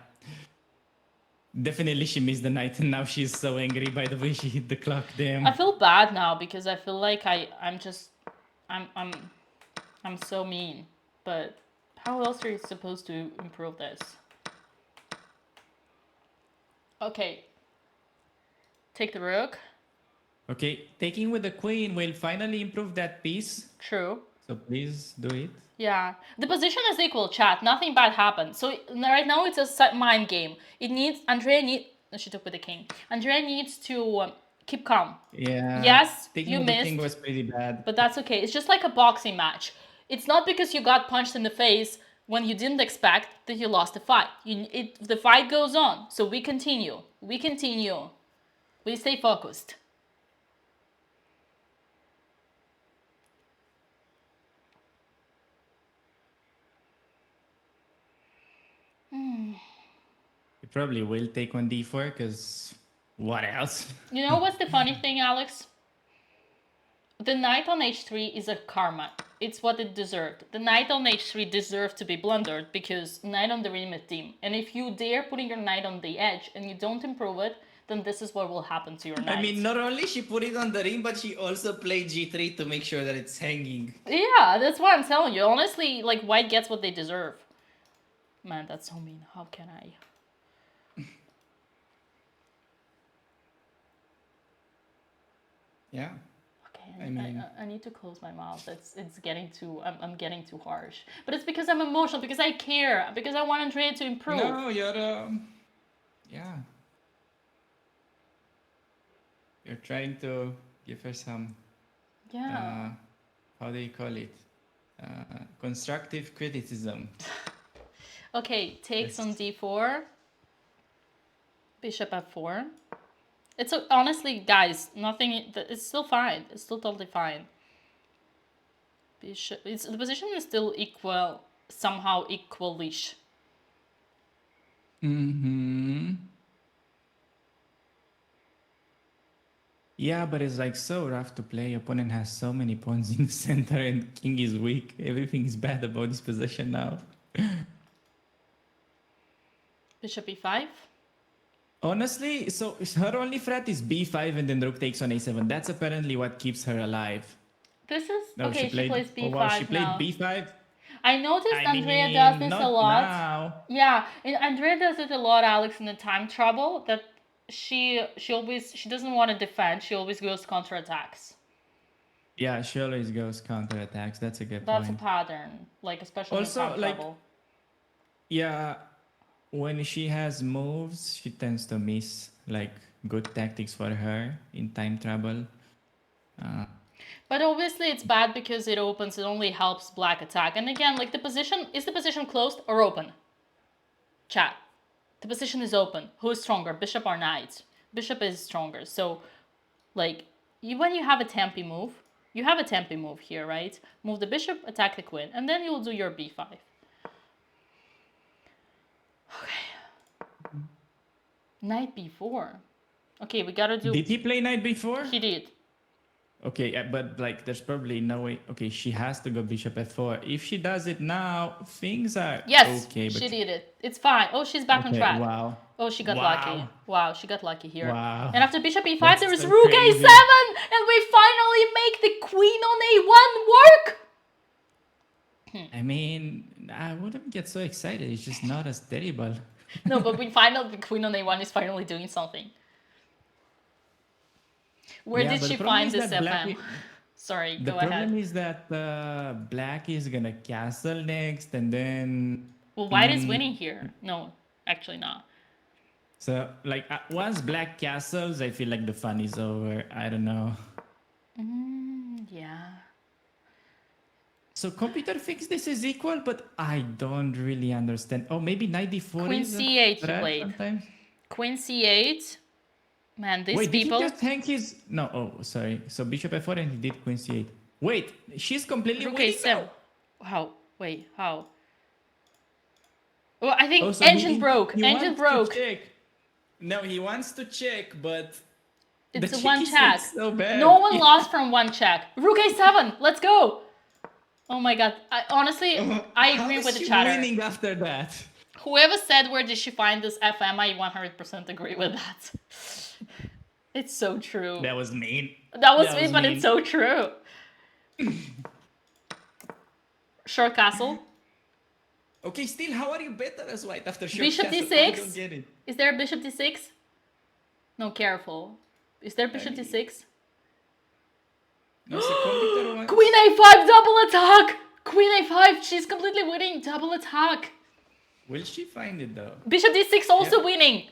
Speaker 10: Definitely she missed the knight and now she's so angry by the way she hit the clock. Damn.
Speaker 5: I feel bad now because I feel like I'm so mean. But how else are you supposed to improve this? Okay. Take the rook.
Speaker 10: Okay, taking with the queen will finally improve that piece.
Speaker 5: True.
Speaker 10: So please do it.
Speaker 5: Yeah. The position is equal, chat. Nothing bad happened. So right now it's a mind game. It needs... She took with the king. Andrea needs to Keep calm.
Speaker 10: Yeah.
Speaker 5: Yes,
Speaker 10: Taking
Speaker 5: you
Speaker 10: the
Speaker 5: missed.
Speaker 10: thing was pretty bad.
Speaker 5: But that's okay. It's just like a boxing match. It's not because you got punched in the face when you didn't expect that you lost the fight. The fight goes on. So we continue. We continue. We stay focused.
Speaker 10: You probably will take on d4 because what else?
Speaker 5: You know what's the funny thing, Alex? The knight on h3 is a karma. It's what it deserved. The knight on h3 deserved to be blundered because knight on the rim is team. And if you dare putting your knight on the edge and you don't improve it, then this is what will happen to your knight.
Speaker 10: I mean, not only she put it on the rim, but she also played g3 to make sure that it's hanging.
Speaker 5: Yeah, that's what I'm telling you. Honestly, like, white gets what they deserve. Man, that's so mean. How can I?
Speaker 10: Yeah.
Speaker 5: Okay,
Speaker 10: I mean,
Speaker 5: I need to close my mouth. It's getting too. I'm getting too harsh. But it's because I'm emotional. Because I care. Because I want Andrea to improve.
Speaker 10: no, you're yeah. You're trying to give her some
Speaker 5: Yeah.
Speaker 10: how do you call it? Constructive criticism.
Speaker 5: Okay, takes on d4. Bishop f4. It's honestly, guys, nothing. It's still fine. It's still totally fine. Bishop. The position is still equal, somehow equalish.
Speaker 10: Yeah, but it's like so rough to play. Opponent has so many pawns in the center and king is weak. Everything is bad about this position now.
Speaker 5: Bishop e5.
Speaker 10: Honestly, so her only threat is b5 and then rook takes on a7. That's apparently what keeps her alive.
Speaker 5: This is
Speaker 10: No,
Speaker 5: okay. She plays b5
Speaker 10: wow, she played
Speaker 5: now.
Speaker 10: b5.
Speaker 5: I noticed Andrea
Speaker 10: mean,
Speaker 5: does this
Speaker 10: not
Speaker 5: a lot.
Speaker 10: now.
Speaker 5: Yeah, and Andrea does it a lot, Alex, in the time trouble. That she doesn't want to defend. She always goes counterattacks.
Speaker 10: Yeah, she always goes counterattacks. That's a good
Speaker 5: That's
Speaker 10: point.
Speaker 5: a pattern, like especially
Speaker 10: Also,
Speaker 5: in time
Speaker 10: like,
Speaker 5: trouble.
Speaker 10: yeah, when she has moves, she tends to miss like good tactics for her in time trouble.
Speaker 5: But obviously it's bad because it opens. It only helps black attack. And again, like is the position closed or open? Chat. The position is open. Who is stronger, bishop or knight? Bishop is stronger. So, like, when you have a tempy move, you have a tempy move here, right? Move the bishop, attack the queen, and then you'll do your b5. Okay. Knight b4. Okay, we gotta do...
Speaker 10: Did he play knight b4?
Speaker 5: He did.
Speaker 10: Okay, but like there's probably no way. Okay, she has to go bishop f4. If she does it now, things are
Speaker 5: yes,
Speaker 10: okay. But
Speaker 5: she did it. It's fine. Oh, she's back on track.
Speaker 10: Wow.
Speaker 5: Oh, she got lucky. Wow, she got lucky here.
Speaker 10: Wow.
Speaker 5: And after bishop e5,
Speaker 10: That's
Speaker 5: there is
Speaker 10: so
Speaker 5: rook
Speaker 10: crazy.
Speaker 5: a7, and we finally make the queen on a1 work.
Speaker 10: I mean, I wouldn't get so excited. It's just not as terrible.
Speaker 5: No, but we find out the queen on a1 is finally doing something. Where
Speaker 10: Yeah,
Speaker 5: did
Speaker 10: but
Speaker 5: she
Speaker 10: the problem
Speaker 5: find
Speaker 10: is
Speaker 5: this
Speaker 10: that black
Speaker 5: FM? Sorry,
Speaker 10: The
Speaker 5: go
Speaker 10: problem
Speaker 5: ahead.
Speaker 10: is that black is gonna castle next, and then
Speaker 5: Well, white is winning here. No, actually not.
Speaker 10: so like once black castles, I feel like the fun is over. I don't know.
Speaker 5: Yeah.
Speaker 10: So computer thinks this is equal, but I don't really understand. Oh, maybe knight d4
Speaker 5: Queen
Speaker 10: is a
Speaker 5: c8 he
Speaker 10: threat
Speaker 5: played.
Speaker 10: sometimes?
Speaker 5: Queen c8. Man, these
Speaker 10: Wait,
Speaker 5: people...
Speaker 10: did he just hang his... No, oh, sorry. So bishop f4 and he did queen c8. Wait, she's completely
Speaker 5: Rook
Speaker 10: winning
Speaker 5: a7.
Speaker 10: now.
Speaker 5: How? Wait, how? Well, I think
Speaker 10: Oh, so
Speaker 5: engine broke.
Speaker 10: he
Speaker 5: Engine
Speaker 10: wants to
Speaker 5: broke.
Speaker 10: check. No, he wants to check, but...
Speaker 5: It's
Speaker 10: the
Speaker 5: a one
Speaker 10: check is,
Speaker 5: check.
Speaker 10: like, so bad.
Speaker 5: No one lost from one check. Rook a7. Let's go. Oh my god. Honestly, I agree with the chatter.
Speaker 10: How is she winning after that?
Speaker 5: Whoever said where did she find this FM, I 100% agree with that. It's so true.
Speaker 10: That was mean.
Speaker 5: That was mean, but it's so true. Short castle.
Speaker 10: Okay, still, how are you better as white after short
Speaker 5: Bishop
Speaker 10: castle?
Speaker 5: d6?
Speaker 10: I don't get it.
Speaker 5: Is there a bishop d6? No, careful. Is there bishop d6?
Speaker 10: No, so computer wants...
Speaker 5: Queen a5, double attack! Queen a5, she's completely winning, double attack.
Speaker 10: Will she find it though?
Speaker 5: Bishop d6 also winning.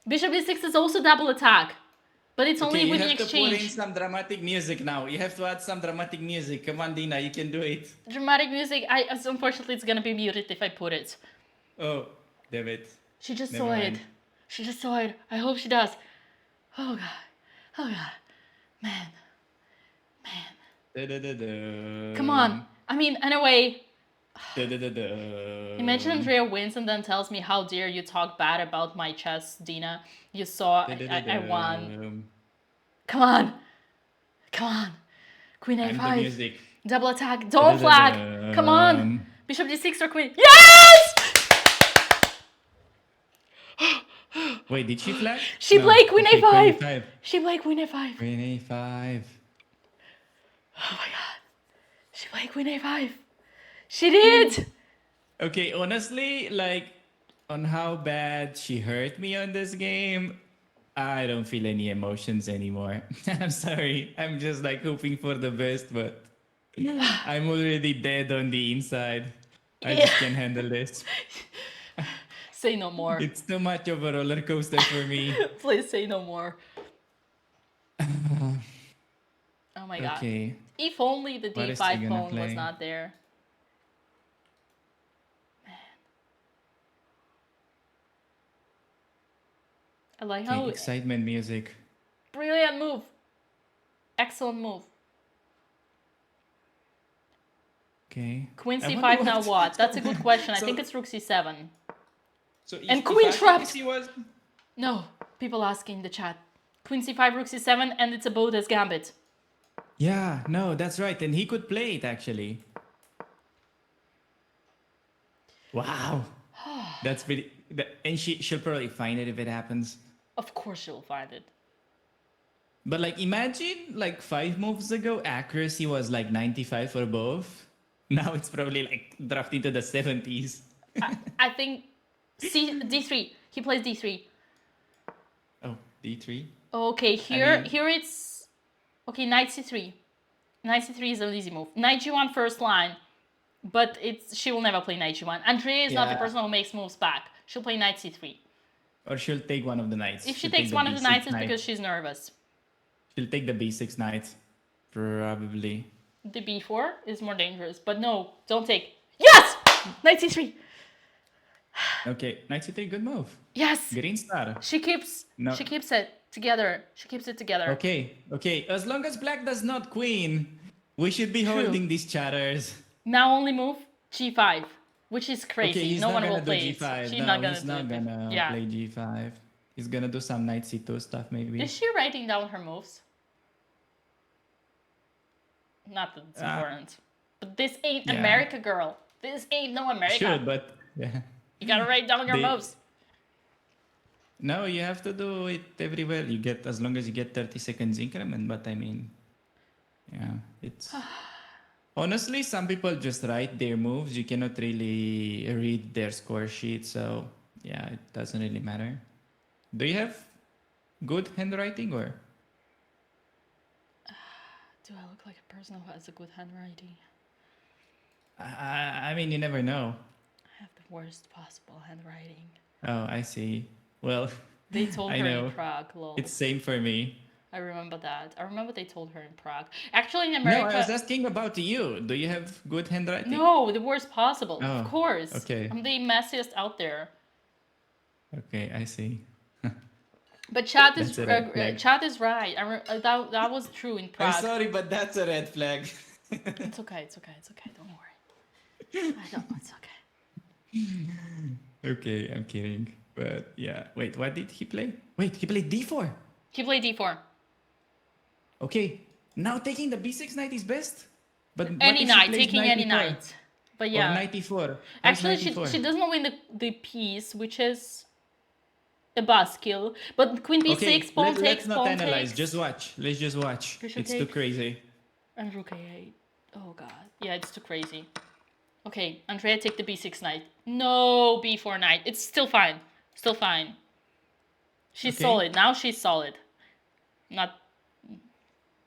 Speaker 5: Bishop e6 is also double attack. But it's only
Speaker 10: Okay,
Speaker 5: with
Speaker 10: you
Speaker 5: the
Speaker 10: have to put in
Speaker 5: exchange.
Speaker 10: some dramatic music now. You have to add some dramatic music. Come on, Dina, you can do it.
Speaker 5: Dramatic music, unfortunately it's gonna be muted if I put it.
Speaker 10: Oh, damn it.
Speaker 5: She just
Speaker 10: Never
Speaker 5: saw
Speaker 10: mind.
Speaker 5: it. She just saw it. I hope she does. Oh god. Oh god. Man. Come on. I mean, anyway. Imagine Andrea wins and then tells me, how dare you talk bad about my chess, Dina. You saw I won. Come on. Come on. Queen
Speaker 10: And the
Speaker 5: a5.
Speaker 10: music.
Speaker 5: Double attack. Don't flag. Come on. Bishop d6 or queen. Yes!
Speaker 10: Wait, did she flag?
Speaker 5: She played queen
Speaker 10: Okay,
Speaker 5: a5.
Speaker 10: Queen a5.
Speaker 5: She played queen a5.
Speaker 10: Queen a5.
Speaker 5: Oh my god. She played queen a5. She did!
Speaker 10: Okay, honestly, like, on how bad she hurt me on this game, I don't feel any emotions anymore. I'm sorry. I'm just like hoping for the best, but I'm already dead on the inside. I just can't handle this.
Speaker 5: Say no more.
Speaker 10: It's too much of a roller coaster for me.
Speaker 5: Please say no more. Oh my god.
Speaker 10: Okay.
Speaker 5: If only the
Speaker 10: What is
Speaker 5: d5
Speaker 10: she gonna
Speaker 5: pawn was
Speaker 10: play?
Speaker 5: not there. Man. I like how
Speaker 10: Excitement music.
Speaker 5: brilliant move. Excellent move.
Speaker 10: Okay.
Speaker 5: Queen
Speaker 10: I
Speaker 5: c5
Speaker 10: wonder
Speaker 5: now what? That's a good question. I
Speaker 10: So-
Speaker 5: think it's rook c7.
Speaker 10: So if,
Speaker 5: And queen
Speaker 10: if
Speaker 5: trapped!
Speaker 10: She was...
Speaker 5: No, people asking in the chat. Queen c5, rook c7, and it's a Botez gambit.
Speaker 10: Yeah, no, that's right. And he could play it actually. Wow. That's pretty... And she'll probably find it if it happens.
Speaker 5: Of course she'll find it.
Speaker 10: But like imagine like 5 moves ago, accuracy was like 95 for both. Now it's probably like dropped into the 70s.
Speaker 5: I think d3. He plays d3.
Speaker 10: Oh, d3.
Speaker 5: Okay, here
Speaker 10: mean-
Speaker 5: here it's okay. Knight c3. Knight c3 is an easy move. Knight g1 first line, but she will never play knight g1. Andrea is not the
Speaker 10: Yeah.
Speaker 5: person who makes moves back. She'll play knight c3.
Speaker 10: Or she'll take one of the knights.
Speaker 5: If she
Speaker 10: She'll
Speaker 5: takes
Speaker 10: take
Speaker 5: one of the
Speaker 10: B6
Speaker 5: knights, it's
Speaker 10: knight.
Speaker 5: because she's nervous.
Speaker 10: She'll take the b6 knight. Probably.
Speaker 5: The b4 is more dangerous, but no, don't take. Yes, knight c3.
Speaker 10: Okay, knight c3, good move.
Speaker 5: Yes,
Speaker 10: Green star.
Speaker 5: she keeps it together. She keeps it together.
Speaker 10: Okay. As long as black does not queen, we should be holding these chatters.
Speaker 5: Now only move g5, which is crazy.
Speaker 10: Okay, he's
Speaker 5: no
Speaker 10: not
Speaker 5: one
Speaker 10: gonna
Speaker 5: will
Speaker 10: do
Speaker 5: play
Speaker 10: g5.
Speaker 5: it. She's
Speaker 10: No,
Speaker 5: not gonna
Speaker 10: he's
Speaker 5: do
Speaker 10: not
Speaker 5: it.
Speaker 10: gonna
Speaker 5: Yeah.
Speaker 10: play g5. He's gonna do some knight c2 stuff maybe.
Speaker 5: Is she writing down her moves? Not that it's important. But this ain't
Speaker 10: Yeah.
Speaker 5: America, girl. This ain't no America.
Speaker 10: Should, but yeah.
Speaker 5: You gotta write down your moves.
Speaker 10: No, you have to do it everywhere. You get as long as you get 30 seconds increment. But I mean, yeah, it's honestly some people just write their moves. You cannot really read their score sheet, so yeah, it doesn't really matter. Do you have good handwriting or?
Speaker 5: Do I look like a person who has a good handwriting?
Speaker 10: I mean, you never know.
Speaker 5: I have the worst possible handwriting.
Speaker 10: Oh, I see. Well,
Speaker 5: They told
Speaker 10: I
Speaker 5: her
Speaker 10: know.
Speaker 5: in Prague, lol.
Speaker 10: It's same for me.
Speaker 5: I remember that. I remember they told her in Prague. Actually, in
Speaker 10: No,
Speaker 5: America...
Speaker 10: I was asking about you. Do you have good handwriting?
Speaker 5: No, the worst possible.
Speaker 10: Oh,
Speaker 5: of course.
Speaker 10: okay.
Speaker 5: I'm the messiest out there.
Speaker 10: Okay, I see.
Speaker 5: But chat is
Speaker 10: That's a red flag.
Speaker 5: chat is right. That was true in Prague.
Speaker 10: I'm sorry, but that's a red flag.
Speaker 5: It's okay. Don't worry. It's okay.
Speaker 10: Okay, I'm kidding. But yeah, wait, what did he play? Wait, he played d4.
Speaker 5: He played d4.
Speaker 10: Okay, now taking the b6 knight is best. But what
Speaker 5: Any
Speaker 10: if she
Speaker 5: knight,
Speaker 10: plays
Speaker 5: taking any
Speaker 10: e4?
Speaker 5: knight. But yeah.
Speaker 10: Or knight e4.
Speaker 5: Actually,
Speaker 10: Knight e4?
Speaker 5: she doesn't win the piece, which is a buzzkill. But queen b6,
Speaker 10: Okay,
Speaker 5: pawn takes,
Speaker 10: let's not
Speaker 5: pawn
Speaker 10: analyze.
Speaker 5: takes.
Speaker 10: Just watch. Let's just watch.
Speaker 5: Bishop
Speaker 10: It's too
Speaker 5: takes.
Speaker 10: crazy.
Speaker 5: And rook a8. Oh god. Yeah, it's too crazy. Okay, Andrea take the b6 knight. No b4 knight. It's still fine. Still fine. She's
Speaker 10: Okay.
Speaker 5: solid. Now she's solid. Not...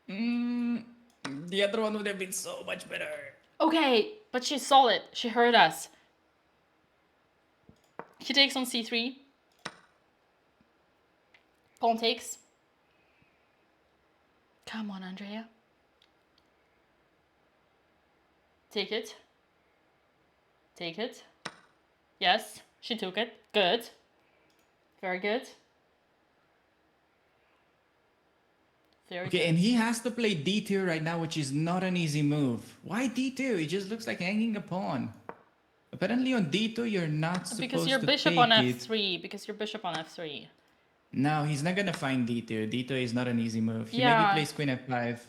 Speaker 10: The other one would have been so much better.
Speaker 5: Okay, but she's solid. She heard us. She takes on c3. Pawn takes. Come on, Andrea. Take it. Take it. Yes, she took it. Good. Very good. Very
Speaker 10: Okay,
Speaker 5: good.
Speaker 10: and he has to play D2 right now, which is not an easy move. Why D2? It just looks like hanging a pawn. Apparently on D2, you're not supposed
Speaker 5: Because your
Speaker 10: to
Speaker 5: bishop
Speaker 10: take
Speaker 5: on
Speaker 10: it.
Speaker 5: f3. Because your bishop on f3.
Speaker 10: No, he's not gonna find D2. D2 is not an easy move. He maybe plays queen f5.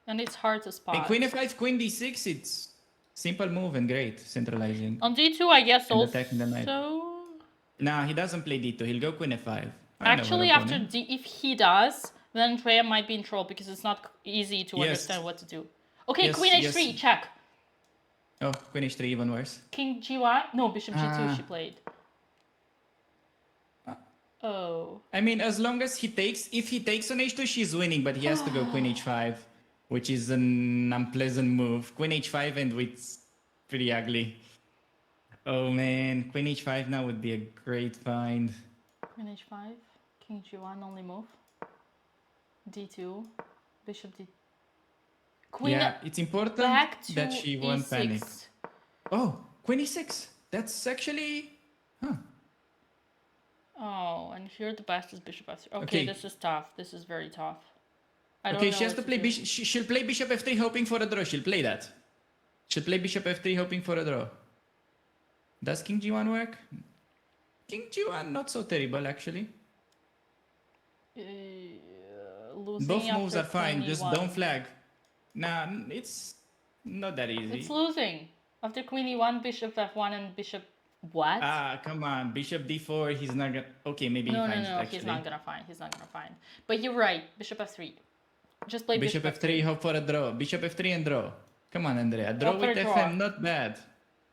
Speaker 5: And it's hard to spot.
Speaker 10: And queen f5, queen d6, it's simple move and great, centralizing.
Speaker 5: On d2, I guess
Speaker 10: And
Speaker 5: also.
Speaker 10: attacking the knight. Nah, he doesn't play d2. He'll go queen f5.
Speaker 5: Actually, after d, if he does, then Andrea might be in trouble because it's not easy to understand what to do. Okay,
Speaker 10: Yes,
Speaker 5: queen h3, check.
Speaker 10: Oh, queen h3, even worse.
Speaker 5: King g1? No, bishop g2 she played. Oh.
Speaker 10: I mean, as long as he takes, if he takes on h2, she's winning, but he has to go queen h5, which is an unpleasant move. Queen h5 and it's pretty ugly. Oh man, queen h5 now would be a great find.
Speaker 5: Queen h5, king g1, only move. d2, bishop d. Queen.
Speaker 10: Yeah, it's important that she won't
Speaker 5: e6.
Speaker 10: panic. Oh, queen e6. That's actually,
Speaker 5: Oh, and here the best is bishop f3. Okay, this is tough. This is very tough. I don't
Speaker 10: Okay,
Speaker 5: know
Speaker 10: she has
Speaker 5: what
Speaker 10: to play bishop. She'll play bishop f3 hoping for a draw. She'll play that. She'll play bishop f3 hoping for a draw. Does king g1 work? King g1 not so terrible actually.
Speaker 5: Losing
Speaker 10: Both moves are
Speaker 5: after
Speaker 10: fine.
Speaker 5: queen
Speaker 10: Just
Speaker 5: e1.
Speaker 10: don't flag. Nah, it's not that easy.
Speaker 5: It's losing. After queen e1, bishop f1, and bishop what?
Speaker 10: Ah, come on. Bishop d4. He's not gonna. Okay, maybe
Speaker 5: No,
Speaker 10: he finds
Speaker 5: no,
Speaker 10: it
Speaker 5: no.
Speaker 10: actually.
Speaker 5: He's not gonna find. He's not gonna find. But you're right. Bishop f3. Just play
Speaker 10: Bishop f3. Hope for a draw. Bishop f3 and draw. Come on, Andrea. Draw
Speaker 5: Hope for
Speaker 10: with
Speaker 5: a draw.
Speaker 10: fm. Not bad.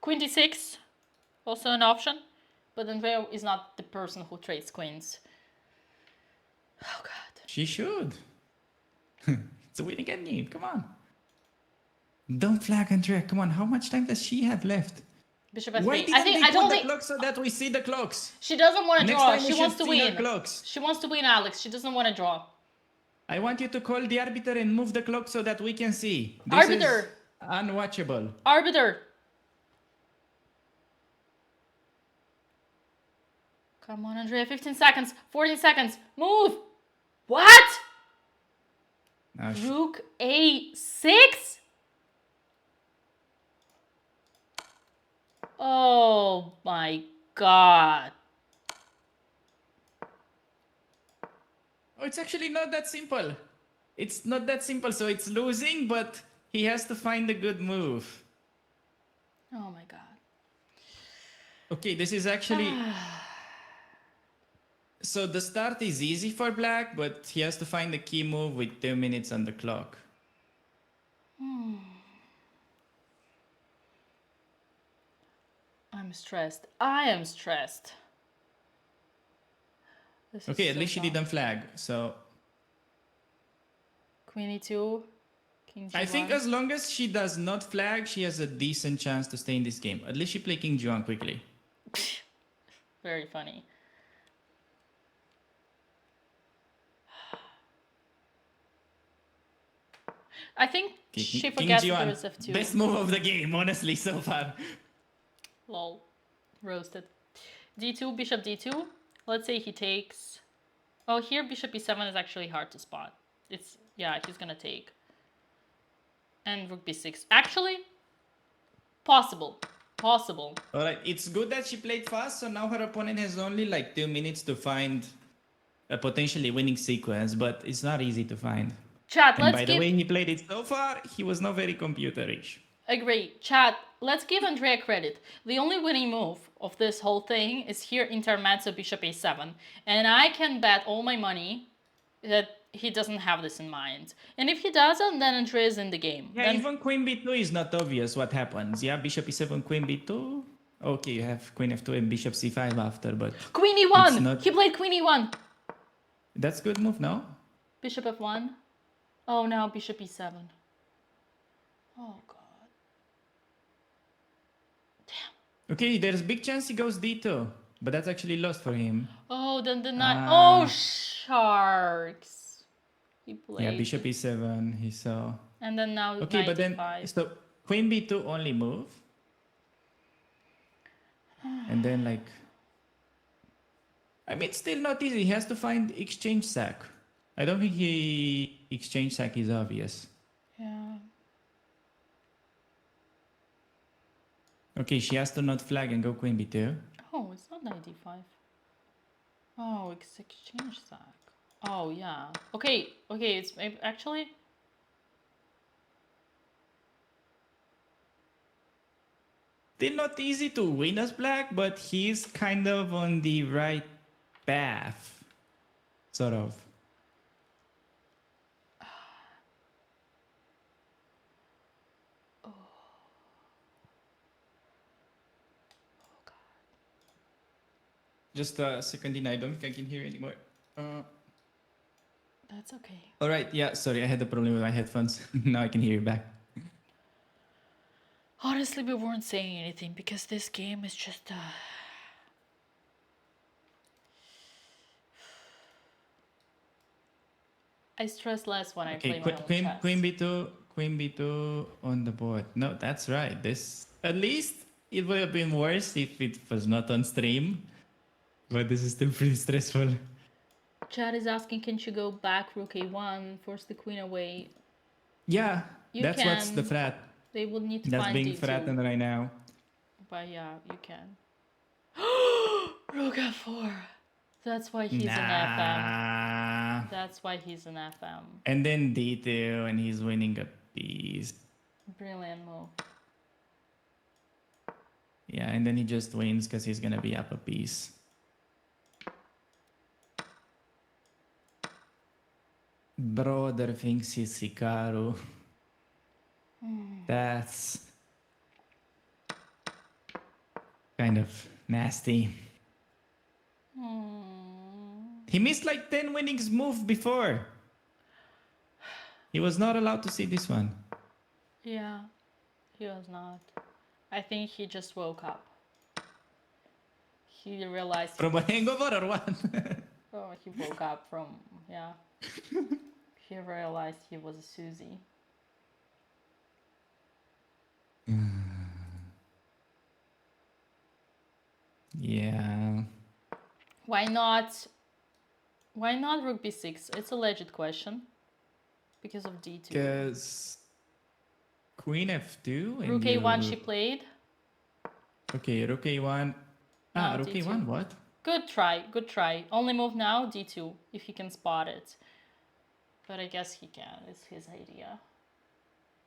Speaker 5: Queen d6, also an option. But Andrea is not the person who trades queens. Oh god.
Speaker 10: She should. It's a winning game. Come on. Don't flag Andrea. Come on. How much time does she have left?
Speaker 5: Bishop f3.
Speaker 10: Why didn't
Speaker 5: I
Speaker 10: they
Speaker 5: don't
Speaker 10: put the
Speaker 5: think
Speaker 10: clock so that we see the clocks?
Speaker 5: she doesn't want to
Speaker 10: Next
Speaker 5: draw.
Speaker 10: time we
Speaker 5: She wants
Speaker 10: should
Speaker 5: to
Speaker 10: see her
Speaker 5: win.
Speaker 10: clocks.
Speaker 5: She wants to win, Alex. She doesn't want to draw.
Speaker 10: I want you to call the arbiter and move the clock so that we can see. This
Speaker 5: Arbiter.
Speaker 10: is unwatchable.
Speaker 5: Arbiter. Come on, Andrea. 15 seconds. 14 seconds. Move. What? Rook a6? Oh my god.
Speaker 10: Oh, it's actually not that simple. It's not that simple. So it's losing, but he has to find a good move.
Speaker 5: Oh my god.
Speaker 10: Okay, this is actually... So the start is easy for black, but he has to find the key move with 2 minutes on the clock.
Speaker 5: I'm stressed. I am stressed. This
Speaker 10: Okay,
Speaker 5: is
Speaker 10: at
Speaker 5: so
Speaker 10: least she
Speaker 5: tough.
Speaker 10: didn't flag, so...
Speaker 5: Queen e2, king g1.
Speaker 10: I think as long as she does not flag, she has a decent chance to stay in this game. At least she play king g1 quickly.
Speaker 5: Very funny. I think she
Speaker 10: King
Speaker 5: forgets that
Speaker 10: G1,
Speaker 5: there is f2.
Speaker 10: best move of the game, honestly, so far.
Speaker 5: Lol. Roasted. d2, bishop d2. Let's say he takes... Oh, here bishop e7 is actually hard to spot. It's... Yeah, he's gonna take. And rook b6. Actually, possible. Possible.
Speaker 10: Alright, it's good that she played fast, so now her opponent has only like 2 minutes to find a potentially winning sequence, but it's not easy to find.
Speaker 5: Chat,
Speaker 10: And
Speaker 5: let's
Speaker 10: by
Speaker 5: give...
Speaker 10: the way he played it so far, he was not very computerish.
Speaker 5: Agree. Chat, let's give Andrea credit. The only winning move of this whole thing is here intermezzo bishop a7. And I can bet all my money that he doesn't have this in mind. And if he doesn't, then Andrea is in the game.
Speaker 10: Yeah,
Speaker 5: Then...
Speaker 10: even queen b2 is not obvious what happens. Yeah, bishop e7, queen b2. Okay, you have queen f2 and bishop c5 after, but...
Speaker 5: Queen e1!
Speaker 10: It's not...
Speaker 5: He played queen e1!
Speaker 10: That's good move, no?
Speaker 5: Bishop f1. Oh, now bishop e7. Oh, God.
Speaker 10: Okay, there's big chance he goes d2, but that's actually lost for him.
Speaker 5: Oh, then the knight... Oh, sharks. He played.
Speaker 10: Yeah, bishop e7, he saw.
Speaker 5: And then now
Speaker 10: Okay,
Speaker 5: knight
Speaker 10: but then,
Speaker 5: e5.
Speaker 10: so queen b2 only move? And then like... I mean, it's still not easy. He has to find exchange sack. I don't think exchange sack is obvious.
Speaker 5: Yeah.
Speaker 10: Okay, she has to not flag and go queen b2.
Speaker 5: Oh, it's not knight e5. Oh, it's exchange sack. Oh, yeah. Okay, it's actually...
Speaker 10: Still not easy to win as black, but he's kind of on the right path. Sort of. Just a second, I don't think I can hear anymore.
Speaker 5: That's okay.
Speaker 10: All right, yeah, sorry, I had a problem with my headphones. Now I can hear you back.
Speaker 5: Honestly, we weren't saying anything because this game is just... I stress less when I play my own chess.
Speaker 10: Queen b2 on the board. No, that's right. This, at least it would have been worse if it was not on stream. But this is still pretty stressful.
Speaker 5: Chad is asking, can't you go back rook a1, force the queen away?
Speaker 10: Yeah, that's
Speaker 5: can.
Speaker 10: what's the threat.
Speaker 5: They would need to
Speaker 10: That's
Speaker 5: find
Speaker 10: being
Speaker 5: d2.
Speaker 10: threatened right now.
Speaker 5: But yeah, you can. Rook f4. That's why he's an FM. That's why he's an FM.
Speaker 10: And then d2, and he's winning a piece.
Speaker 5: Brilliant move.
Speaker 10: Yeah, and then he just wins because he's gonna be up a piece. Brother thinks he's Hikaru. That's kind of nasty. He missed like 10 winnings move before. He was not allowed to see this one.
Speaker 5: Yeah, he was not. I think he just woke up. He realized...
Speaker 10: From a hangover or what?
Speaker 5: Oh, he woke up from... Yeah. He realized he was a Susie.
Speaker 10: Yeah.
Speaker 5: Why not rook b6? It's a legit question. Because of d2.
Speaker 10: Because queen f2 and
Speaker 5: Rook a1 she played.
Speaker 10: Okay, rook a1.
Speaker 5: No,
Speaker 10: rook
Speaker 5: d2.
Speaker 10: a1, what?
Speaker 5: Good try. Only move now, d2, if he can spot it. But I guess he can, it's his idea.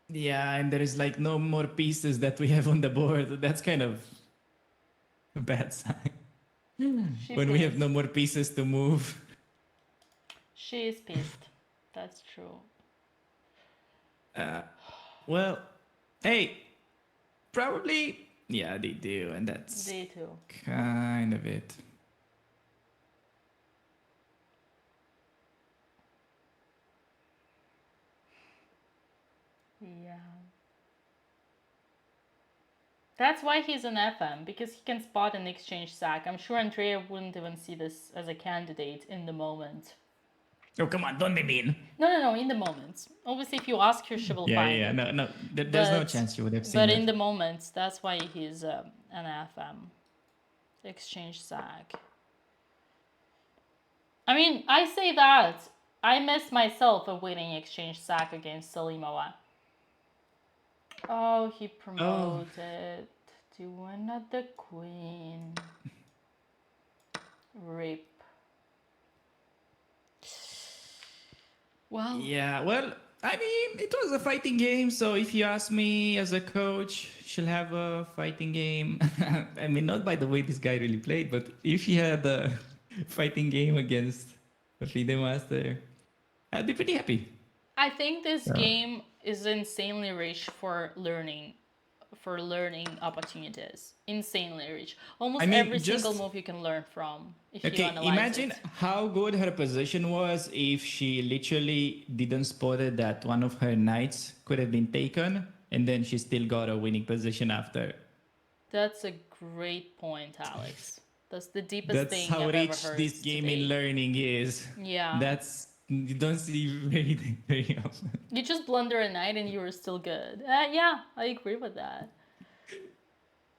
Speaker 10: Yeah, and there is like no more pieces that we have on the board. That's kind of a bad sign. When we have no more pieces to move.
Speaker 5: She is pissed. That's true.
Speaker 10: Well, hey, probably, yeah, they do, and that's
Speaker 5: d2.
Speaker 10: kind of it.
Speaker 5: Yeah. That's why he's an FM, because he can spot an exchange sack. I'm sure Andrea wouldn't even see this as a candidate in the moment.
Speaker 10: Oh, come on, don't be mean.
Speaker 5: No, in the moment. Obviously, if you ask her, she will find it.
Speaker 10: No, there's no chance you would have seen
Speaker 5: But
Speaker 10: that.
Speaker 5: in the moment, that's why he's an FM. Exchange sack. I mean, I say that. I missed myself a winning exchange sack against Salimova. Oh, he promoted to another queen. Rip. Well.
Speaker 10: Yeah, well, I mean, it was a fighting game, so if you ask me as a coach, she'll have a fighting game. I mean, not by the way this guy really played, but if he had a fighting game against a FIDE master, I'd be pretty happy.
Speaker 5: I think this game is insanely rich for learning opportunities. Insanely rich. Almost every single move you can learn from if you analyze
Speaker 10: imagine
Speaker 5: it.
Speaker 10: how good her position was if she literally didn't spot it that one of her knights could have been taken, and then she still got a winning position after.
Speaker 5: That's a great point, Alex. That's the deepest
Speaker 10: That's
Speaker 5: thing
Speaker 10: how
Speaker 5: I've ever
Speaker 10: rich
Speaker 5: heard.
Speaker 10: this game in learning is.
Speaker 5: Yeah.
Speaker 10: That's you don't see very often.
Speaker 5: You just blunder a knight and you were still good. Yeah, I agree with that.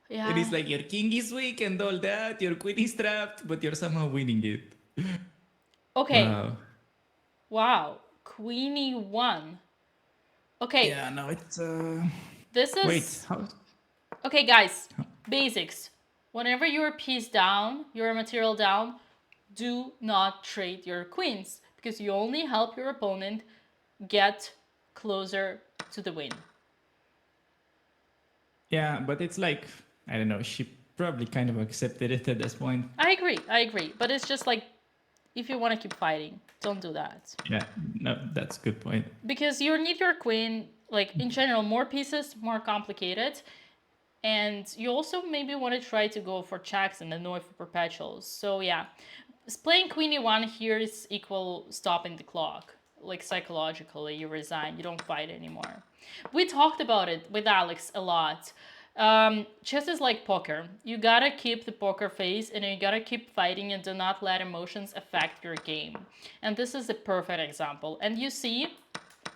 Speaker 5: Yeah.
Speaker 10: And it's like your king is weak and all that, your queen is trapped, but you're somehow winning it.
Speaker 5: Okay.
Speaker 10: Wow.
Speaker 5: Wow. Queenie won. Okay.
Speaker 10: Yeah, no, it's
Speaker 5: This is
Speaker 10: wait, how?
Speaker 5: Okay, guys. Basics. Whenever you're piece down, your material down, do not trade your queens because you only help your opponent get closer to the win.
Speaker 10: Yeah, but it's like I don't know, she probably kind of accepted it at this point.
Speaker 5: I agree. But it's just like, if you want to keep fighting, don't do that.
Speaker 10: Yeah, no, that's a good point.
Speaker 5: Because you need your queen, like in general, more pieces, more complicated. And you also maybe want to try to go for checks and annoy for perpetuals. So yeah, playing queen e1 here is equal stopping the clock. Like psychologically, you resign, you don't fight anymore. We talked about it with Alex a lot. Chess is like poker. You gotta keep the poker face and you gotta keep fighting and do not let emotions affect your game. And this is a perfect example. And you see,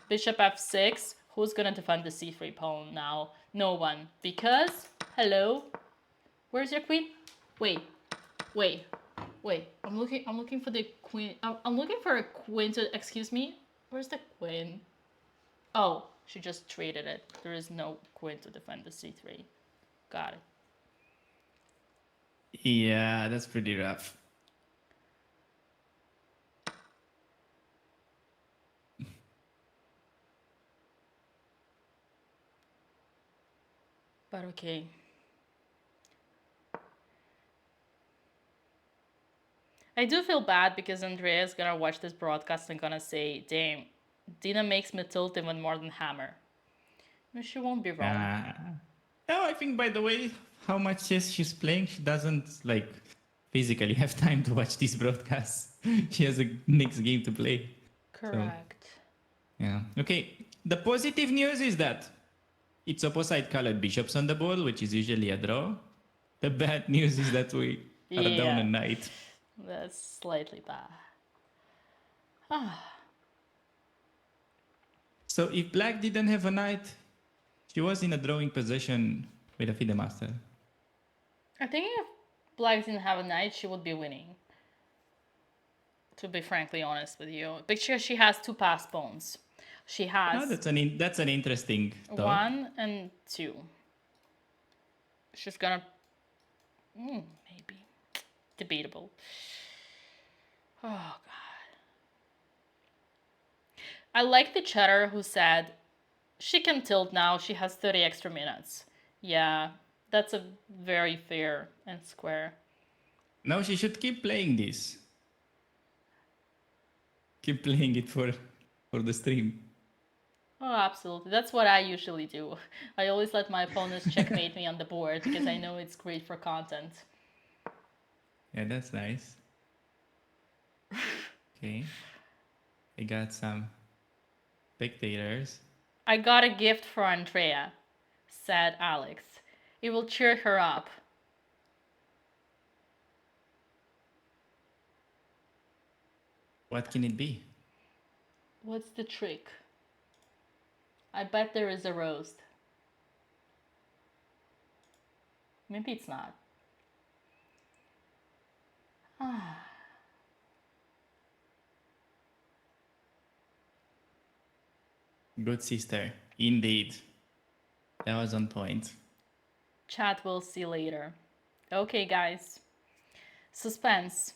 Speaker 5: bishop f6, who's gonna defend the c3 pawn now? No one. Because, hello? Where's your queen? Wait. I'm looking for the queen. I'm looking for a queen to, excuse me? Where's the queen? Oh, she just traded it. There is no queen to defend the c3. Got it.
Speaker 10: Yeah, that's pretty rough.
Speaker 5: But okay. I do feel bad because Andrea's gonna watch this broadcast and gonna say, damn, Dina makes me tilt even more than Hammer. No, she won't be wrong.
Speaker 10: No, I think by the way, how much chess she's playing, she doesn't like physically have time to watch these broadcasts. She has a next game to play.
Speaker 5: Correct.
Speaker 10: So, yeah. Okay. The positive news is that it's opposite colored bishops on the board, which is usually a draw. The bad news is that we are down a knight.
Speaker 5: That's slightly bad.
Speaker 10: So if black didn't have a knight, she was in a drawing position with a FIDE master.
Speaker 5: I think if black didn't have a knight, she would be winning. To be frankly honest with you. Because she has two passed pawns. She has...
Speaker 10: that's an interesting thought.
Speaker 5: 1 and 2. She's gonna... maybe. Debatable. Oh, God. I like the chatter who said, she can tilt now, she has 30 extra minutes. Yeah, that's a very fair and square.
Speaker 10: No, she should keep playing this. Keep playing it for the stream.
Speaker 5: Oh, absolutely. That's what I usually do. I always let my opponents checkmate me on the board because I know it's great for content.
Speaker 10: Yeah, that's nice. Okay. I got some spectators.
Speaker 5: I got a gift for Andrea, said Alex. It will cheer her up.
Speaker 10: What can it be?
Speaker 5: What's the trick? I bet there is a roast. Maybe it's not.
Speaker 10: Good sister. Indeed. That was on point.
Speaker 5: Chat, we'll see later. Okay, guys. Suspense.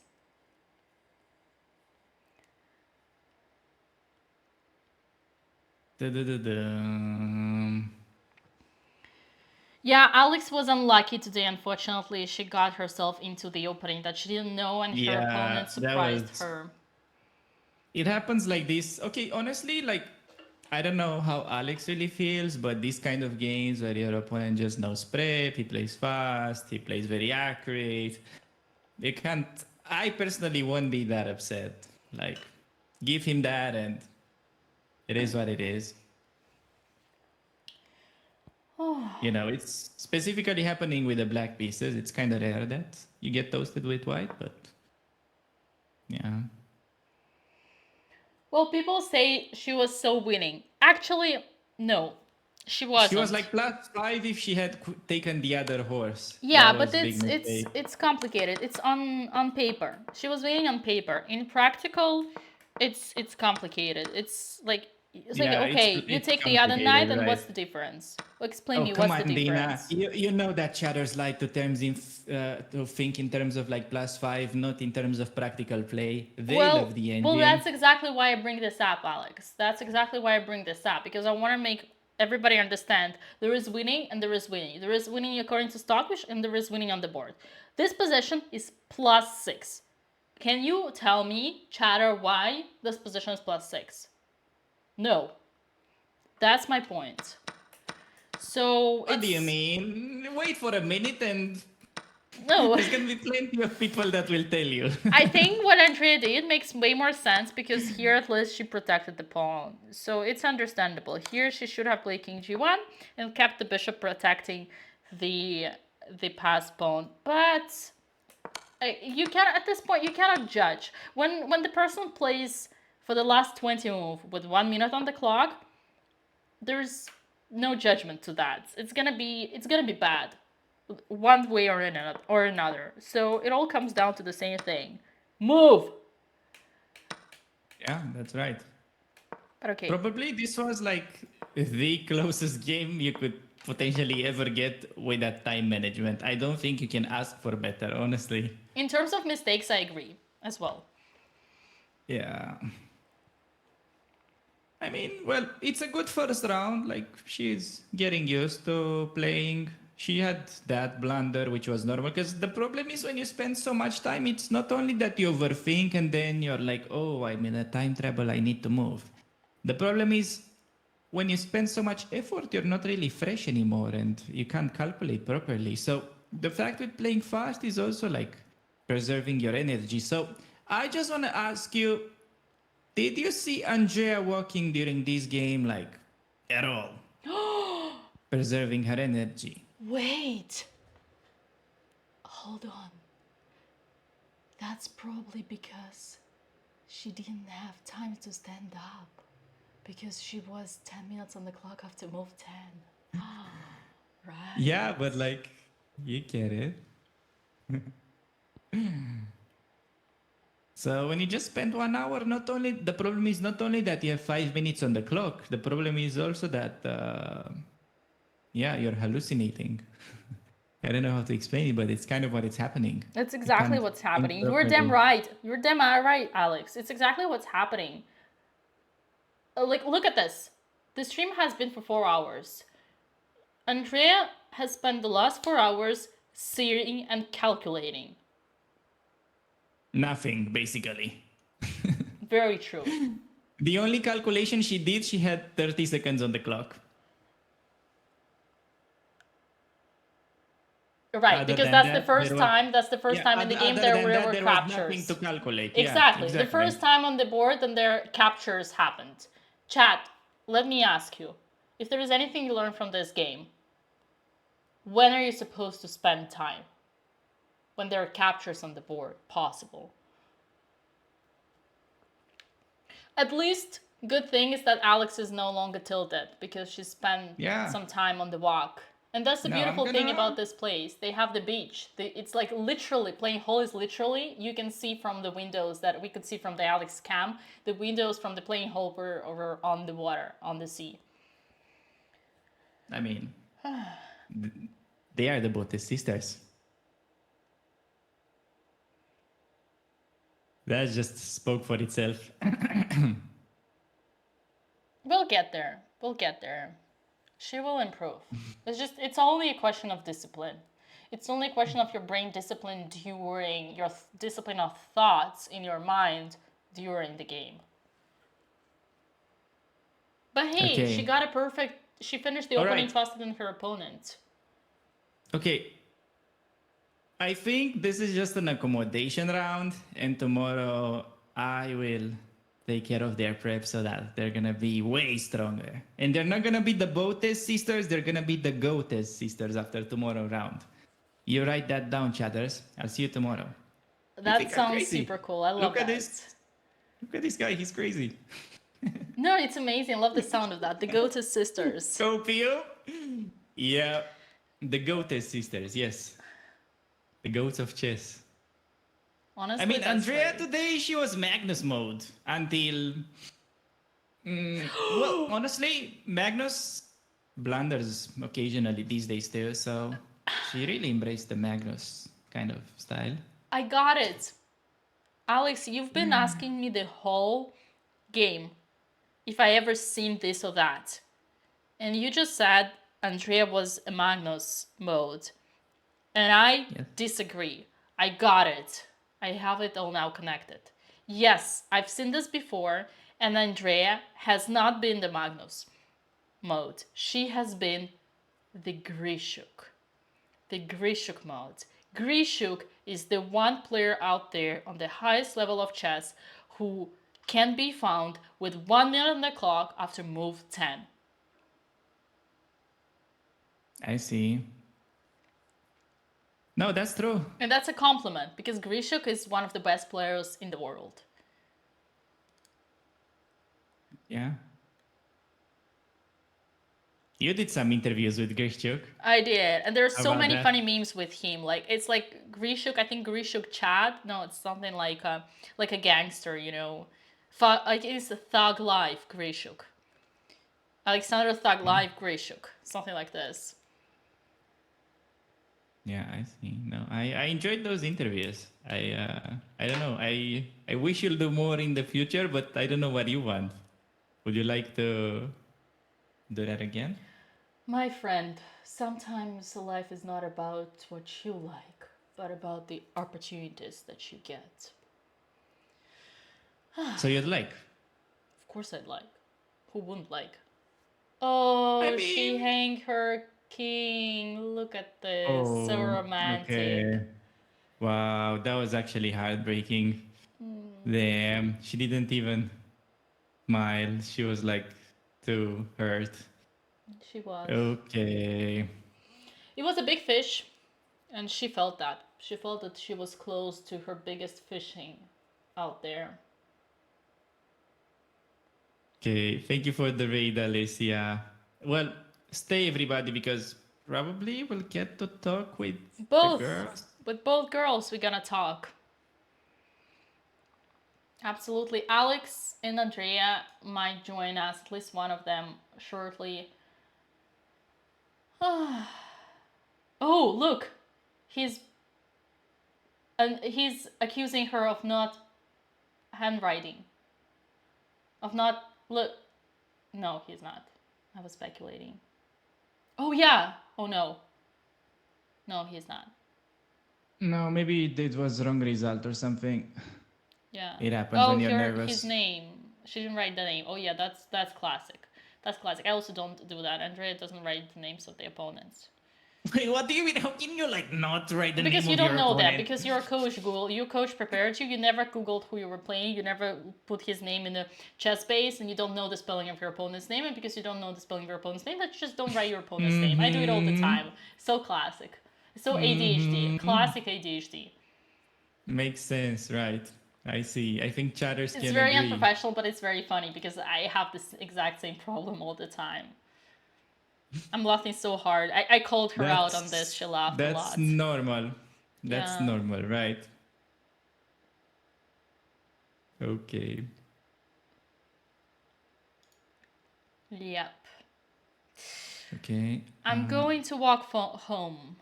Speaker 5: Yeah, Alex was unlucky today, unfortunately. She got herself into the opening that she didn't know, and her opponent surprised her.
Speaker 10: It happens like this. Okay, honestly, like, I don't know how Alex really feels, but these kind of games where your opponent just knows prep, he plays fast, he plays very accurate. You can't, I personally won't be that upset. Like, give him that and it is what it is. You know, it's specifically happening with the black pieces. It's kind of rare that you get toasted with white, but yeah.
Speaker 5: Well, people say she was so winning. Actually, no, she wasn't.
Speaker 10: She was like +5 if she had taken the other horse.
Speaker 5: Yeah,
Speaker 10: That
Speaker 5: but
Speaker 10: was a big mistake.
Speaker 5: it's complicated. It's on paper. She was winning on paper. In practical, it's complicated. It's like okay, you
Speaker 10: it's
Speaker 5: take the other knight, and
Speaker 10: right.
Speaker 5: what's the difference? Explain me
Speaker 10: come
Speaker 5: what's
Speaker 10: on,
Speaker 5: the
Speaker 10: Dina.
Speaker 5: difference.
Speaker 10: You know that chatters like to think in terms of like +5, not in terms of practical play. They love the engine.
Speaker 5: Well, that's exactly why I bring this up, Alex. That's exactly why I bring this up, because I want to make everybody understand there is winning and there is winning. There is winning according to Stockfish and there is winning on the board. This position is +6. Can you tell me, chatter, why this position is +6? No. That's my point. So
Speaker 10: what do you mean? Wait for a minute and
Speaker 5: no.
Speaker 10: There's gonna be plenty of people that will tell you.
Speaker 5: I think what Andrea did makes way more sense, because here at least she protected the pawn. So it's understandable. Here she should have played king g1 and kept the bishop protecting the passed pawn. But you can't, at this point, you cannot judge. When the person plays for the last 20 move with 1 minute on the clock, there's no judgment to that. It's gonna be bad, one way or another. So it all comes down to the same thing. Move.
Speaker 10: Yeah, that's right.
Speaker 5: But okay.
Speaker 10: Probably this was like the closest game you could potentially ever get with that time management. I don't think you can ask for better, honestly.
Speaker 5: In terms of mistakes, I agree as well.
Speaker 10: Yeah. I mean, well, it's a good first round. Like, she's getting used to playing. She had that blunder, which was normal. Because the problem is when you spend so much time, it's not only that you overthink and then you're like, oh, I'm in a time trouble, I need to move. The problem is when you spend so much effort, you're not really fresh anymore and you can't calculate properly. So the fact with playing fast is also like preserving your energy. So I just want to ask you, did you see Andrea walking during this game, like, at all? Preserving her energy.
Speaker 5: Wait. Hold on. That's probably because she didn't have time to stand up. Because she was 10 minutes on the clock after move 10. Right.
Speaker 10: Yeah, but like, you get it. So when you just spend 1 hour, the problem is not only that you have 5 minutes on the clock, the problem is also that, you're hallucinating. I don't know how to explain it, but it's kind of what is happening.
Speaker 5: That's exactly what's happening. You're damn right. You're damn right, Alex. It's exactly what's happening. Like, look at this. The stream has been for 4 hours. Andrea has spent the last 4 hours seeing and calculating.
Speaker 10: Nothing, basically.
Speaker 5: Very true.
Speaker 10: The only calculation she did, she had 30 seconds on the clock.
Speaker 5: Right, because that's the first time. That's the first time in the game there were captures.
Speaker 10: Nothing to calculate.
Speaker 5: Exactly. The first time on the board, and their captures happened. Chat, let me ask you, if there is anything you learned from this game, when are you supposed to spend time? When there are captures on the board possible. At least, good thing is that Alex is no longer tilted, because she spent some time on the walk. And that's the beautiful thing about this place. They have the beach. It's like literally, playing hole is literally, you can see from the windows that we could see from the Alex cam, the windows from the playing hole were over on the water, on the sea.
Speaker 10: I mean, they are the Botez sisters. That just spoke for itself.
Speaker 5: We'll get there. We'll get there. She will improve. It's only a question of discipline. It's only a question of your brain discipline during your discipline of thoughts in your mind during the game. But hey, she got a perfect. She finished the opening faster than her opponent.
Speaker 10: Okay. I think this is just an accommodation round, and tomorrow I will take care of their prep so that they're gonna be way stronger. And they're not gonna be the Botez sisters, they're gonna be the Goatez sisters after tomorrow round. You write that down, chatters. I'll see you tomorrow.
Speaker 5: That sounds super cool. I love that.
Speaker 10: Look at this guy, he's crazy.
Speaker 5: No, it's amazing. I love the sound of that. The Goatez sisters.
Speaker 10: Scopio? Yeah, the Goatez sisters, yes. The goats of chess.
Speaker 5: Honestly,
Speaker 10: I mean, Andrea today, she was Magnus mode until... well, honestly, Magnus blunders occasionally these days too, so she really embraced the Magnus kind of style.
Speaker 5: I got it. Alex, you've been asking me the whole game if I ever seen this or that. And you just said Andrea was a Magnus mode. And I disagree. I got it. I have it all now connected. Yes, I've seen this before, and Andrea has not been the Magnus mode. She has been the Grishuk. The Grishuk mode. Grishuk is the one player out there on the highest level of chess who can be found with 1 minute on the clock after move 10.
Speaker 10: I see. No, that's true.
Speaker 5: And that's a compliment, because Grishuk is one of the best players in the world.
Speaker 10: Yeah. You did some interviews with Grishuk.
Speaker 5: I did, and there's so many
Speaker 10: that?
Speaker 5: funny memes with him. Like, it's like Grishuk, I think Grishuk Chad. No, it's something like a gangster, you know. Like, it's a Thug Life Grishuk. Alexander Thug Life Grishuk. Something like this.
Speaker 10: Yeah, I see. No, I enjoyed those interviews. I don't know. I wish you'll do more in the future, but I don't know what you want. Would you like to do that again?
Speaker 5: My friend, sometimes life is not about what you like, but about the opportunities that you get.
Speaker 10: So you'd like?
Speaker 5: Of course I'd like. Who wouldn't like? Oh,
Speaker 10: I mean...
Speaker 5: she hanged her king. Look at this. So romantic.
Speaker 10: Okay. Wow, that was actually heartbreaking. Damn, she didn't even smile. She was like too hurt.
Speaker 5: She was.
Speaker 10: Okay.
Speaker 5: It was a big fish, and she felt that. She felt that she was close to her biggest fishing out there.
Speaker 10: Okay, thank you for the raid, Alicia. Well, stay everybody, because probably we'll get to talk with
Speaker 5: both
Speaker 10: the girls.
Speaker 5: With both girls, we're gonna talk. Absolutely. Alex and Andrea might join us, at least one of them, shortly. Oh, look. He's accusing her of not handwriting. Of not... Look. No, he's not. I was speculating. Oh, yeah. Oh, no. No, he's not.
Speaker 10: No, maybe it was wrong result or something.
Speaker 5: Yeah.
Speaker 10: It happens when you're nervous.
Speaker 5: His name. She didn't write the name. Oh, yeah, that's classic. That's classic. I also don't do that. Andrea doesn't write the names of the opponents.
Speaker 10: Wait, what do you mean? How can you not write the name of your opponent?
Speaker 5: Because you don't know that. Because your coach Google, your coach prepared you. You never Googled who you were playing. You never put his name in the chess base, and you don't know the spelling of your opponent's name. And because you don't know the spelling of your opponent's name, that you just don't write your opponent's name. I do it all the time. So classic. So ADHD. Classic ADHD.
Speaker 10: Makes sense, right? I see. I think chatters can agree.
Speaker 5: It's very unprofessional, but it's very funny because I have this exact same problem all the time. I'm laughing so hard. I called her out on this. She laughed a lot.
Speaker 10: That's normal. That's normal, right? Okay.
Speaker 5: Yep.
Speaker 10: Okay.
Speaker 5: I'm going to walk home.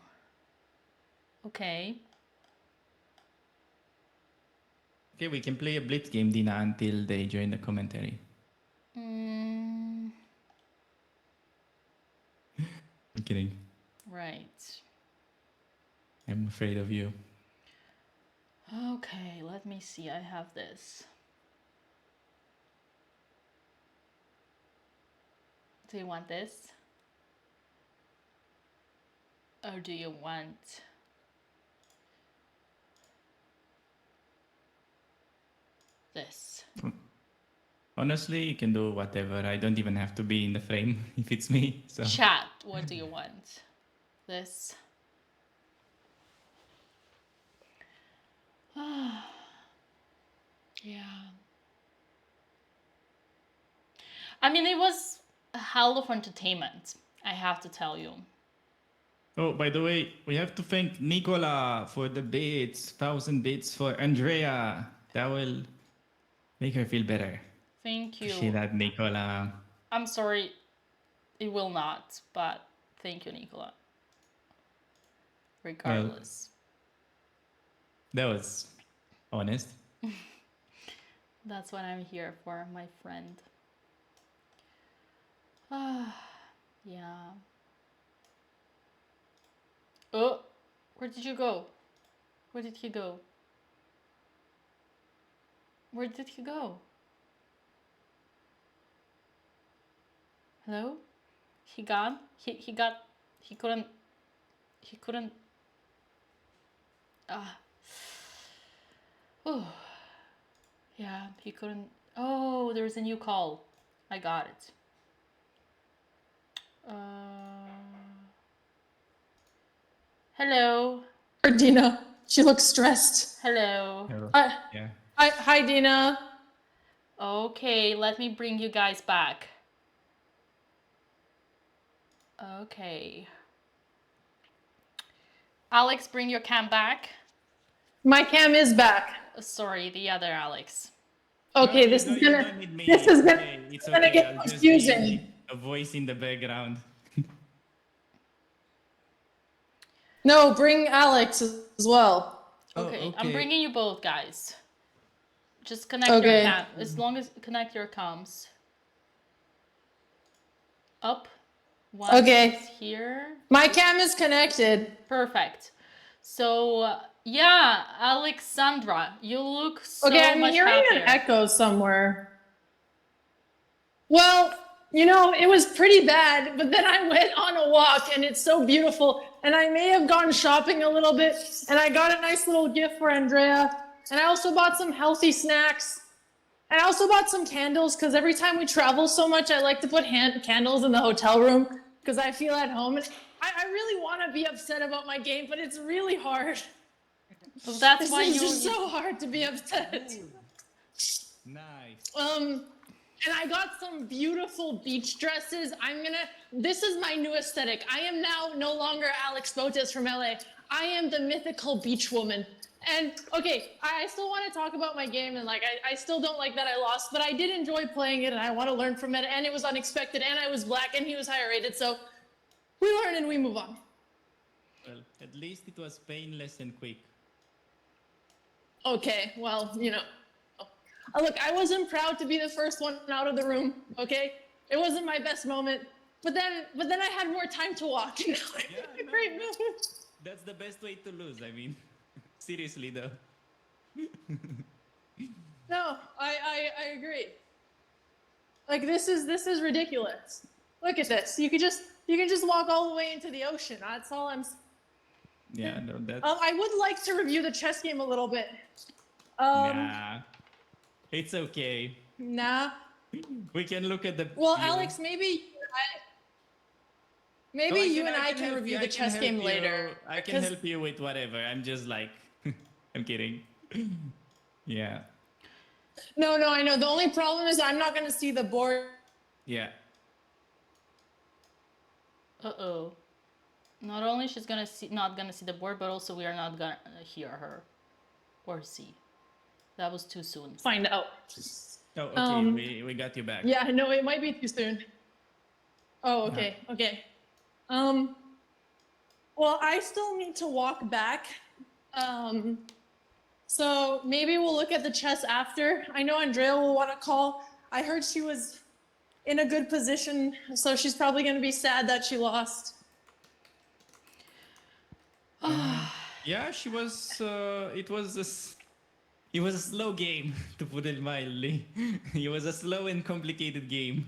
Speaker 5: Okay.
Speaker 10: Okay, we can play a blitz game, Dina, until they join the commentary. I'm kidding.
Speaker 5: Right.
Speaker 10: I'm afraid of you.
Speaker 5: Okay, let me see. I have this. Do you want this? Or do you want this?
Speaker 10: Honestly, you can do whatever. I don't even have to be in the frame if it's me. So
Speaker 5: Chat, what do you want? This. Yeah. I mean, it was a hell of entertainment, I have to tell you.
Speaker 10: Oh, by the way, we have to thank Nicola for the bits. 1,000 bits for Andrea. That will make her feel better.
Speaker 5: Thank you.
Speaker 10: Appreciate that, Nicola.
Speaker 5: I'm sorry, it will not, but thank you, Nicola. Regardless.
Speaker 10: That was honest.
Speaker 5: That's what I'm here for, my friend. Yeah. Oh, where did you go? Where did he go? Where did he go? Hello? He gone? He couldn't. Oh. Yeah, he couldn't. Oh, there's a new call. I got it. Hello.
Speaker 9: Dina. She looks stressed.
Speaker 5: Hello.
Speaker 10: Yeah.
Speaker 9: Hi, Dina.
Speaker 5: Okay, let me bring you guys back. Okay. Alex, bring your cam back.
Speaker 9: My cam is back.
Speaker 5: Sorry, the other Alex.
Speaker 9: Okay,
Speaker 10: No,
Speaker 9: this is gonna
Speaker 10: It's
Speaker 9: gonna
Speaker 10: okay.
Speaker 9: get
Speaker 10: I'll just
Speaker 9: confusing.
Speaker 10: be a voice in the background.
Speaker 9: No, bring Alex as well.
Speaker 5: Okay,
Speaker 10: okay.
Speaker 5: I'm bringing you both guys. Just connect your cam. As long as connect your comms. Up. One is here.
Speaker 9: My cam is connected.
Speaker 5: Perfect. So, yeah, Alexandra, you look so
Speaker 9: Okay, I'm
Speaker 5: much
Speaker 9: hearing
Speaker 5: happier.
Speaker 9: an echo somewhere. Well, you know, it was pretty bad, but then I went on a walk and it's so beautiful. And I may have gone shopping a little bit and I got a nice little gift for Andrea. And I also bought some healthy snacks. And I also bought some candles because every time we travel so much, I like to put candles in the hotel room because I feel at home. And I really want to be upset about my game, but it's really hard.
Speaker 5: Well, that's why
Speaker 9: it's just so hard to be upset.
Speaker 10: Nice.
Speaker 9: And I got some beautiful beach dresses. This is my new aesthetic. I am now no longer Alex Botez from LA. I am the mythical beach woman. And okay, I still want to talk about my game and like, I still don't like that I lost, but I did enjoy playing it and I want to learn from it and it was unexpected and I was black and he was higher rated. So we learn and we move on.
Speaker 10: Well, at least it was painless and quick.
Speaker 9: Okay, well, you know. Look, I wasn't proud to be the first one out of the room, okay? It wasn't my best moment, but then I had more time to walk, you know?
Speaker 10: Yeah,
Speaker 9: Great move.
Speaker 10: That's the best way to lose, I mean. Seriously though.
Speaker 9: No, I agree. Like this is ridiculous. Look at this. You can just walk all the way into the ocean. That's all I'm.
Speaker 10: Yeah, no, that's.
Speaker 9: I would like to review the chess game a little bit.
Speaker 10: Nah, it's okay.
Speaker 9: Nah.
Speaker 10: We can look at the.
Speaker 9: Well, Alex, maybe you and I can review the chess game later.
Speaker 10: I can help you with whatever. I'm just like, I'm kidding. Yeah.
Speaker 9: No, I know. The only problem is I'm not going to see the board.
Speaker 10: Yeah.
Speaker 5: Uh-oh. Not only she's not gonna see the board, but also we are not gonna hear her or see. That was too soon.
Speaker 9: Find out.
Speaker 10: Oh, okay. We got you back.
Speaker 9: Yeah, no, it might be too soon. Oh, okay, okay. Well, I still need to walk back. So maybe we'll look at the chess after. I know Andrea will want to call. I heard she was in a good position, so she's probably going to be sad that she lost.
Speaker 10: Yeah, she was. It was a slow game, to put it mildly. It was a slow and complicated game.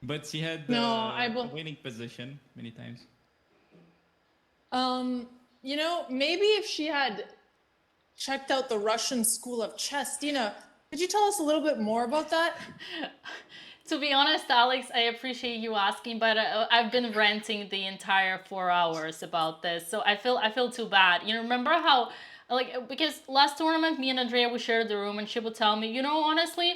Speaker 10: But she had a winning position many times.
Speaker 9: You know, maybe if she had checked out the Russian school of chess, Dina, Could you tell us a little bit more about that?
Speaker 5: To be honest, Alex, I appreciate you asking, but I've been ranting the entire 4 hours about this, so I feel too bad. You know, remember how, like, because last tournament, me and Andrea, we shared the room, and she would tell me, you know, honestly,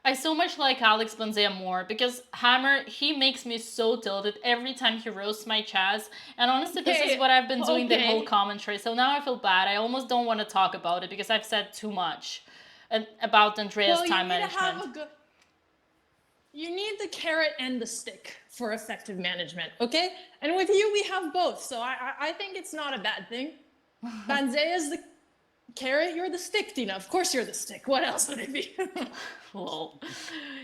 Speaker 5: I so much like Alex Banzea more, because Hammer, he makes me so tilted every time he roasts my chaz, and honestly, this is what I've been doing the whole commentary, so now I feel bad. I almost don't want to talk about it, because I've said too much about Andrea's time management.
Speaker 9: You need the carrot and the stick for effective management, okay? And with you, we have both, so I think it's not a bad thing. Banzea is the carrot, you're the stick, Dina. Of course you're the stick. What else would it be?
Speaker 5: Well,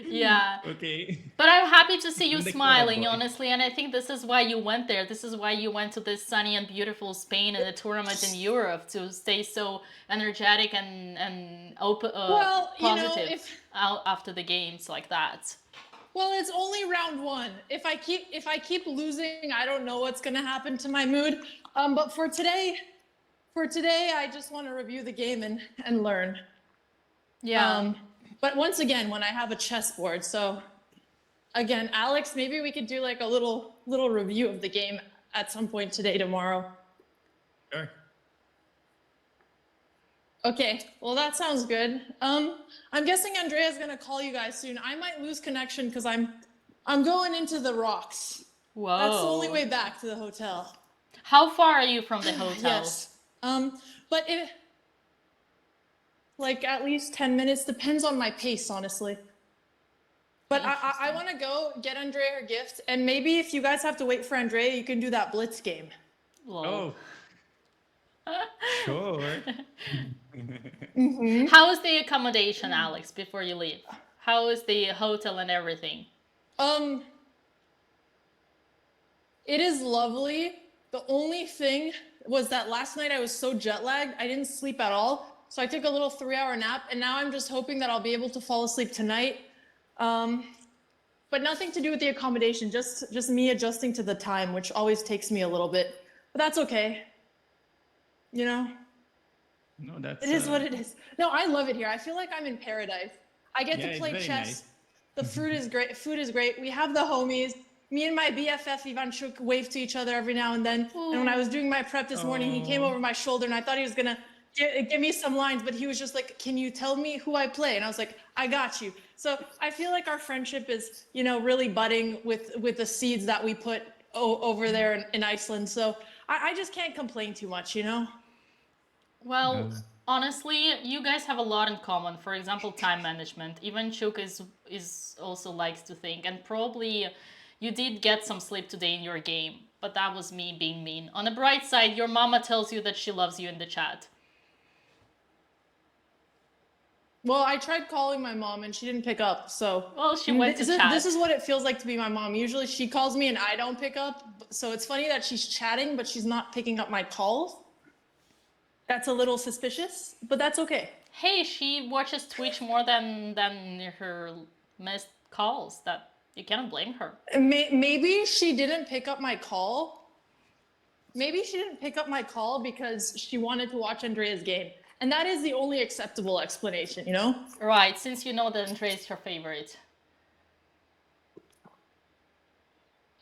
Speaker 5: yeah.
Speaker 10: Okay.
Speaker 5: But I'm happy to see you smiling, honestly, and I think this is why you went there. This is why you went to this sunny and beautiful Spain and a tournament in Europe, to stay so energetic and open, positive after the games like that.
Speaker 9: Well, it's only round one. If I keep losing, I don't know what's gonna happen to my mood. But for today, I just want to review the game and learn.
Speaker 5: Yeah.
Speaker 9: But once again, when I have a chessboard, so again, Alex, maybe we could do like a little review of the game at some point today, tomorrow.
Speaker 10: Sure.
Speaker 9: Okay, well that sounds good. I'm guessing Andrea's gonna call you guys soon. I might lose connection because I'm going into the rocks.
Speaker 5: Whoa.
Speaker 9: That's the only way back to the hotel.
Speaker 5: How far are you from the hotel?
Speaker 9: Yes. But it like at least 10 minutes, depends on my pace, honestly. But I want to go get Andrea her gift, and maybe if you guys have to wait for Andrea, you can do that blitz game.
Speaker 10: Oh. Sure.
Speaker 5: How is the accommodation, Alex, before you leave? How is the hotel and everything?
Speaker 9: It is lovely. The only thing was that last night I was so jet lagged, I didn't sleep at all. So I took a little 3-hour nap, and now I'm just hoping that I'll be able to fall asleep tonight. But nothing to do with the accommodation, just me adjusting to the time, which always takes me a little bit. But that's okay. You know?
Speaker 10: No, that's...
Speaker 9: It is what it is. No, I love it here. I feel like I'm in paradise. I get to play chess.
Speaker 10: Nice.
Speaker 9: The food is great. Food is great. We have the homies. Me and my BFF Ivanchuk wave to each other every now and then. Ooh. And when I was doing my prep this morning, he came over my shoulder, and I thought he was gonna give me some lines, but he was just like, "Can you tell me who I play?" And I was like, "I got you." So I feel like our friendship is, you know, really budding with the seeds that we put over there in Iceland. So I just can't complain too much, you know?
Speaker 5: Well, honestly, you guys have a lot in common. For example, time management. Even Chuk is also likes to think, and probably you did get some sleep today in your game, but that was me being mean. On the bright side, your mama tells you that she loves you in the chat.
Speaker 9: Well, I tried calling my mom and she didn't pick up, so...
Speaker 5: Well, she went to chat.
Speaker 9: This is what it feels like to be my mom. Usually she calls me and I don't pick up, so it's funny that she's chatting, but she's not picking up my calls. That's a little suspicious, but that's okay.
Speaker 5: Hey, she watches Twitch more than her missed calls. That you cannot blame her.
Speaker 9: Maybe she didn't pick up my call. Maybe she didn't pick up my call because she wanted to watch Andrea's game. And that is the only acceptable explanation, you know?
Speaker 5: Right, since you know that Andrea is her favorite.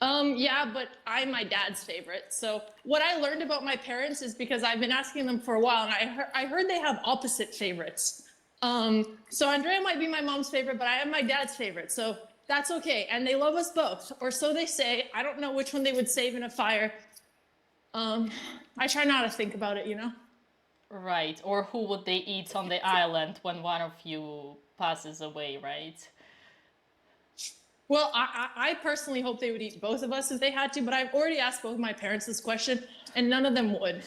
Speaker 9: Yeah, but I'm my dad's favorite. So what I learned about my parents is because I've been asking them for a while, and I heard they have opposite favorites. So Andrea might be my mom's favorite, but I am my dad's favorite. So that's okay. And they love us both, or so they say. I don't know which one they would save in a fire. I try not to think about it, you know?
Speaker 5: Right, or who would they eat on the island when one of you passes away, right?
Speaker 9: Well, I personally hope they would eat both of us if they had to, but I've already asked both my parents this question, and none of them would.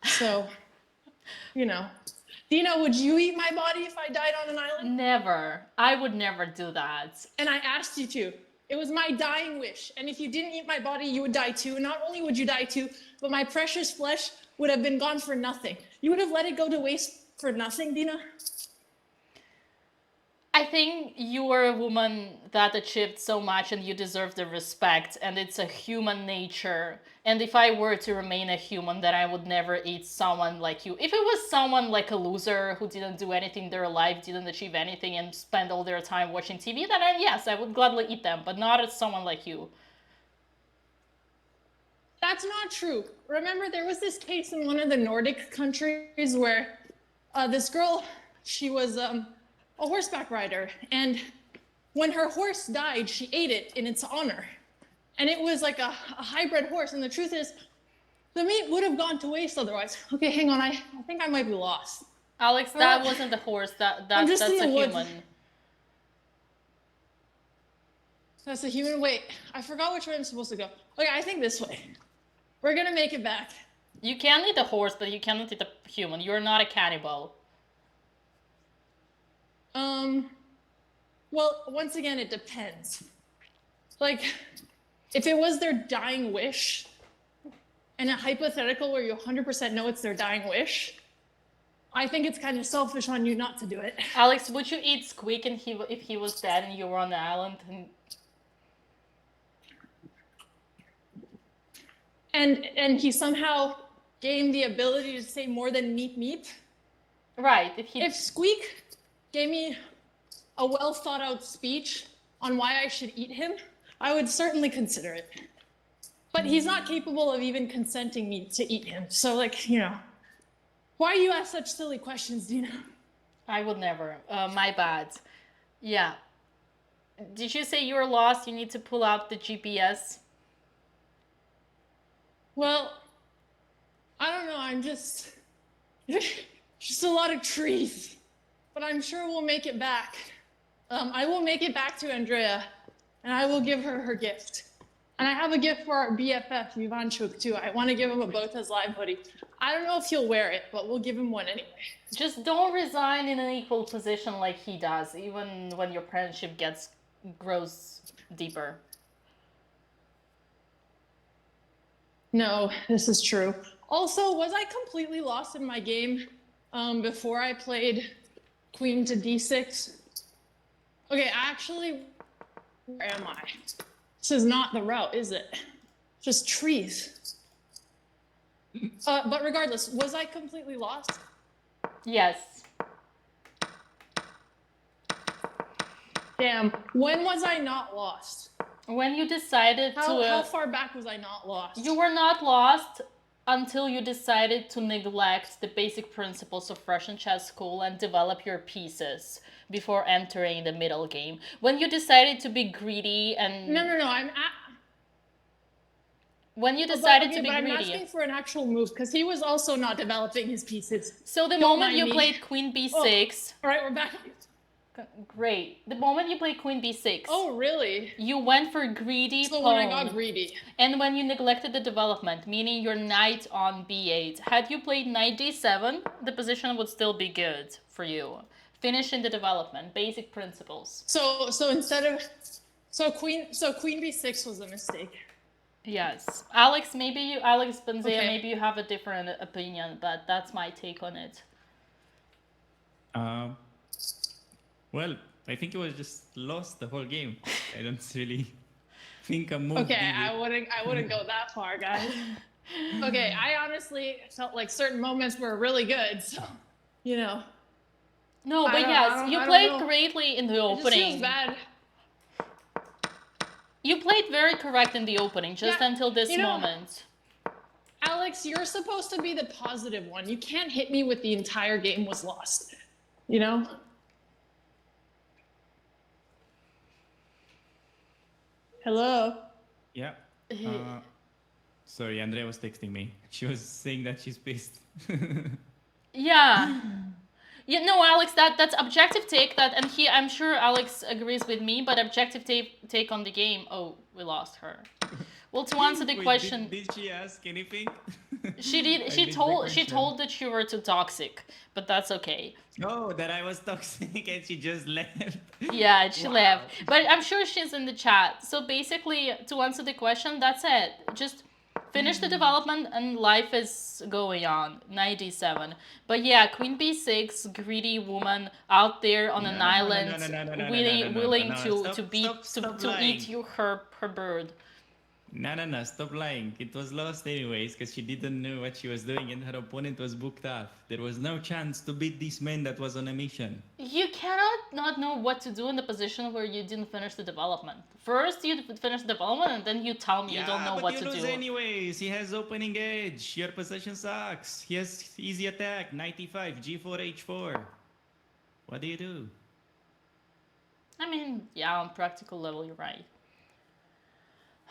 Speaker 9: So, you know. Dina, would you eat my body if I died on an island?
Speaker 5: Never. I would never do that.
Speaker 9: And I asked you to. It was my dying wish. And if you didn't eat my body, you would die too. Not only would you die too, but my precious flesh would have been gone for nothing. You would have let it go to waste for nothing, Dina?
Speaker 5: I think you are a woman that achieved so much and you deserve the respect, and it's a human nature. And if I were to remain a human, then I would never eat someone like you. If it was someone like a loser who didn't do anything in their life, didn't achieve anything, and spend all their time watching TV, then yes, I would gladly eat them, but not as someone like you.
Speaker 9: That's not true. Remember, there was this case in one of the Nordic countries where this girl, she was a horseback rider, and when her horse died, she ate it in its honor. And it was like a hybrid horse, and the truth is, the meat would have gone to waste otherwise. Okay, hang on, I think I might be lost.
Speaker 5: Alex, that wasn't a horse, that's a human.
Speaker 9: That's a human, wait, I forgot which way I'm supposed to go. Okay, I think this way. We're gonna make it back.
Speaker 5: You can eat a horse, but you cannot eat a human. You're not a cannibal.
Speaker 9: Well, once again, it depends. Like, if it was their dying wish, and a hypothetical where you 100% know it's their dying wish, I think it's kind of selfish on you not to do it.
Speaker 5: Alex, would you eat Squeak if he was dead and you were on the island?
Speaker 9: And he somehow gained the ability to say more than meat?
Speaker 5: Right.
Speaker 9: If Squeak gave me a well thought out speech on why I should eat him, I would certainly consider it. But he's not capable of even consenting me to eat him. So, like, you know, why you ask such silly questions, Dina?
Speaker 5: I would never. My bad. Yeah. Did you say you were lost? You need to pull out the GPS?
Speaker 9: Well, I don't know. I'm just a lot of trees. But I'm sure we'll make it back. I will make it back to Andrea, and I will give her her gift. And I have a gift for our BFF, Ivanchuk, too. I want to give him a BotezLive hoodie. I don't know if he'll wear it, but we'll give him one anyway.
Speaker 5: Just don't resign in an equal position like he does, even when your friendship grows deeper.
Speaker 9: No, this is true. Also, was I completely lost in my game before I played Queen to D6? Okay, actually, where am I? This is not the route, is it? Just trees. But regardless, was I completely lost?
Speaker 5: Yes.
Speaker 9: Damn, when was I not lost?
Speaker 5: When you decided
Speaker 9: How far back was I not lost?
Speaker 5: You were not lost until you decided to neglect the basic principles of Russian chess school and develop your pieces before entering the middle game. When you decided to be greedy and...
Speaker 9: No,
Speaker 5: When you decided to be
Speaker 9: but
Speaker 5: greedy...
Speaker 9: I'm asking for an actual move, because he was also not developing his pieces.
Speaker 5: So the moment you played Queen B6...
Speaker 9: Oh, all right, we're back.
Speaker 5: Great. The moment you played Queen B6...
Speaker 9: Oh, really?
Speaker 5: You went for greedy
Speaker 9: So
Speaker 5: pawn.
Speaker 9: when I got greedy.
Speaker 5: And when you neglected the development, meaning your knight on B8. Had you played knight D7, the position would still be good for you. Finishing the development, basic principles.
Speaker 9: So instead of... So Queen B6 was a mistake.
Speaker 5: Yes. Alex Benzea, okay. Maybe you have a different opinion, but that's my take on it.
Speaker 10: Well, I think it was just lost the whole game. I don't really think I moved.
Speaker 9: Okay, I wouldn't go that far, guys. Okay, I honestly felt like certain moments were really good, so, you know.
Speaker 5: No, but yes, you played greatly in the opening.
Speaker 9: It just feels bad.
Speaker 5: You played very correct in the opening, just until this moment.
Speaker 9: Alex, you're supposed to be the positive one. You can't hit me with the entire game was lost, you know? Hello?
Speaker 10: Yeah. Sorry, Andrea was texting me. She was saying that she's pissed.
Speaker 5: Yeah. Yeah, no, Alex, that's objective take and I'm sure Alex agrees with me, but objective take on the game. Oh, we lost her. Well, to answer the question,
Speaker 10: did she ask anything?
Speaker 5: She did. She told that you were too toxic, but that's okay.
Speaker 10: Oh, that I was toxic and she just left.
Speaker 5: Yeah, she left. But I'm sure she's in the chat. So basically, to answer the question, that's it. Just finish the development and life is going on. Knight d7. But yeah, queen b6, greedy woman out there on an island, willing to eat her bird.
Speaker 10: No, stop lying. It was lost anyways because she didn't know what she was doing and her opponent was booked off. There was no chance to beat this man that was on a mission.
Speaker 5: You cannot not know what to do in the position where you didn't finish the development. First you finish the development and then you tell me you don't know what to do.
Speaker 10: But you lose anyways. He has opening edge. Your position sucks. He has easy attack. Knight e5, g4, h4. What do you do?
Speaker 5: I mean, yeah, on practical level, you're right.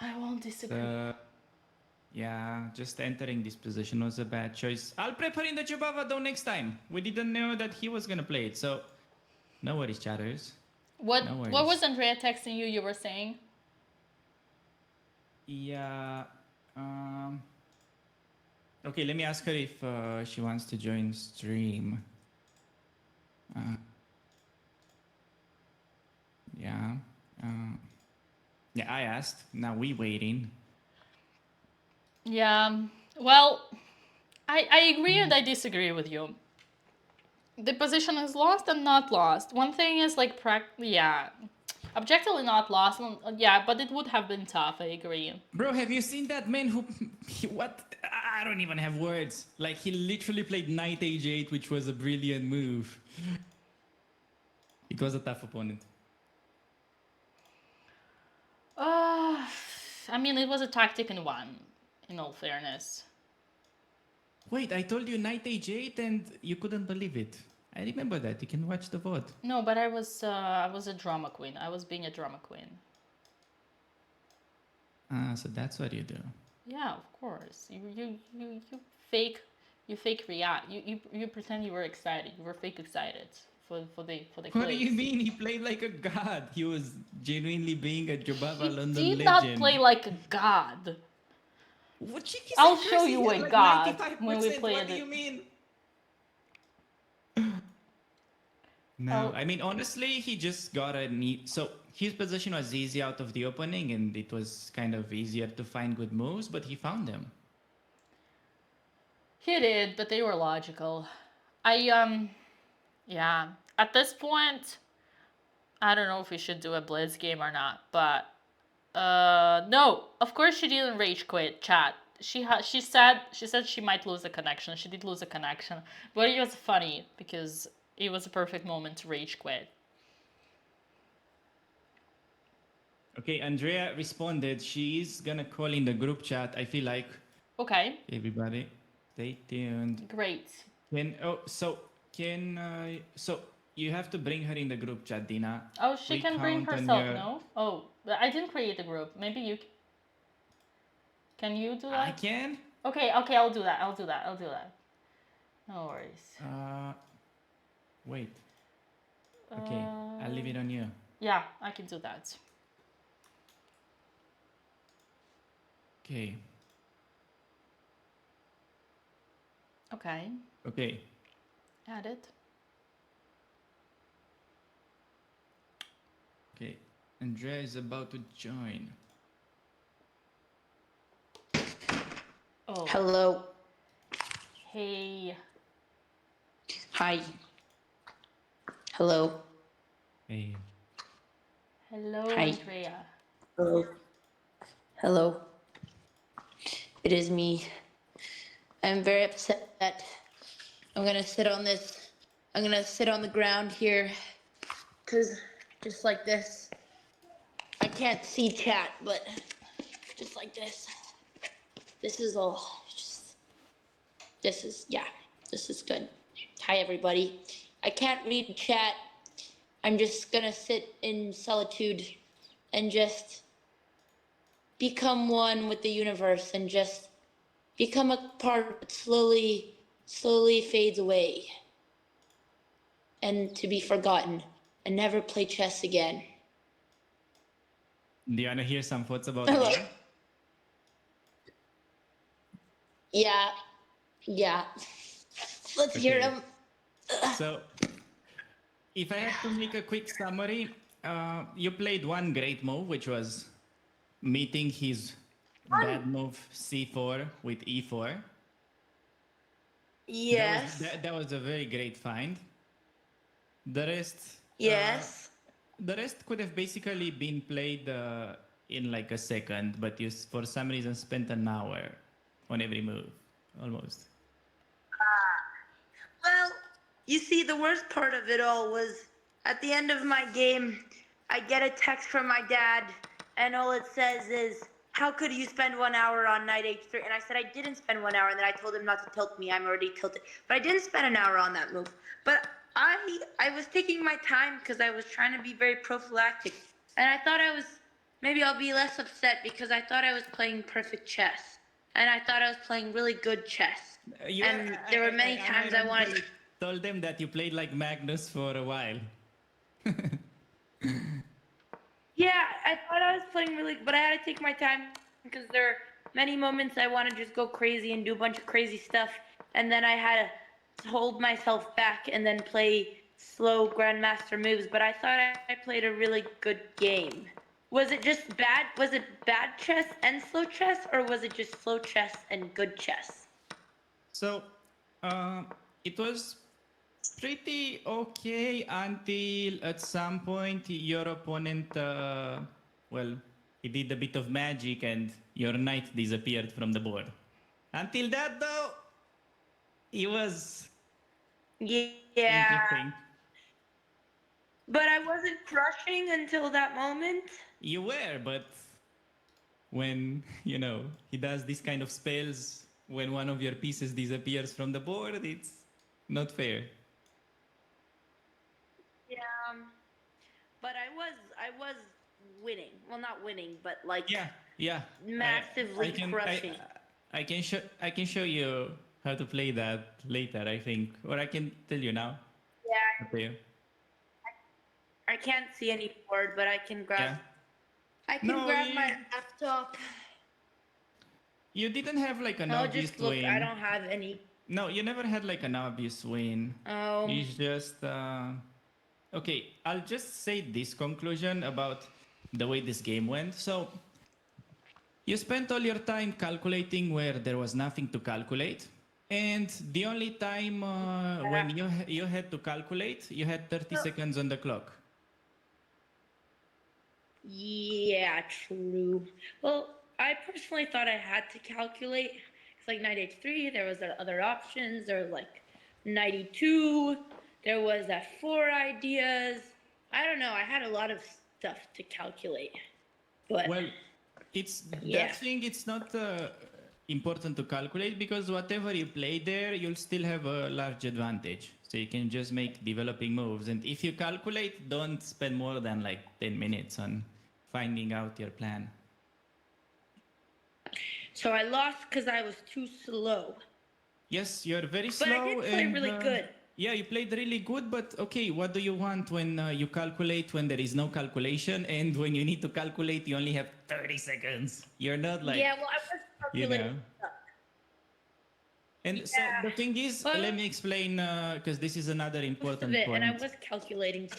Speaker 5: I won't disagree.
Speaker 10: Yeah, just entering this position was a bad choice. I'll prep her in the Jubava though next time. We didn't know that he was gonna play it, so no worries, chatters.
Speaker 5: What was Andrea texting you? You were saying?
Speaker 10: Yeah. Okay, let me ask her if she wants to join stream. Yeah. Yeah, I asked. Now we waiting.
Speaker 5: Yeah. Well, I agree and I disagree with you. The position is lost and not lost. One thing is like objectively not lost. Yeah, but it would have been tough. I agree.
Speaker 10: Bro, have you seen that man who? What? I don't even have words. Like he literally played knight h8, which was a brilliant move. It was a tough opponent.
Speaker 5: I mean, it was a tactic in one, in all fairness.
Speaker 10: Wait, I told you knight h8 and you couldn't believe it. I remember that. You can watch the VOD.
Speaker 5: No, but I was a drama queen. I was being a drama queen.
Speaker 10: So that's what you do.
Speaker 5: Yeah, of course. You fake react. You pretend you were excited. You were fake excited for the
Speaker 10: What do you mean? He played like a god. He was genuinely being a Jubava London legend.
Speaker 5: He did not play like a god.
Speaker 10: What cheeky
Speaker 5: I'll
Speaker 10: said
Speaker 5: show
Speaker 10: Chris,
Speaker 5: you a
Speaker 10: like
Speaker 5: god
Speaker 10: 95%.
Speaker 5: when we play
Speaker 10: What do you mean? No, I mean honestly, he just got a neat. So his position was easy out of the opening, and it was kind of easier to find good moves, but he found them.
Speaker 5: He did, but they were logical. Yeah. At this point, I don't know if we should do a blitz game or not, but no. Of course, she didn't rage quit. Chat. She said she might lose the connection. She did lose the connection, but it was funny because it was a perfect moment to rage quit.
Speaker 10: Okay, Andrea responded. She's gonna call in the group chat. I feel like.
Speaker 5: Okay.
Speaker 10: Everybody, stay tuned.
Speaker 5: Great.
Speaker 10: So you have to bring her in the group chat, Dina.
Speaker 5: Oh, she can bring herself, no? Oh, I didn't create a group. Maybe you can you do that?
Speaker 10: I can.
Speaker 5: Okay, I'll do that. No worries.
Speaker 10: Wait. Okay, I'll leave it on you.
Speaker 5: Yeah, I can do that.
Speaker 10: Okay.
Speaker 5: Okay. Add it.
Speaker 10: Okay, Andrea is about to join.
Speaker 5: Oh.
Speaker 11: Hello.
Speaker 5: Hey.
Speaker 11: Hi. Hello.
Speaker 10: Hey.
Speaker 5: Hello,
Speaker 11: Hi.
Speaker 5: Andrea.
Speaker 11: Hello. It is me. I'm very upset that I'm gonna sit on the ground here, cause just like this. I can't see chat, but just like this. This is good. Hi everybody. I can't read chat. I'm just gonna sit in solitude and just become one with the universe and just become a part that slowly fades away and to be forgotten and never play chess again.
Speaker 10: Do you want to hear some thoughts about
Speaker 11: Hello.
Speaker 10: that?
Speaker 11: Yeah. Let's hear them.
Speaker 10: So, if I have to make a quick summary, you played one great move, which was meeting his bad move c4 with e4.
Speaker 11: Yes.
Speaker 10: That was a very great find. The rest,
Speaker 11: Yes.
Speaker 10: the rest could have basically been played in like a second, but you for some reason spent an hour on every move, almost.
Speaker 11: Well, you see, the worst part of it all was at the end of my game, I get a text from my dad, and all it says is, "How could you spend 1 hour on knight h3?" And I said I didn't spend 1 hour, and then I told him not to tilt me. I'm already tilted, but I didn't spend an hour on that move. But I was taking my time because I was trying to be very prophylactic, and I thought maybe I'll be less upset because I thought I was playing perfect chess, and I thought I was playing really good chess. There were many times I wanted to
Speaker 10: told them that you played like Magnus for a while.
Speaker 11: Yeah, I thought I was playing really, but I had to take my time because there are many moments I want to just go crazy and do a bunch of crazy stuff, and then I had to hold myself back and then play slow grandmaster moves. But I thought I played a really good game. Was it just bad? Was it bad chess and slow chess, or was it just slow chess and good chess?
Speaker 10: So, it was pretty okay until at some point your opponent, well, he did a bit of magic and your knight disappeared from the board. Until that, though, it was interesting.
Speaker 11: But I wasn't crushing until that moment.
Speaker 10: You were, but when, he does this kind of spells, when one of your pieces disappears from the board, it's not fair.
Speaker 11: Yeah, but I was winning. Well, not winning, but like massively crushing.
Speaker 10: I can show you how to play that later, I think, or I can tell you now.
Speaker 11: Yeah.
Speaker 10: Okay.
Speaker 11: I can't see any board, but I can grab.
Speaker 10: Yeah.
Speaker 11: I can grab my laptop.
Speaker 10: You didn't have like an
Speaker 11: I'll
Speaker 10: obvious
Speaker 11: just look.
Speaker 10: win.
Speaker 11: I don't have any.
Speaker 10: No, you never had like an obvious win.
Speaker 11: Oh.
Speaker 10: It's just okay. I'll just say this conclusion about the way this game went. So you spent all your time calculating where there was nothing to calculate, and the only time when you had to calculate, you had 30 seconds on the clock.
Speaker 11: Yeah, true. Well, I personally thought I had to calculate. It's like knight h3. There was other options. There was like knight e2. There was f4 ideas. I don't know. I had a lot of stuff to calculate. But
Speaker 10: well, that thing. It's not important to calculate because whatever you play there, you'll still have a large advantage. So you can just make developing moves. And if you calculate, don't spend more than like 10 minutes on finding out your plan.
Speaker 11: So I lost because I was too slow.
Speaker 10: Yes, you're very slow.
Speaker 11: But I did play really good.
Speaker 10: Yeah, you played really good, but okay, what do you want when you calculate when there is no calculation, and when you need to calculate, you only have 30 seconds? You're not like...
Speaker 11: Yeah, well, I was calculating stuff.
Speaker 10: And so the thing is, let me explain, because this is another important point.
Speaker 11: And I was calculating.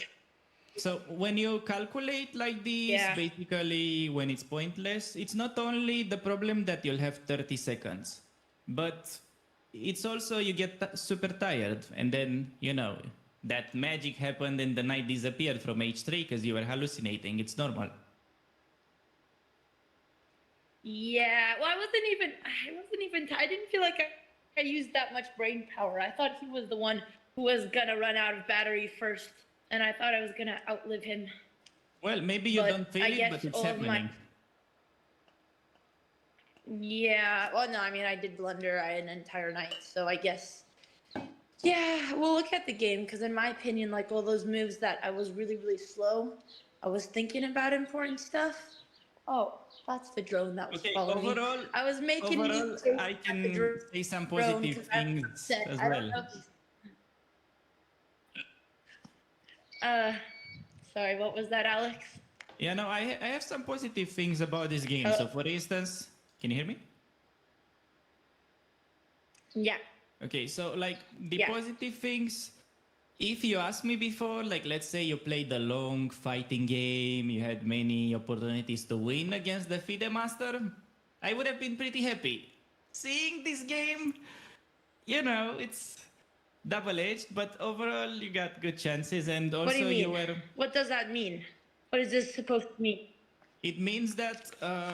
Speaker 10: So when you calculate like this, basically when it's pointless, it's not only the problem that you'll have 30 seconds, but it's also you get super tired. And then, that magic happened and the knight disappeared from h3 because you were hallucinating. It's normal.
Speaker 11: Yeah, well, I didn't feel like I used that much brain power. I thought he was the one who was gonna run out of battery first, and I thought I was gonna outlive him.
Speaker 10: Well, maybe you don't feel it, but it's happening.
Speaker 11: Yeah, well, no, I mean, I did blunder an entire night, so I guess. Yeah, we'll look at the game, because in my opinion, like all those moves that I was really, really slow, I was thinking about important stuff. Oh, that's the drone that was following me. I was making
Speaker 10: I can say some positive things as well.
Speaker 11: Sorry, what was that, Alex?
Speaker 10: Yeah, no, I have some positive things about this game. So, for instance, can you hear me?
Speaker 11: Yeah.
Speaker 10: Okay, so like the positive things, if you asked me before, like let's say you played a long fighting game, you had many opportunities to win against the FIDE master, I would have been pretty happy. Seeing this game, you know, it's double-edged, but overall you got good chances, and also
Speaker 11: What do you mean?
Speaker 10: were.
Speaker 11: What does that mean? What is this supposed to mean?
Speaker 10: It means that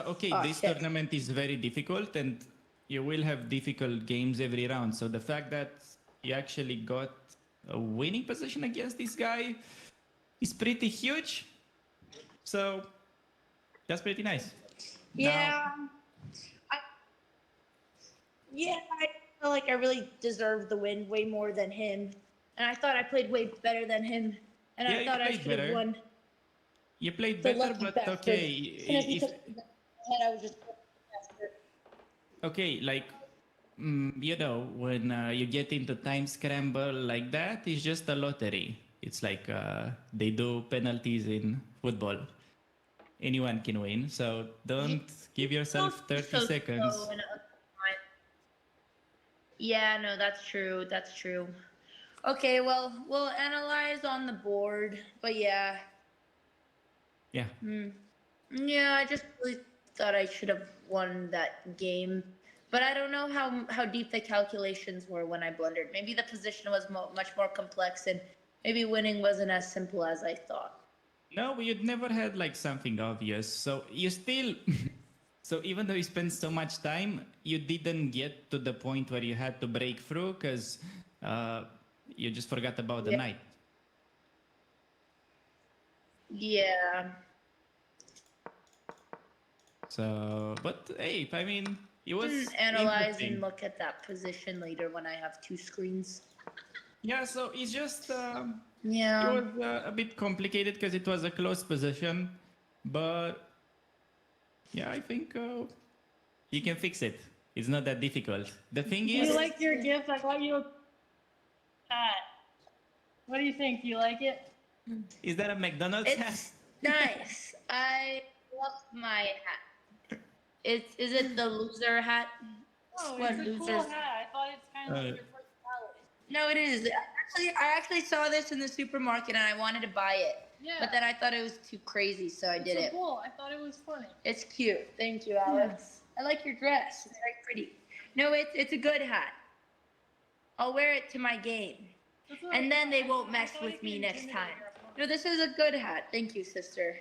Speaker 10: okay,
Speaker 11: Oh,
Speaker 10: this
Speaker 11: shit.
Speaker 10: tournament is very difficult, and you will have difficult games every round. So the fact that you actually got a winning position against this guy is pretty huge. So that's pretty nice.
Speaker 11: Yeah. I feel like I really deserved the win way more than him. And I thought I played way better than him. And
Speaker 10: Yeah,
Speaker 11: I
Speaker 10: you
Speaker 11: thought I
Speaker 10: played
Speaker 11: should have
Speaker 10: better.
Speaker 11: won.
Speaker 10: You played
Speaker 11: The
Speaker 10: better,
Speaker 11: lucky
Speaker 10: but
Speaker 11: bastard.
Speaker 10: okay.
Speaker 11: As soon as he took the head, I was just faster.
Speaker 10: Okay, like, you know, when you get into time scramble like that, it's just a lottery. It's like they do penalties in football. Anyone can win, so don't give yourself 30 seconds.
Speaker 11: Slow and time. Yeah, no, that's true. That's true. Okay, well, we'll analyze on the board. But yeah.
Speaker 10: Yeah.
Speaker 11: Yeah, I just really thought I should have won that game. But I don't know how deep the calculations were when I blundered. Maybe the position was much more complex, and maybe winning wasn't as simple as I thought.
Speaker 10: No, you'd never had like something obvious. So you still, so even though you spent so much time, you didn't get to the point where you had to break through because you just forgot about the night.
Speaker 11: Yeah.
Speaker 10: So, but hey, I mean, it was
Speaker 11: analyze
Speaker 10: interesting.
Speaker 11: and look at that position later when I have two screens.
Speaker 10: Yeah, so it's just
Speaker 11: Yeah.
Speaker 10: it was a bit complicated because it was a close position, but yeah, I think you can fix it. It's not that difficult. The thing is,
Speaker 5: You like your gift? I got you a hat. What do you think? Do you like it?
Speaker 10: is that a McDonald's hat?
Speaker 11: It's nice. I love my hat. Is it the loser hat?
Speaker 5: Oh,
Speaker 11: What
Speaker 5: it's a
Speaker 11: losers?
Speaker 5: cool hat. I thought it's kind of like your personality.
Speaker 11: No, it is. I actually saw this in the supermarket and I wanted to buy it.
Speaker 5: Yeah.
Speaker 11: But then I thought it was too crazy, so I did
Speaker 5: It's
Speaker 11: it.
Speaker 5: cool. I thought it was funny.
Speaker 11: It's cute. Thank you, Alex. I like your dress. It's very pretty. No, it's a good hat. I'll wear it to my game. And then they won't mess with me next time. No, this is a good hat. Thank you, sister.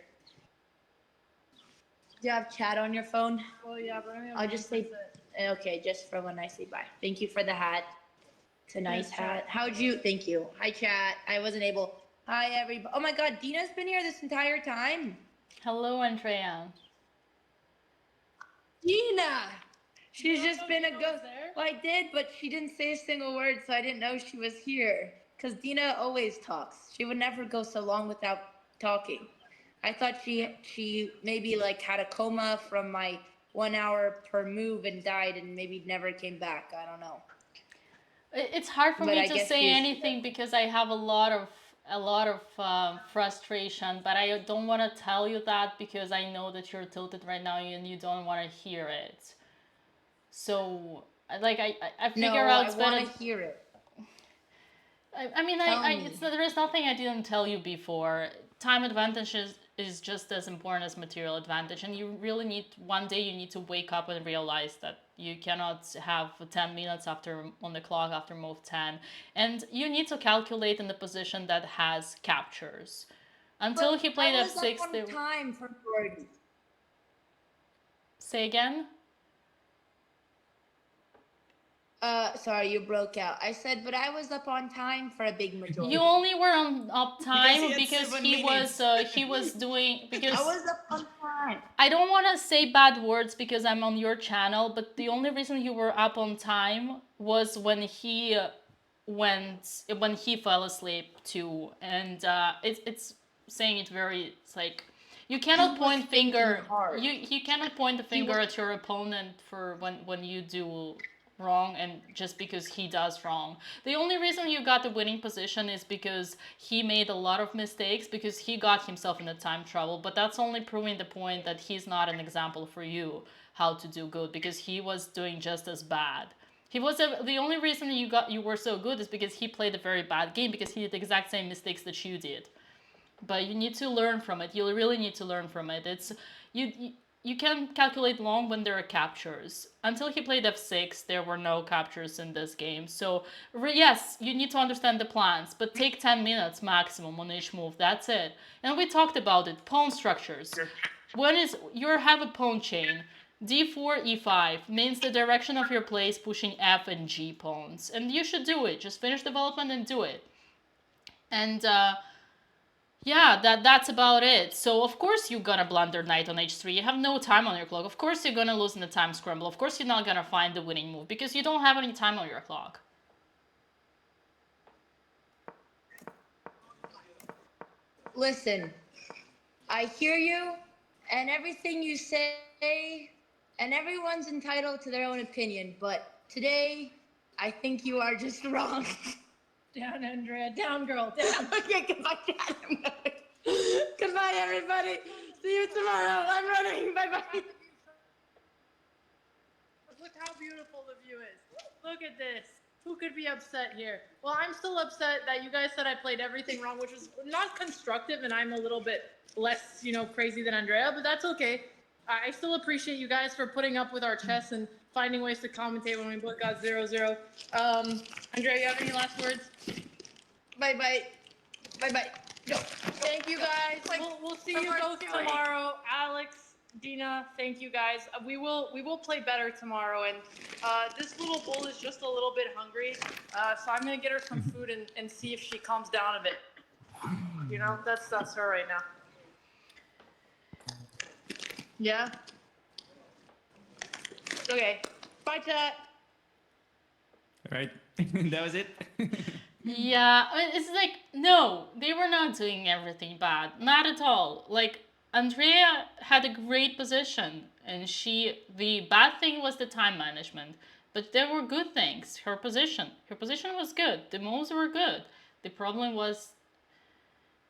Speaker 11: Do you have chat on your phone?
Speaker 5: Well, yeah, but
Speaker 11: I'll just say, okay, just for when I say bye. Thank you for the hat. It's a nice hat. How'd you, thank you. Hi, chat. I wasn't able. Hi, everybody. Oh my God, Dina's been here this entire time.
Speaker 5: Hello, Andrea.
Speaker 11: Dina! She's just been a
Speaker 5: Dina was
Speaker 11: ghost.
Speaker 5: there?
Speaker 11: Well, I did, but she didn't say a single word, so I didn't know she was here. Because Dina always talks. She would never go so long without talking. I thought she maybe like had a coma from my 1 hour per move and died and maybe never came back. I don't know.
Speaker 5: It's hard for
Speaker 11: But
Speaker 5: me
Speaker 11: I
Speaker 5: to
Speaker 11: guess
Speaker 5: say
Speaker 11: she's-
Speaker 5: anything because I have a lot of frustration, but I don't want to tell you that because I know that you're tilted right now and you don't want to hear it. So like I figure out it's
Speaker 11: I
Speaker 5: better.
Speaker 11: want to hear it.
Speaker 5: I mean,
Speaker 11: Tell me.
Speaker 5: there is nothing I didn't tell you before. Time advantage is just as important as material advantage, and you really need, one day you need to wake up and realize that you cannot have 10 minutes on the clock after move 10, and you need to calculate in the position that has captures. Until he played f6,
Speaker 11: there was time for priority.
Speaker 5: Say again?
Speaker 11: Sorry, you broke out. I said, but I was up on time for a big majority.
Speaker 5: You only were up time
Speaker 10: because
Speaker 5: he was doing because
Speaker 11: I was up on time.
Speaker 5: I don't want to say bad words because I'm on your channel, but the only reason you were up on time was when he fell asleep too, and it's saying it very, it's like you cannot point finger. You cannot point the finger at your opponent for when you do wrong and just because he does wrong. The only reason you got the winning position is because he made a lot of mistakes, because he got himself into time trouble, but that's only proving the point that he's not an example for you how to do good, because he was doing just as bad. He was the only reason you were so good is because he played a very bad game, because he did the exact same mistakes that you did. But you need to learn from it. You really need to learn from it. It's you can calculate long when there are captures. Until he played f6, there were no captures in this game. So yes, you need to understand the plans, but take 10 minutes maximum on each move. That's it. And we talked about it. Pawn structures. When you have a pawn chain, d4, e5 means the direction of your play is pushing f and g pawns, and you should do it. Just finish development and do it. And yeah, that's about it. So of course you're gonna blunder knight on h3. You have no time on your clock. Of course you're gonna lose in the time scramble. Of course you're not gonna find the winning move because you don't have any time on your clock.
Speaker 11: Listen, I hear you and everything you say, and everyone's entitled to their own opinion, but today I think you are just wrong. Down, Andrea. Down, girl. Down. Okay, goodbye, Dad. Goodbye, everybody. See you tomorrow. I'm running. Bye-bye.
Speaker 9: Look how beautiful the view is. Look at this. Who could be upset here? Well, I'm still upset that you guys said I played everything wrong, which was not constructive, and I'm a little bit less, crazy than Andrea, but that's okay. I still appreciate you guys for putting up with our chess and finding ways to commentate when we both got 0-0. Andrea, you have any last words?
Speaker 11: Bye-bye. Bye-bye. Go.
Speaker 9: Thank you guys. We'll see you both tomorrow. Alex, Dina, thank you guys. We will play better tomorrow, and this little bull is just a little bit hungry, so I'm gonna get her some food and see if she calms down a bit. That's her right now. Yeah. Okay. Bye, chat.
Speaker 10: Right. That was it.
Speaker 5: Yeah, it's like, no, they were not doing everything bad. Not at all. Like, Andrea had a great position, and the bad thing was the time management. But there were good things. Her position was good. The moves were good. The problem was,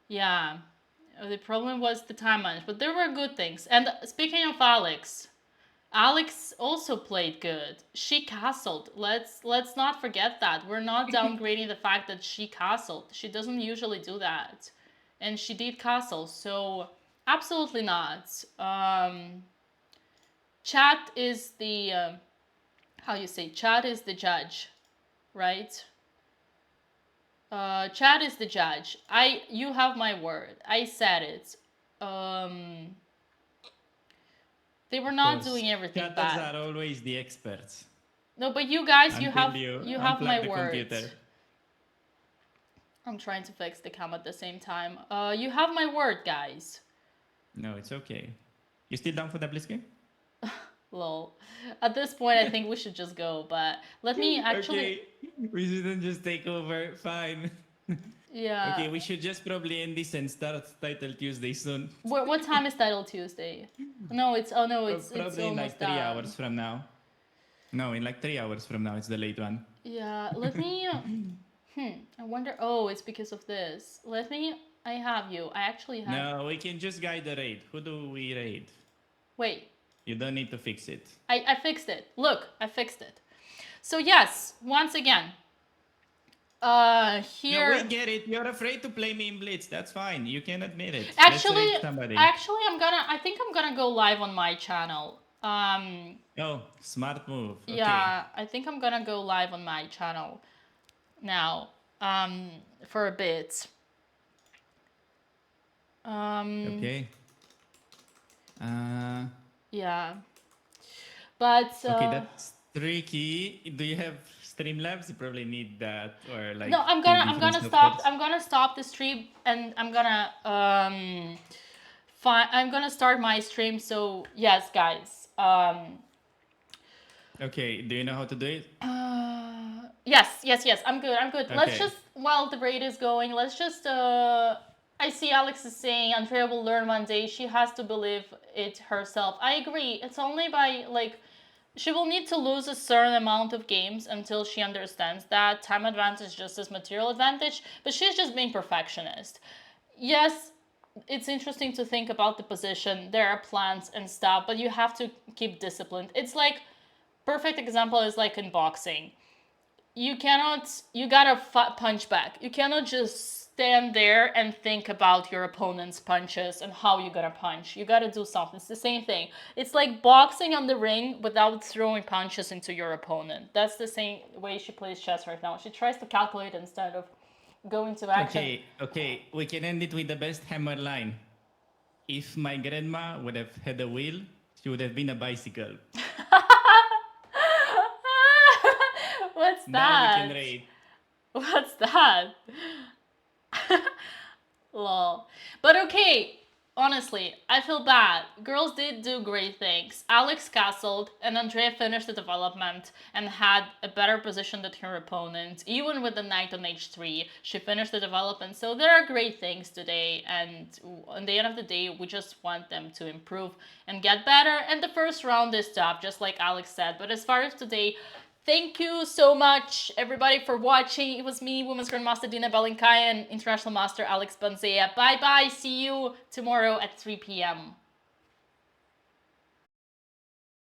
Speaker 5: the problem was the time management. But there were good things. And speaking of Alex also played good. She castled. Let's not forget that. We're not downgrading the fact that she castled. She doesn't usually do that. And she did castle, so absolutely not. Chat is the chat is the judge, right? Chat is the judge. You have my word. I said it. They were not doing everything
Speaker 10: Chatters
Speaker 5: bad.
Speaker 10: are always the experts.
Speaker 5: No, but you guys, you have
Speaker 10: unplug
Speaker 5: my
Speaker 10: the
Speaker 5: word.
Speaker 10: computer.
Speaker 5: I'm trying to fix the cam at the same time. You have my word, guys.
Speaker 10: No, it's okay. You still down for the Blitzkrieg?
Speaker 5: Lol. At this point, I think we should just go, but let me actually...
Speaker 10: Okay, we shouldn't just take over. Fine.
Speaker 5: Yeah.
Speaker 10: Okay, we should just probably end this and start Title Tuesday soon.
Speaker 5: What time is Title Tuesday? No, it's
Speaker 10: probably
Speaker 5: it's
Speaker 10: in
Speaker 5: almost
Speaker 10: like 3
Speaker 5: done.
Speaker 10: hours from now. No, in like 3 hours from now, it's the late one.
Speaker 5: Yeah, let me... I wonder... Oh, it's because of this. Let me... I have you. I actually have...
Speaker 10: No, we can just guide the raid. Who do we raid?
Speaker 5: Wait.
Speaker 10: You don't need to fix it.
Speaker 5: I fixed it. Look, I fixed it. So yes, once again... here...
Speaker 10: No, we get it. You're afraid to play me in Blitz. That's fine. You can admit it.
Speaker 5: Actually,
Speaker 10: somebody.
Speaker 5: I think I'm gonna go live on my channel.
Speaker 10: Oh, smart move. Okay.
Speaker 5: Yeah, I think I'm gonna go live on my channel now, for a bit.
Speaker 10: Okay.
Speaker 5: Yeah. But...
Speaker 10: okay, that's tricky. Do you have Streamlabs? You probably need that, or like...
Speaker 5: No, I'm gonna stop the stream, and I'm gonna I'm gonna start my stream. So yes, guys.
Speaker 10: Okay, do you know how to do it?
Speaker 5: Yes. I'm good.
Speaker 10: Okay.
Speaker 5: Let's just, while the raid is going, let's just I see Alex is saying Andrea will learn one day. She has to believe it herself. I agree. It's only by, like, she will need to lose a certain amount of games until she understands that time advantage is just as material advantage, but she's just being perfectionist. Yes, it's interesting to think about the position. There are plans and stuff, but you have to keep disciplined. It's like, perfect example is like in boxing. You gotta punch back. You cannot just stand there and think about your opponent's punches and how you're gonna punch. You gotta do something. It's the same thing. It's like boxing on the ring without throwing punches into your opponent. That's the same way she plays chess right now. She tries to calculate instead of going to action.
Speaker 10: Okay, we can end it with the best hammer line. If my grandma would have had a wheel, she would have been a bicycle.
Speaker 5: What's
Speaker 10: Now
Speaker 5: that?
Speaker 10: we can rate.
Speaker 5: What's that? Lol. But okay, honestly, I feel bad. Girls did do great things. Alex castled and Andrea finished the development and had a better position than her opponent. Even with the knight on h3, she finished the development. So there are great things today, and at the end of the day, we just want them to improve and get better. And the first round is tough, just like Alex said. But as far as today, thank you so much, everybody, for watching. It was me, Women's Grandmaster Dina Balinkaya, and International Master Alex Banzea. Bye-bye. See you tomorrow at 3 p.m.